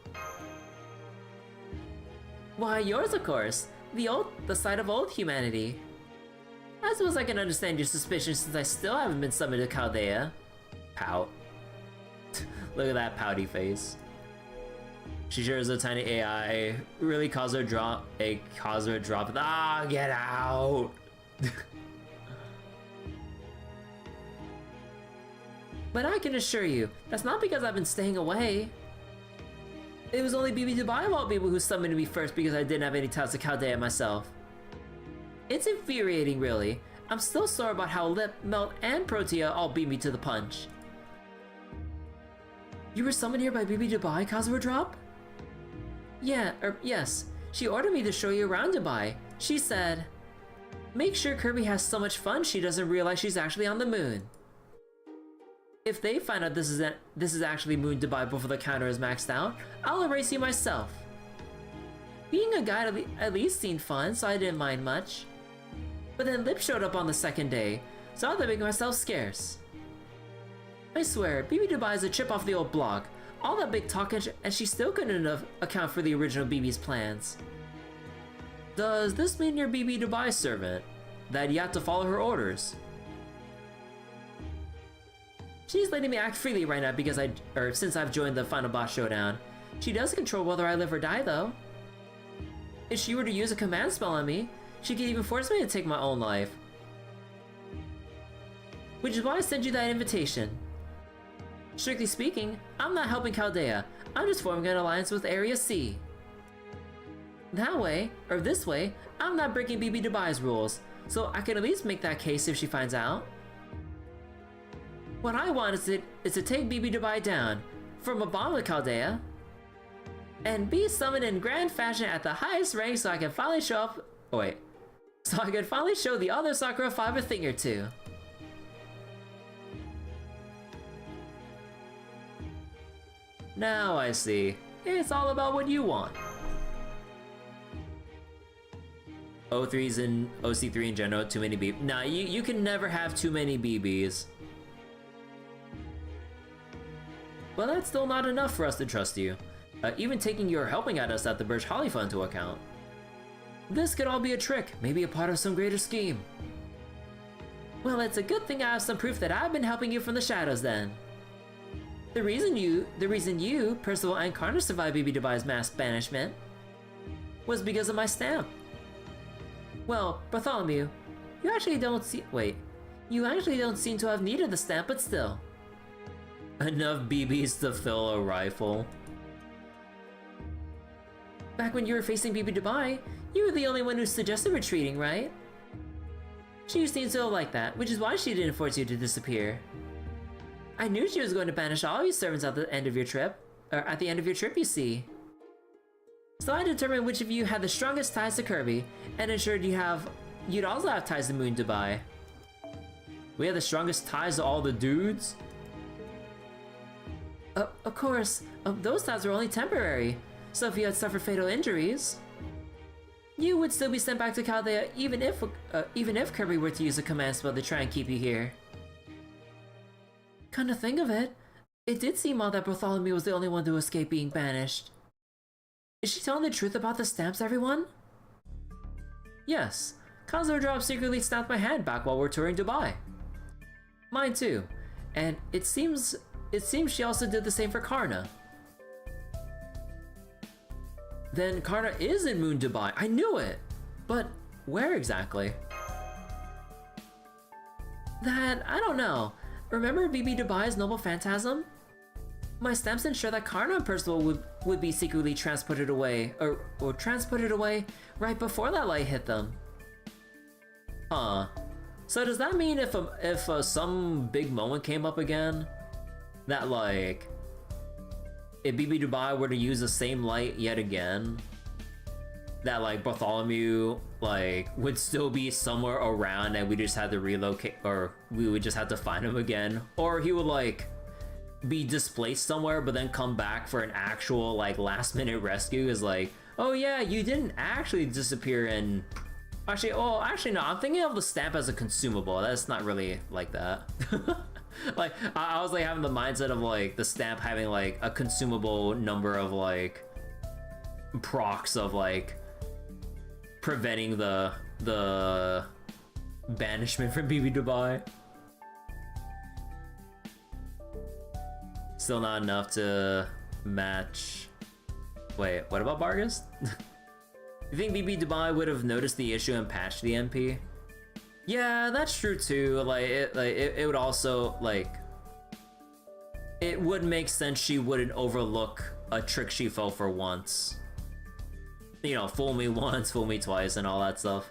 Why, yours of course. The side of old humanity. I suppose I can understand your suspicions since I still haven't been summoned to Chaldea. Pout. Look at that pouty face. She sure is a tiny AI. Really caused her drop. Caused her a drop. Ah, get out! But I can assure you, that's not because I've been staying away. It was only BB Dubai of all people who summoned me first because I didn't have any ties to Chaldea myself. It's infuriating, really. I'm still sore about how Lip, Melt, and Protea all beat me to the punch. You were summoned here by BB Dubai, Kazuha Drop? Yeah, yes. She ordered me to show you around Dubai. She said, make sure Kirby has so much fun she doesn't realize she's actually on the moon. If they find out this is actually Moon Dubai before the counter is maxed out, I'll erase you myself. Being a guide at least seemed fun, so I didn't mind much. But then Lip showed up on the second day, so I had to make myself scarce. I swear, BB Dubai is a chip off the old block. All that big talk and she still couldn't account for the original BB's plans. Does this mean you're BB Dubai's servant? That you have to follow her orders? She's letting me act freely right now because since I've joined the final boss showdown. She does control whether I live or die though. If she were to use a command spell on me, she could even force me to take my own life. Which is why I sent you that invitation. Strictly speaking, I'm not helping Chaldea. I'm just forming an alliance with Area C. That way, or this way, I'm not breaking BB Dubai's rules, so I can at least make that case if she finds out. What I want is to take BB Dubai down, from a bomb with Chaldea, and be summoned in grand fashion at the highest rank so I can finally show up. Oh wait. So I can finally show the other Sakura 5 a thing or two. Now I see. It's all about what you want. O3s and OC3 in general, too many BBs. Nah, you can never have too many BBs. But that's still not enough for us to trust you. Even taking your helping at us at the Burj Khalifa into account. This could all be a trick, maybe a part of some greater scheme. Well, it's a good thing I have some proof that I've been helping you from the shadows then. The reason you, Percival, and Karna survived BB Dubai's mass banishment was because of my stamp. Well, Bartholomew, you actually don't seem to have needed the stamp, but still. Enough BBs to fill a rifle. Back when you were facing BB Dubai, you were the only one who suggested retreating, right? She seems to like that, which is why she didn't force you to disappear. I knew she was going to banish all your servants at the end of your trip, you see. So I determined which of you had the strongest ties to Kirby, and ensured you'd also have ties to Moon Dubai. We have the strongest ties to all the dudes? Of course, those ties were only temporary, so if you had suffered fatal injuries, you would still be sent back to Chaldea even if Kirby were to use a command spell to try and keep you here. Come to think of it, it did seem odd that Bartholomew was the only one to escape being banished. Is she telling the truth about the stamps, everyone? Yes, Kazuha Drop secretly snapped my hand back while we're touring Dubai. Mine too, and it seems she also did the same for Karna. Then Karna is in Moon Dubai, I knew it! But where exactly? That, I don't know. Remember BB Dubai's Noble Phantasm? My stamps ensure that Karna and Percival would be secretly transported away, or transported away right before that light hit them. Huh. So does that mean if some big moment came up again, that like, if BB Dubai were to use the same light yet again, that like Bartholomew like would still be somewhere around and we just had to relocate, or we would just have to find him again, or he would like be displaced somewhere but then come back for an actual like last minute rescue is like, oh yeah, you didn't actually disappear and actually, oh actually no, I'm thinking of the stamp as a consumable. That's not really like that. Like I was like having the mindset of like the stamp having like a consumable number of like procs of like preventing the banishment from BB Dubai. Still not enough to match. Wait, what about Vargas? You think BB Dubai would have noticed the issue and patched the MP? Yeah, that's true too. It would also like it would make sense she wouldn't overlook a trick she fell for once. You know, fool me once, fool me twice, and all that stuff.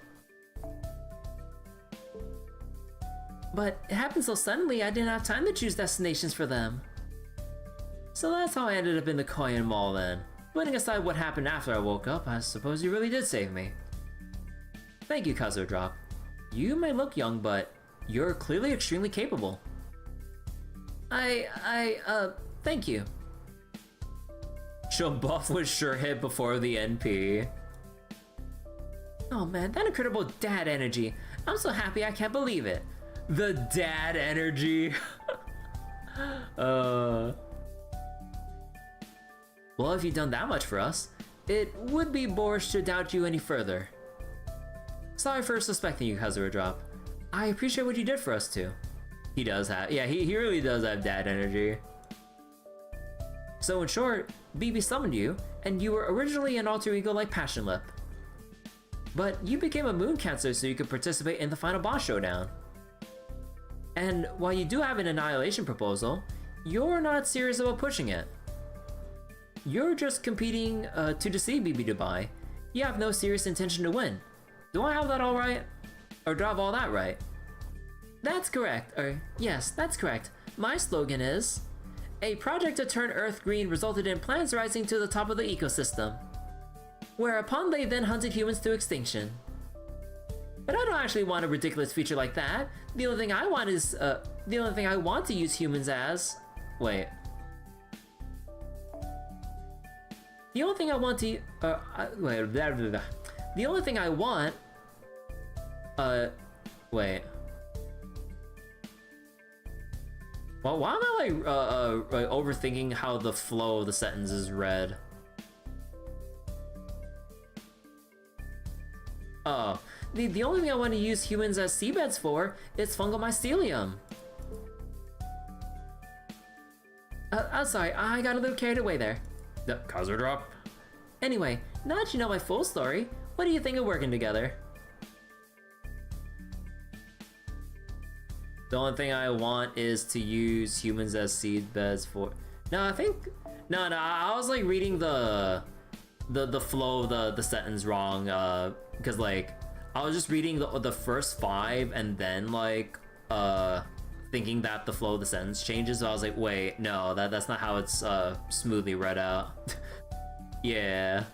But it happened so suddenly, I didn't have time to choose destinations for them. So that's how I ended up in the Koyan Mall then. Putting aside what happened after I woke up, I suppose you really did save me. Thank you, Kazuo Drop. You may look young, but you're clearly extremely capable. Thank you. Buff was sure hit before the NP. Oh man, that incredible dad energy. I'm so happy I can't believe it. The dad energy. Well, if you've done that much for us, it would be boorish to doubt you any further. Sorry for suspecting you, Kazuo Drop. I appreciate what you did for us too. He does have, yeah, he really does have dad energy. So in short, BB summoned you, and you were originally an alter ego like Passion Lip. But you became a moon cancer so you could participate in the final boss showdown. And while you do have an annihilation proposal, you're not serious about pushing it. You're just competing to deceive BB Dubai. You have no serious intention to win. Do I have that all right? Or do I have all that right? That's correct, yes, that's correct. My slogan is, a project to turn Earth green resulted in plants rising to the top of the ecosystem. Whereupon they then hunted humans to extinction. But I don't actually want a ridiculous feature like that. The only thing I want is, the only thing I want to use humans as... Wait. The only thing I want to... wait, blah, blah, blah. The only thing I want... wait. Well, why am I like overthinking how the flow of the sentence is read? Oh, the only thing I want to use humans as seabeds for is fungal mycelium. I'm sorry, I got a little carried away there. Kazuo Drop. Anyway, now that you know my full story, what do you think of working together? The only thing I want is to use humans as seed beds for... No, I think... No, I was like reading the flow of the sentence wrong, because like, I was just reading the first 5 and then like, thinking that the flow of the sentence changes, so I was like, wait, no, that's not how it's smoothly read out. Yeah.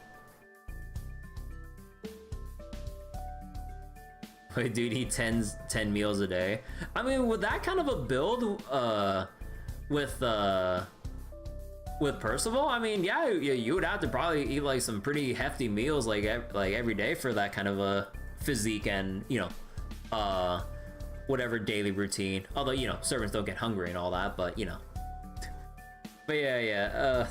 Wait, dude, he 10 meals a day. I mean, with that kind of a build, with Percival, I mean, yeah, you would have to probably eat like some pretty hefty meals like every day for that kind of a physique and, you know, whatever daily routine. Although, you know, servants don't get hungry and all that, but you know. But yeah,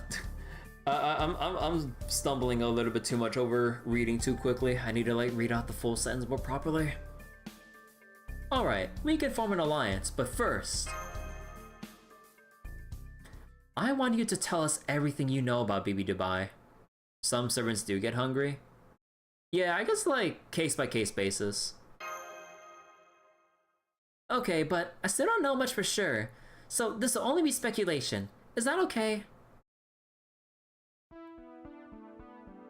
I'm stumbling a little bit too much over reading too quickly. I need to like read out the full sentence more properly. Alright, we can form an alliance, but first... I want you to tell us everything you know about BB Dubai. Some servants do get hungry. Yeah, I guess like case-by-case basis. Okay, but I still don't know much for sure, so this will only be speculation. Is that okay?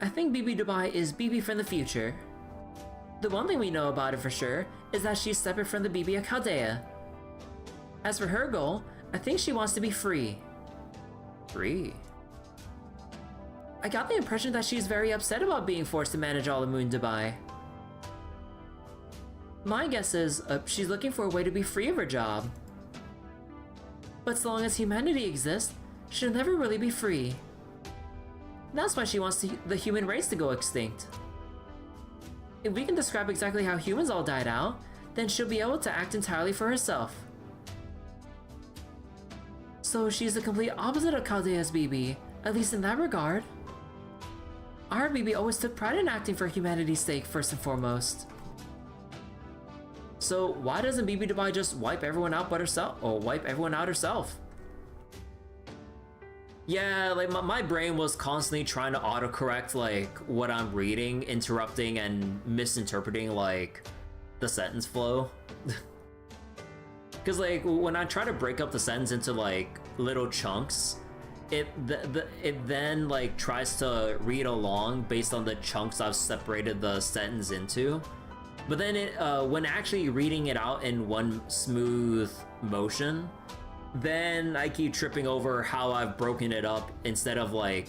I think BB Dubai is BB from the future. The one thing we know about it for sure is that she's separate from the BB of Chaldea. As for her goal, I think she wants to be free. Free? I got the impression that she's very upset about being forced to manage all of Moon Dubai. My guess is she's looking for a way to be free of her job. But so long as humanity exists, she'll never really be free. That's why she wants the human race to go extinct. If we can describe exactly how humans all died out, then she'll be able to act entirely for herself. So she's the complete opposite of Caldea's BB, at least in that regard. Our BB always took pride in acting for humanity's sake first and foremost. So why doesn't BB Dubai just wipe everyone out but herself, or wipe everyone out herself? Yeah, like my brain was constantly trying to autocorrect like what I'm reading, interrupting and misinterpreting like the sentence flow. Because like when I try to break up the sentence into like little chunks, it then like tries to read along based on the chunks I've separated the sentence into. But then when actually reading it out in one smooth motion, then I keep tripping over how I've broken it up instead of like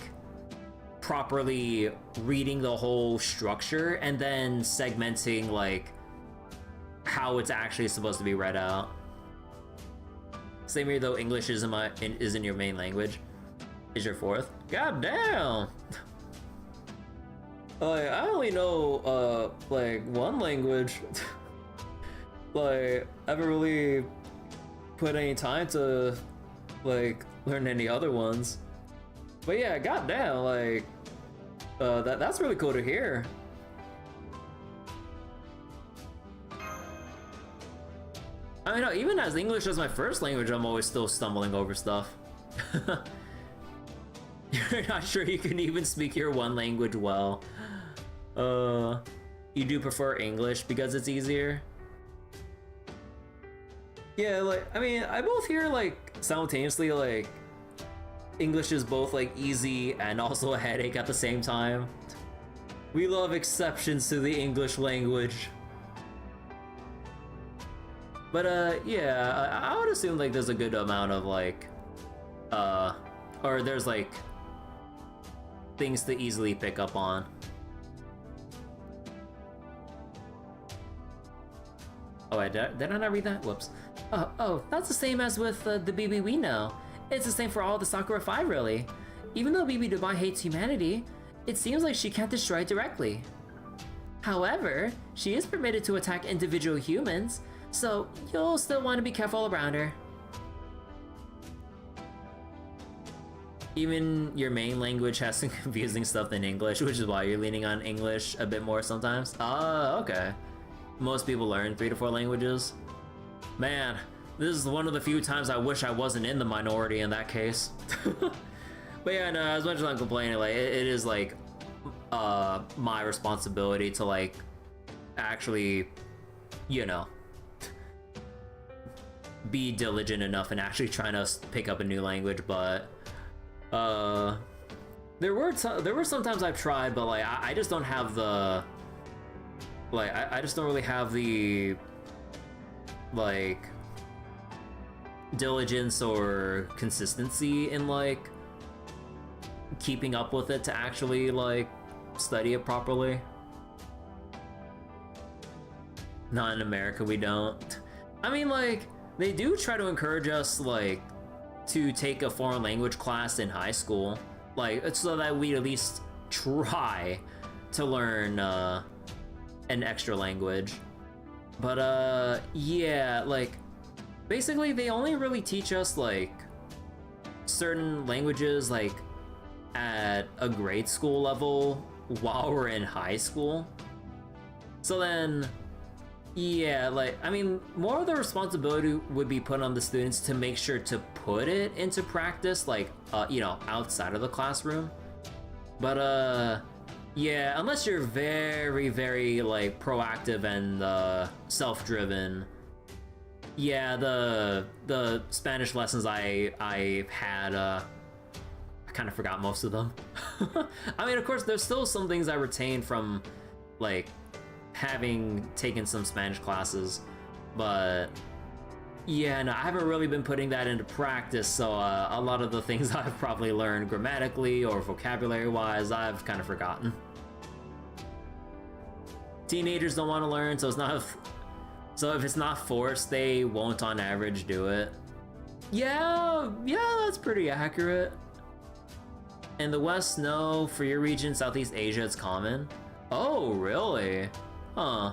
properly reading the whole structure and then segmenting like how it's actually supposed to be read out. Same here though, English isn't your main language. Is your fourth? God damn! Like, I only know like one language. Like, I haven't really put any time to like learn any other ones. But yeah, goddamn, like that's really cool to hear. I mean, no, even as English as my first language, I'm always still stumbling over stuff. You're not sure you can even speak your one language well. You do prefer English because it's easier? Yeah, like, I mean, I both hear, like, simultaneously, like, English is both, like, easy and also a headache at the same time. We love exceptions to the English language. But, yeah, I would assume, like, there's a good amount of, like, or there's, like, things to easily pick up on. Oh, wait, did I not read that? Whoops. Oh, that's the same as with the BB we know. It's the same for all the Sakura 5, really. Even though BB Dubai hates humanity, it seems like she can't destroy it directly. However, she is permitted to attack individual humans, so you'll still want to be careful around her. Even your main language has some confusing stuff in English, which is why you're leaning on English a bit more sometimes. Okay. Most people learn 3 to 4 languages. Man, this is one of the few times I wish I wasn't in the minority in that case. But yeah, no, as much as I'm complaining, like, it is like my responsibility to like actually, you know, be diligent enough and actually trying to pick up a new language. But there were some times I've tried, but like I just don't have the like I just don't really have the like diligence or consistency in like keeping up with it to actually like study it properly. Not in America, we don't. I mean, like, they do try to encourage us like to take a foreign language class in high school, like, so that we at least try to learn an extra language. But yeah, like, basically they only really teach us like certain languages like at a grade school level while we're in high school. So then, yeah, like, I mean, more of the responsibility would be put on the students to make sure to put it into practice, like, you know, outside of the classroom. But, yeah, unless you're very, very, like, proactive and, self-driven, yeah, the Spanish lessons I had, I kind of forgot most of them. I mean, of course, there's still some things I retained from, like, having taken some Spanish classes, but yeah, no, I haven't really been putting that into practice, so a lot of the things I've probably learned grammatically or vocabulary-wise, I've kind of forgotten. Teenagers don't want to learn, so if it's not forced, they won't on average do it. Yeah, that's pretty accurate. In the West, snow for your region, Southeast Asia, it's common. Oh, really? Huh.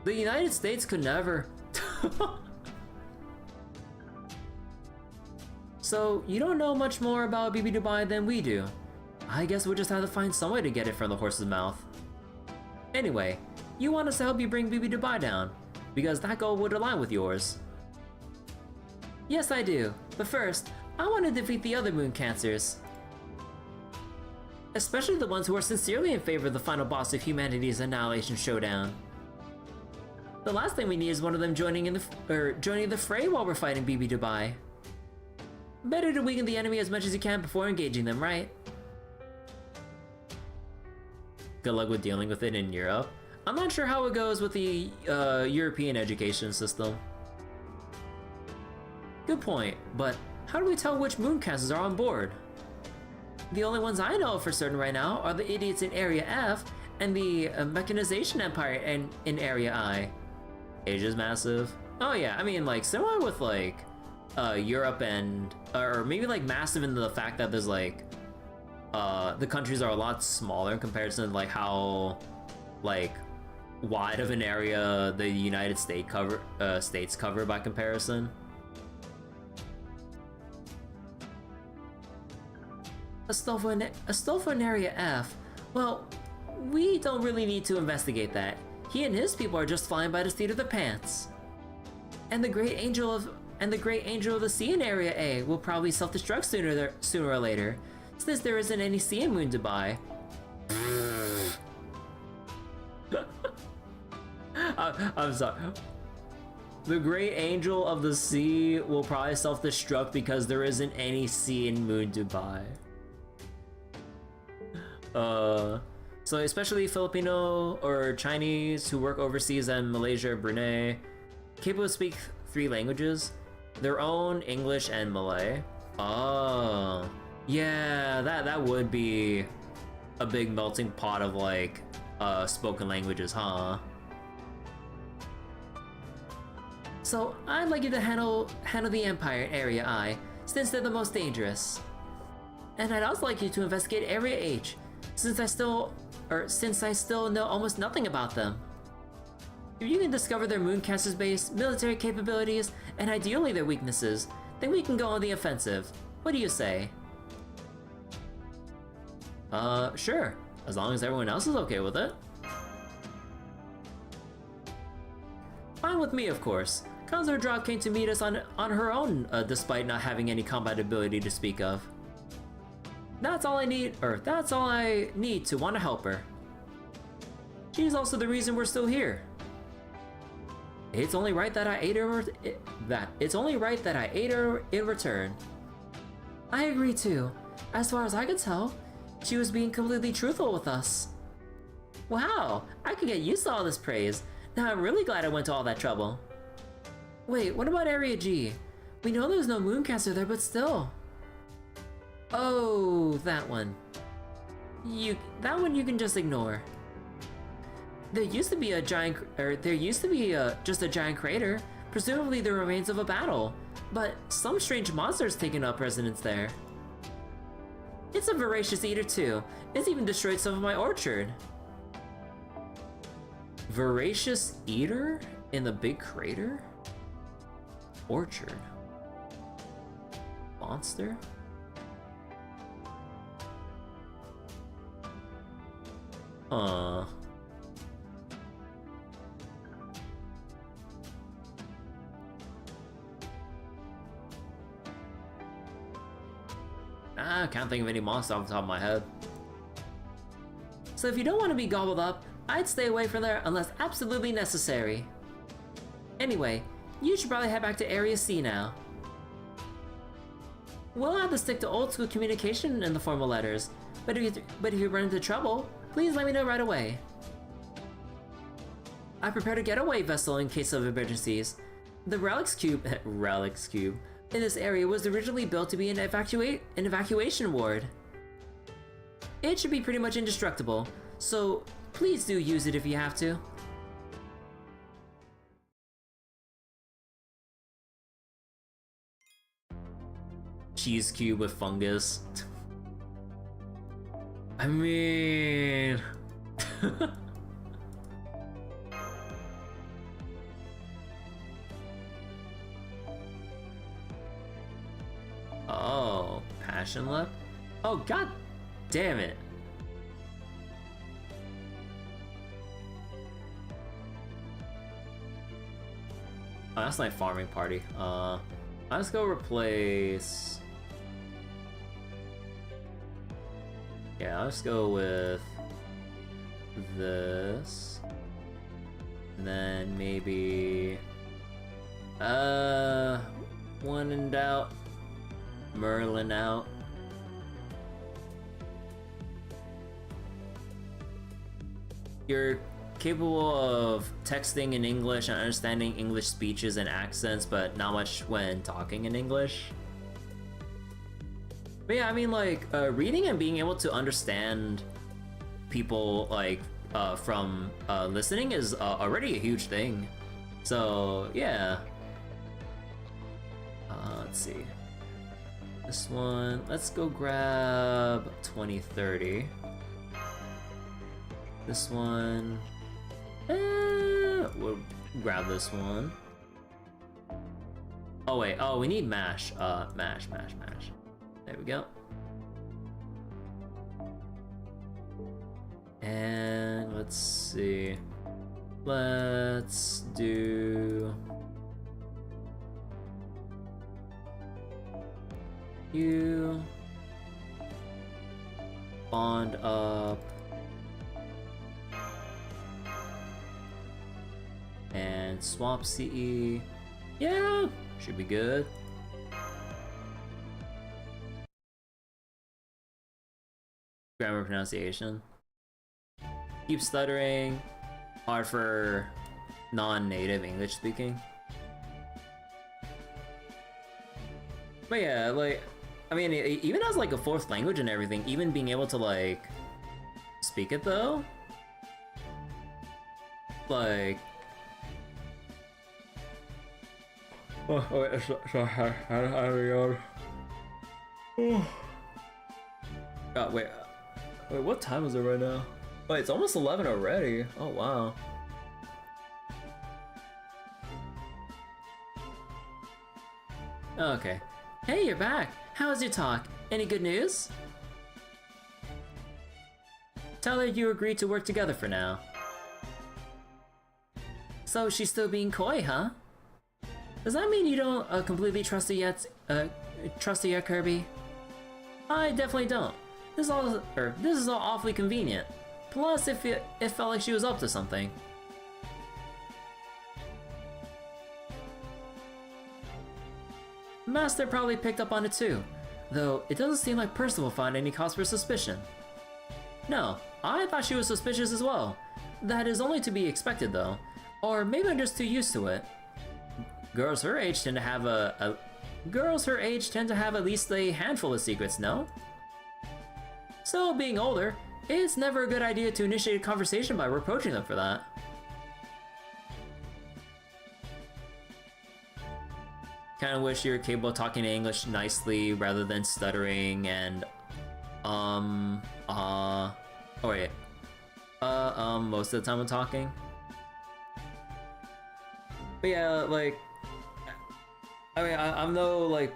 The United States could never. So, you don't know much more about BB Dubai than we do. I guess we'll just have to find some way to get it from the horse's mouth. Anyway, you want us to help you bring BB Dubai down, because that goal would align with yours. Yes, I do. But first, I want to defeat the other moon cancers. Especially the ones who are sincerely in favor of the final boss of humanity's annihilation showdown. The last thing we need is one of them joining the fray while we're fighting BB Dubai. Better to weaken the enemy as much as you can before engaging them, right? Good luck with dealing with it in Europe. I'm not sure how it goes with the European education system. Good point, but how do we tell which moon cancers are on board? The only ones I know for certain right now are the idiots in Area F and the Mechanization Empire in Area I. Asia's massive. Oh yeah, I mean like similar with like Europe and, or maybe like massive in the fact that there's like, the countries are a lot smaller in comparison to like how like wide of an area the United States cover by comparison. Astolfo in Area F. Well, we don't really need to investigate that. He and his people are just flying by the seat of their pants. And the great angel of the sea in Area A will probably self-destruct sooner or later, since there isn't any sea in Moon Dubai. I'm sorry. The great angel of the sea will probably self-destruct because there isn't any sea in Moon Dubai. So especially Filipino or Chinese who work overseas in Malaysia or Brunei, capable to speak 3 languages, their own English and Malay. Oh, yeah, that would be a big melting pot of like spoken languages, huh? So I'd like you to handle the Empire in Area I, since they're the most dangerous. And I'd also like you to investigate Area H, since I still know almost nothing about them. If you can discover their moon cancers base, military capabilities, and ideally their weaknesses, then we can go on the offensive. What do you say? Sure, as long as everyone else is okay with it. Fine with me, of course. Counselor Drop came to meet us on her own, despite not having any combat ability to speak of. That's all I need to want to help her. She's also the reason we're still here. It's only right that I aid her. In return. I agree too. As far as I could tell, she was being completely truthful with us. Wow, I could get used to all this praise. Now I'm really glad I went to all that trouble. Wait, what about Area G? We know there's no moon cancer there, but still. Oh, that one. That one you can just ignore. There used to be just a giant crater, presumably the remains of a battle, but some strange monster's taken up residence there. It's a voracious eater too. It's even destroyed some of my orchard. Voracious eater in the big crater? Orchard. Monster? I can't think of any monster off the top of my head. So if you don't want to be gobbled up, I'd stay away from there unless absolutely necessary. Anyway, you should probably head back to Area C now. We'll have to stick to old school communication in the form of letters, but if you run into trouble, please let me know right away. I prepared a getaway vessel in case of emergencies. The Relics Cube in this area was originally built to be an evacuation ward. It should be pretty much indestructible, so please do use it if you have to. cheese cube with fungus. I mean... Oh, passion lip? Oh, god damn it. Oh, that's my farming party. Let's go replace... Yeah, let's go with this. And then maybe... One in doubt. Merlin out. You're capable of texting in English and understanding English speeches and accents, but not much when talking in English. But yeah, I mean, like, reading and being able to understand people, like, from listening is already a huge thing. So, yeah. Let's see. This one, let's go grab 2030. This one, we'll grab this one. Oh wait, oh, we need mash. Mash. There we go. And let's see. Let's do... You... Bond up. And swap CE. Yeah, should be good. Grammar pronunciation. Keep stuttering. Hard for non-native English speaking. But yeah, like, I mean, even as like a fourth language and everything, even being able to like speak it though, like. Oh wait, God, wait, what time is it right now? Wait, it's almost 11 already. Oh wow. Okay. Hey, you're back. How was your talk? Any good news? Tell her you agreed to work together for now. So she's still being coy, huh? Does that mean you don't completely trust her yet, Kirby? I definitely don't. This is all awfully convenient. Plus, it felt like she was up to something. Master probably picked up on it too, though it doesn't seem like Percival found any cause for suspicion. No, I thought she was suspicious as well. That is only to be expected though, or maybe I'm just too used to it. Girls her age tend to have at least a handful of secrets, no? So, being older, it's never a good idea to initiate a conversation by reproaching them for that. Kinda wish you were capable of talking English nicely rather than stuttering and, oh wait. Most of the time I'm talking. But yeah, like, I mean, I'm no, like,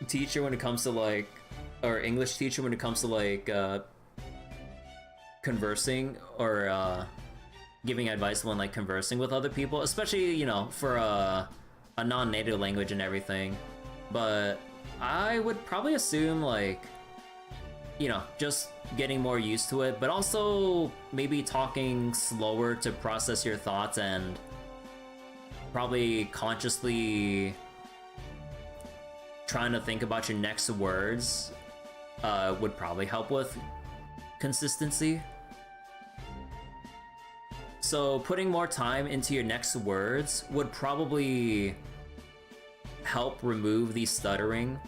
teacher when it comes to, like, or English teacher when it comes to, like, conversing or, giving advice when, like, conversing with other people, especially, you know, for a non-native language and everything. But I would probably assume, like, you know, just getting more used to it, but also maybe talking slower to process your thoughts and probably consciously trying to think about your next words would probably help with consistency. So putting more time into your next words would probably help remove the stuttering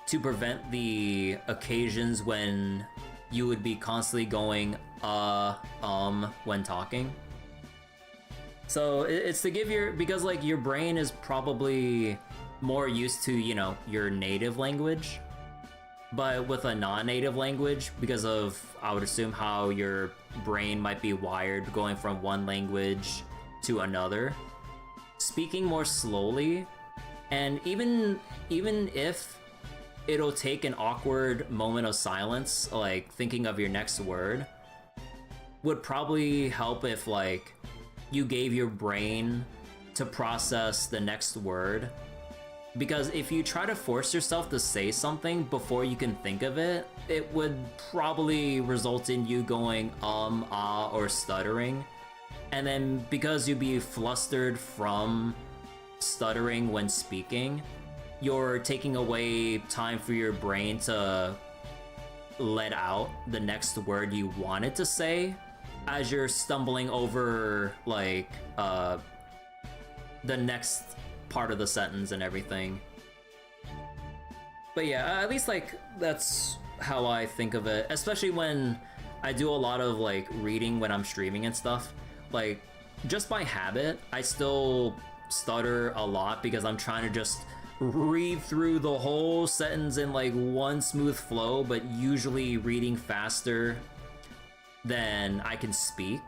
to prevent the occasions when you would be constantly going when talking. So it's to give because like your brain is probably more used to, you know, your native language. But with a non-native language, because of, I would assume, how your brain might be wired going from one language to another, speaking more slowly, and even if it'll take an awkward moment of silence, like thinking of your next word, would probably help if, like, you gave your brain to process the next word. Because if you try to force yourself to say something before you can think of it, it would probably result in you going ah, or stuttering. And then because you'd be flustered from stuttering when speaking, you're taking away time for your brain to let out the next word you wanted to say as you're stumbling over, like, the next part of the sentence and everything. But yeah, at least, like, that's how I think of it, especially when I do a lot of, like, reading when I'm streaming and stuff. Like, just by habit, I still stutter a lot because I'm trying to just read through the whole sentence in, like, one smooth flow, but usually reading faster than I can speak,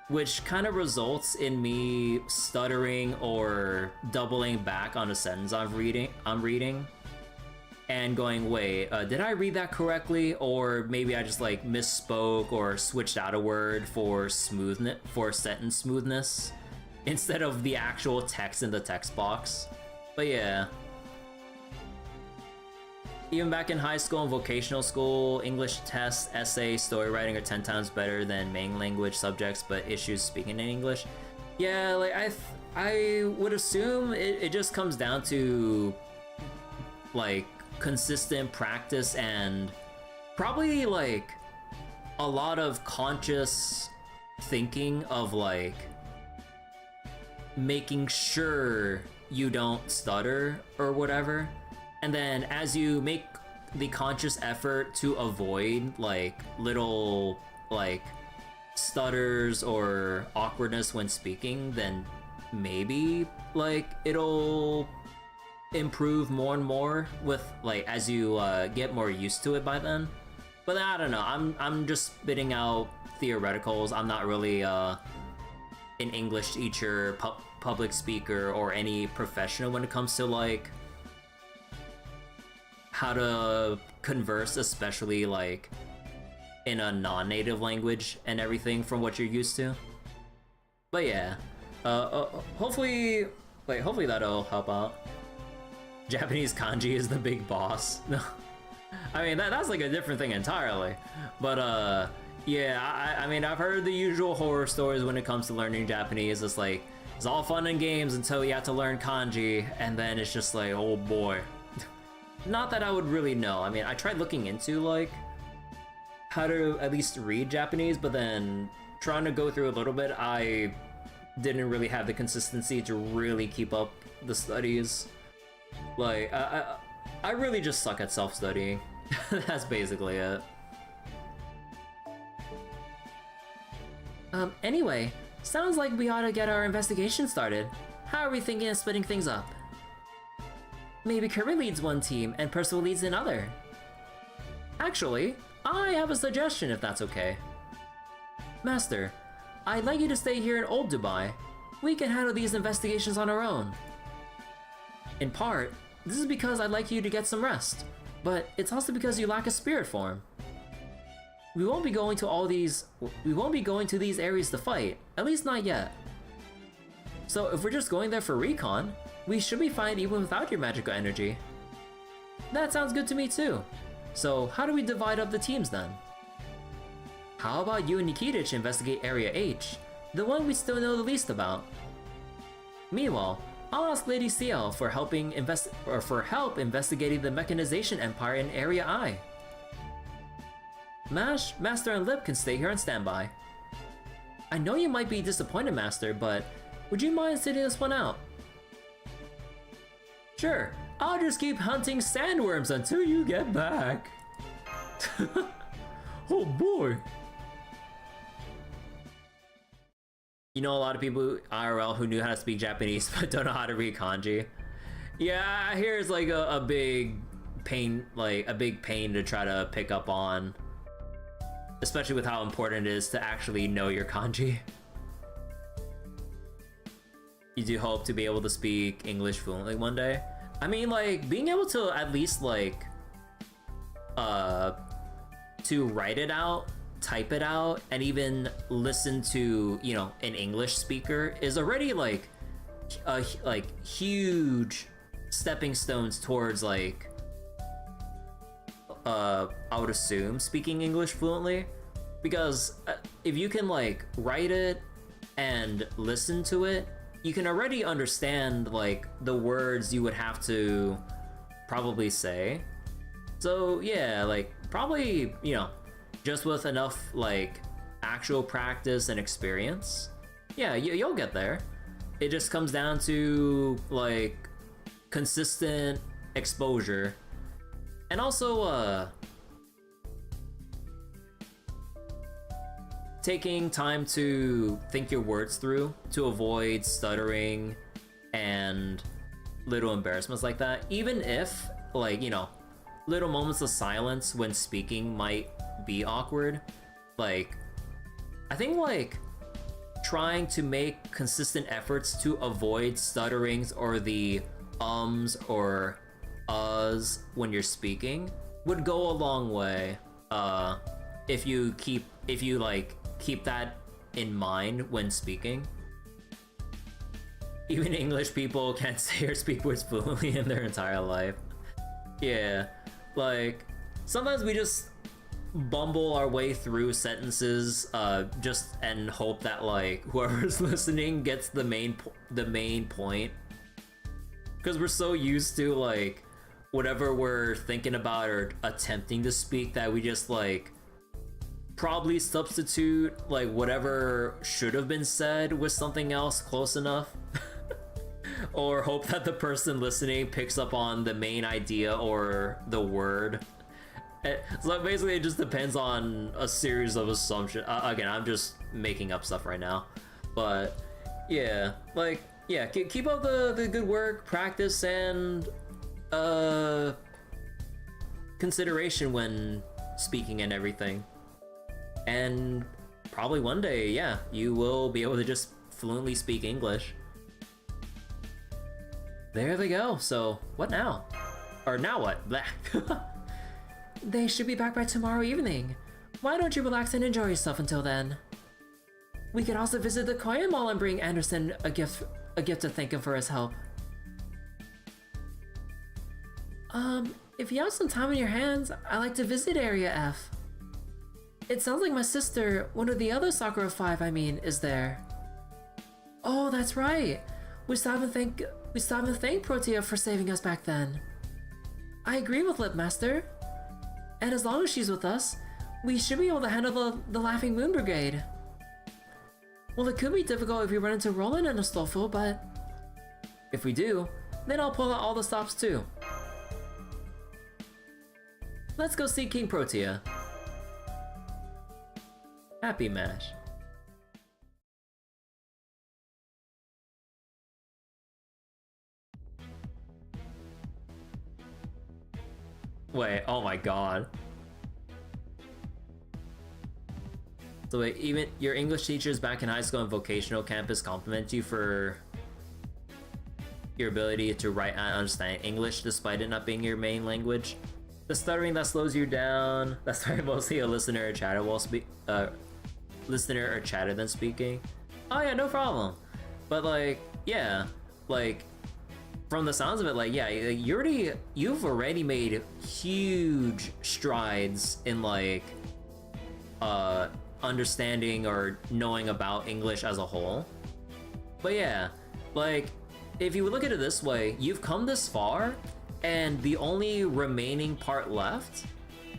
which kind of results in me stuttering or doubling back on a sentence I'm reading and going, wait, did I read that correctly? Or maybe I just, like, misspoke or switched out a word for smoothness, for sentence smoothness, instead of the actual text in the text box. But yeah. Even back in high school and vocational school, English tests, essay, story writing are 10 times better than main language subjects, but issues speaking in English. Yeah, like, I would assume it just comes down to, like, consistent practice and probably, like, a lot of conscious thinking of, like, making sure you don't stutter or whatever. And then as you make the conscious effort to avoid, like, little, like, stutters or awkwardness when speaking, then maybe, like, it'll improve more and more with, like, as you get more used to it by then. But I don't know, I'm just spitting out theoreticals. I'm not really an English teacher, public speaker, or any professional when it comes to, like, how to converse, especially, like, in a non-native language and everything from what you're used to. But yeah, hopefully that'll help out. Japanese kanji is the big boss. No, I mean, that's like a different thing entirely. But yeah, I mean, I've heard the usual horror stories when it comes to learning Japanese. It's like, it's all fun and games until you have to learn kanji, and then it's just like, oh boy. Not that I would really know. I mean, I tried looking into, like, how to at least read Japanese, but then trying to go through a little bit, I didn't really have the consistency to really keep up the studies. Like, I really just suck at self-studying. That's basically it. Anyway, sounds like we ought to get our investigation started. How are we thinking of splitting things up? Maybe Kirby leads one team and Percival leads another. Actually, I have a suggestion if that's okay. Master, I'd like you to stay here in Old Dubai. We can handle these investigations on our own. In part, this is because I'd like you to get some rest, but it's also because you lack a spirit form. We won't be going to these areas to fight, at least not yet. So if we're just going there for recon, we should be fine even without your magical energy. That sounds good to me too. So how do we divide up the teams then? How about you and Nikitich investigate Area H, the one we still know the least about? Meanwhile, I'll ask Lady Ciel for help investigating the Mechanization Empire in Area I. Mash, Master, and Lip can stay here on standby. I know you might be disappointed, Master, but would you mind sitting this one out? Sure, I'll just keep hunting sandworms until you get back. Oh boy. You know a lot of people IRL who knew how to speak Japanese but don't know how to read kanji. Yeah, I hear it's like a big pain, like a big pain to try to pick up on, especially with how important it is to actually know your kanji. You do hope to be able to speak English fluently one day. I mean, like, being able to at least, like, to write it out, type it out, and even listen to, you know, an English speaker is already, like, huge stepping stones towards, like, I would assume speaking English fluently. Because if you can, like, write it and listen to it, you can already understand, like, the words you would have to probably say. So, yeah, like, probably, you know, just with enough, like, actual practice and experience, yeah, you'll get there. It just comes down to, like, consistent exposure. And also, taking time to think your words through to avoid stuttering and little embarrassments like that. Even if, like, you know, little moments of silence when speaking might be awkward. Like, I think, like, trying to make consistent efforts to avoid stutterings or the ums or uhs when you're speaking would go a long way. If you keep that in mind when speaking. Even English people can't say or speak words fluently in their entire life. Yeah, like, sometimes we just bumble our way through sentences just and hope that, like, whoever's listening gets the main point. Because we're so used to, like, whatever we're thinking about or attempting to speak that we just, like, probably substitute, like, whatever should have been said with something else close enough. Or hope that the person listening picks up on the main idea or the word. So basically it just depends on a series of assumptions. Again, I'm just making up stuff right now. But yeah, like, yeah, keep up the good work, practice, and consideration when speaking and everything. And probably one day, yeah, you will be able to just fluently speak English. There they go. So, what now? Or now what? Blah. They should be back by tomorrow evening. Why don't you relax and enjoy yourself until then? We could also visit the Koyan Mall and bring Anderson a gift to thank him for his help. If you have some time on your hands, I'd like to visit Area F. It sounds like my sister, one of the other Sakura 5, I mean, is there. Oh, that's right. We still haven't thanked Protea for saving us back then. I agree with Lipmaster. And as long as she's with us, we should be able to handle the Laughing Moon Brigade. Well, it could be difficult if we run into Roland and Astolfo, but if we do, then I'll pull out all the stops too. Let's go see King Protea. Happy Mash. Wait, oh my god. So wait, even your English teachers back in high school and vocational campus compliment you for your ability to write and understand English despite it not being your main language? The stuttering that slows you down, that's probably mostly a listener or chatter than speaking. Oh yeah, no problem. But like, yeah, like, from the sounds of it, like, yeah, you've already made huge strides in, like, understanding or knowing about English as a whole. But yeah, like, if you look at it this way, you've come this far, and the only remaining part left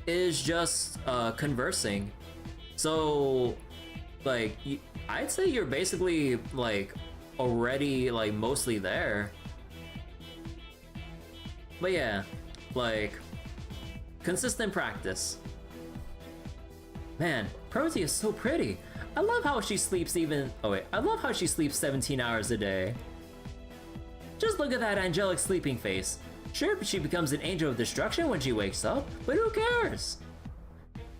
is just conversing. So, like, I'd say you're basically, like, already, like, mostly there. But yeah, like, consistent practice. Man, Protea is so pretty. I love how she sleeps I love how she sleeps 17 hours a day. Just look at that angelic sleeping face. Sure, she becomes an angel of destruction when she wakes up, but who cares?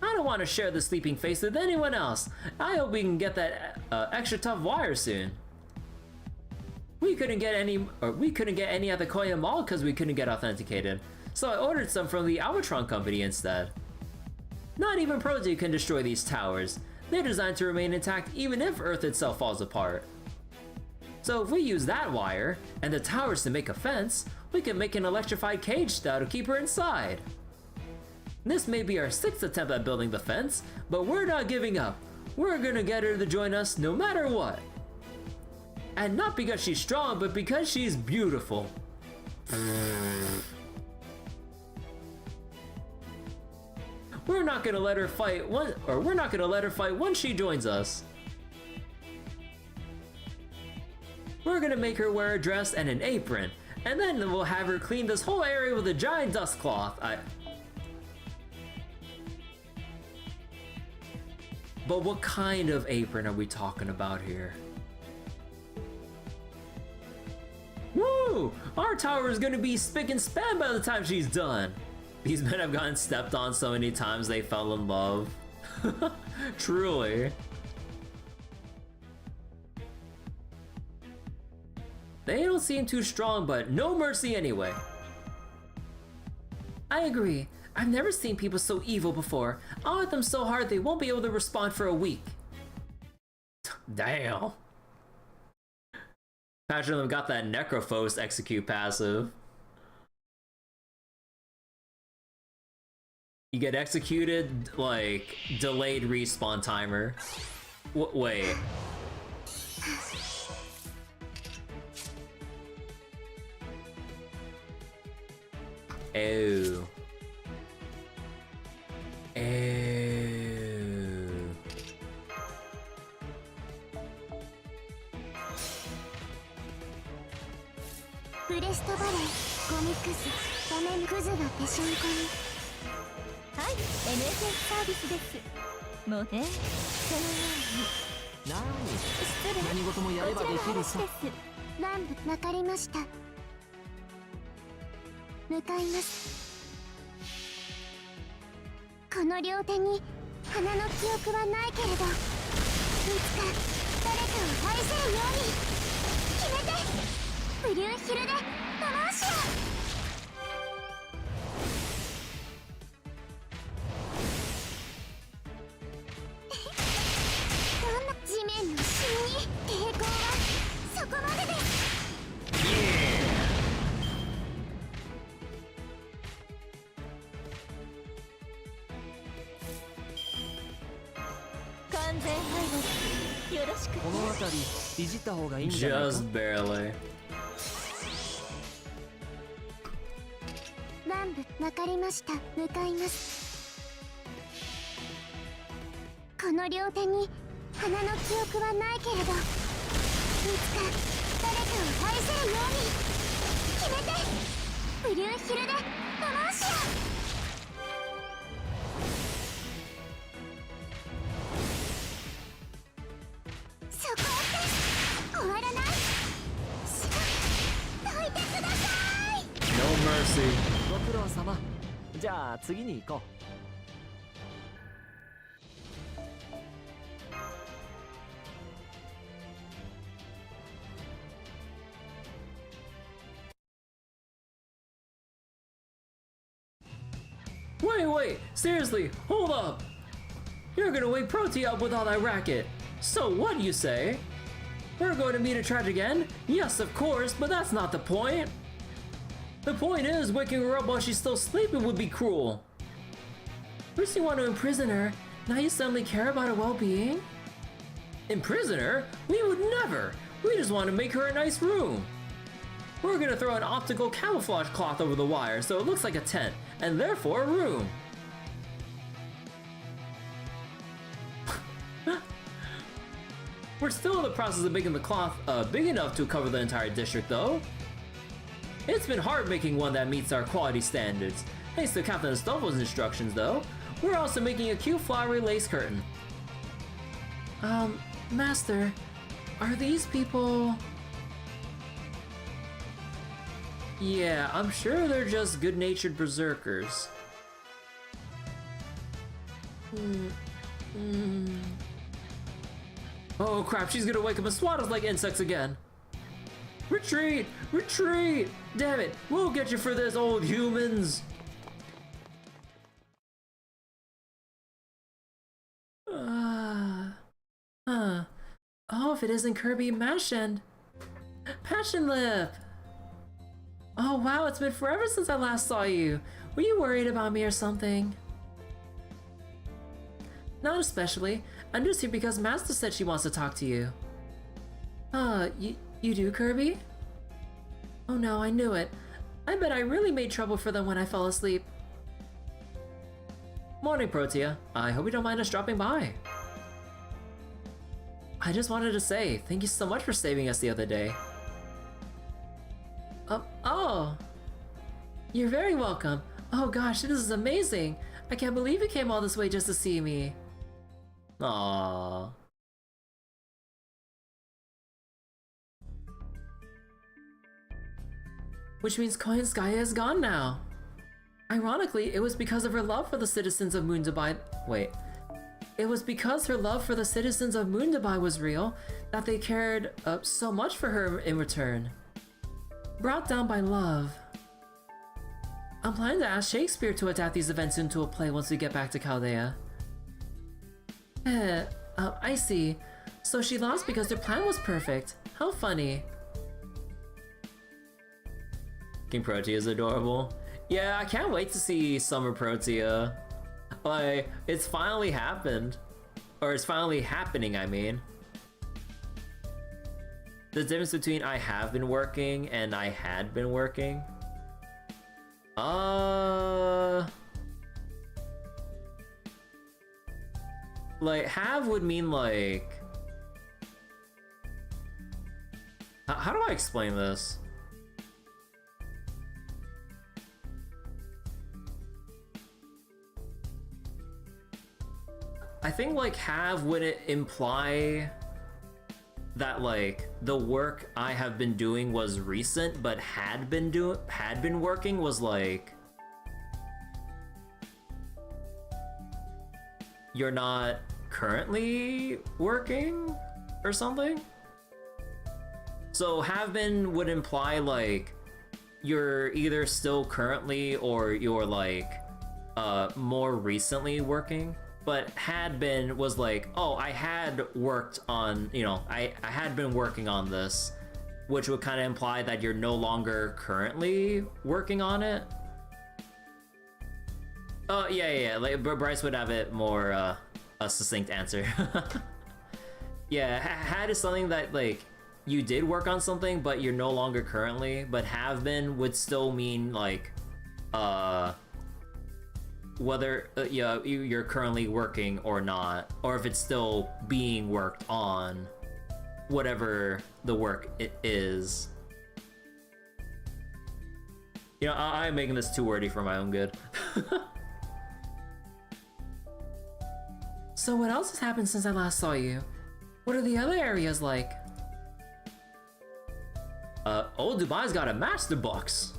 I don't want to share the sleeping face with anyone else. I hope we can get that extra tough wire soon. We couldn't get any at the Koya Mall because we couldn't get authenticated. So I ordered some from the Albatron company instead. Not even Protea can destroy these towers. They're designed to remain intact even if Earth itself falls apart. So if we use that wire, and the towers to make a fence, we can make an electrified cage that'll keep her inside. This may be our 6th attempt at building the fence, but we're not giving up. We're gonna get her to join us no matter what. And not because she's strong, but because she's beautiful. We're not gonna let her fight once she joins us. We're gonna make her wear a dress and an apron, and then we'll have her clean this whole area with a giant dust cloth. But what kind of apron are we talking about here? Woo! Our tower is gonna be spick and span by the time she's done. These men have gotten stepped on so many times they fell in love. Truly. They don't seem too strong, but no mercy anyway. I agree. I've never seen people so evil before. I'll hit them so hard they won't be able to respond for a week. Damn. Imagine them got that Necrophos execute passive. You get executed, like, delayed respawn timer. Wait. Oh.ブレストバレーゴミクス画面クズがぺしゃんこにはい NSS サービスですもうねそのようになに失礼何事もやればできるさ乱舞わかりました向かいますこの両手に花の記憶はないけれどいつか誰かを愛せるように決めてブリューヒルでパマーシアどんな地面のシミに抵抗はそこまでです。完全敗北よろしく。この辺りいじった方がいいんじゃないか。 Just barely. 南部わかりました向かいますこの両手に花の記憶はないけれどいつか誰かを愛せるように決めてブリューヒルでパマーシアそこって終わらないどいてください No mercy. ご苦労様じゃあ次に行こ Wait, seriously, hold up! You're gonna wake Protea up with all that racket. So what do you say? We're going to meet a tragic end? Yes, of course, but that's not the point. The point is, waking her up while she's still sleeping would be cruel. First you want to imprison her, now you suddenly care about her well-being? Imprison her? We would never! We just want to make her a nice room. We're gonna throw an optical camouflage cloth over the wire so it looks like a tent, and therefore a room. We're still in the process of making the cloth big enough to cover the entire district though. It's been hard making one that meets our quality standards. Thanks to Captain Astolfo's instructions though, we're also making a cute flowery lace curtain. Master, are these people... Yeah, I'm sure they're just good-natured berserkers. Oh crap, she's gonna wake up and swat us like insects again. Retreat! Retreat! Damn it, we'll get you for this, old humans! Oh, if it isn't Kirby Passion Lip! Oh wow, it's been forever since I last saw you. Were you worried about me or something? Not especially. I'm just here because Master said she wants to talk to you. You do, Kirby? Oh no, I knew it. I bet I really made trouble for them when I fell asleep. Morning, Protea. I hope you don't mind us dropping by. I just wanted to say, thank you so much for saving us the other day. Oh! You're very welcome. Oh gosh, this is amazing. I can't believe you came all this way just to see me. Aww. Which means Koyanskaya is gone now. Ironically, it was because of her love for the citizens of Moondabai. Wait. It was because her love for the citizens of Moondabai was real that they cared so much for her in return. Brought down by love. I'm planning to ask Shakespeare to adapt these events into a play once we get back to Chaldea. I see. So she lost because their plan was perfect. How funny. King Protea is adorable. Yeah, I can't wait to see Summer Protea. Like, it's finally happened. Or it's finally happening, I mean. The difference between I have been working and I had been working. Like, have would mean like... How do I explain this? I think like have would it imply that like the work I have been doing was recent, but had been working was like you're not currently working or something. So have been would imply like you're either still currently or you're like more recently working. But had been was like, oh, I had worked on, you know, I had been working on this, which would kind of imply that you're no longer currently working on it. Oh, yeah, like, but Bryce would have it more, a succinct answer. Yeah, had is something that, like, you did work on something, but you're no longer currently, but have been would still mean, like, whether you're currently working or not, or if it's still being worked on, whatever the work it is. You know, I'm making this too wordy for my own good. So what else has happened since I last saw you? What are the other areas like? Old Dubai's got a master box.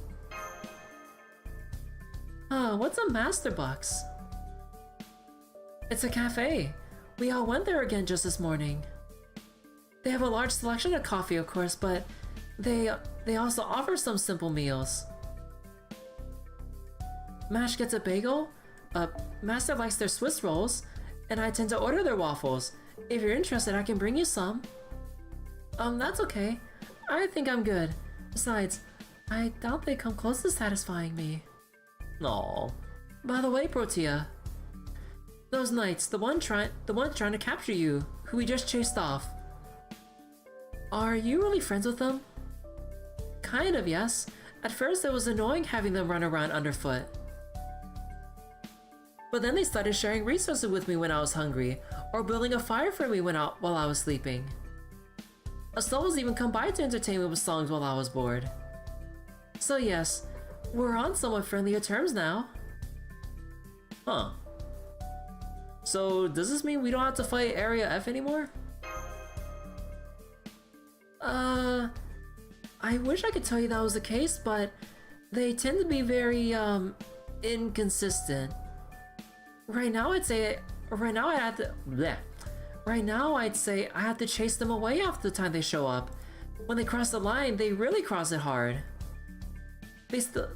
What's a master box? It's a cafe. We all went there again just this morning. They have a large selection of coffee, of course, but they also offer some simple meals. Mash gets a bagel. Master likes their Swiss rolls, and I tend to order their waffles. If you're interested, I can bring you some. That's okay. I think I'm good. Besides, I doubt they come close to satisfying me. Aw. By the way, Protea, those knights, the one trying to capture you, who we just chased off. Are you really friends with them? Kind of, yes. At first, it was annoying having them run around underfoot. But then they started sharing resources with me when I was hungry, or building a fire for me while I was sleeping. A soul's even come by to entertain me with songs while I was bored. So yes, we're on somewhat friendlier terms now. Huh. So does this mean we don't have to fight Area F anymore? I wish I could tell you that was the case, but they tend to be very, inconsistent. Right now I'd say, right now I'd say I have to chase them away after the time they show up. When they cross the line, they really cross it hard.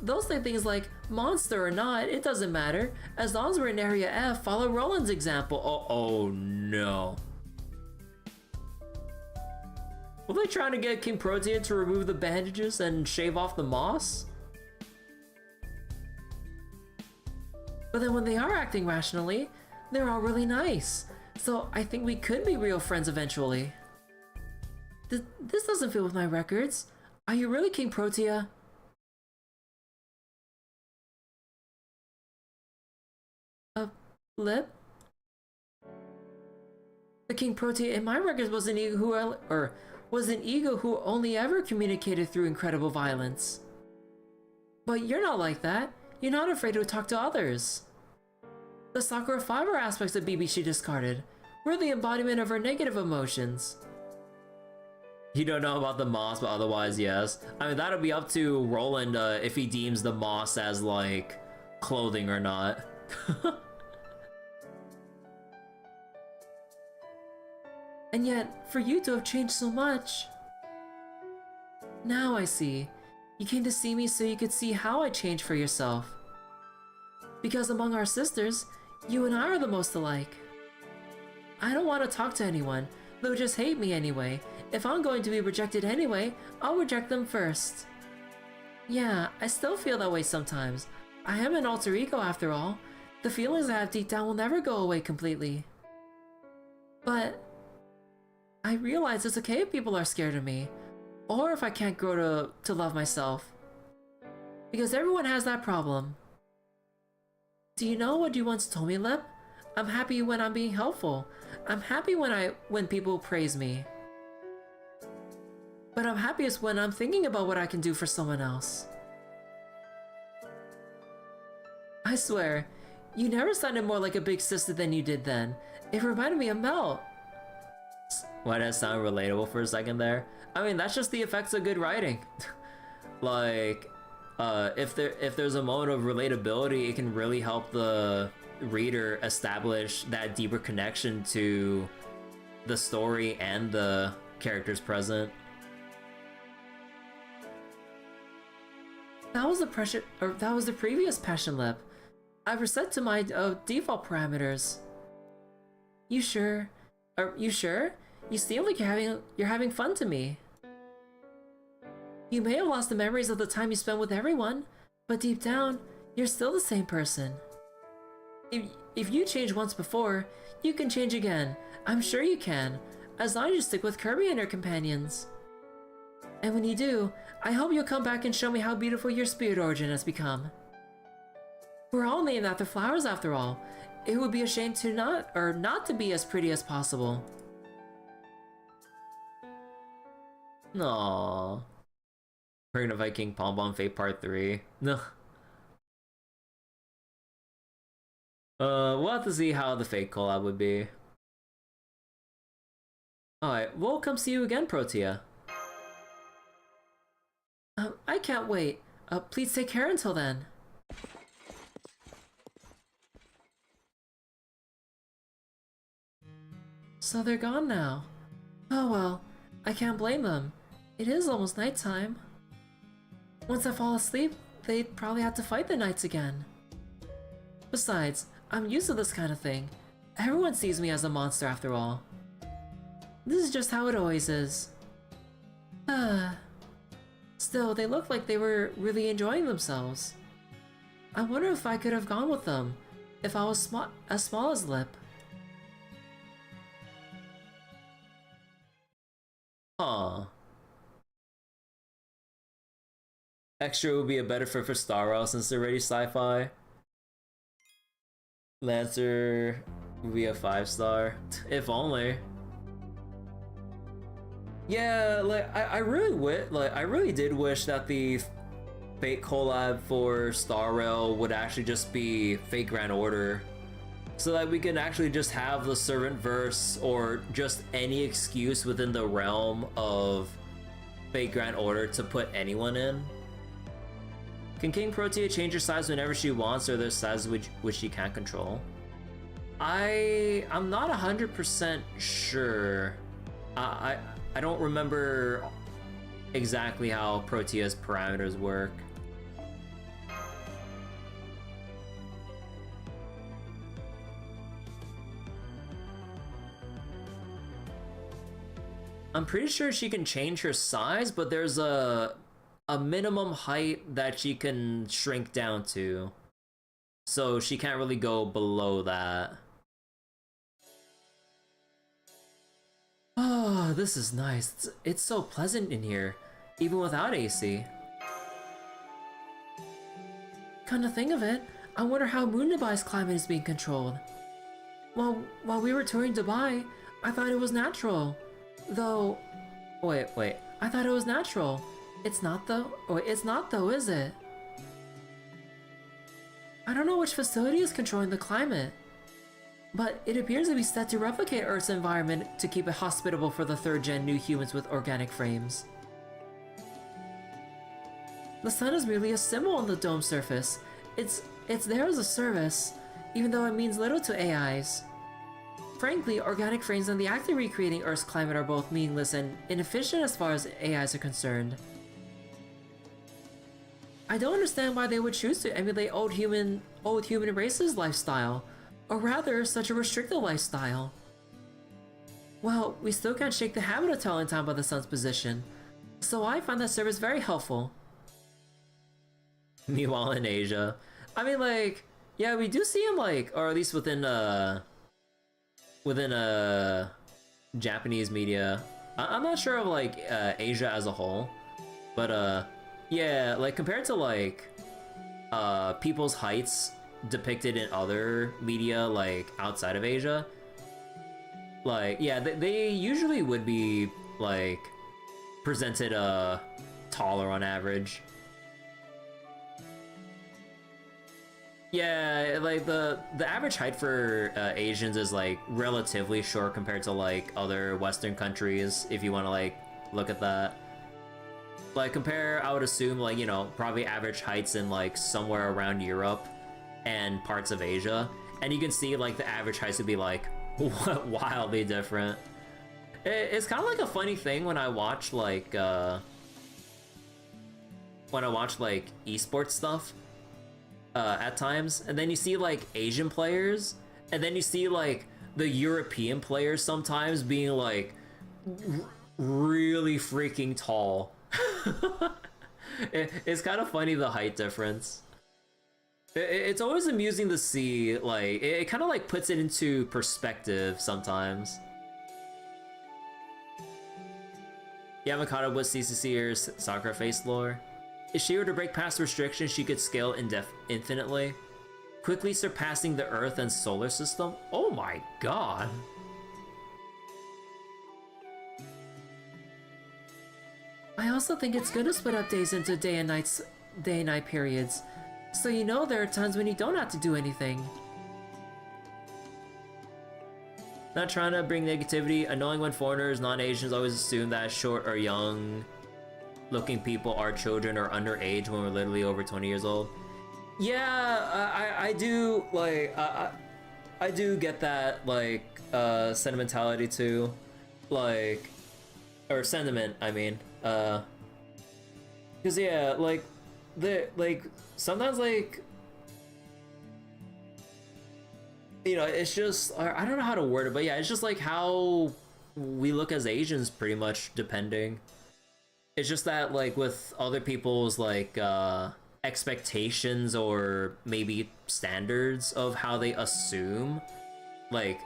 They'll say things like, monster or not, it doesn't matter. As long as we're in Area F, follow Roland's example. Oh no. Were they trying to get King Protean to remove the bandages and shave off the moss? But then when they are acting rationally, they're all really nice. So I think we could be real friends eventually. This doesn't fit with my records. Are you really King Protea? Lip? The King Protea in my records was an ego who only ever communicated through incredible violence. But you're not like that. You're not afraid to talk to others. The Sakura Fiber aspects of BB she discarded. We're the embodiment of her negative emotions. You don't know about the moss, but otherwise, yes. I mean, that'll be up to Roland if he deems the moss as, like, clothing or not. And yet, for you to have changed so much... Now I see. You came to see me so you could see how I changed for yourself. Because among our sisters, you and I are the most alike. I don't want to talk to anyone. They'll just hate me anyway. If I'm going to be rejected anyway, I'll reject them first. Yeah, I still feel that way sometimes. I am an alter ego after all. The feelings I have deep down will never go away completely. But... I realize it's okay if people are scared of me. Or if I can't grow to love myself. Because everyone has that problem. Do you know what you once told me, Lip? I'm happy when I'm being helpful. I'm happy when people praise me. But I'm happiest when I'm thinking about what I can do for someone else. I swear, you never sounded more like a big sister than you did then. It reminded me of Mel. Why did that sound relatable for a second there? I mean, that's just the effects of good writing. Like, if there's a moment of relatability, it can really help the reader establish that deeper connection to the story and the characters present. That was the previous passion lip. I reset to my default parameters. You sure? Are you sure? You seem like you're having fun to me. You may have lost the memories of the time you spent with everyone, but deep down, you're still the same person. If you changed once before, you can change again. I'm sure you can, as long as you stick with Kirby and her companions. And when you do, I hope you'll come back and show me how beautiful your spirit origin has become. We're all named after flowers after all. It would be a shame to not to be as pretty as possible. Aww. We're gonna fight King Pom Pom Fate Part 3. No. We'll have to see how the Fate collab would be. Alright, we'll come see you again, Protea. I can't wait. Please take care until then. So they're gone now. Oh well, I can't blame them. It is almost nighttime. Once I fall asleep, they'd probably have to fight the knights again. Besides, I'm used to this kind of thing. Everyone sees me as a monster after all. This is just how it always is. Still, they looked like they were really enjoying themselves. I wonder if I could have gone with them, if I was as small as Lip. Huh. Extra would be a better fit for Star Rail since they're already sci-fi. Lancer would be a 5-star. If only. Yeah, like I really did wish that the Fate collab for Star Rail would actually just be Fate Grand Order. So that we can actually just have the servant verse or just any excuse within the realm of fake grant order to put anyone in. Can King Protea change her size whenever she wants, or there's sizes which she can't control? I'm not 100% sure. I don't remember exactly how Protea's parameters work. I'm pretty sure she can change her size, but there's a minimum height that she can shrink down to. So she can't really go below that. Oh, this is nice. It's so pleasant in here, even without AC. Come to think of it, I wonder how Moon Dubai's climate is being controlled. While we were touring Dubai, I thought it was natural. Though, wait, I thought it was natural. It's not though? Wait, it's not though, is it? I don't know which facility is controlling the climate, but it appears to be set to replicate Earth's environment to keep it hospitable for the 3rd-gen new humans with organic frames. The sun is merely a symbol on the dome surface. It's there as a service, even though it means little to AIs. Frankly, organic frames and the act of recreating Earth's climate are both meaningless and inefficient as far as AIs are concerned. I don't understand why they would choose to emulate old human races' lifestyle, or rather, such a restricted lifestyle. Well, we still can't shake the habit of telling time by the sun's position, so I find that service very helpful. Meanwhile in Asia, I mean, like, yeah, we do see him, like, or at least within Japanese media. I'm not sure of like Asia as a whole, but yeah, like compared to like people's heights depicted in other media like outside of Asia, like yeah, they usually would be like presented taller on average. Yeah, like the average height for Asians is like relatively short compared to like other Western countries, if you want to like look at that. Like compare, I would assume like, you know, probably average heights in like somewhere around Europe and parts of Asia, and you can see like the average heights would be like wildly different. It's kind of like a funny thing when I watch like esports stuff. At times, and then you see like Asian players, and then you see like the European players sometimes being like really freaking tall. It's kind of funny, the height difference. It's always amusing to see, like it kind of like puts it into perspective sometimes. You haven't caught up with CCC or Sakura Face lore? If she were to break past restrictions, she could scale infinitely, quickly surpassing the Earth and solar system. Oh my god! I also think it's good to split up days into day and night periods, so you know there are times when you don't have to do anything. Not trying to bring negativity, annoying when foreigners, non-Asians always assume that short or young looking people are children or underage when we're literally over 20 years old. Yeah, I do, like, I do get that, like, sentimentality too. Like, or sentiment, I mean. Cause yeah, like, sometimes, like, you know, it's just, I don't know how to word it, but yeah, it's just like how we look as Asians pretty much, depending. It's just that, like, with other people's, like, expectations or maybe standards of how they assume, like,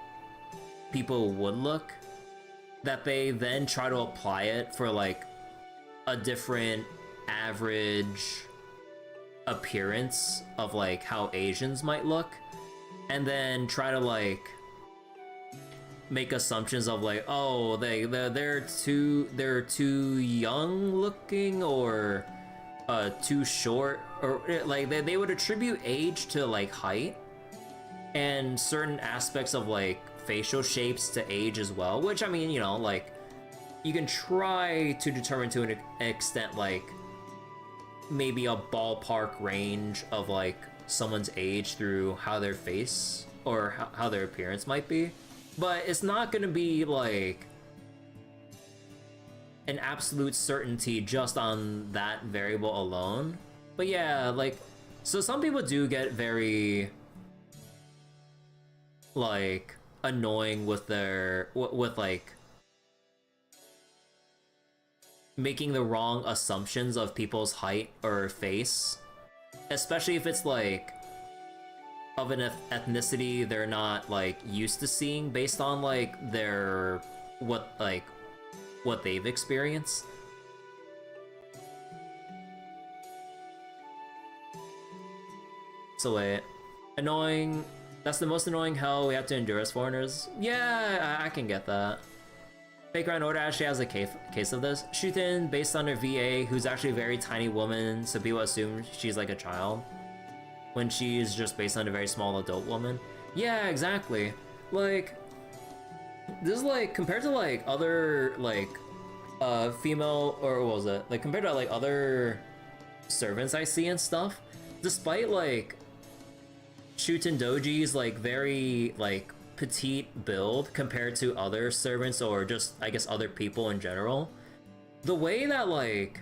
people would look, that they then try to apply it for, like, a different average appearance of, like, how Asians might look, and then try to, like, make assumptions of like, oh, they're too young looking, or too short, or like they would attribute age to like height and certain aspects of like facial shapes to age as well, which I mean, you know, like you can try to determine to an extent, like, maybe a ballpark range of, like, someone's age through how their face or how their appearance might be. But it's not gonna be, like, an absolute certainty just on that variable alone. But yeah, like, so some people do get very, like, annoying with their, with like, making the wrong assumptions of people's height or face. Especially if it's, like, of an ethnicity they're not, like, used to seeing based on, like, their, what they've experienced. So wait, annoying, that's the most annoying hell we have to endure as foreigners? Yeah, I can get that. Fake Grand Order actually has a case of this. Shuten, based on her VA, who's actually a very tiny woman, so people assume she's like a child, when she's just based on a very small adult woman. Yeah, exactly. Like, this is like, compared to like other, like, female, or what was it? Like, compared to like other servants I see and stuff, despite like Shuten Doji's like very like petite build compared to other servants or just, I guess, other people in general, the way that, like,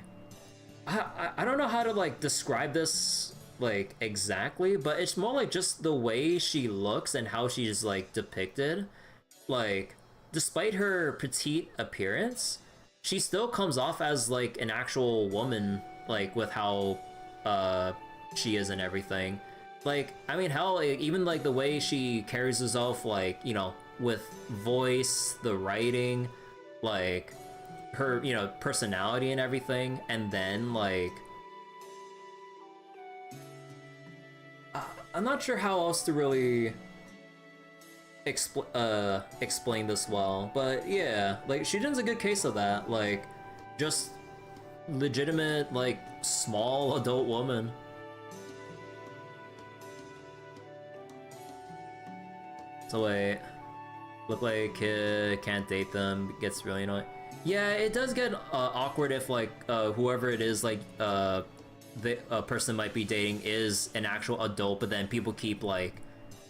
I don't know how to like describe this like exactly, but it's more like just the way she looks and how she's like depicted. Like, despite her petite appearance, she still comes off as like an actual woman, like with how she is and everything. Like, I mean, hell, even like the way she carries herself, like, you know, with voice, the writing, like her, you know, personality and everything, and then like, I'm not sure how else to really explain this well, but yeah, like, Shuten's a good case of that, like, just legitimate, like, small adult woman. So wait, look like kid, can't date them, gets really annoying. Yeah, it does get awkward if, like, whoever it is, like, the person might be dating is an actual adult, but then people keep, like,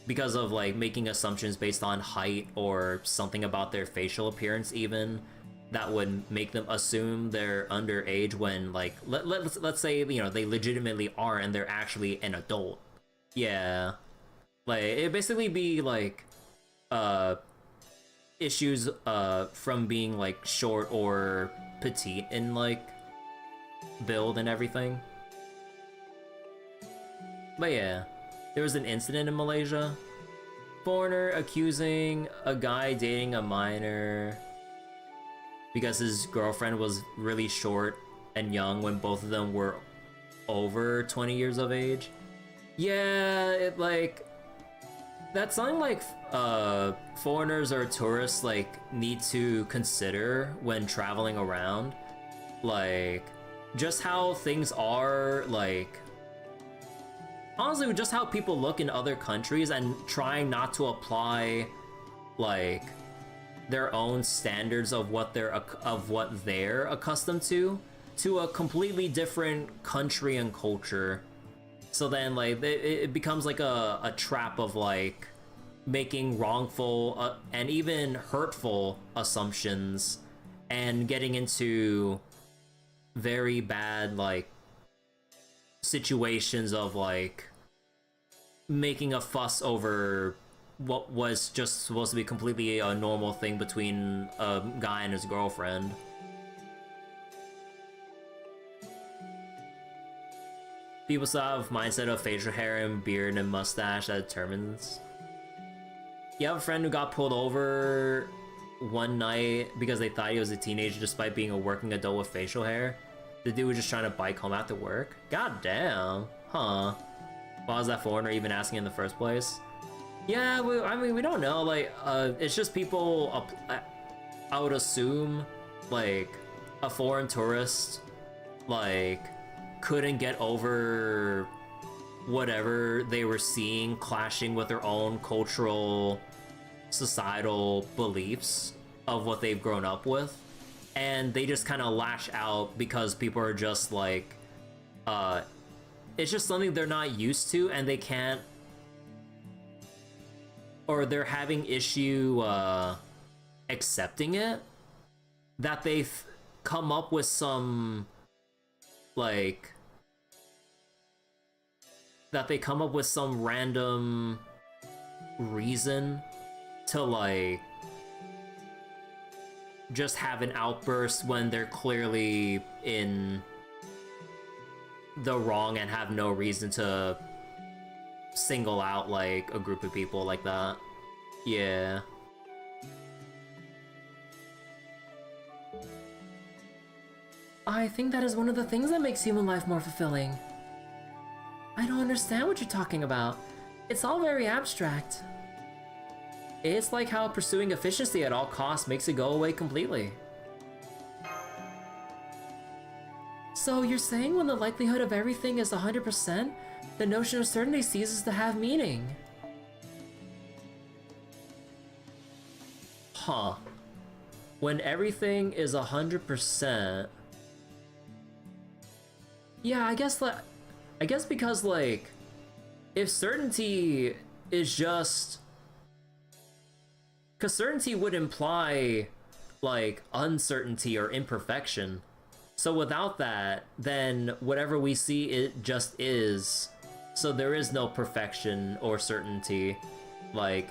because of, like, making assumptions based on height or something about their facial appearance even, that would make them assume they're underage when, like, let's say, you know, they legitimately are and they're actually an adult. Yeah. Like, it'd basically be, like, issues, from being, like, short or petite in, like, build and everything. But yeah, there was an incident in Malaysia. Foreigner accusing a guy dating a minor because his girlfriend was really short and young when both of them were over 20 years of age. Yeah, it, like, that's something like foreigners or tourists, like, need to consider when traveling around. Like, just how things are, like, honestly, just how people look in other countries and trying not to apply, like, their own standards of what they're accustomed to a completely different country and culture. So then, like, it becomes like a trap of, like, making wrongful and even hurtful assumptions and getting into very bad, like, situations of, like, making a fuss over what was just supposed to be completely a normal thing between a guy and his girlfriend. People still have mindset of facial hair and beard and mustache that determines. You have a friend who got pulled over one night because they thought he was a teenager despite being a working adult with facial hair. The dude was just trying to bike home after work. God damn. Huh. Why was that foreigner even asking in the first place? Yeah, I mean, we don't know. Like, it's just people, I would assume, like, a foreign tourist, like, couldn't get over whatever they were seeing clashing with their own cultural, societal beliefs of what they've grown up with. and they just kind of lash out because people are just like, it's just something they're not used to, and they can't, or they're having issue accepting it, that they've come up with some, like, that they come up with some random reason to, like, just have an outburst when they're clearly in the wrong and have no reason to single out, like, a group of people like that. Yeah. I think that is one of the things that makes human life more fulfilling. I don't understand what you're talking about. It's all very abstract. It's like how pursuing efficiency at all costs makes it go away completely. So you're saying when the likelihood of everything is 100%, the notion of certainty ceases to have meaning? Huh. When everything is 100%... Yeah, I guess because, like, if certainty is just... Because certainty would imply, like, uncertainty or imperfection. So without that, then whatever we see, it just is. So there is no perfection or certainty. Like,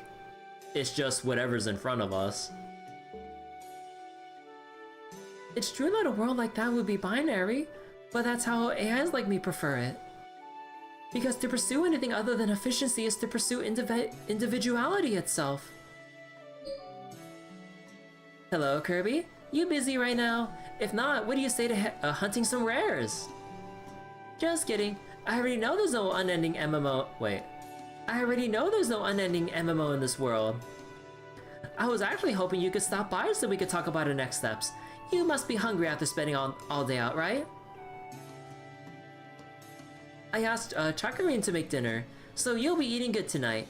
it's just whatever's in front of us. it's true that a world like that would be binary, but that's how AIs like me prefer it. Because to pursue anything other than efficiency is to pursue individuality itself. Hello, Kirby? You busy right now? If not, what do you say to hunting some rares? Just kidding. I already know there's no unending MMO. Wait. I already know there's no unending MMO in this world. I was actually hoping you could stop by so we could talk about our next steps. You must be hungry after spending all day out, right? I asked Chakarine to make dinner, so you'll be eating good tonight.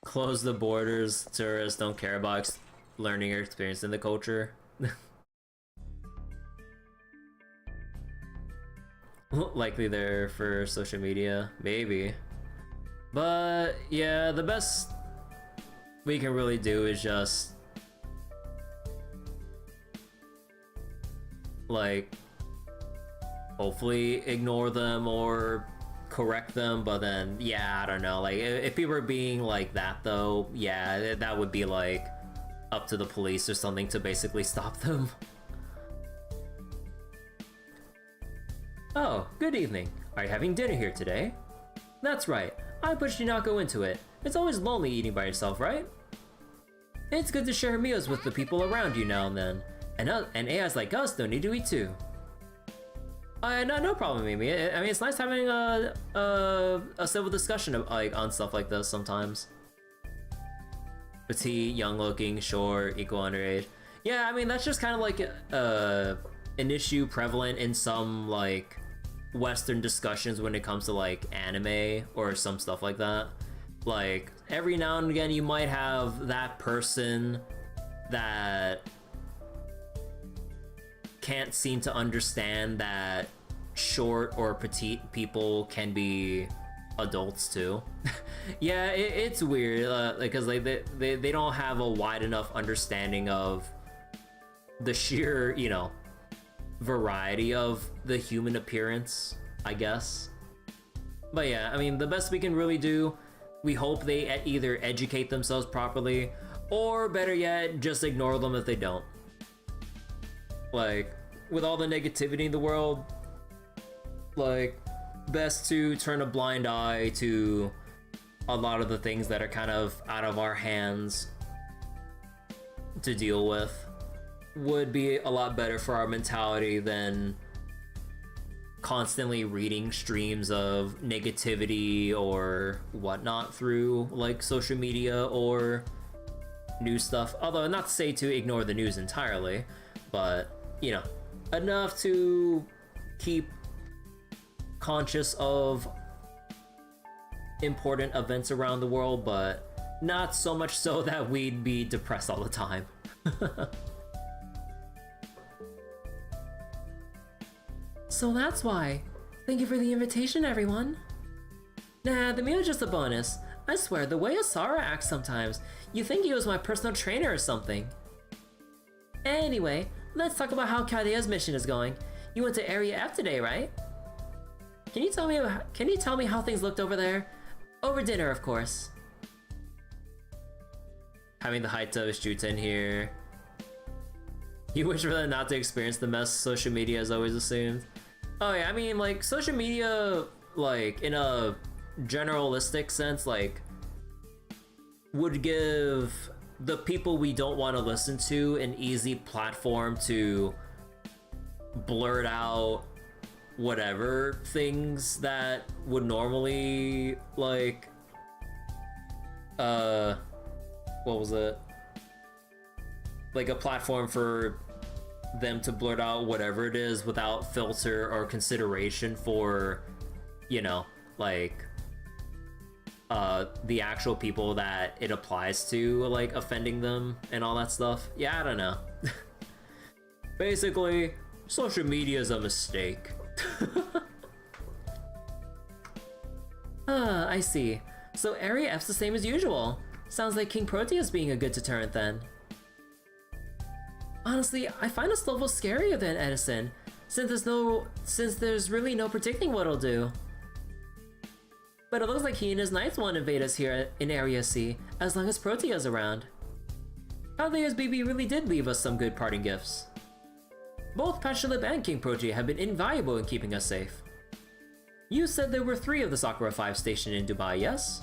Close the borders. Tourists don't care about learning or experiencing the culture. Likely there for social media, maybe. But yeah, the best we can really do is just like hopefully ignore them or correct them, but then yeah, I don't know, like if people are being like that though, yeah, that would be like up to the police or something to basically stop them. Oh, good evening. Are you having dinner here today? That's right. I pushed you not go into it. It's always lonely eating by yourself, right? It's good to share meals with the people around you now and then. And AIs like us don't need to eat too. No problem, Mimi. I mean, it's nice having a civil discussion of, like, on stuff like this sometimes. Petite, young-looking, short, equal underage. Yeah, I mean, that's just kind of like an issue prevalent in some, like, Western discussions when it comes to, like, anime or some stuff like that. Like, every now and again you might have that person that can't seem to understand that short or petite people can be adults too. Yeah, it's weird because like they don't have a wide enough understanding of the sheer, you know, variety of the human appearance, I guess. But yeah, I mean, the best we can really do, we hope they either educate themselves properly or better yet, just ignore them if they don't. Like, with all the negativity in the world, like, best to turn a blind eye to a lot of the things that are kind of out of our hands to deal with. Would be a lot better for our mentality than constantly reading streams of negativity or whatnot through, like, social media or news stuff. Although, not to say to ignore the news entirely, but, you know, enough to keep conscious of important events around the world, but not so much so that we'd be depressed all the time. So that's why. Thank you for the invitation, everyone. Nah, the meal is just a bonus. I swear, the way Asara acts sometimes, you think he was my personal trainer or something. Anyway, let's talk about how Kaldea's mission is going. You went to Area F today, right? Can you tell me how things looked over there? Over dinner, of course. Having the height of Shuten here. You wish for them not to experience the mess social media has always assumed. Oh yeah, I mean, like, social media, like, in a generalistic sense, like, would give the people we don't want to listen to an easy platform to blurt out whatever things that would normally, like, what was it? Like a platform for them to blurt out whatever it is without filter or consideration for, you know, like, the actual people that it applies to, like, offending them and all that stuff. Yeah, I don't know. Basically, social media is a mistake. I see. So Area F's the same as usual. Sounds like King Proteus being a good deterrent then. Honestly, I find this level scarier than Edison, since there's really no predicting what it'll do. But it looks like he and his knights won't invade us here in Area C, as long as Protea's around. Kaldea's BB really did leave us some good parting gifts. Both Pashalib and King Protea have been invaluable in keeping us safe. You said there were 3 of the Sakura 5 stationed in Dubai, yes?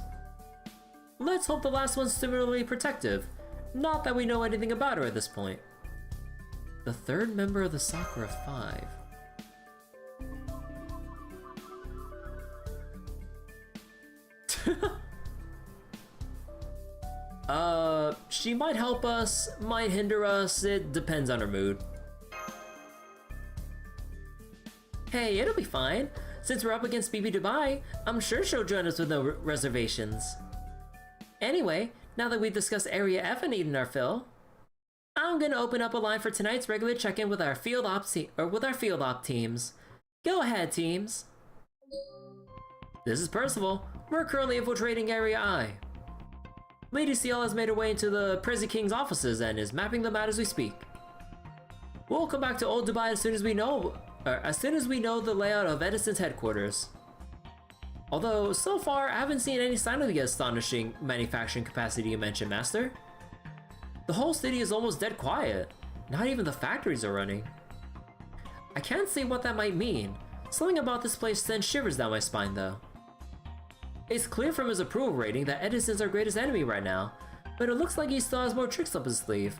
Let's hope the last one's similarly protective, not that we know anything about her at this point. The 3rd member of the Sakura 5. She might help us, might hinder us, it depends on her mood. Hey, it'll be fine. Since we're up against BB Dubai, I'm sure she'll join us with no reservations. Anyway, now that we've discussed Area F and eaten our fill, I'm gonna open up a line for tonight's regular check-in with our field op teams. Go ahead, teams. This is Percival. We're currently infiltrating Area I. Lady Ciel has made her way into the Prezi King's offices and is mapping them out as we speak. We'll come back to Old Dubai as soon as we know the layout of Edison's headquarters. Although, so far, I haven't seen any sign of the astonishing manufacturing capacity you mentioned, Master. The whole city is almost dead quiet. Not even the factories are running. I can't see what that might mean. Something about this place sends shivers down my spine, though. It's clear from his approval rating that Edison's our greatest enemy right now, but it looks like he still has more tricks up his sleeve.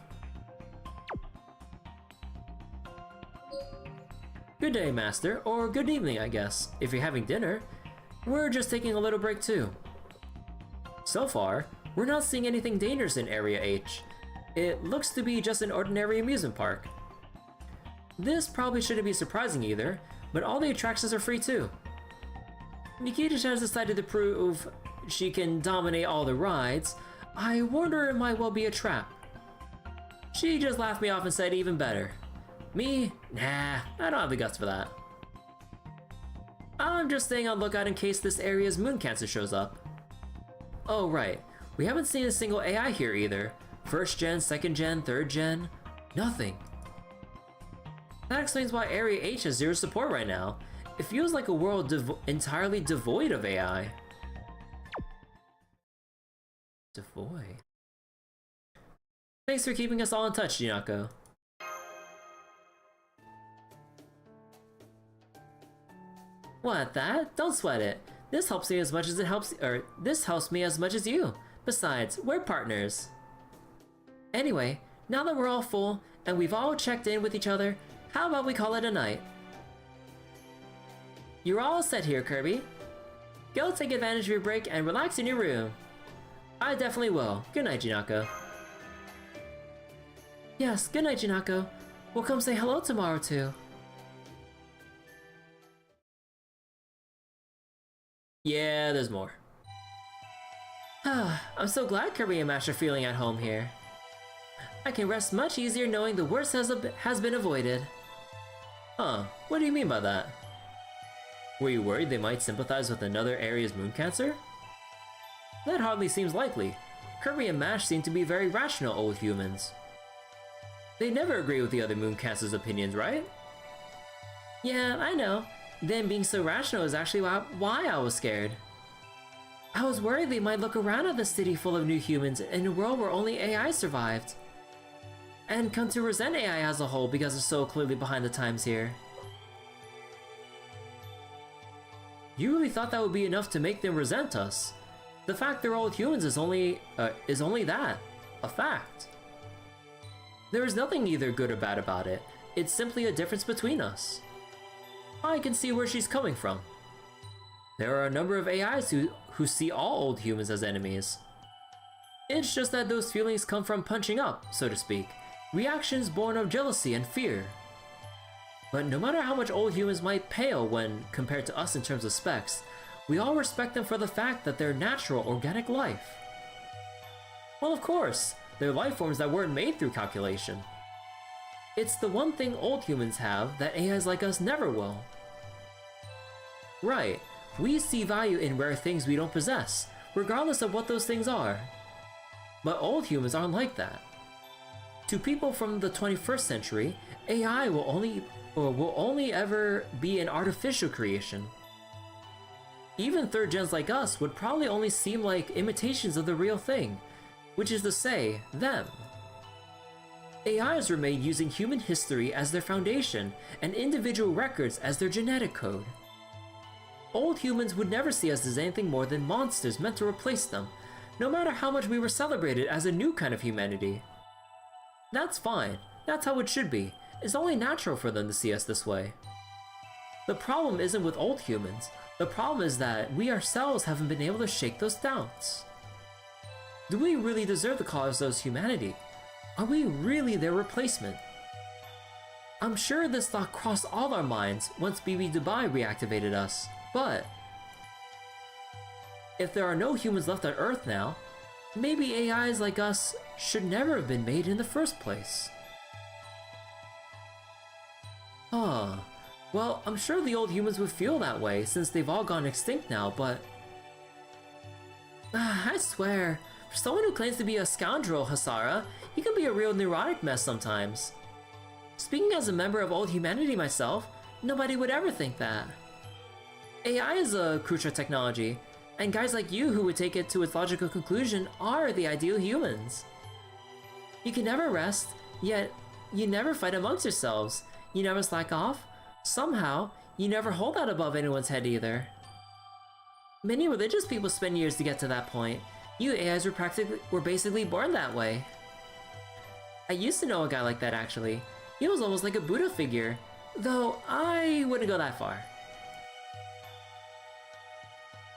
Good day, Master, or good evening, I guess, if you're having dinner. We're just taking a little break too. So far, we're not seeing anything dangerous in Area H. It looks to be just an ordinary amusement park. This probably shouldn't be surprising either, but all the attractions are free too. Nikitich has decided to prove she can dominate all the rides. I warned her it might well be a trap. She just laughed me off and said even better. Me? Nah, I don't have the guts for that. I'm just staying on lookout in case this area's moon cancer shows up. Oh right, we haven't seen a single AI here either. 1st gen, 2nd gen, 3rd gen, nothing. That explains why Area H has 0 support right now. It feels like a world entirely devoid of AI. Devoid? Thanks for keeping us all in touch, Jinako. What, that? Don't sweat it. This helps me as much as this helps me as much as you. Besides, we're partners. Anyway, now that we're all full, and we've all checked in with each other, how about we call it a night? You're all set here, Kirby. Go take advantage of your break and relax in your room. I definitely will. Good night, Jinako. Yes, good night, Jinako. We'll come say hello tomorrow, too. Yeah, there's more. I'm so glad Kirby and Mash are feeling at home here. I can rest much easier knowing the worst has been avoided. Huh, what do you mean by that? Were you worried they might sympathize with another area's moon cancer? That hardly seems likely. Kirby and Mash seem to be very rational old humans. They never agree with the other moon cancer's opinions, right? Yeah, I know. Them being so rational is actually why I was scared. I was worried they might look around at the city full of new humans in a world where only AI survived, and come to resent AI as a whole because it's so clearly behind the times here. You really thought that would be enough to make them resent us? The fact they're old humans is only that, a fact. There is nothing neither good or bad about it. It's simply a difference between us. I can see where she's coming from. There are a number of AIs who see all old humans as enemies. It's just that those feelings come from punching up, so to speak. Reactions born of jealousy and fear. But no matter how much old humans might pale when compared to us in terms of specs, we all respect them for the fact that they're natural, organic life. Well, of course, they're life forms that weren't made through calculation. It's the one thing old humans have that AIs like us never will. Right, we see value in rare things we don't possess, regardless of what those things are. But old humans aren't like that. To people from the 21st century, AI will only ever be an artificial creation. Even third gens like us would probably only seem like imitations of the real thing, which is to say, them. AIs were made using human history as their foundation and individual records as their genetic code. Old humans would never see us as anything more than monsters meant to replace them, no matter how much we were celebrated as a new kind of humanity. That's fine, that's how it should be. It's only natural for them to see us this way. The problem isn't with old humans. The problem is that we ourselves haven't been able to shake those doubts. Do we really deserve to call ourselves humanity? Are we really their replacement? I'm sure this thought crossed all our minds once BB Dubai reactivated us, but if there are no humans left on Earth now, maybe AIs like us should never have been made in the first place. Huh. Well, I'm sure the old humans would feel that way since they've all gone extinct now, but I swear, for someone who claims to be a scoundrel, Hasara, he can be a real neurotic mess sometimes. Speaking as a member of old humanity myself, nobody would ever think that. AI is a crucial technology, and guys like you who would take it to its logical conclusion are the ideal humans. You can never rest, yet you never fight amongst yourselves, you never slack off. Somehow, you never hold that above anyone's head either. Many religious people spend years to get to that point. You AIs were basically born that way. I used to know a guy like that actually. He was almost like a Buddha figure, though I wouldn't go that far.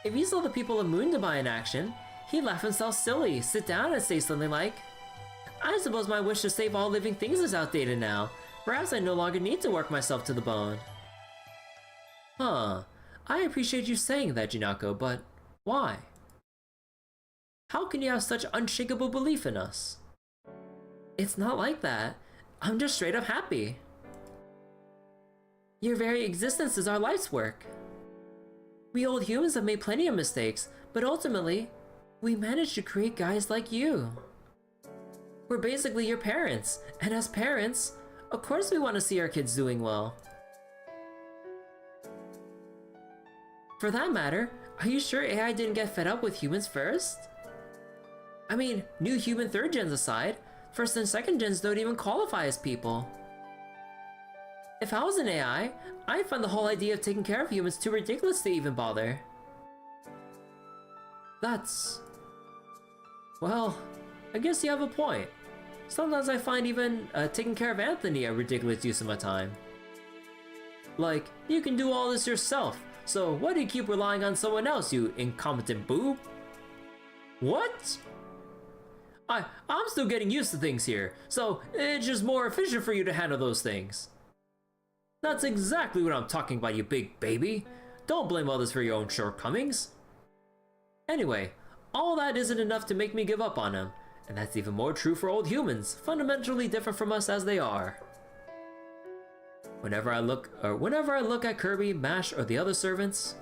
If he saw the people of Moon Dubai in action, he'd laugh himself silly, sit down and say something like, I suppose my wish to save all living things is outdated now. Perhaps I no longer need to work myself to the bone. Huh. I appreciate you saying that, Jinako, but why? How can you have such unshakable belief in us? It's not like that. I'm just straight up happy. Your very existence is our life's work. We old humans have made plenty of mistakes, but ultimately, we managed to create guys like you. We're basically your parents, and as parents, of course we want to see our kids doing well. For that matter, are you sure AI didn't get fed up with humans first? I mean, new human third gens aside, first and second gens don't even qualify as people. If I was an AI, I'd find the whole idea of taking care of humans too ridiculous to even bother. That's... well, I guess you have a point. Sometimes I find even taking care of Anthony a ridiculous use of my time. Like, you can do all this yourself, so why do you keep relying on someone else, you incompetent boob? What? I'm still getting used to things here, so it's just more efficient for you to handle those things. That's exactly what I'm talking about, you big baby. Don't blame others for your own shortcomings. Anyway, all that isn't enough to make me give up on him. And that's even more true for old humans, fundamentally different from us as they are. Whenever I look at Kirby, Mash, or the other servants,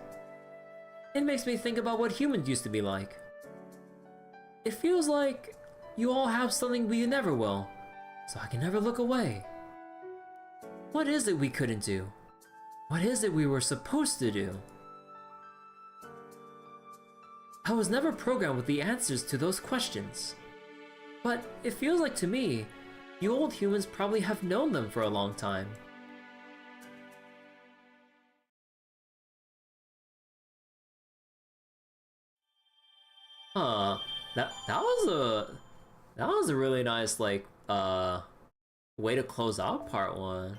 it makes me think about what humans used to be like. It feels like you all have something we never will, so I can never look away. What is it we couldn't do? What is it we were supposed to do? I was never programmed with the answers to those questions. But it feels like to me, you old humans probably have known them for a long time. Huh, that was a really nice way to close out part 1.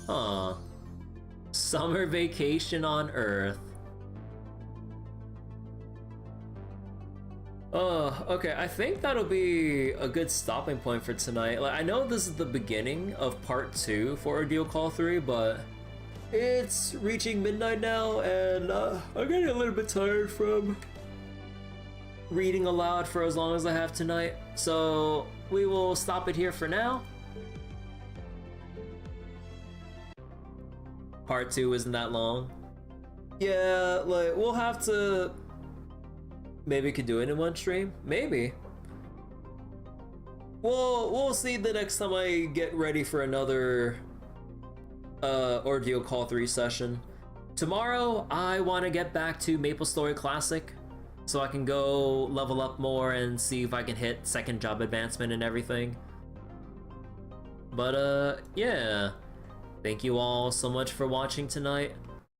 Huh. Summer vacation on Earth. Oh, okay, I think that'll be a good stopping point for tonight. Like, I know this is the beginning of part 2 for Ordeal Call 3, but it's reaching midnight now, and I'm getting a little bit tired from reading aloud for as long as I have tonight. So we will stop it here for now. Part 2 isn't that long. Yeah, like, we'll have to... Maybe we could do it in one stream? Maybe. We'll see the next time I get ready for another Ordeal Call 3 session. Tomorrow, I want to get back to MapleStory Classic, so I can go level up more and see if I can hit second job advancement and everything. But yeah. Thank you all so much for watching tonight.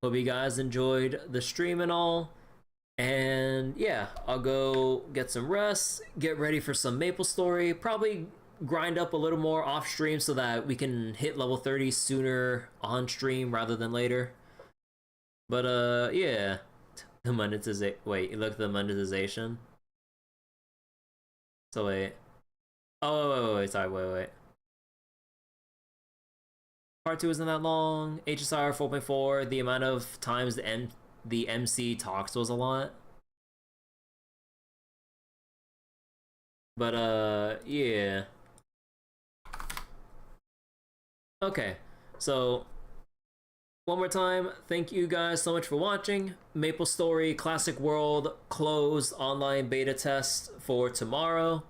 Hope you guys enjoyed the stream and all. And yeah, I'll go get some rest, get ready for some MapleStory, probably grind up a little more off stream so that we can hit level 30 sooner on stream rather than later. But yeah. The monetization. Wait, you look at the monetization. So wait. Oh, wait, sorry, wait. Part 2 isn't that long. HSR 4.4, the amount of times the MC talks was a lot. But yeah. Okay, so one more time, thank you guys so much for watching. MapleStory Classic World closed online beta test for tomorrow.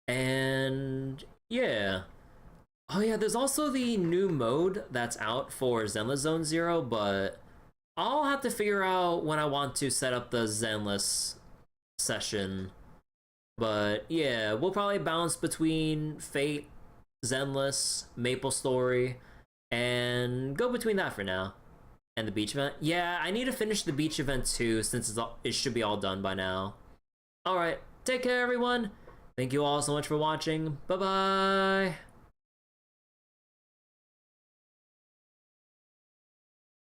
And yeah. Oh yeah, there's also the new mode that's out for Zenless Zone Zero, but I'll have to figure out when I want to set up the Zenless session. But yeah, we'll probably bounce between Fate, Zenless, MapleStory, and go between that for now. And the beach event. Yeah, I need to finish the beach event too, since it should be all done by now. Alright, take care everyone. Thank you all so much for watching. Bye-bye.